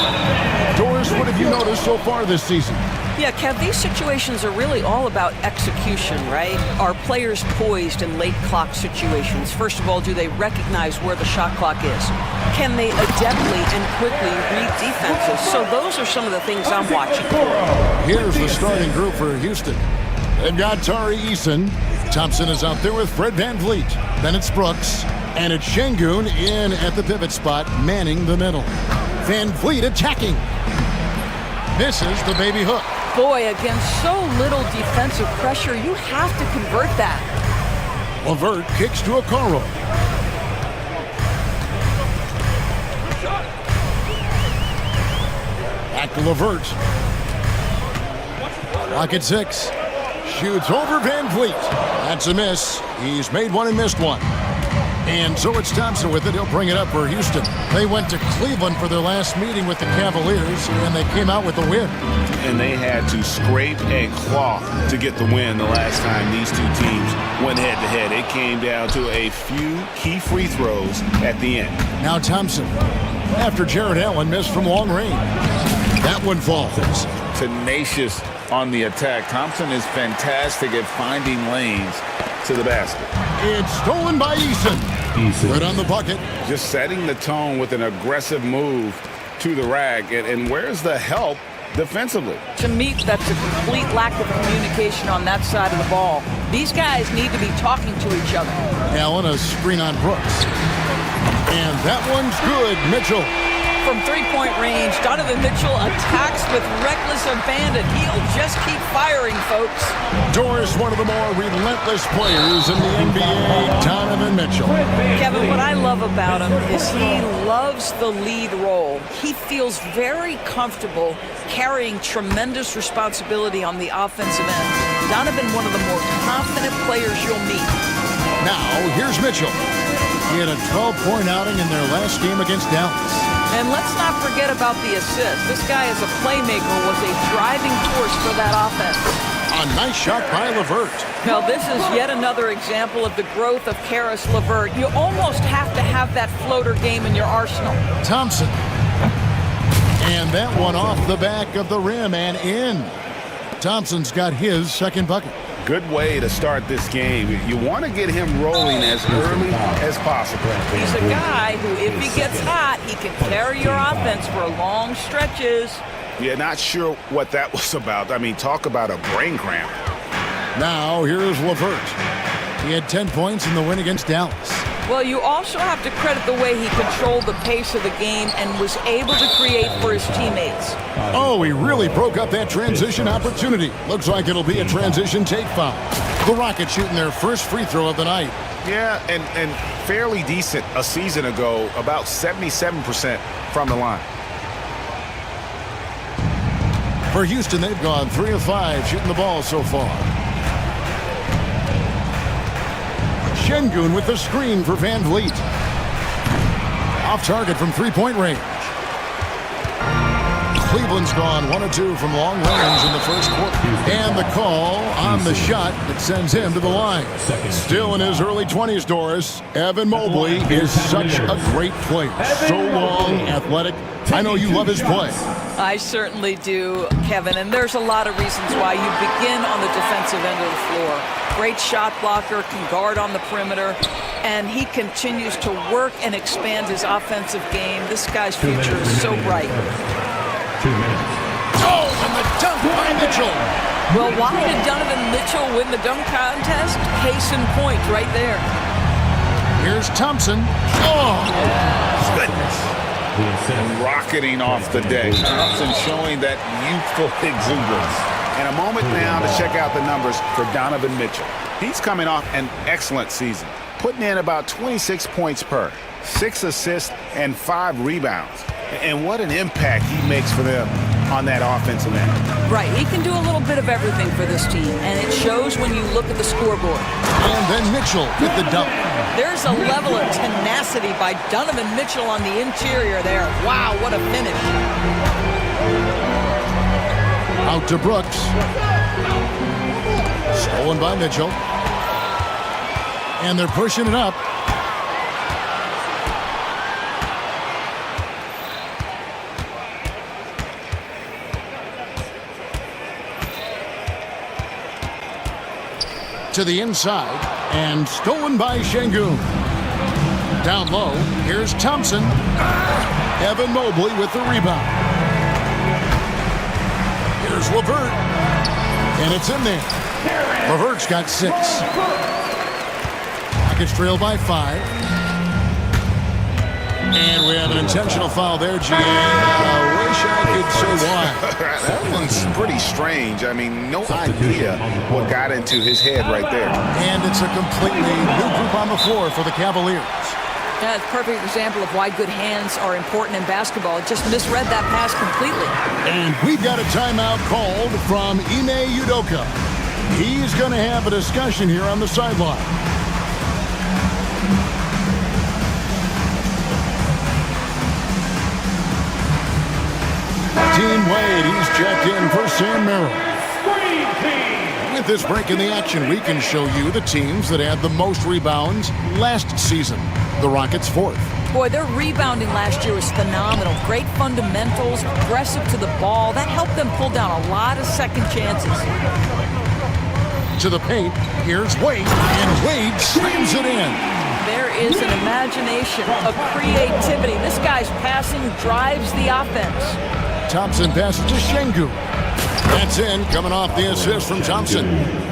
Doris, what have you noticed so far this season? Yeah, Kev, these situations are really all about execution, right? Are players poised in late clock situations? First of all, do they recognize where the shot clock is? Can they adeptly and quickly read defenses? So those are some of the things I'm watching for. Here's the starting group for Houston. They've got Tari Eason. Thompson is out there with Fred VanVleet. Then it's Brooks. And it's Şengün in at the pivot spot, manning the middle. VanVleet attacking. Misses the baby hook. Boy, against so little defensive pressure, you have to convert that. LeVert kicks to Okoro. Back to LeVert. Clock at 6. Shoots over VanVleet. That's a miss. He's made one and missed one. And so it's Thompson with it. He'll bring it up for Houston. They went to Cleveland for their last meeting with the Cavaliers, and they came out with a win. And they had to scrape and claw to get the win the last time these two teams went head-to-head. It came down to a few key free throws at the end. Now Thompson, after Jared Allen missed from long range. That one falls. Tenacious on the attack. Thompson is fantastic at finding lanes to the basket. It's stolen by Eason. Right on the bucket. Just setting the tone with an aggressive move to the rack. And where's the help defensively? To me, that's a complete lack of communication on that side of the ball. These guys need to be talking to each other. Allen, a screen on Brooks. And that one's good. Mitchell. From three-point range, Donovan Mitchell attacks with reckless abandon. He'll just keep firing, folks. Doris, one of the more relentless players in the NBA, Donovan Mitchell. Kevin, what I love about him is he loves the lead role. He feels very comfortable carrying tremendous responsibility on the offensive end. Donovan, one of the more confident players you'll meet. Now, here's Mitchell. He had a 12-point outing in their last game against Dallas. And let's not forget about the assist. This guy as a playmaker was a driving force for that offense. A nice shot by LeVert. Now, this is yet another example of the growth of Caris LeVert. You almost have to have that floater game in your arsenal. Thompson. And that one off the back of the rim and in. Thompson's got his second bucket. Good way to start this game. You want to get him rolling as early as possible. He's a guy who, if he gets hot, he can carry your offense for long stretches. Yeah, not sure what that was about. I mean, talk about a brain cramp. Now, here's LeVert. He had 10 points in the win against Dallas. Well, you also have to credit the way he controlled the pace of the game and was able to create for his teammates. Oh, he really broke up that transition opportunity. Looks like it'll be a transition take foul. The Rockets shooting their first free throw of the night. Yeah, and fairly decent a season ago, about 77% from the line. For Houston, they've gone 3 of 5 shooting the ball so far. Şengün with the screen for VanVleet. Off target from three-point range. Cleveland's gone 1 of 2 from long range in the first quarter. And the call on the shot that sends him to the line. Still in his early 20s, Doris, Evan Mobley is such a great player. So long, athletic. I know you love his play. I certainly do, Kevin, and there's a lot of reasons why. You begin on the defensive end of the floor. Great shot blocker, can guard on the perimeter, and he continues to work and expand his offensive game. This guy's future is so bright. 2 minutes. Oh, and the dunk by Mitchell. Well, why did Donovan Mitchell win the dunk contest? Case in point right there. Here's Thompson. Oh, goodness. Rocketing off the deck. Thompson showing that youthful exuberance. And a moment now to check out the numbers for Donovan Mitchell. He's coming off an excellent season, putting in about 26 points per, 6 assists, and 5 rebounds. And what an impact he makes for them on that offensive end. Right, he can do a little bit of everything for this team, and it shows when you look at the scoreboard. And then Mitchell with the dunk. There's a level of tenacity by Donovan Mitchell on the interior there. Wow, what a finish. Out to Brooks. Stolen by Mitchell. And they're pushing it up. To the inside, and stolen by Şengün. Down low, here's Thompson. Evan Mobley with the rebound. Here's LeVert, and it's in there. LeVert's got 6. Rockets trail by 5. And we have an intentional foul there, GA. I wish I could say why. That one's pretty strange. I mean, no idea what got into his head right there. And it's a completely new group on the floor for the Cavaliers. Yeah, it's a perfect example of why good hands are important in basketball. It just misread that pass completely. And we've got a timeout called from Ime Udoka. He's going to have a discussion here on the sideline. Dean Wade, he's checked in for Sam Merrill. With this break in the action, we can show you the teams that had the most rebounds last season. The Rockets 4th. Boy, their rebounding last year was phenomenal. Great fundamentals, aggressive to the ball. That helped them pull down a lot of second chances. To the paint, here's Wade, and Wade slams it in. There is an imagination, a creativity. This guy's passing drives the offense. Thompson passes to Şengün. That's in, coming off the assist from Thompson.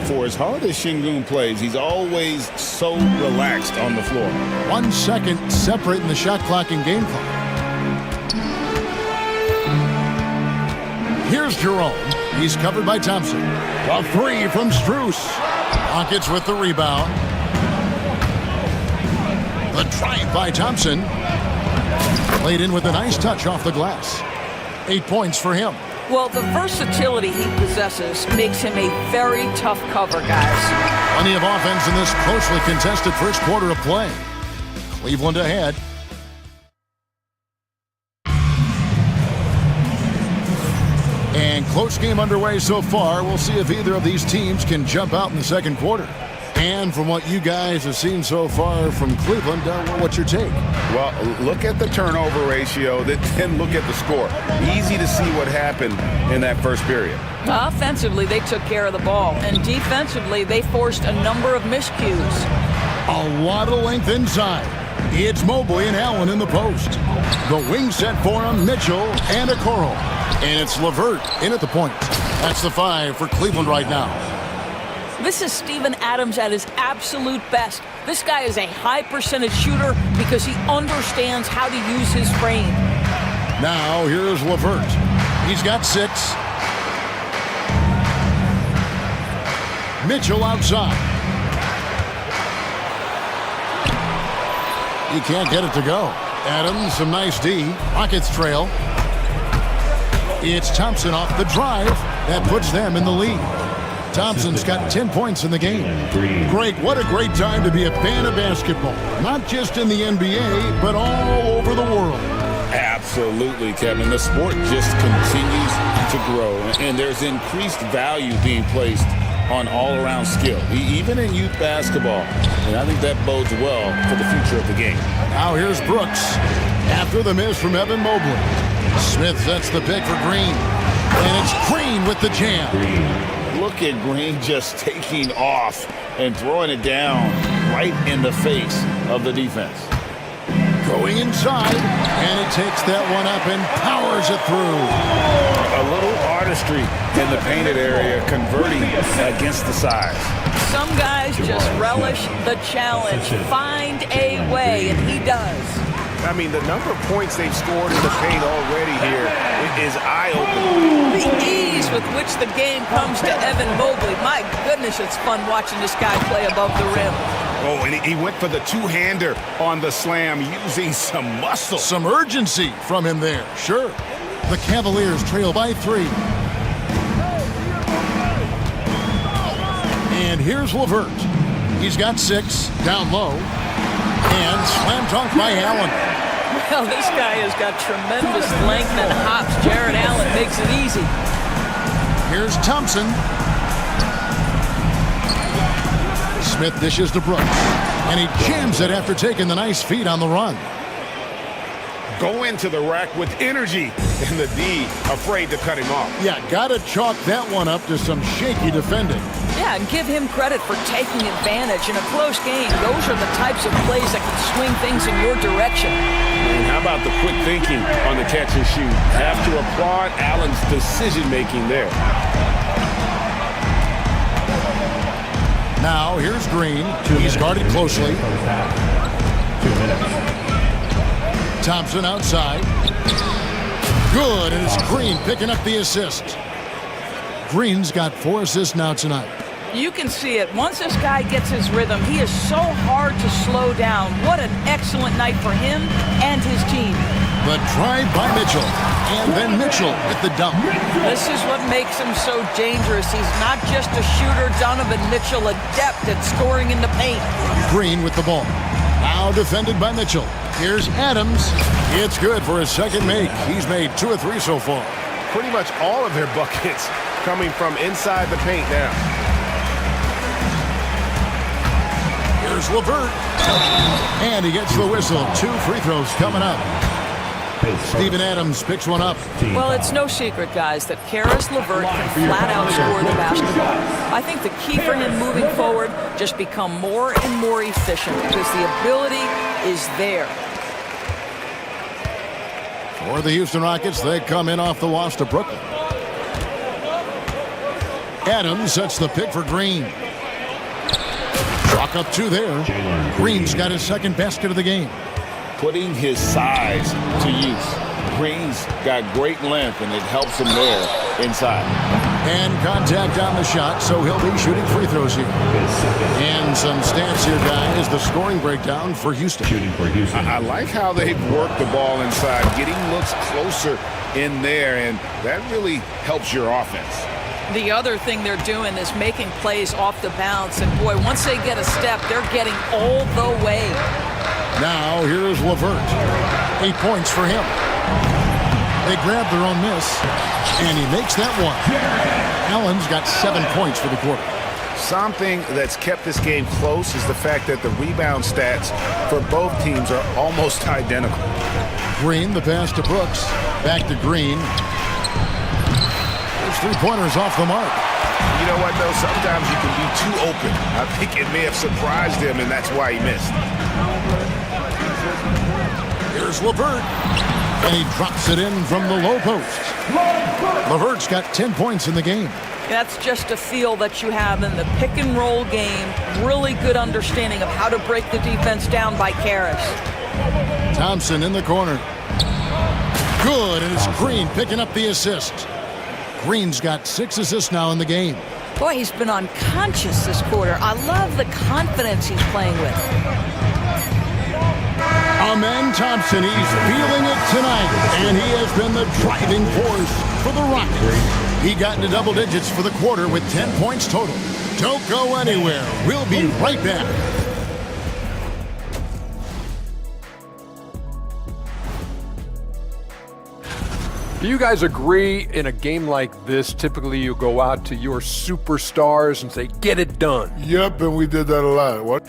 For as hard as Şengün plays, he's always so relaxed on the floor. 1 second separating the shot clock and game clock. Here's Jerome. He's covered by Thompson. A 3 from Strus. Rockets with the rebound. The drive by Thompson. Played in with a nice touch off the glass. 8 points for him. Well, the versatility he possesses makes him a very tough cover, guys. Plenty of offense in this closely contested first quarter of play. Cleveland ahead. And close game underway so far. We'll see if either of these teams can jump out in the second quarter. And from what you guys have seen so far from Cleveland, what's your take? Well, look at the turnover ratio, then look at the score. Easy to see what happened in that first period. Offensively, they took care of the ball. And defensively, they forced a number of miscues. A lot of length inside. It's Mobley and Allen in the post. The wing set for him, Mitchell and Okoro. And it's LeVert in at the point. That's the 5 for Cleveland right now. This is Steven Adams at his absolute best. This guy is a high percentage shooter because he understands how to use his frame. Now here's LeVert. He's got 6. Mitchell outside. He can't get it to go. Adams, some nice D. Rockets trail. It's Thompson off the drive. That puts them in the lead. Thompson's got 10 points in the game. Greg, what a great time to be a fan of basketball. Not just in the NBA, but all over the world. Absolutely, Kevin. The sport just continues to grow, and there's increased value being placed on all-around skill, even in youth basketball. And I think that bodes well for the future of the game. Now here's Brooks. After the miss from Evan Mobley. Smith sets the pick for Green. And it's Green with the jam. Look at Green just taking off and throwing it down right in the face of the defense. Going inside, and it takes that one up and powers it through. A little artistry in the painted area, converting against the size. Some guys just relish the challenge. Find a way, and he does. I mean, the number of points they've scored in the paint already here is eye-opening. The ease with which the game comes to Evan Mobley. My goodness, it's fun watching this guy play above the rim. Oh, and he went for the two-hander on the slam, using some muscle. Some urgency from him there, sure. The Cavaliers trail by 3. And here's LeVert. He's got 6, down low. And slam dunk by Allen. Well, this guy has got tremendous length and hops. Jared Allen makes it easy. Here's Thompson. Smith dishes to Brooks. And he jams it after taking the nice feed on the run. Go into the rack with energy. And the D afraid to cut him off. Yeah, gotta chalk that one up to some shaky defending. Yeah, and give him credit for taking advantage. In a close game, those are the types of plays that can swing things in your direction. And how about the quick thinking on the catch and shoot? Have to applaud Allen's decision-making there. Now, here's Green. He's guarded closely. 2 minutes. Thompson outside. Good, and it's Green picking up the assist. Green's got 4 assists now tonight. You can see it. Once this guy gets his rhythm, he is so hard to slow down. What an excellent night for him and his team. The drive by Mitchell, and then Mitchell at the dump. This is what makes him so dangerous. He's not just a shooter. Donovan Mitchell, adept at scoring in the paint. Green with the ball. Now defended by Mitchell. Here's Adams. It's good for his second make. He's made 2 or 3 so far. Pretty much all of their buckets coming from inside the paint now. Here's LeVert. And he gets the whistle. 2 free throws coming up. Steven Adams picks one up. Well, it's no secret, guys, that Karis LeVert can flat out score the basketball. I think the key for him moving forward, just become more and more efficient because the ability is there. For the Houston Rockets, they come in off the loss to Brooklyn. Adams sets the pick for Green. Chalk up 2 there. Green's got his second basket of the game. Putting his size to use. Green's got great length, and it helps him there inside. And contact on the shot, so he'll be shooting free throws here. And some stats here, guys, the scoring breakdown for Houston. I like how they've worked the ball inside, getting looks closer in there, and that really helps your offense. The other thing they're doing is making plays off the bounce, and boy, once they get a step, they're getting all the way. Now, here's LeVert. 8 points for him. They grab their own miss, and he makes that one. Allen's got 7 points for the quarter. Something that's kept this game close is the fact that the rebound stats for both teams are almost identical. Green, the pass to Brooks. Back to Green. There's 3-pointers off the mark. You know what, though? Sometimes you can be too open. I think it may have surprised him, and that's why he missed. Here's LeVert. And he drops it in from the low post. LeVert's got 10 points in the game. That's just a feel that you have in the pick-and-roll game. Really good understanding of how to break the defense down by Karis. Thompson in the corner. Good, and it's Green picking up the assist. Green's got 6 assists now in the game. Boy, he's been unconscious this quarter. I love the confidence he's playing with. Amen Thompson, he's feeling it tonight, and he has been the driving force for the Rockets. He got into double digits for the quarter with 10 points total. Don't go anywhere. We'll be right back. Do you guys agree in a game like this, typically you go out to your superstars and say, get it done? Yep, and we did that a lot. What?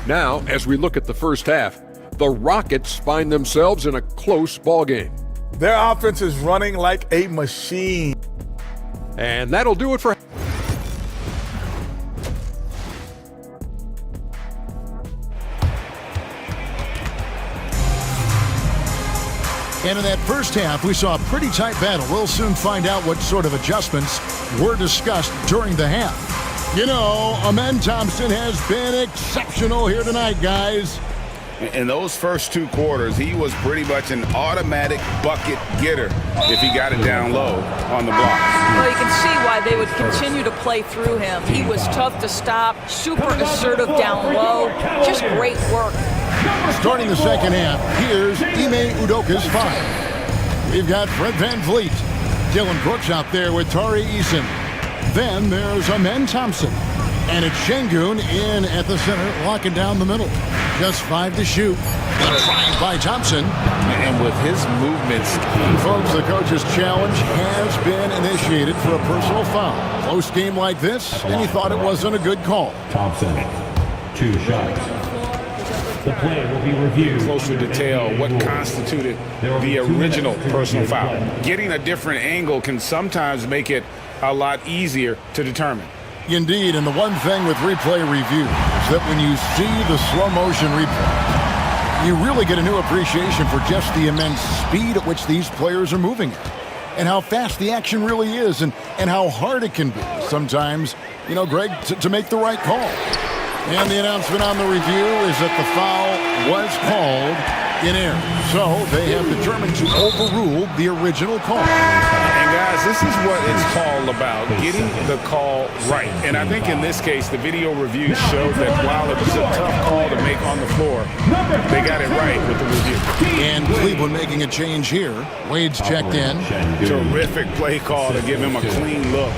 Now, as we look at the first half, the Rockets find themselves in a close ball game. Their offense is running like a machine. And that'll do it for... And in that first half, we saw a pretty tight battle. We'll soon find out what sort of adjustments were discussed during the half. You know, Amen Thompson has been exceptional here tonight, guys. In those first 2 quarters, he was pretty much an automatic bucket getter if he got it down low on the block. Well, you can see why they would continue to play through him. He was tough to stop, super assertive down low, just great work. Starting the second half, here's Ime Udoka's 5. We've got Fred VanVleet, Dylan Brooks out there with Tari Eason. Then there's Amen Thompson. And it's Şengün in at the center, locking down the middle. Just 5 to shoot. The drive by Thompson. And with his movements, folks, the coach's challenge has been initiated for a personal foul. Close game like this, and he thought it wasn't a good call. Thompson, 2 shots. The play will be reviewed. Closer detail what constituted the original personal foul. Getting a different angle can sometimes make it a lot easier to determine. Indeed, and the one thing with replay review is that when you see the slow motion replay, you really get a new appreciation for just the immense speed at which these players are moving at, and how fast the action really is, and how hard it can be sometimes, you know, Greg, to make the right call. And the announcement on the review is that the foul was called in error. So they have determined to overrule the original call. And guys, this is what it's all about, getting the call right. And I think in this case, the video review showed that while it was a tough call to make on the floor, they got it right with the review. And Cleveland making a change here. Wade's checked in. Terrific play call to give him a clean look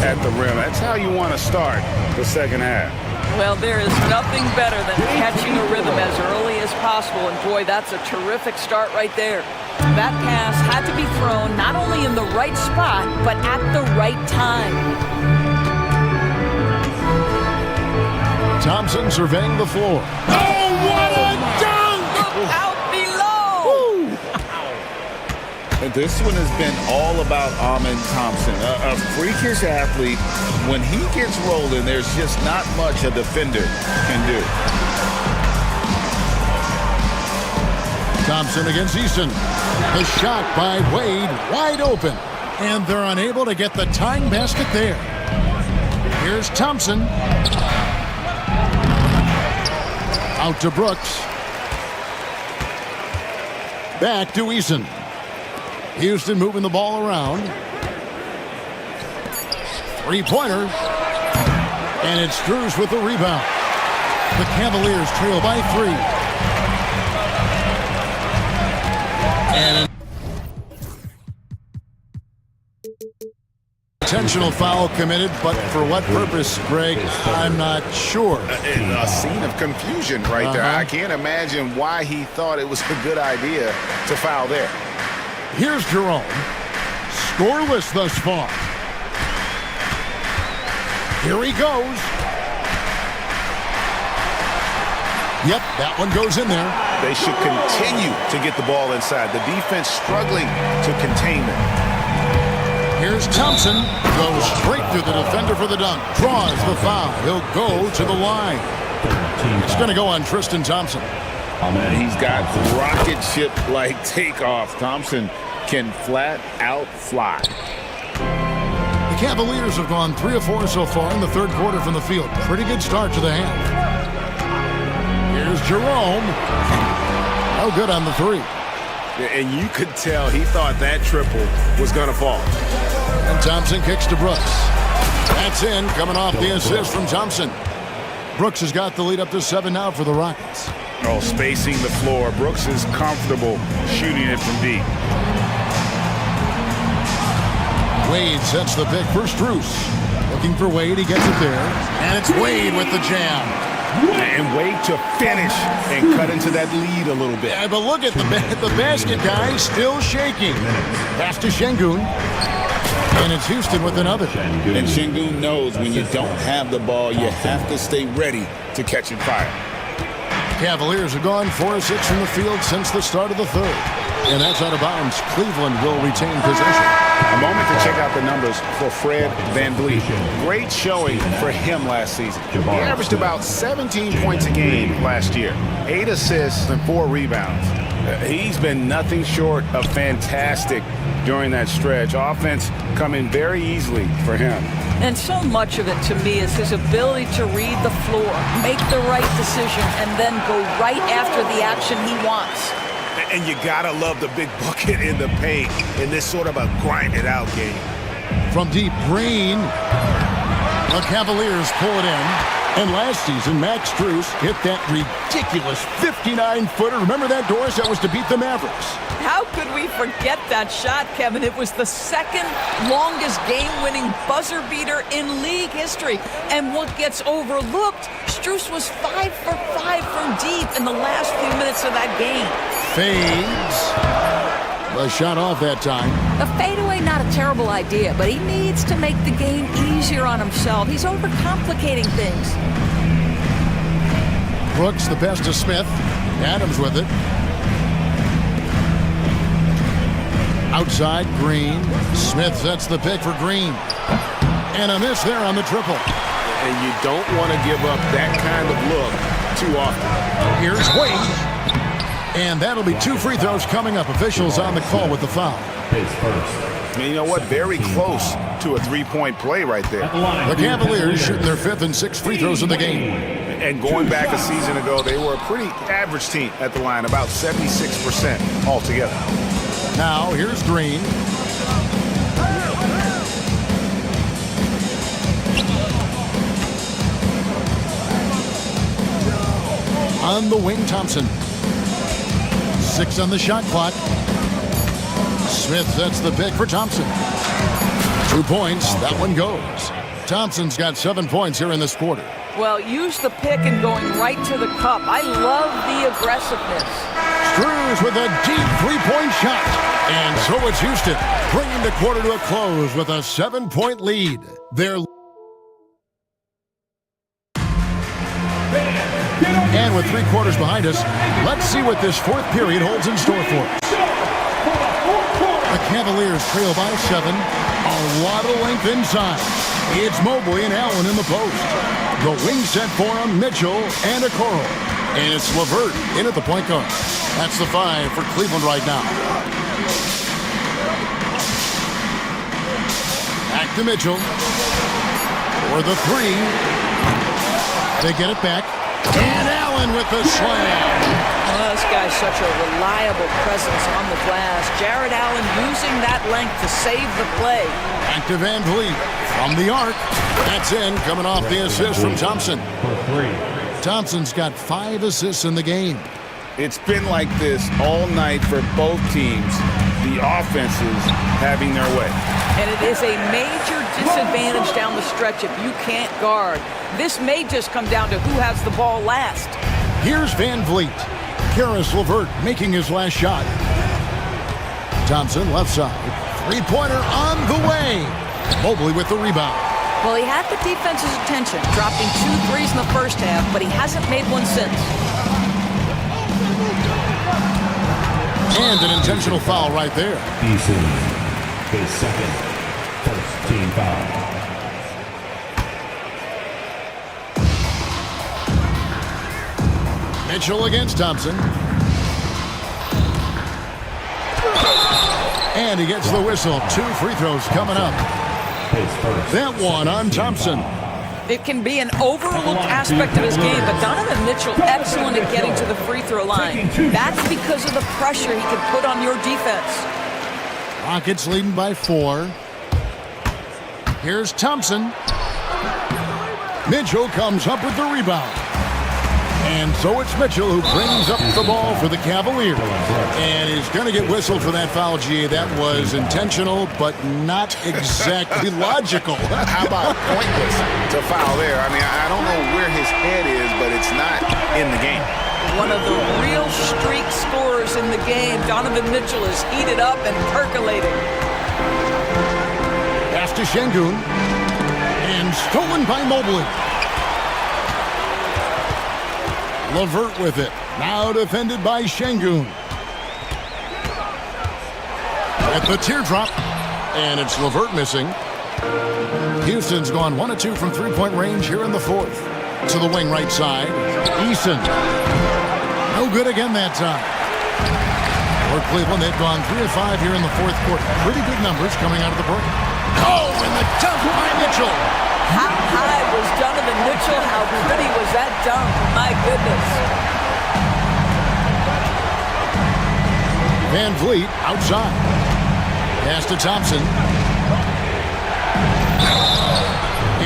at the rim. That's how you want to start the second half. Well, there is nothing better than catching a rhythm as early as possible, and boy, that's a terrific start right there. That pass had to be thrown not only in the right spot, but at the right time. Thompson surveying the floor. Oh, what a dunk! Look out below! And this one has been all about Amen Thompson, a freakish athlete. When he gets rolling, there's just not much a defender can do. Thompson against Easton. The shot by Wade, wide open. And they're unable to get the tying basket there. Here's Thompson. Out to Brooks. Back to Easton. Houston moving the ball around. Three-pointer. And it's Strus with the rebound. The Cavaliers trail by 3. And an intentional foul committed, but for what purpose, Greg, I'm not sure. A scene of confusion right there. I can't imagine why he thought it was a good idea to foul there. Here's Jerome. Scoreless thus far. Here he goes. Yep, that one goes in there. They should continue to get the ball inside. The defense struggling to contain them. Here's Thompson. Goes straight through the defender for the dunk. Draws the foul. He'll go to the line. It's going to go on Tristan Thompson. He's got rocket ship-like takeoff. Thompson can flat out fly. The Cavaliers have gone 3 of 4 so far in the third quarter from the field. Pretty good start to the half. Here's Jerome. Oh, good on the 3. And you could tell he thought that triple was going to fall. And Thompson kicks to Brooks. That's in, coming off the assist from Thompson. Brooks has got the lead up to 7 now for the Rockets. Oh, spacing the floor. Brooks is comfortable shooting it from deep. Wade sets the pick for Strus. Looking for Wade, he gets it there. And it's Wade with the jam. And Wade to finish and cut into that lead a little bit. Yeah, but look at the basket guy still shaking. Pass to Şengün. And it's Houston with another. And Şengün knows when you don't have the ball, you have to stay ready to catch it fire. Cavaliers have gone 4 of 6 from the field since the start of the third. And that's out of bounds. Cleveland will retain possession. A moment to check out the numbers for Fred VanVleet. Great showing for him last season. He averaged about 17 points a game last year, 8 assists and 4 rebounds. He's been nothing short of fantastic during that stretch. Offense coming very easily for him. And so much of it to me is his ability to read the floor, make the right decision, and then go right after the action he wants. And you gotta love the big bucket in the paint in this sort of a grind-it-out game. From deep, Green. The Cavaliers pull it in. And last season, Max Strus hit that ridiculous 59-footer. Remember that, Doris? That was to beat the Mavericks. How could we forget that shot, Kevin? It was the second longest game-winning buzzer beater in league history. And what gets overlooked, Strus was 5 for 5 from deep in the last few minutes of that game. Fades. The shot off that time. The fadeaway, not a terrible idea, but he needs to make the game easier on himself. He's overcomplicating things. Brooks, the pass to Smith. Adams with it. Outside, Green. Smith sets the pick for Green. And a miss there on the triple. and you don't want to give up that kind of look too often. Here's Wade. And that'll be 2 free throws coming up. Officials on the call with the foul. I mean, you know what? Very close to a three-point play right there. The Cavaliers shooting their 5th and 6th free throws in the game. And going back a season ago, they were a pretty average team at the line, about 76% altogether. Now, here's Green. On the wing, Thompson. 6 on the shot clock. Smith sets the pick for Thompson. 2 points. That one goes. Thompson's got 7 points here in this quarter. Well, use the pick and going right to the cup. I love the aggressiveness. Screws with a deep 3-point shot. And so it's Houston, bringing the quarter to a close with a 7-point lead. And with 3 quarters behind us, let's see what this 4th period holds in store for us. The Cavaliers trail by 7. A lot of length inside. It's Mobley and Allen in the post. The wing set for him, Mitchell and Okoro. And it's LeVert in at the point guard. That's the 5 for Cleveland right now. Back to Mitchell. For the 3. They get it back. And Allen with the slam. Well, this guy's such a reliable presence on the glass. Jared Allen using that length to save the play. Back to Van Vliet from the arc. That's in, coming off the assist from Thompson. Thompson's got 5 assists in the game. It's been like this all night for both teams. The offenses having their way. And it is a major disadvantage down the stretch if you can't guard. This may just come down to who has the ball last. Here's Van Vliet. Karis LeVert making his last shot. Thompson left side. 3-pointer on the way. Mobley with the rebound. Well, he had the defense's attention, dropping 2 threes in the first half, but he hasn't made one since. And an intentional foul right there. His second first team foul. Mitchell against Thompson. And he gets the whistle. 2 free throws coming up. That one on Thompson. It can be an overlooked aspect of his game, but Donovan Mitchell excellent at getting to the free throw line. That's because of the pressure he can put on your defense. Rockets leading by 4. Here's Thompson. Mitchell comes up with the rebound. And so it's Mitchell who brings up the ball for the Cavaliers. And he's going to get whistled for that foul, G. That was intentional, but not exactly logical. How about pointless to foul there? I mean, I don't know where his head is, but it's not in the game. One of the real streak scorers in the game. Donovan Mitchell is heated up and percolating. Pass to Şengün. And stolen by Mobley. LeVert with it. Now defended by Şengün. At the teardrop. And it's LeVert missing. Houston's gone 1 of 2 from 3-point range here in the 4th. To the wing right side. Eason. No good again that time. For Cleveland, they've gone 3 of 5 here in the 4th quarter. Pretty good numbers coming out of the break. Oh, and the dunk by Mitchell. How high was Donovan Mitchell? How pretty was that dunk? My goodness. Van Vliet outside. Pass to Thompson.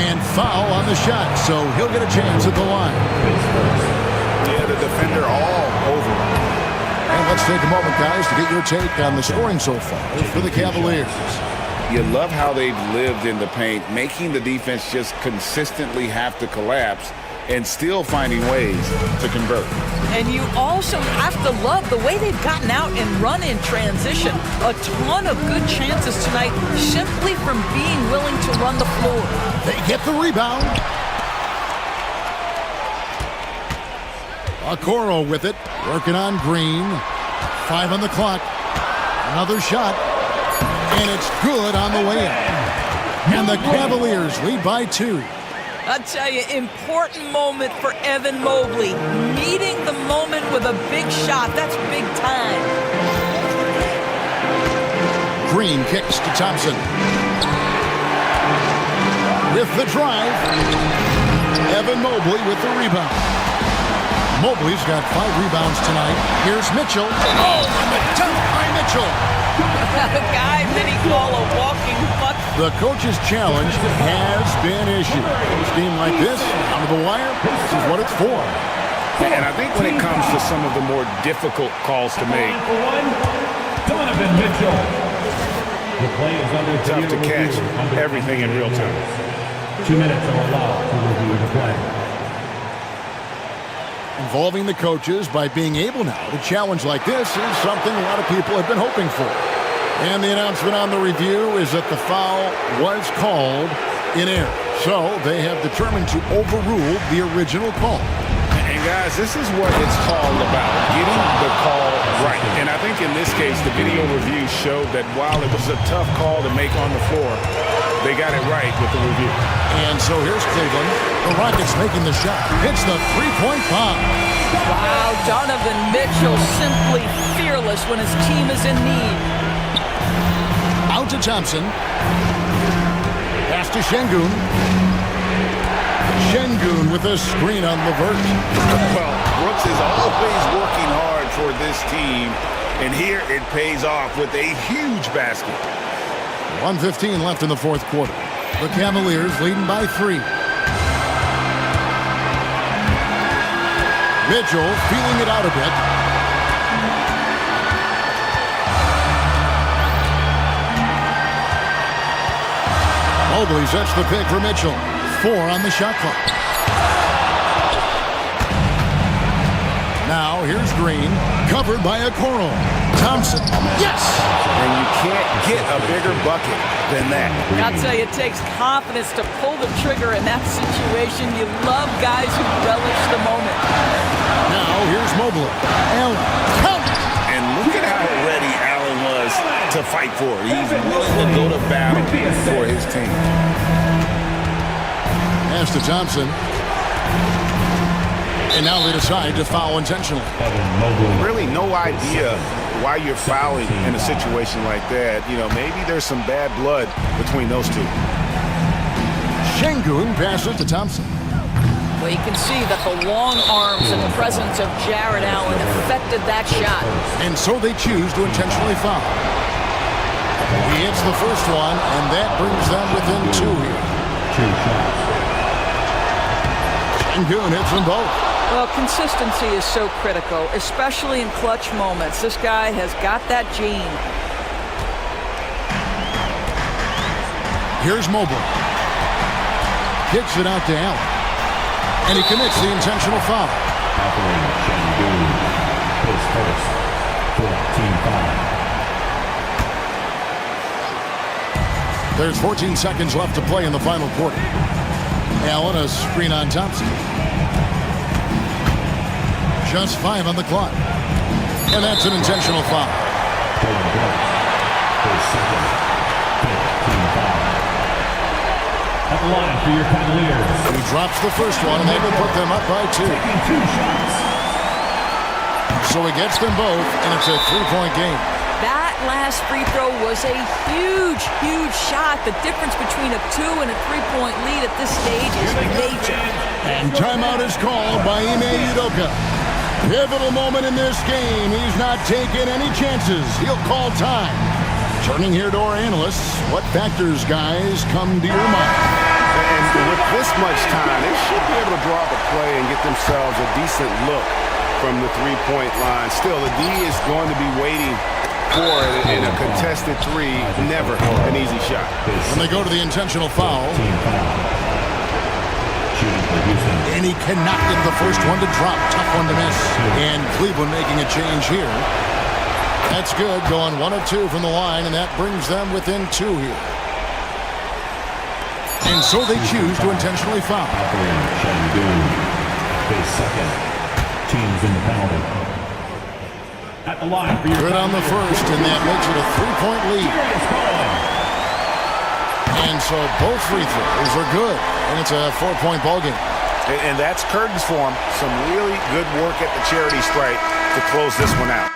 And foul on the shot, so he'll get a chance at the line. Yeah, the defender all over him. And let's take a moment, guys, to get your take on the scoring so far for the Cavaliers. You love how they've lived in the paint, making the defense just consistently have to collapse and still finding ways to convert. And you also have to love the way they've gotten out and run in transition. A ton of good chances tonight simply from being willing to run the floor. They get the rebound. Okoro with it, working on Green. 5 on the clock. Another shot. And it's good on the way up. And the Cavaliers lead by 2. I'll tell you, important moment for Evan Mobley. Meeting the moment with a big shot. That's big time. Green kicks to Thompson. With the drive, Evan Mobley with the rebound. Mobley's got 5 rebounds tonight. Here's Mitchell. Oh, and the dunk by Mitchell. The guy many call a walking bucket. The coach's challenge has been issued. A scheme like this, out of the wire, this is what it's for. And I think when it comes to some of the more difficult calls to make, Donovan Mitchell. The play is under tough to catch everything in real time. 2 minutes are allowed to review the play. Involving the coaches by being able now to challenge like this is something a lot of people have been hoping for. And the announcement on the review is that the foul was called in error. So they have determined to overrule the original call. And guys, this is what it's all about, getting the call right. And I think in this case, the video review showed that while it was a tough call to make on the floor, they got it right with the review. And so here's Cleveland. The Rockets making the shot. Hits the three-point bomb. Wow, Donovan Mitchell simply fearless when his team is in need. Out to Thompson. Pass to Şengün. Şengün with a screen on Levert. Well, Brooks is always working hard for this team, and here it pays off with a huge basket. 1:15 left in the fourth quarter. The Cavaliers leading by 3. Mitchell feeling it out a bit. Mobley sets the pick for Mitchell. 4 on the shot clock. Now here's Green, covered by a Okoro. Thompson, yes! And you can't get a bigger bucket than that. I'll tell you, it takes confidence to pull the trigger in that situation. You love guys who relish the moment. Now here's Mobley. Allen, count! And look at how ready Allen was to fight for it. He's willing to go to battle for his team. Pass to Thompson. And now they decide to foul intentionally. Really no idea why you're fouling in a situation like that. You know, maybe there's some bad blood between those two. Şengün passes to Thompson. Well, you can see that the long arms and presence of Jared Allen affected that shot. And so they choose to intentionally foul. He hits the first one, and that brings them within 2 here. 2 shots. Şengün hits them both. Well, consistency is so critical, especially in clutch moments. This guy has got that gene. Here's Mobley. Kicks it out to Allen. And he commits the intentional foul. His first for team foul. There's 14 seconds left to play in the final quarter. Allen, a screen on Thompson. Just 5 on the clock. And that's an intentional foul. At the line for your Cavaliers. He drops the first one, and they will put them up by 2. Taking 2 shots. So he gets them both, and it's a 3-point game. That last free throw was a huge, huge shot. The difference between a 2 and a 3-point lead at this stage is major. And timeout is called by Ime Udoka. Pivotal moment in this game. He's not taking any chances. He'll call time. Turning here to our analysts, what factors, guys, come to your mind? And with this much time, they should be able to draw up a play and get themselves a decent look from the three-point line. Still, the D is going to be waiting for it in a contested 3. Never an easy shot. When they go to the intentional foul. And he cannot get the first one to drop. Tough one to miss. And Cleveland making a change here. That's good. Going 1 of 2 from the line, and that brings them within 2 here. And so they choose to intentionally foul. His second. Teams in the penalty. At the line for your good on the first, and that makes it a 3-point lead. And so both free throws are good. And it's a 4-point ball game. And that's curtains for him. Some really good work at the charity stripe to close this one out.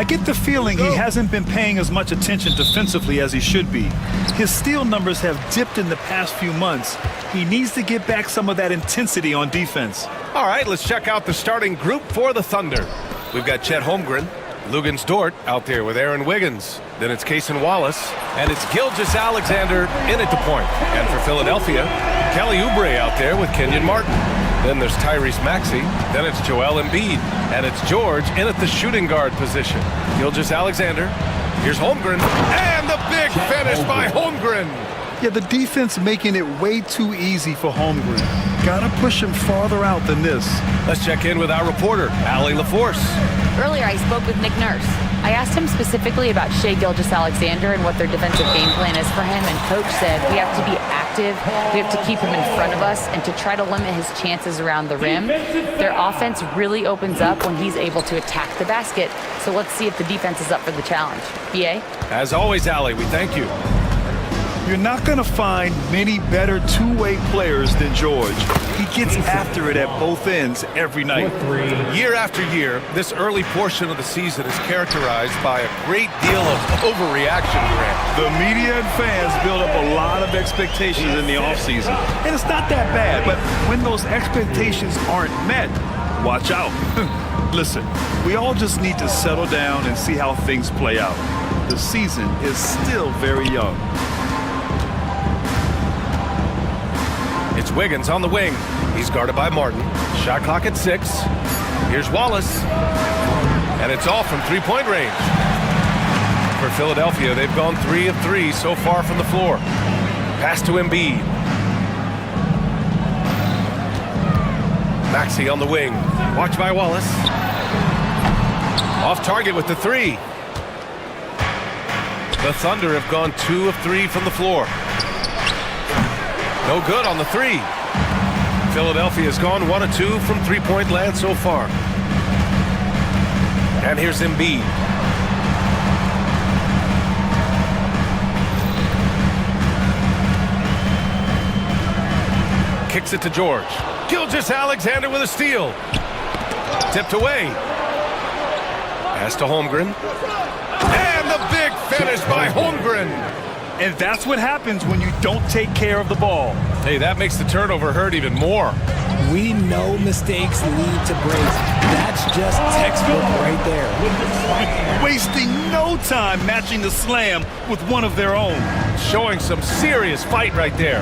I get the feeling he hasn't been paying as much attention defensively as he should be. His steal numbers have dipped in the past few months. He needs to get back some of that intensity on defense. All right, let's check out the starting group for the Thunder. We've got Chet Holmgren, Lugans Dort out there with Aaron Wiggins. Then it's Cason Wallace, and it's Gilgeous-Alexander in at the point. And for Philadelphia, Kelly Oubre out there with Kenyon Martin. Then there's Tyrese Maxey. Then it's Joel Embiid. And it's George in at the shooting guard position. Gilgeous-Alexander. Here's Holmgren. And the big finish by Holmgren. Yeah, the defense making it way too easy for Holmgren. Gotta push him farther out than this. Let's check in with our reporter, Allie LaForce. Earlier, I spoke with Nick Nurse. I asked him specifically about Shai Gilgeous-Alexander and what their defensive game plan is for him, and Coach said we have to be active, we have to keep him in front of us, and to try to limit his chances around the rim. Their offense really opens up when he's able to attack the basket, so let's see if the defense is up for the challenge. BA? As always, Allie, we thank you. You're not going to find many better two-way players than George. He gets after it at both ends every night. Year after year, this early portion of the season is characterized by a great deal of overreaction, Grant. The media and fans build up a lot of expectations in the offseason. And it's not that bad, but when those expectations aren't met, watch out. Listen, we all just need to settle down and see how things play out. The season is still very young. It's Wiggins on the wing. He's guarded by Martin. Shot clock at 6. Here's Wallace. And it's off from three-point range. For Philadelphia, they've gone 3 of 3 so far from the floor. Pass to Embiid. Maxey on the wing. Watch by Wallace. Off target with the 3. The Thunder have gone 2 of 3 from the floor. No good on the 3. Philadelphia has gone 1 of 2 from three-point land so far. And here's Embiid. Kicks it to George. Gilgeous-Alexander with a steal. Tipped away. Pass to Holmgren. And the big finish by Holmgren. And that's what happens when you don't take care of the ball. Hey, that makes the turnover hurt even more. We know mistakes lead to breaks. That's just textbook right there. Wasting no time matching the slam with one of their own. Showing some serious fight right there.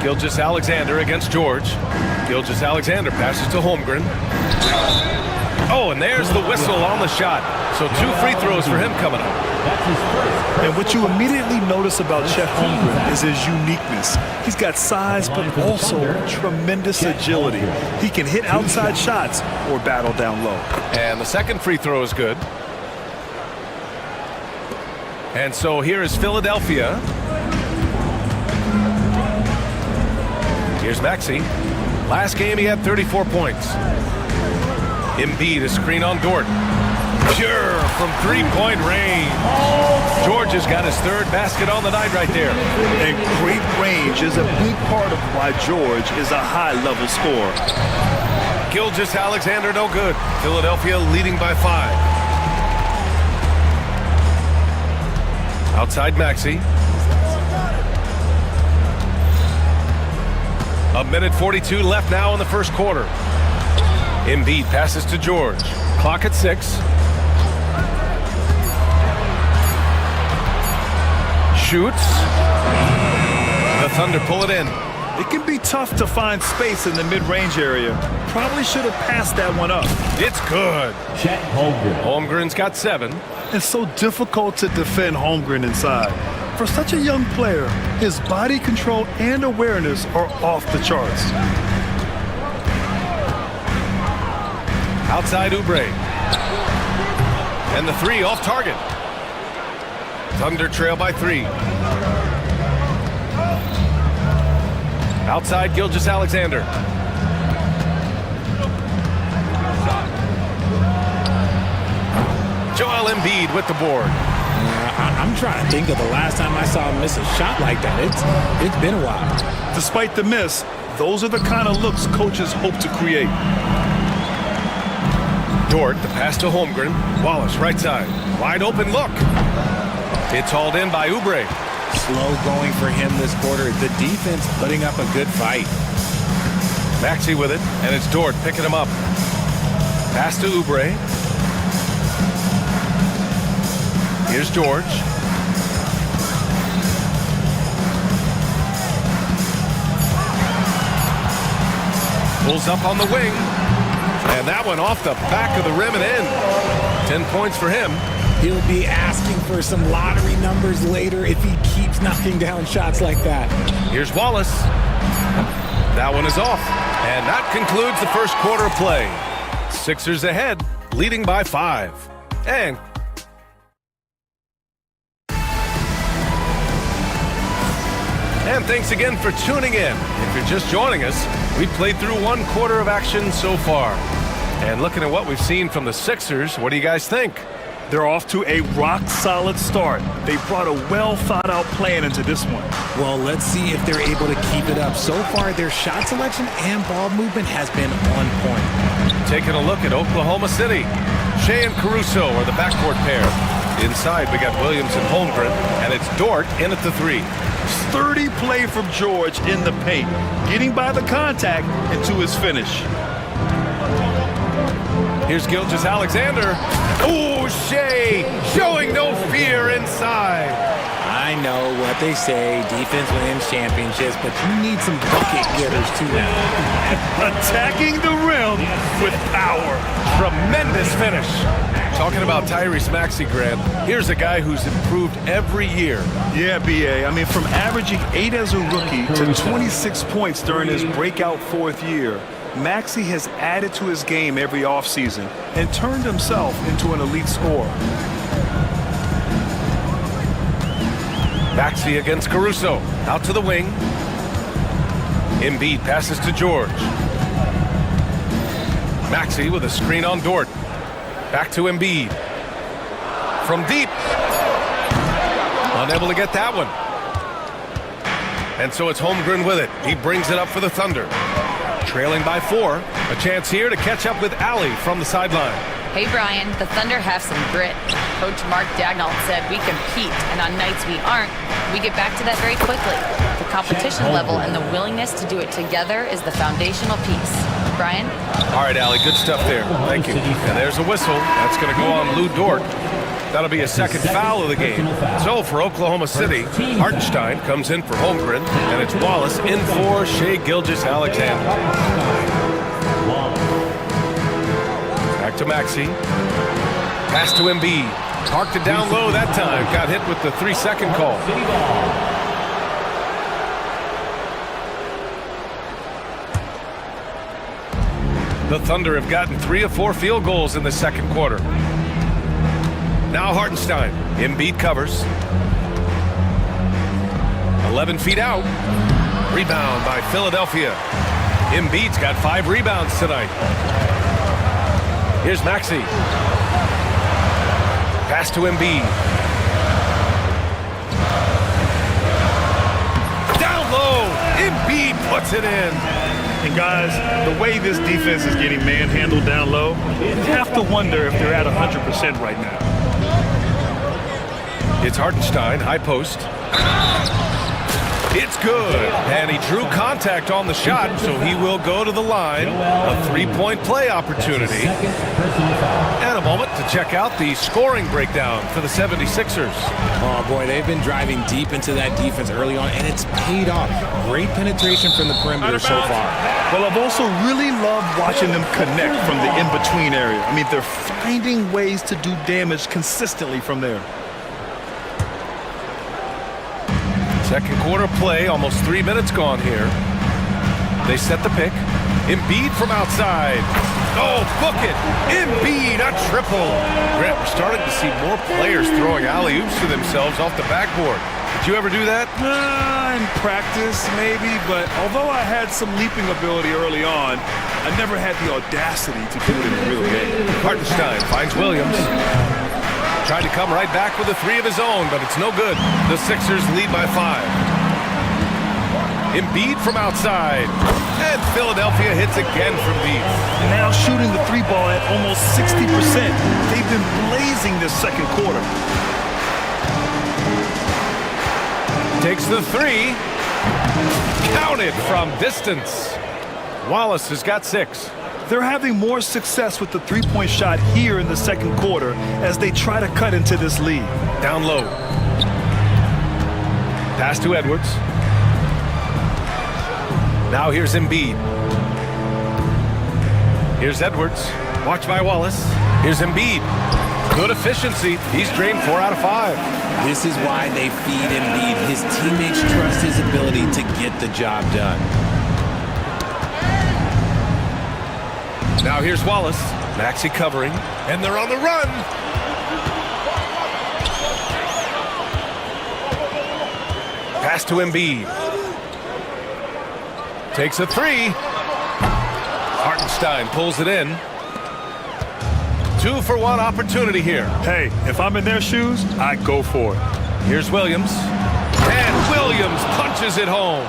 Gilgeous-Alexander against George. Gilgeous-Alexander passes to Holmgren. Oh, and there's the whistle on the shot. So 2 free throws for him coming up. And what you immediately notice about Chet Holmgren is his uniqueness. He's got size, but also tremendous agility. He can hit outside shots or battle down low. And the second free throw is good. And so here is Philadelphia. Here's Maxey. Last game he had 34 points. Embiid, a screen on Dort. Pure from three-point range. George has got his 3rd basket on the night right there. And great range is a big part of why George is a high-level scorer. Gilgeous-Alexander no good. Philadelphia leading by 5. Outside Maxey. 1:42 left now in the first quarter. Embiid passes to George. Clock at 6. Shoots. The Thunder pull it in. It can be tough to find space in the mid-range area. Probably should have passed that one up. It's good. Chet Holmgren. Holmgren's got 7. It's so difficult to defend Holmgren inside. For such a young player, his body control and awareness are off the charts. Outside Oubre. And the 3 off target. Thunder trail by 3. Outside Gilgeous-Alexander. Joel Embiid with the board. I'm trying to think of the last time I saw him miss a shot like that. It's been a while. Despite the miss, those are the kind of looks coaches hope to create. Dort, the pass to Holmgren. Wallace, right side. Wide open look. It's hauled in by Oubre. Slow going for him this quarter. The defense putting up a good fight. Maxey with it, and it's Dort picking him up. Pass to Oubre. Here's George. Pulls up on the wing. And that one off the back of the rim and in. 10 points for him. He'll be asking for some lottery numbers later if he keeps knocking down shots like that. Here's Wallace. That one is off. And that concludes the first quarter of play. Sixers ahead, leading by 5. And thanks again for tuning in. If you're just joining us, we've played through one quarter of action so far. And looking at what we've seen from the Sixers, what do you guys think? They're off to a rock-solid start. They brought a well-thought-out plan into this one. Well, let's see if they're able to keep it up. So far, their shot selection and ball movement has been on point. Taking a look at Oklahoma City. Shea and Caruso are the backcourt pair. Inside, we got Williams and Holmgren, and it's Dort in at the 3. Sturdy play from George in the paint, getting by the contact and to his finish. Here's Gilgeous-Alexander. Ooh, Shea showing no fear inside. I know what they say, defense wins championships, but you need some bucket getters too now. Attacking the rim with power. Tremendous finish. Talking about Tyrese Maxey, Grant, here's a guy who's improved every year. Yeah, B.A. I mean, from averaging 8 as a rookie to 26 points during his breakout 4th year, Maxey has added to his game every offseason and turned himself into an elite scorer. Maxey against Caruso. Out to the wing. Embiid passes to George. Maxey with a screen on Dort. Back to Embiid. From deep. Unable to get that one. And so it's Holmgren with it. He brings it up for the Thunder. Trailing by 4. A chance here to catch up with Allie from the sideline. Hey, Brian, the Thunder have some grit. Coach Mark Daigneault said we compete, and on nights we aren't, we get back to that very quickly. The competition level and the willingness to do it together is the foundational piece. Brian? All right, Allie, good stuff there. Thank you. And there's a whistle. That's going to go on Lou Dort. That'll be a second foul of the game. So for Oklahoma City, Hartenstein comes in for Holmgren, and it's Wallace in for Shea Gilgeous-Alexander. Back to Maxey. Pass to Embiid. Parked it down low that time. Got hit with the 3-second call. The Thunder have gotten 3 of 4 field goals in the second quarter. Now Hartenstein. Embiid covers. 11 feet out. Rebound by Philadelphia. Embiid's got 5 rebounds tonight. Here's Maxey. Pass to Embiid. Down low. Embiid puts it in. And guys, the way this defense is getting manhandled down low, you have to wonder if they're at 100% right now. It's Hartenstein, high post. It's good. And he drew contact on the shot, so he will go to the line. A 3-point play opportunity. And a moment to check out the scoring breakdown for the 76ers. Oh, boy, they've been driving deep into that defense early on, and it's paid off. Great penetration from the perimeter so far. Well, I've also really loved watching them connect from the in-between area. I mean, they're finding ways to do damage consistently from there. Second quarter play, almost 3 minutes gone here. They set the pick. Embiid from outside. Oh, book it. Embiid, a triple. Grant, we're starting to see more players throwing alley-oops to themselves off the backboard. Did you ever do that? In practice, maybe, but although I had some leaping ability early on, I never had the audacity to do it in the real game. Hartenstein finds Williams. Tried to come right back with a 3 of his own, but it's no good. The Sixers lead by 5. Embiid from outside. And Philadelphia hits again from deep. Now shooting the 3-ball at almost 60%. They've been blazing this second quarter. Takes the 3. Counted from distance. Wallace has got 6. They're having more success with the 3-point shot here in the second quarter as they try to cut into this lead. Down low. Pass to Edwards. Now here's Embiid. Here's Edwards. Watch by Wallace. Here's Embiid. Good efficiency. He's drained 4 out of 5. This is why they feed Embiid. His teammates trust his ability to get the job done. Now here's Wallace. Maxey covering, and they're on the run. Pass to Embiid. Takes a 3. Hartenstein pulls it in. 2-for-1 opportunity here. Hey, if I'm in their shoes, I go for it. Here's Williams. And Williams punches it home.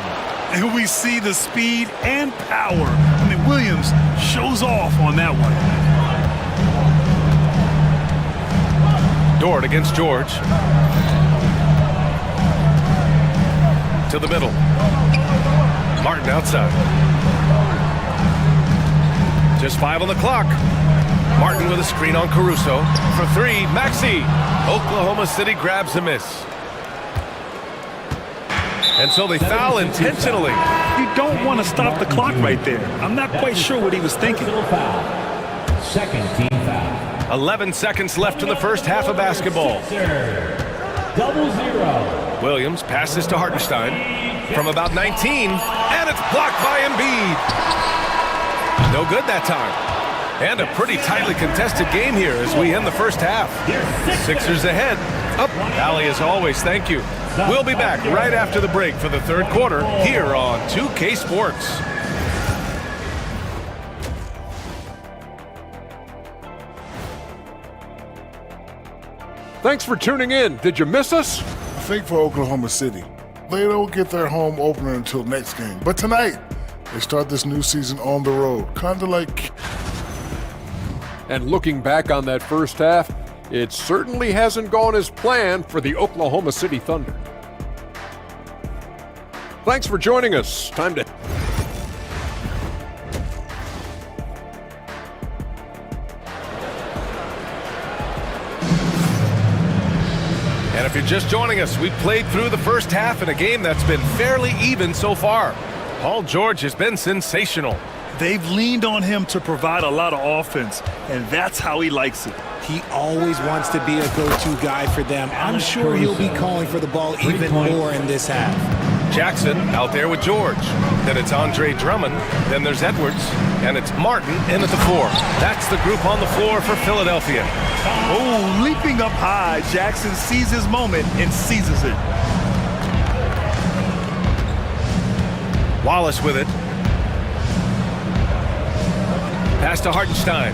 And we see the speed and power. I mean, Williams shows off on that one. Dort against George. To the middle. Martin outside. Just 5 on the clock. Martin with a screen on Caruso. For 3, Maxey. Oklahoma City grabs a miss. And so they foul intentionally. You don't want to stop the clock right there. I'm not quite sure what he was thinking. Second team foul. 11 seconds left in the first half of basketball. 0-0. Williams passes to Hartenstein from about 19, and it's blocked by Embiid. No good that time. And a pretty tightly contested game here as we end the first half. Sixers ahead. Up, Allie, as always, thank you. We'll be back right after the break for the third quarter here on 2K Sports. Thanks for tuning in. Did you miss us? I think for Oklahoma City, they don't get their home opener until next game. But tonight, they start this new season on the road, kind of like... And looking back on that first half, it certainly hasn't gone as planned for the Oklahoma City Thunder. Thanks for joining us. Time to... And if you're just joining us, we've played through the first half in a game that's been fairly even so far. Paul George has been sensational. They've leaned on him to provide a lot of offense, and that's how he likes it. He always wants to be a go-to guy for them. I'm sure he'll be calling for the ball even more in this half. Jackson out there with George. Then it's Andre Drummond. Then there's Edwards. And it's Martin in at the 4. That's the group on the floor for Philadelphia. Oh, leaping up high. Jackson sees his moment and seizes it. Wallace with it. Pass to Hartenstein.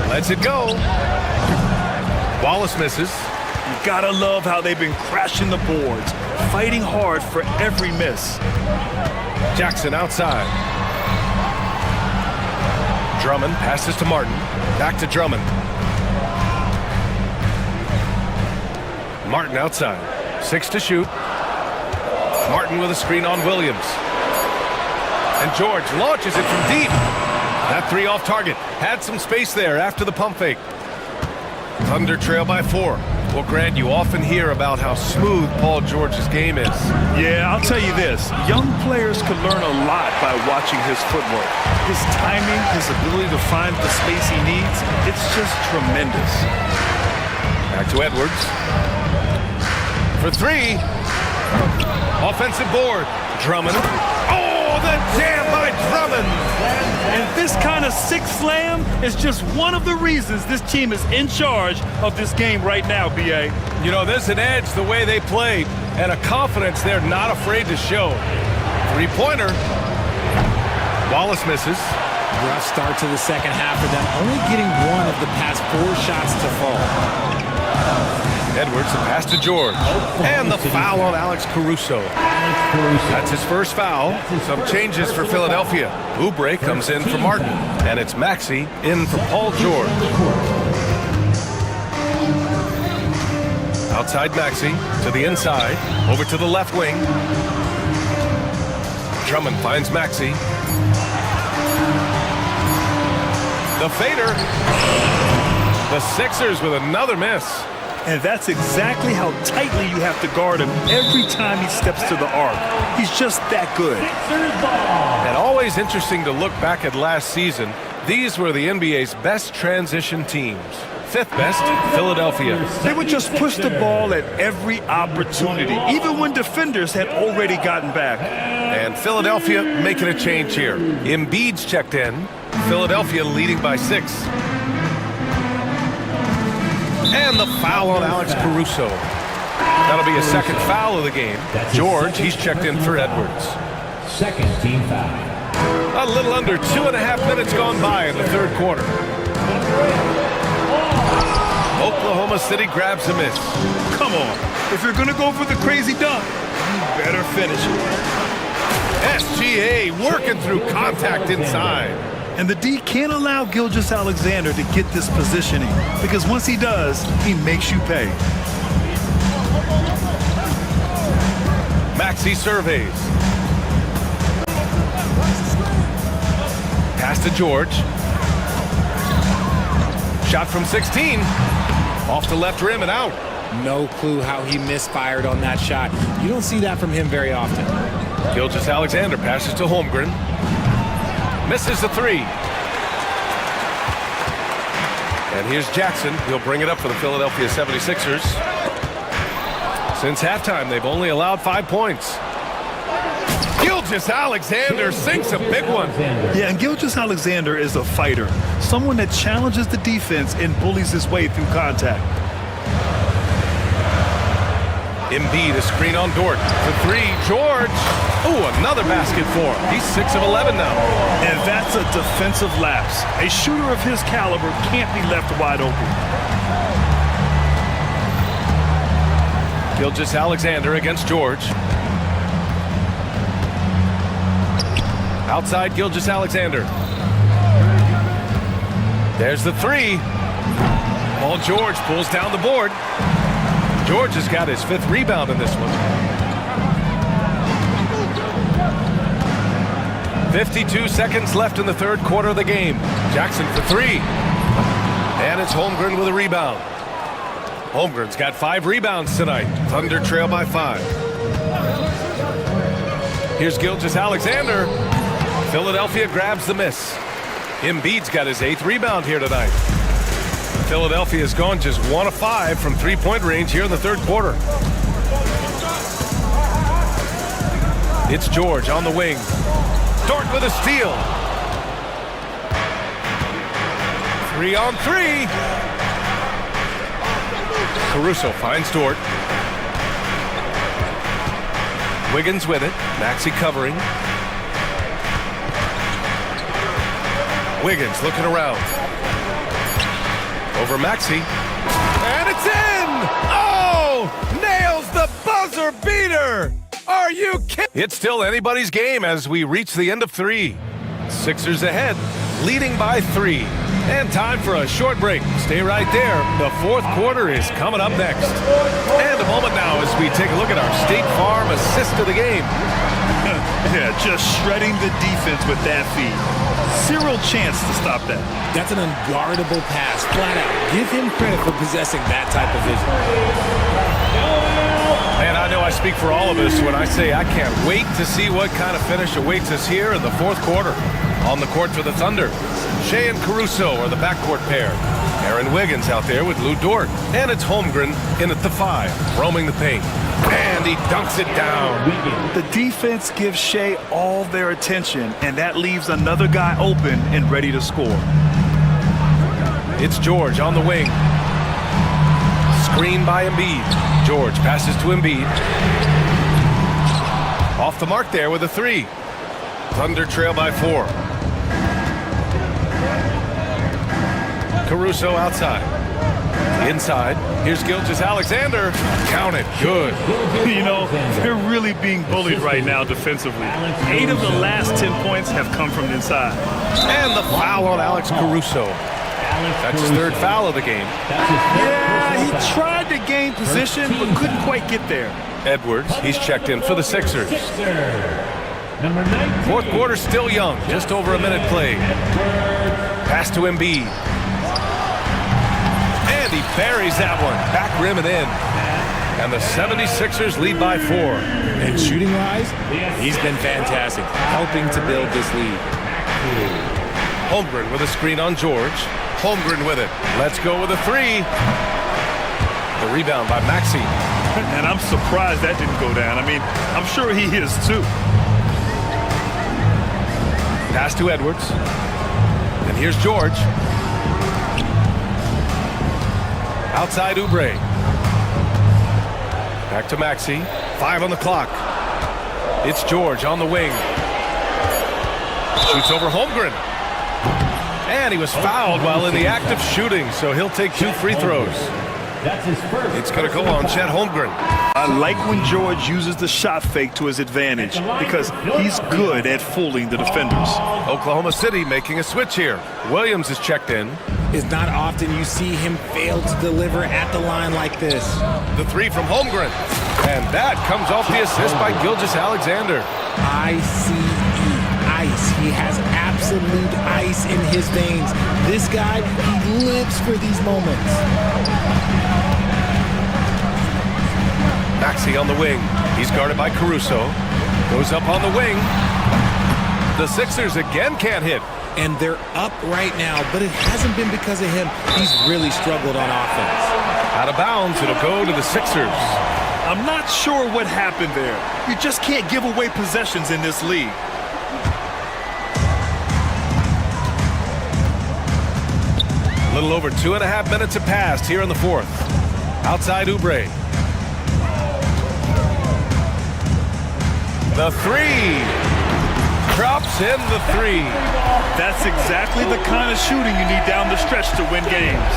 Lets it go. Wallace misses. You gotta love how they've been crashing the boards, fighting hard for every miss. Jackson outside. Drummond passes to Martin. Back to Drummond. Martin outside. 6 to shoot. Martin with a screen on Williams. And George launches it from deep. That 3 off target. Had some space there after the pump fake. Thunder trail by 4. Well, Grant, you often hear about how smooth Paul George's game is. Yeah, I'll tell you this. Young players can learn a lot by watching his footwork. His timing, his ability to find the space he needs, it's just tremendous. Back to Edwards. For 3. Offensive board. Drummond. Oh, the jam by Drummond. And this kind of sick slam is just one of the reasons this team is in charge of this game right now, B.A. You know, there's an edge the way they play and a confidence they're not afraid to show. 3-pointer. Wallace misses. Rough start to the second half for them, only getting 1 of the past 4 shots to fall. Edwards, the pass to George. And the foul on Alex Caruso. That's his first foul. Some changes for Philadelphia. Oubre comes in for Martin. And it's Maxey in for Paul George. Outside Maxey to the inside. Over to the left wing. Drummond finds Maxey. The fader. The Sixers with another miss. And that's exactly how tightly you have to guard him every time he steps to the arc. He's just that good. And always interesting to look back at last season These were the NBA's best transition teams. Fifth best, Philadelphia. They would just push the ball at every opportunity, even when defenders had already gotten back. And Philadelphia making a change here. Embiid's checked in. Philadelphia leading by 6. And the foul on Alex Caruso. That'll be a second foul of the game. George, he's checked in for Edwards. Second team foul. A little under 2.5 minutes gone by in the third quarter. Oklahoma City grabs a miss. Come on. If you're going to go for the crazy dunk, you better finish it. SGA working through contact inside. And the D can't allow Gilgeous-Alexander to get this positioning, because once he does, he makes you pay. Maxey surveys. Pass to George. Shot from 16. Off the left rim and out. No clue how he misfired on that shot. You don't see that from him very often. Gilgeous-Alexander passes to Holmgren. Misses the 3. And here's Jackson. He'll bring it up for the Philadelphia 76ers. Since halftime, they've only allowed 5 points. Gilgeous-Alexander sinks a big one. Yeah, and Gilgeous-Alexander is a fighter. Someone that challenges the defense and bullies his way through contact. Embiid, a screen on Dort. For 3, George. Ooh, another basket for him. He's 6 of 11 now. And that's a defensive lapse. A shooter of his caliber can't be left wide open. Gilgeous-Alexander against George. Outside Gilgeous-Alexander. There's the 3. Paul George pulls down the board. George has got his 5th rebound in this one. 52 seconds left in the third quarter of the game. Jackson for 3. And it's Holmgren with a rebound. Holmgren's got 5 rebounds tonight. Thunder trail by 5. Here's Gilgeous-Alexander. Philadelphia grabs the miss. Embiid's got his 8th rebound here tonight. Philadelphia has gone just 1 of 5 from 3-point range here in the third quarter. It's George on the wing. Dort with a steal. 3 on 3. Caruso finds Dort. Wiggins with it. Maxey covering. Wiggins looking around. Over Maxey. And it's in! Oh! Nails the buzzer beater! Are you kidding? It's still anybody's game as we reach the end of 3. Sixers ahead, leading by 3. And time for a short break. Stay right there. The fourth quarter is coming up next. And a moment now as we take a look at our State Farm assist of the game. Yeah, just shredding the defense with that feed. Zero chance to stop that. That's an unguardable pass, flat out. Give him credit for possessing that type of vision. And I know I speak for all of us when I say I can't wait to see what kind of finish awaits us here in the fourth quarter. On the court for the Thunder, Shea and Caruso are the backcourt pair. Aaron Wiggins out there with Lou Dort. And it's Holmgren in at the 5, roaming the paint. And he dunks it down. The defense gives Shea all their attention, and that leaves another guy open and ready to score. It's George on the wing. Screen by Embiid. George passes to Embiid. Off the mark there with a 3. Thunder trail by 4. Caruso outside. Inside. Here's Gilgeous-Alexander. Count it. Good. You know, they're really being bullied right now defensively. 8 of the last 10 points have come from inside. And the foul on Alex Caruso. That's his 3rd foul of the game. Yeah, he tried to gain position, but couldn't quite get there. Edwards, he's checked in for the Sixers. Fourth quarter still young, just over a minute played. Pass to Embiid. And he buries that one. Back rim and in. And the 76ers lead by 4. And shooting-wise, he's been fantastic, helping to build this lead. Holmgren with a screen on George. Holmgren with it. Let's go with a three. The rebound by Maxey. And I'm surprised that didn't go down. I mean, I'm sure he is too. Pass to Edwards. And here's George. Outside Oubre. Back to Maxey. 5 on the clock. It's George on the wing. Shoots over Holmgren. And he was fouled while in the act of shooting, so he'll take 2 free throws. That's his first. It's going to go on Chet Holmgren. I like when George uses the shot fake to his advantage because he's good at fooling the defenders. Oklahoma City making a switch here. Williams is checked in. It's not often you see him fail to deliver at the line like this. The three from Holmgren. And that comes off the assist by Gilgeous-Alexander. ICE, ice. He has absolute ice in his veins. This guy, he lives for these moments. Maxey on the wing. He's guarded by Caruso. Goes up on the wing. The Sixers again can't hit. And they're up right now, but it hasn't been because of him. He's really struggled on offense. Out of bounds, it'll go to the Sixers. I'm not sure what happened there. You just can't give away possessions in this league. A little over 2.5 minutes have passed here in the fourth. Outside Oubre. The three. Drops in the three. That's exactly the kind of shooting you need down the stretch to win games.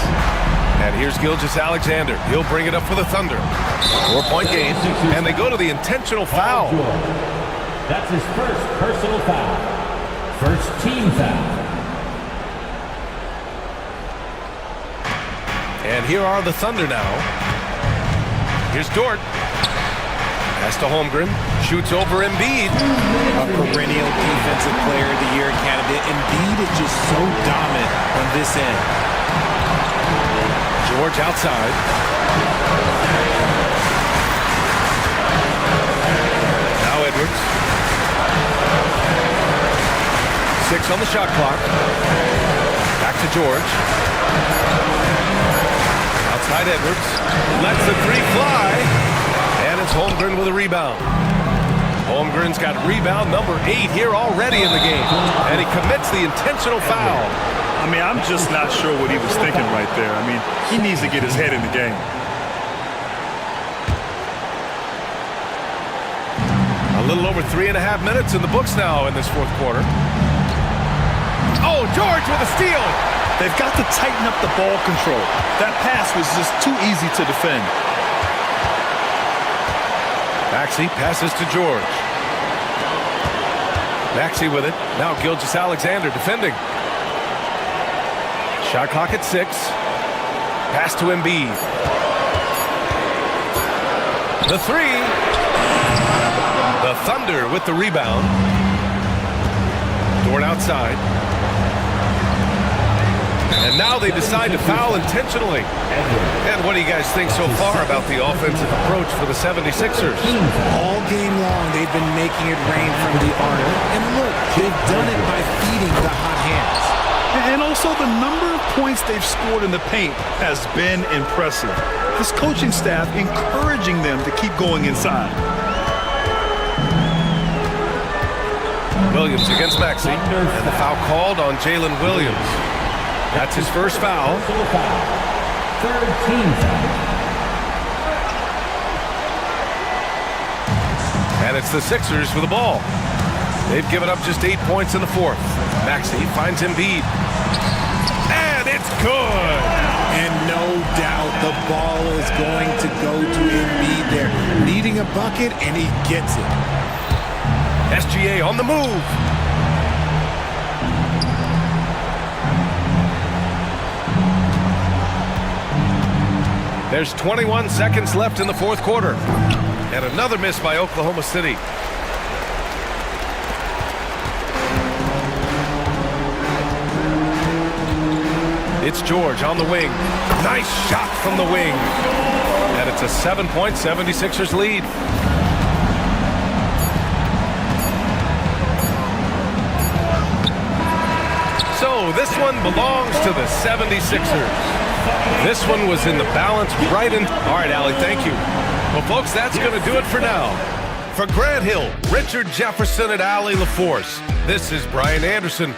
And here's Gilgeous-Alexander. He'll bring it up for the Thunder. 4-point game. And they go to the intentional foul. That's his first personal foul. First team foul. And here are the Thunder now. Here's Dort. Pass to Holmgren. Shoots over Embiid. A perennial defensive player of the year candidate. Embiid is just so dominant on this end. George outside. Now Edwards. 6 on the shot clock. Back to George. Outside Edwards. Lets the three fly. And it's Holmgren with a rebound. Holmgren's got rebound number 8 here already in the game. And he commits the intentional foul. I mean, I'm just not sure what he was thinking right there. I mean, he needs to get his head in the game. A little over 3.5 minutes in the books now in this fourth quarter. Oh, George with a steal. They've got to tighten up the ball control. That pass was just too easy to defend. Maxey passes to George. Maxey with it. Now Gilgeous-Alexander defending. Shot clock at 6. Pass to Embiid. The three. The Thunder with the rebound. Dort outside. And now they decide to foul intentionally. And what do you guys think so far about the offensive approach for the 76ers? All game long, they've been making it rain from the arc. And look, they've done it by feeding the hot hands. And also the number of points they've scored in the paint has been impressive. This coaching staff encouraging them to keep going inside. Williams against Maxey. And the foul called on Jalen Williams. That's his first foul. Third team foul. And it's the Sixers with the ball. They've given up just 8 points in the fourth. Maxey finds Embiid. And it's good! And no doubt the ball is going to go to Embiid there. Needing a bucket, and he gets it. SGA on the move. There's 21 seconds left in the fourth quarter. And another miss by Oklahoma City. It's George on the wing. Nice shot from the wing. And it's a 7-point 76ers lead. So No, this one belongs to the 76ers. This one was in the balance right in. All right, Allie, thank you. Well, folks, that's going to do it for now. For Grant Hill, Richard Jefferson, and Allie LaForce, this is Brian Anderson.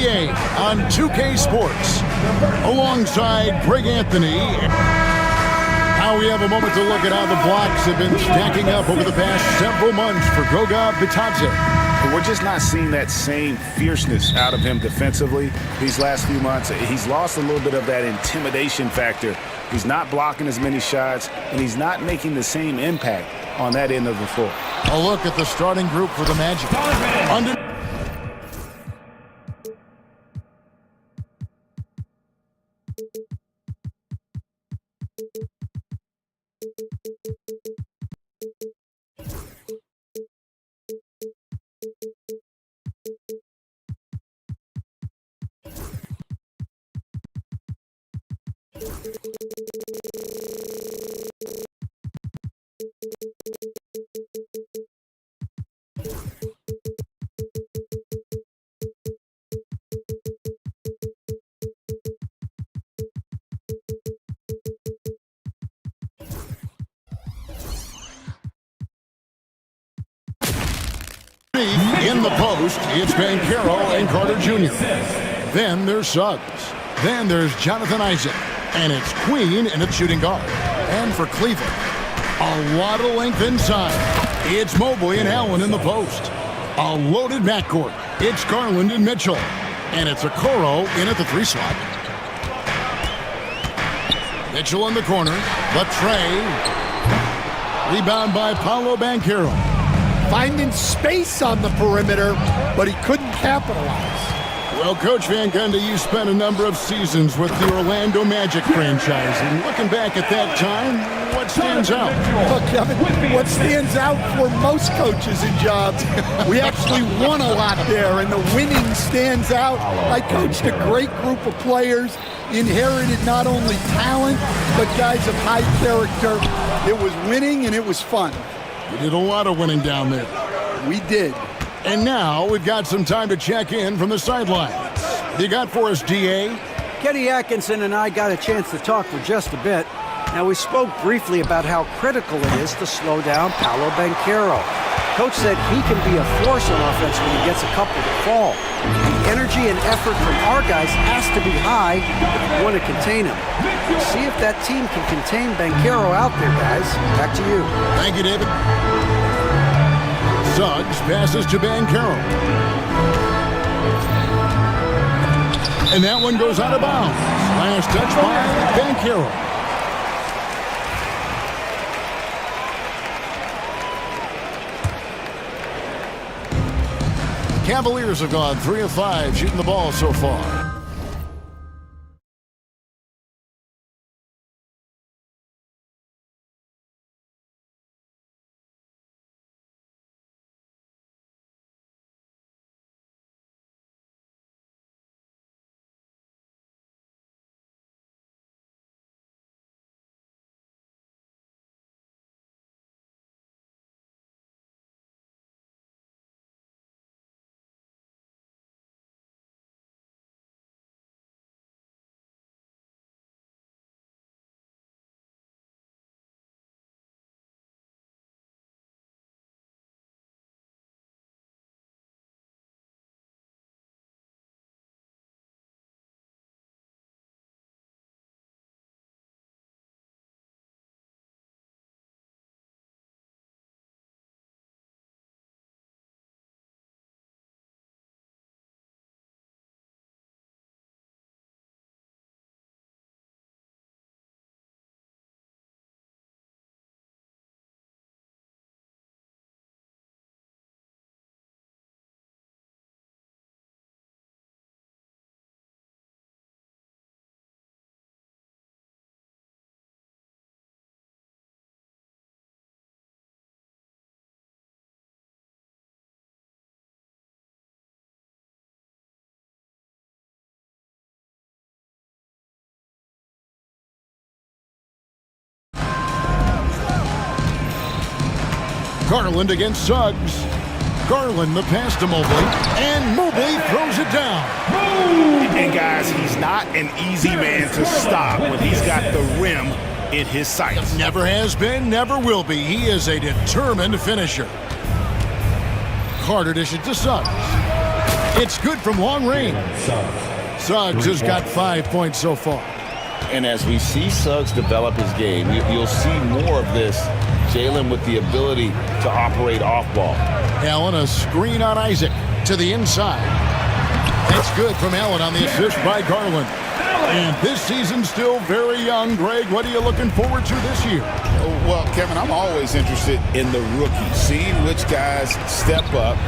NBA on 2K Sports. Alongside Greg Anthony. Now we have a moment to look at how the blocks have been stacking up over the past several months for Goga Bitadze. We're just not seeing that same fierceness out of him defensively these last few months. He's lost a little bit of that intimidation factor. He's not blocking as many shots, and he's not making the same impact on that end of the floor. A look at the starting group for the Magic. In the post, it's Banchero and Carter Jr. Then there's Suggs. Then there's Jonathan Isaac. And it's Queen in its shooting guard. And for Cleveland, a lot of length inside. It's Mobley and Allen in the post. A loaded backcourt. It's Garland and Mitchell. And it's Okoro in at the 3 slot. Mitchell in the corner. The tray. Rebound by Paolo Banchero. Finding space on the perimeter, but he couldn't capitalize. Well, Coach Van Gundy, you spent a number of seasons with the Orlando Magic franchise. And looking back at that time, what stands out? Look, Kevin, what stands out for most coaches and jobs, we actually won a lot there, and the winning stands out. I coached a great group of players, inherited not only talent, but guys of high character. It was winning, and it was fun. We did a lot of winning down there. We did. And now we've got some time to check in from the sidelines. You got for us, DA? Kenny Atkinson and I got a chance to talk for just a bit. Now, we spoke briefly about how critical it is to slow down Paolo Banchero. Coach said he can be a force on offense when he gets a couple to fall. The energy and effort from our guys has to be high if we want to contain him. We'll see if that team can contain Banchero out there, guys. Back to you. Thank you, David. Suggs passes to Banchero. And that one goes out of bounds. Last touch by Banchero. Cavaliers have gone 3 of 5 shooting the ball so far. Garland against Suggs. Garland the pass to Mobley, and Mobley throws it down. And guys, he's not an easy man to stop when he's got the rim in his sights. Never has been, never will be. He is a determined finisher. Carter dishes to Suggs. It's good from long range. Suggs has got 5 points so far. And as we see Suggs develop his game, you'll see more of this. Jalen with the ability to operate off ball. Allen, a screen on Isaac to the inside. That's good from Allen on the assist by Garland. And this season's still very young. Greg, what are you looking forward to this year? Well, Kevin, I'm always interested in the rookies, seeing which guys step up.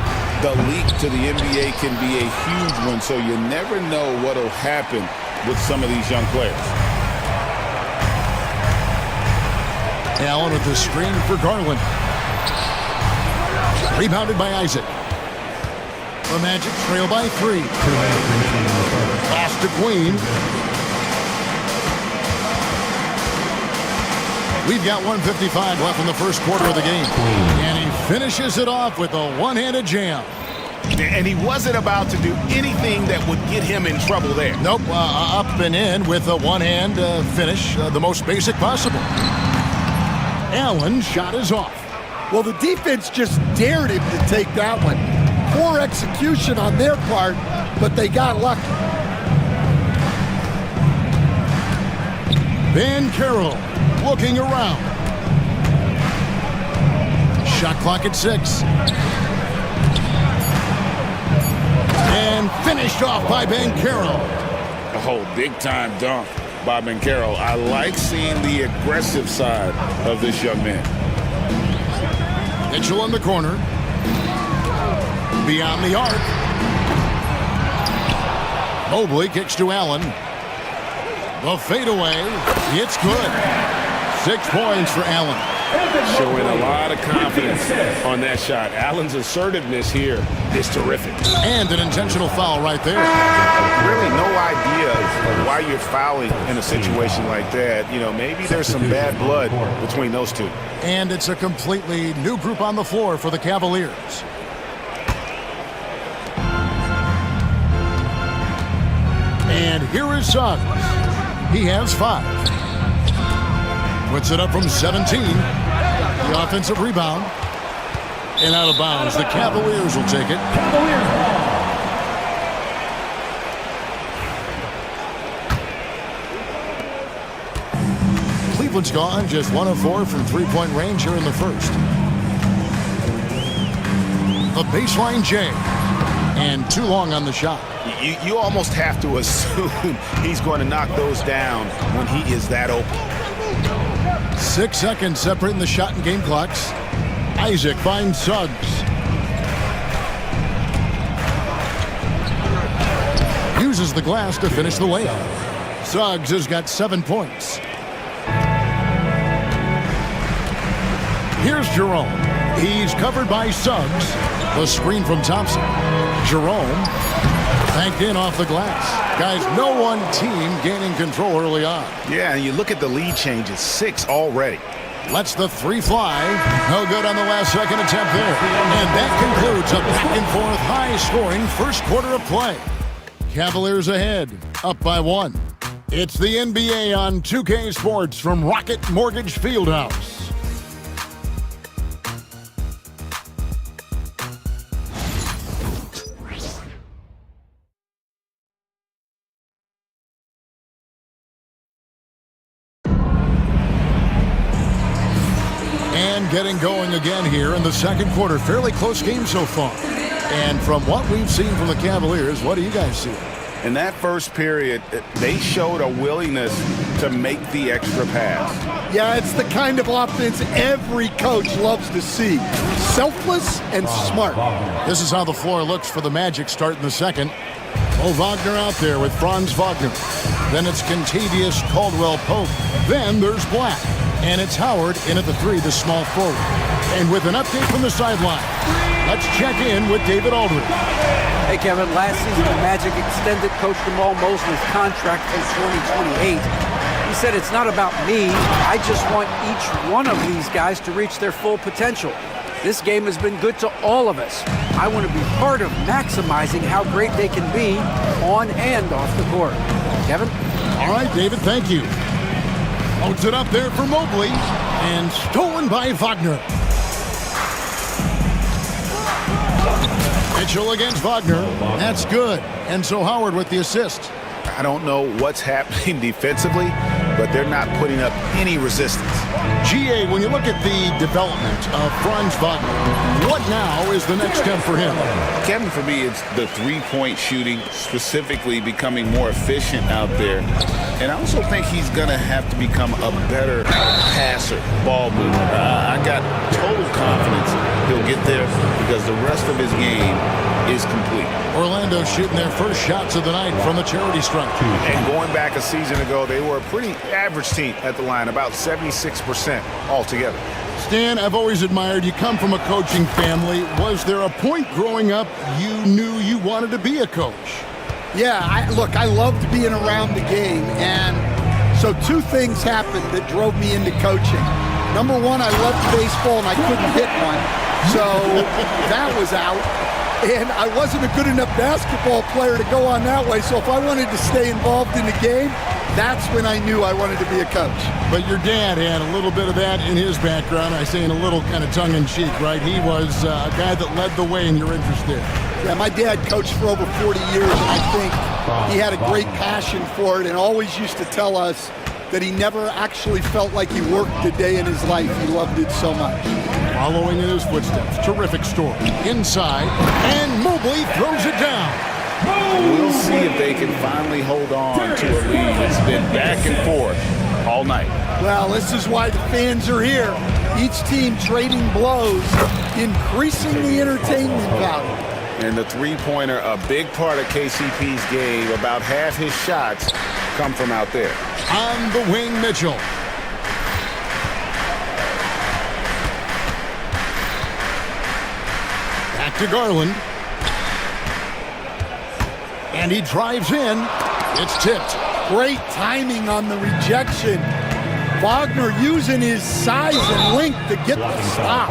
The leap to the NBA can be a huge one, so you never know what will happen with some of these young players. Allen with the screen for Garland. Rebounded by Isaac. The Magic trail by 3. Pass to Queen. We've got 1:55 left in the first quarter of the game. And he finishes it off with a one-handed jam. And he wasn't about to do anything that would get him in trouble there. Nope, up and in with a one-hand finish, the most basic possible. Allen's shot is off. Well, the defense just dared him to take that one. Poor execution on their part, but they got lucky. Van Carroll looking around. Shot clock at 6. And finished off by Van Carroll. Oh, big-time dunk by Ben Carroll. I like seeing the aggressive side of this young man. Mitchell in the corner. Beyond the arc. Mobley kicks to Allen. The fadeaway. It's good. 6 points for Allen. Showing a lot of confidence on that shot. Allen's assertiveness here is terrific. And an intentional foul right there. Really no idea of why you're fouling in a situation like that. You know, maybe there's some bad blood between those two. And it's a completely new group on the floor for the Cavaliers. And here is Suggs. He has 5. Puts it up from 17. The offensive rebound. And out of bounds. The Cavaliers will take it. Cleveland's gone. Just 1 of 4 from three-point range here in the first. The baseline J. And too long on the shot. You almost have to assume he's going to knock those down when he is that open. 6 seconds separating the shot and game clocks. Isaac finds Suggs. Uses the glass to finish the layup. Suggs has got 7 points. Here's Jerome. He's covered by Suggs. The screen from Thompson. Jerome banked in off the glass. Guys, no one team gaining control early on. Yeah, and you look at the lead changes, 6 already. Lets the 3 fly. No good on the last second attempt there. And that concludes a back-and-forth high-scoring first quarter of play. Cavaliers ahead, up by 1. It's the NBA on 2K Sports from Rocket Mortgage Fieldhouse. And getting going again here in the second quarter. Fairly close game so far. And from what we've seen from the Cavaliers, what do you guys see? In that first period, they showed a willingness to make the extra pass. Yeah, it's the kind of offense every coach loves to see. Selfless and smart. This is how the floor looks for the Magic start in the second. Mo Wagner out there with Franz Wagner. Then it's Contavious Caldwell-Pope. Then there's Black. And it's Howard in at the 3, the small forward. And with an update from the sideline, let's check in with David Aldridge. Hey, Kevin, last season the Magic extended Coach Jamal Mosley's contract through 2028. He said, it's not about me. I just want each one of these guys to reach their full potential. This game has been good to all of us. I want to be part of maximizing how great they can be on and off the court. Kevin? All right, David, thank you. Loads it up there for Mobley, and stolen by Wagner. Mitchell against Wagner. That's good. And so Howard with the assist. I don't know what's happening defensively, but they're not putting up any resistance. GA, when you look at the development of Franz Wagner, what now is the next step for him? Kevin, for me, it's the three-point shooting, specifically becoming more efficient out there. And I also think he's going to have to become a better passer, ball mover. I got total confidence he'll get there because the rest of his game is complete. Orlando shooting their first shots of the night from the charity stripe. And going back a season ago, they were a pretty average team at the line, about 76% altogether. Stan, I've always admired you come from a coaching family. Was there a point growing up you knew you wanted to be a coach? Yeah, look, I loved being around the game, and so two things happened that drove me into coaching. Number one, I loved baseball and I couldn't hit one, so that was out. And I wasn't a good enough basketball player to go on that way, so if I wanted to stay involved in the game, that's when I knew I wanted to be a coach. But your dad had a little bit of that in his background. I say in a little kind of tongue-in-cheek, right? He was a guy that led the way in your interest there. Yeah, my dad coached for over 40 years, and I think he had a great passion for it and always used to tell us that he never actually felt like he worked a day in his life. He loved it so much. Following in his footsteps, terrific story. Inside, and Mobley throws it down. We'll see if they can finally hold on to a lead that's been back and forth all night. Well, this is why the fans are here. Each team trading blows, increasing the entertainment value. And the three-pointer, a big part of KCP's game. About half his shots come from out there. On the wing, Mitchell. Back to Garland. And he drives in. It's tipped. Great timing on the rejection. Wagner using his size and length to get the stop.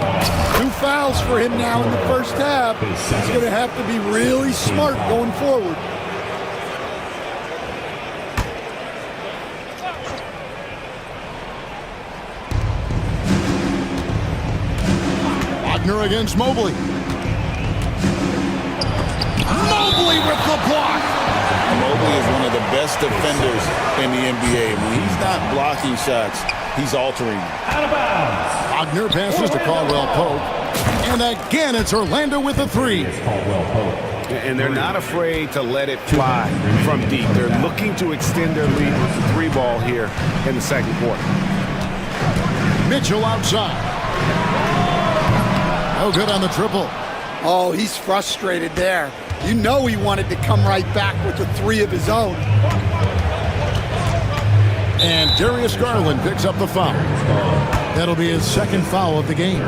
2 fouls for him now in the first half. He's going to have to be really smart going forward. Wagner against Mobley. Mobley with the block. Mobley is one of the best defenders in the NBA. When he's not blocking shots, he's altering. Out of bounds. Wagner passes to Caldwell Pope. And again, it's Orlando with the three. And they're not afraid to let it fly from deep. They're looking to extend their lead with the three ball here in the second quarter. Mitchell outside. No good on the triple. Oh, he's frustrated there. You know he wanted to come right back with the three of his own. And Darius Garland picks up the foul. That'll be his second foul of the game.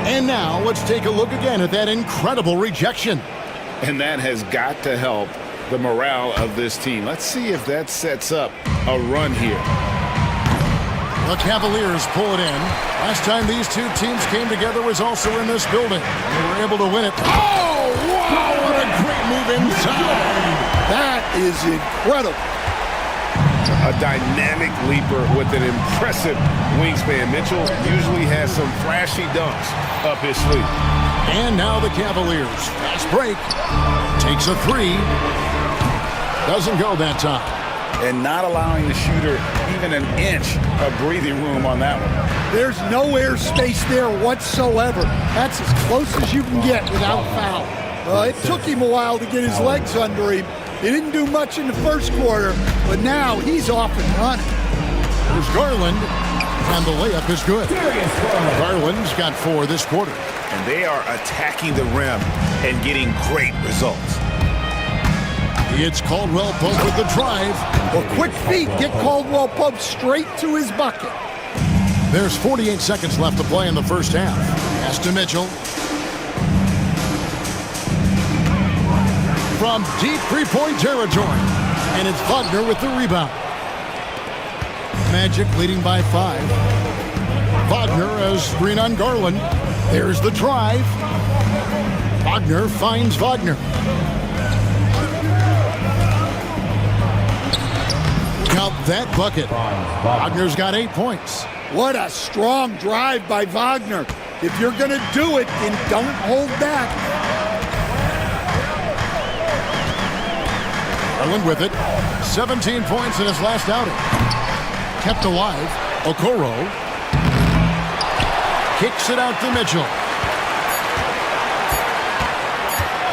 And now let's take a look again at that incredible rejection. And that has got to help the morale of this team. Let's see if that sets up a run here. The Cavaliers pull it in. Last time these two teams came together was also in this building. They were able to win it. Oh, wow, what a great move inside. That is incredible. A dynamic leaper with an impressive wingspan. Mitchell usually has some flashy dunks up his sleeve. And now the Cavaliers. Fast break. Takes a three. Doesn't go that time. And not allowing the shooter even an inch of breathing room on that one. There's no airspace there whatsoever. That's as close as you can get without foul. It took him a while to get his legs under him. He didn't do much in the first quarter, but now he's off and running. There's Garland, and the layup is good. Garland's got 4 this quarter. And they are attacking the rim and getting great results. It's Caldwell Pope with the drive. Well, quick feet get Caldwell Pope straight to his bucket. There's 48 seconds left to play in the first half. Pass to Mitchell. From deep three-point territory. And it's Wagner with the rebound. Magic leading by 5. Wagner has screen on Garland. There's the drive. Wagner finds Wagner. Count that bucket. Wagner's got 8 points. What a strong drive by Wagner. If you're going to do it, then don't hold back. Garland with it. 17 points in his last outing. Kept alive. Okoro. Kicks it out to Mitchell.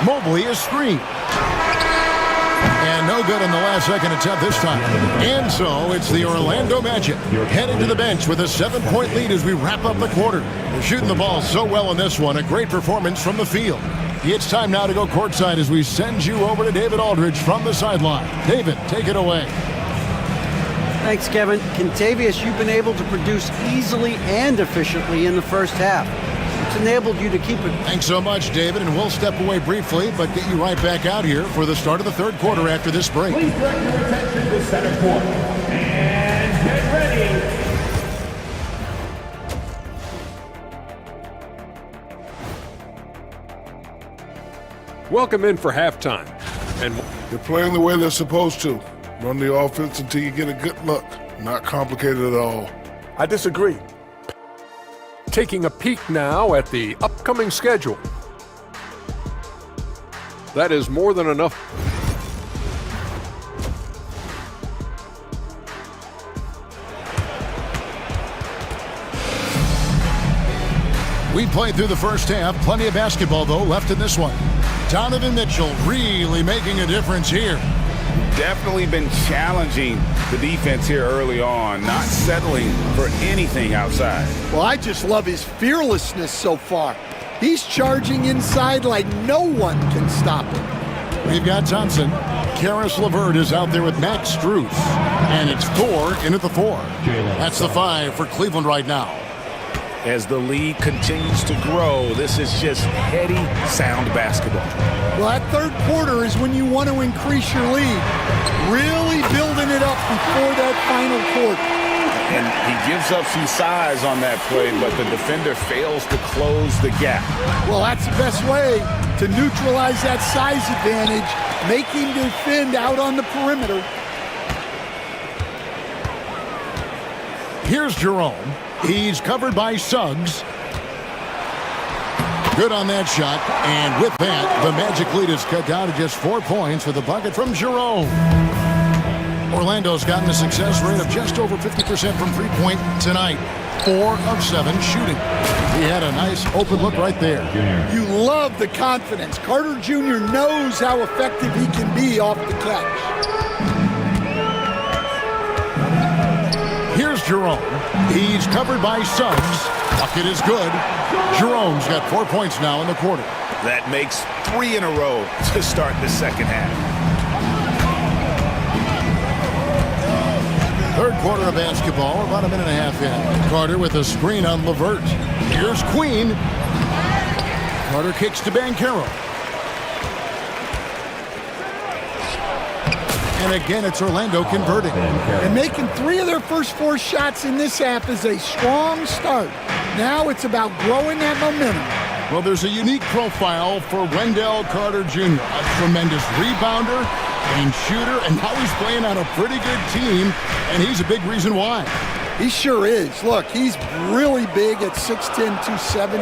Mobley is screened. And no good on the last second attempt this time. And so it's the Orlando Magic heading to the bench with a 7-point lead as we wrap up the quarter. They're shooting the ball so well in this one. A great performance from the field. It's time now to go courtside as we send you over to David Aldridge from the sideline. David, take it away. Thanks, Kevin. Contavious, you've been able to produce easily and efficiently in the first half. It's enabled you to keep it. Thanks so much, David, and we'll step away briefly, but get you right back out here for the start of the third quarter after this break. Please direct your attention to center court. And get ready. Welcome in for halftime. And they're playing the way they're supposed to. Run the offense until you get a good look. Not complicated at all. I disagree. Taking a peek now at the upcoming schedule. That is more than enough. We played through the first half. Plenty of basketball, though, left in this one. Donovan Mitchell really making a difference here. Definitely been challenging the defense here early on, not settling for anything outside. Well, I just love his fearlessness so far. He's charging inside like no one can stop him. We've got Thompson. Karis LeVert is out there with Max Strus. And it's Thor in at the 4. That's the 5 for Cleveland right now. As the lead continues to grow, this is just heady, sound basketball. Well, that third quarter is when you want to increase your lead. Really building it up before that final quarter. And he gives up some size on that play, but the defender fails to close the gap. Well, that's the best way to neutralize that size advantage. Make him defend out on the perimeter. Here's Jerome. He's covered by Suggs. Good on that shot. And with that, the Magic lead is cut down to just 4 points with a bucket from Jerome. Orlando's gotten a success rate of just over 50% from three-point tonight. 4 of 7 shooting. He had a nice open look right there. You love the confidence. Carter Jr. knows how effective he can be off the catch. Here's Jerome. He's covered by Suggs. Bucket is good. Jerome's got 4 points now in the quarter. That makes 3 in a row to start the second half. Third quarter of basketball, about a minute and a half in. Carter with a screen on LeVert. Here's Queen. Carter kicks to Banchero. And again, it's Orlando converting. And making 3 of their first 4 shots in this half is a strong start. Now it's about growing that momentum. Well, there's a unique profile for Wendell Carter Jr. A tremendous rebounder and shooter, and now he's playing on a pretty good team, and he's a big reason why. He sure is. Look, he's really big at 6'10", 270.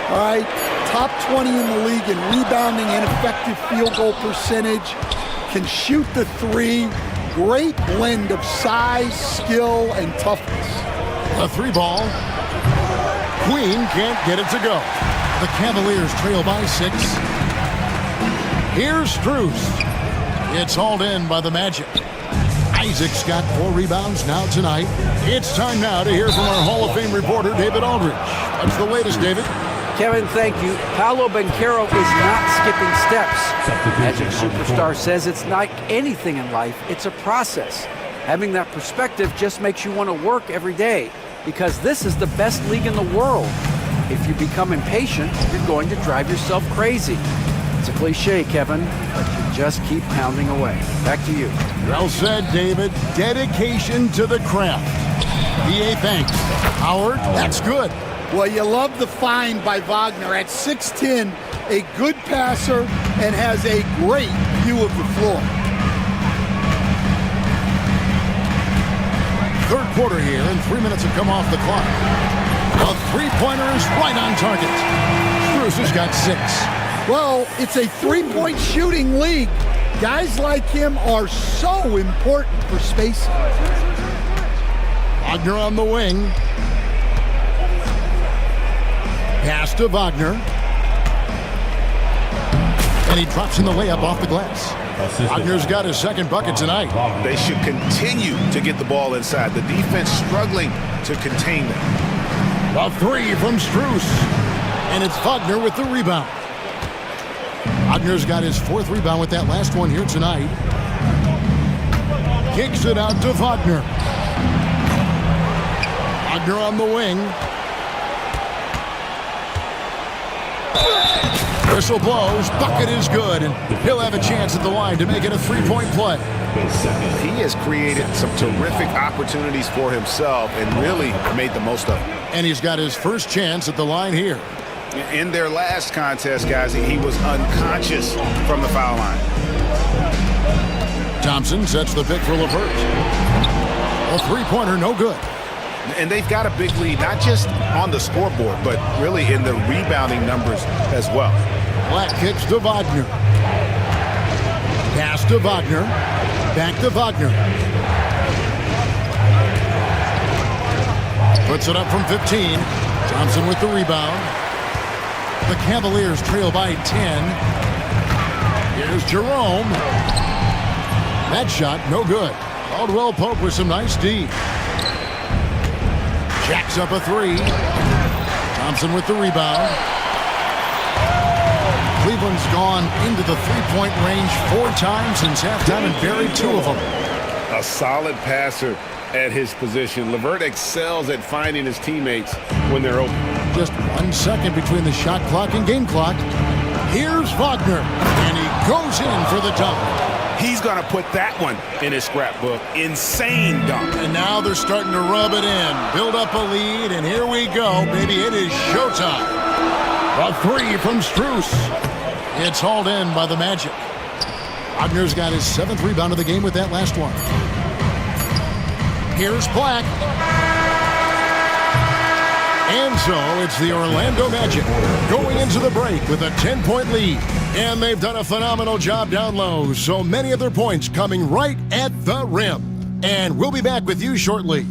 All right, top 20 in the league in rebounding and effective field goal percentage. Can shoot the 3. Great blend of size, skill, and toughness. A 3 ball. Queen can't get it to go. The Cavaliers trail by 6. Here's Strus. It's hauled in by the Magic. Isaac's got 4 rebounds now tonight. It's time now to hear from our Hall of Fame reporter, David Aldridge. What's the latest, David? Kevin, thank you. Paolo Banchero is not skipping steps. Magic Superstar says it's like anything in life, it's a process. Having that perspective just makes you want to work every day, because this is the best league in the world. If you become impatient, you're going to drive yourself crazy. It's a cliche, Kevin, but you just keep pounding away. Back to you. Well said, David. Dedication to the craft. BA, thanks. Howard, that's good. Well, you love the find by Wagner at 6'10", a good passer, and has a great view of the floor. Third quarter here, and 3 minutes have come off the clock. A three-pointer is right on target. Strus has got 6. Well, it's a 3-point shooting league. Guys like him are so important for spacing. Wagner on the wing. Pass to Wagner. And he drops in the layup off the glass. Wagner's got his second bucket tonight. They should continue to get the ball inside. The defense struggling to contain them. A three from Strus. And it's Wagner with the rebound. Wagner's got his fourth rebound with that last one here tonight. Kicks it out to Wagner. Wagner on the wing. Whistle blows, bucket is good, and he'll have a chance at the line to make it a three-point play. He has created some terrific opportunities for himself and really made the most of it. And he's got his first chance at the line here. In their last contest, guys, he was unconscious from the foul line. Thompson sets the pick for LeVert. A three-pointer, no good. And they've got a big lead, not just on the scoreboard, but really in the rebounding numbers as well. Black kicks to Wagner. Pass to Wagner. Back to Wagner. Puts it up from 15. Thompson with the rebound. The Cavaliers trail by 10. Here's Jerome. That shot, no good. Caldwell Pope with some nice D. Jacks up a three. Thompson with the rebound. Cleveland's gone into the three-point range 4 times since halftime and buried 2 of them. A solid passer at his position. LeVert excels at finding his teammates when they're open. Just 1 second between the shot clock and game clock. Here's Wagner, and he goes in for the dunk. He's going to put that one in his scrapbook. Insane dunk. And now they're starting to rub it in, build up a lead, and here we go, baby. It is showtime. A three from Strus. It's hauled in by the Magic. Wagner's got his 7th rebound of the game with that last one. Here's Black. And so it's the Orlando Magic going into the break with a 10-point lead. And they've done a phenomenal job down low. So many of their points coming right at the rim. And we'll be back with you shortly.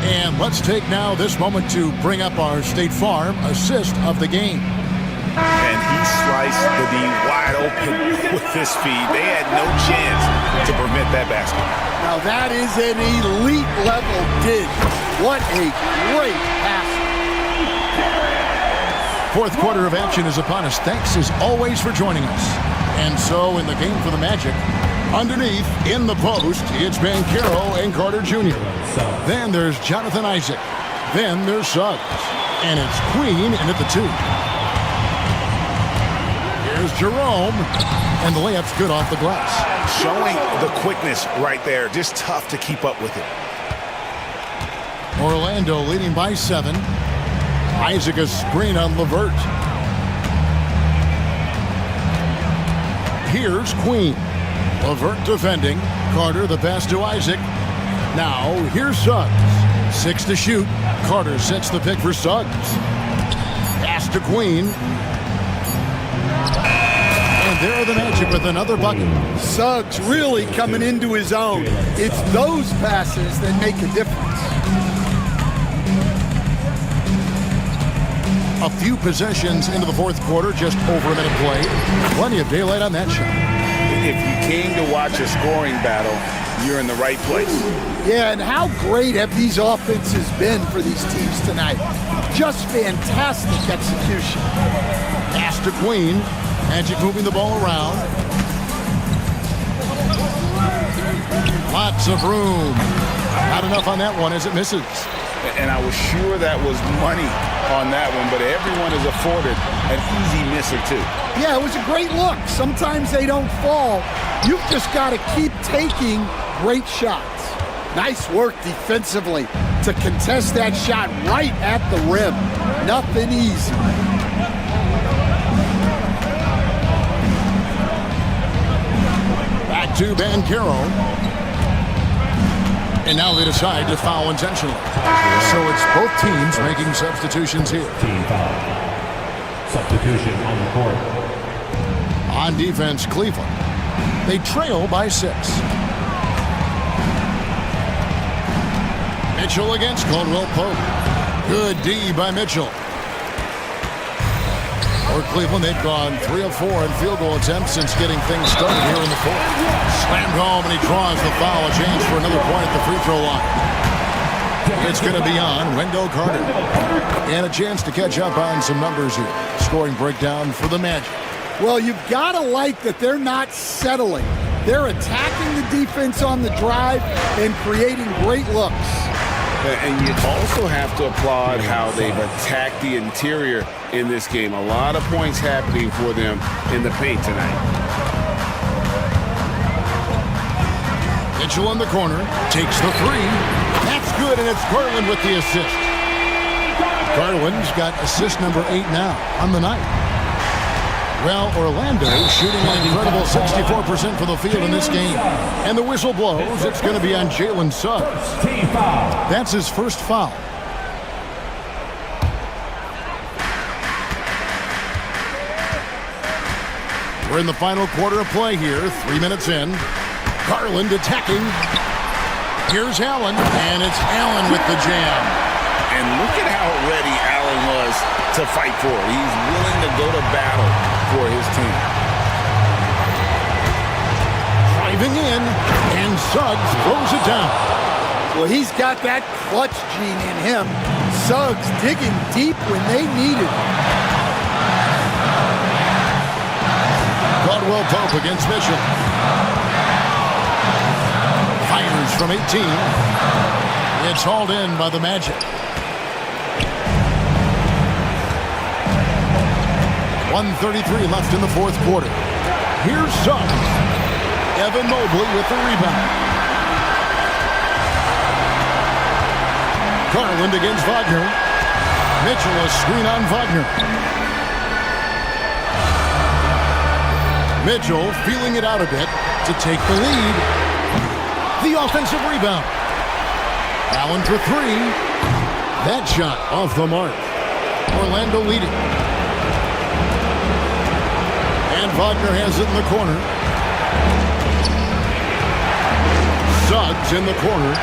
And let's take now this moment to bring up our State Farm assist of the game. And he sliced the D wide open with his feed. They had no chance to prevent that basket. Now that is an elite level dig. What a great pass. 4th quarter of action is upon us. Thanks as always for joining us. And so in the game for the Magic, underneath, in the post, it's Banchero and Carter Jr. Then there's Jonathan Isaac. Then there's Suggs. And it's Queen in at the 2. Here's Jerome. And the layup's good off the glass. Showing the quickness right there. Just tough to keep up with it. Orlando leading by 7. Isaac a screen on LeVert. Here's Queen. LeVert defending. Carter the pass to Isaac. Now here's Suggs. 6 to shoot. Carter sets the pick for Suggs. Pass to Queen. And there are the Magic with another bucket. Suggs really coming into his own. It's those passes that make a difference. A few possessions into the 4th quarter, just over a minute played. Plenty of daylight on that shot. If you came to watch a scoring battle, you're in the right place. Yeah, and how great have these offenses been for these teams tonight? Just fantastic execution. Pass to Queen. Magic moving the ball around. Lots of room. Not enough on that one as it misses. And I was sure that was money on that one, but everyone is afforded an easy misser too. Yeah, it was a great look. Sometimes they don't fall. You've just got to keep taking great shots. Nice work defensively to contest that shot right at the rim. Nothing easy. to Bancaro. And now they decide to foul intentionally. So it's both teams making substitutions here. Team foul. Substitution on the court. On defense, Cleveland. They trail by 6. Mitchell against Caldwell Pope. Good D by Mitchell. For Cleveland, they've gone 3 of 4 in field goal attempts since getting things started here in the fourth. Slammed home, and he draws the foul. A chance for another point at the free throw line. It's going to be on Wendell Carter. And a chance to catch up on some numbers here. Scoring breakdown for the Magic. Well, you've got to like that they're not settling. They're attacking the defense on the drive and creating great looks. And you also have to applaud how they've attacked the interior in this game. A lot of points happening for them in the paint tonight. Mitchell in the corner, takes the 3. That's good, and it's Garland with the assist. Garland's got assist number 8 now on the night. Well, Orlando shooting an incredible 64% for the field in this game. And the whistle blows. It's going to be on Jalen Suggs. That's his first foul. We're in the final quarter of play here. 3 minutes in. Garland attacking. Here's Allen, and it's Allen with the jam. And look at how ready Allen was to fight for it. He's willing to go to battle for his team. Driving in, and Suggs throws it down. Well, he's got that clutch gene in him. Suggs digging deep when they need it. Caldwell Pope against Mitchell. Fires from 18. It's hauled in by the Magic. 1:33 left in the fourth quarter. Here's Suggs. Evan Mobley with the rebound. Garland against Wagner. Mitchell a screen on Wagner. Mitchell feeling it out a bit to take the lead. The offensive rebound. Allen for 3. That shot off the mark. Orlando leading. And Wagner has it in the corner. Suggs in the corner.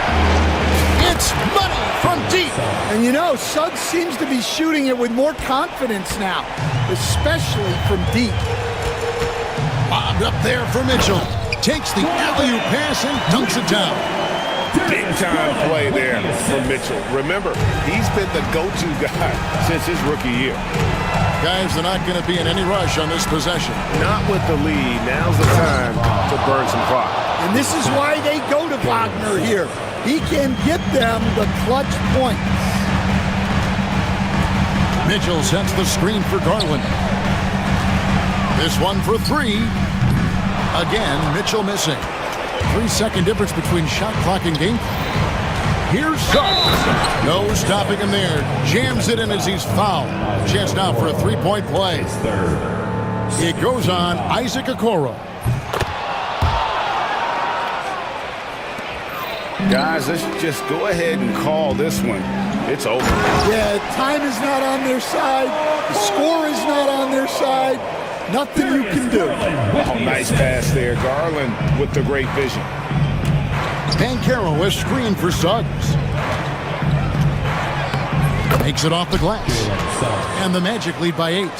It's money from deep. And you know, Suggs seems to be shooting it with more confidence now, especially from deep. Bobbed up there for Mitchell. Takes the alley-oop pass and dunks it down. Big-time play there for Mitchell. Remember, he's been the go-to guy since his rookie year. Guys, they're not going to be in any rush on this possession. Not with the lead. Now's the time to burn some clock. And this is why they go to Wagner here. He can get them the clutch points. Mitchell sets the screen for Garland. This one for 3. Again, Mitchell missing. 3-second difference between shot clock and game clock. Here's Suggs. No stopping him there. Jams it in as he's fouled. Chance now for a 3-point play. It goes on Isaac Okoro. Guys, let's just go ahead and call this one. It's over. Yeah, time is not on their side. The score is not on their side. Nothing you can do. Oh, nice pass there. Garland with the great vision. Bancaro is screened for Suggs. Makes it off the glass. And the Magic lead by 8.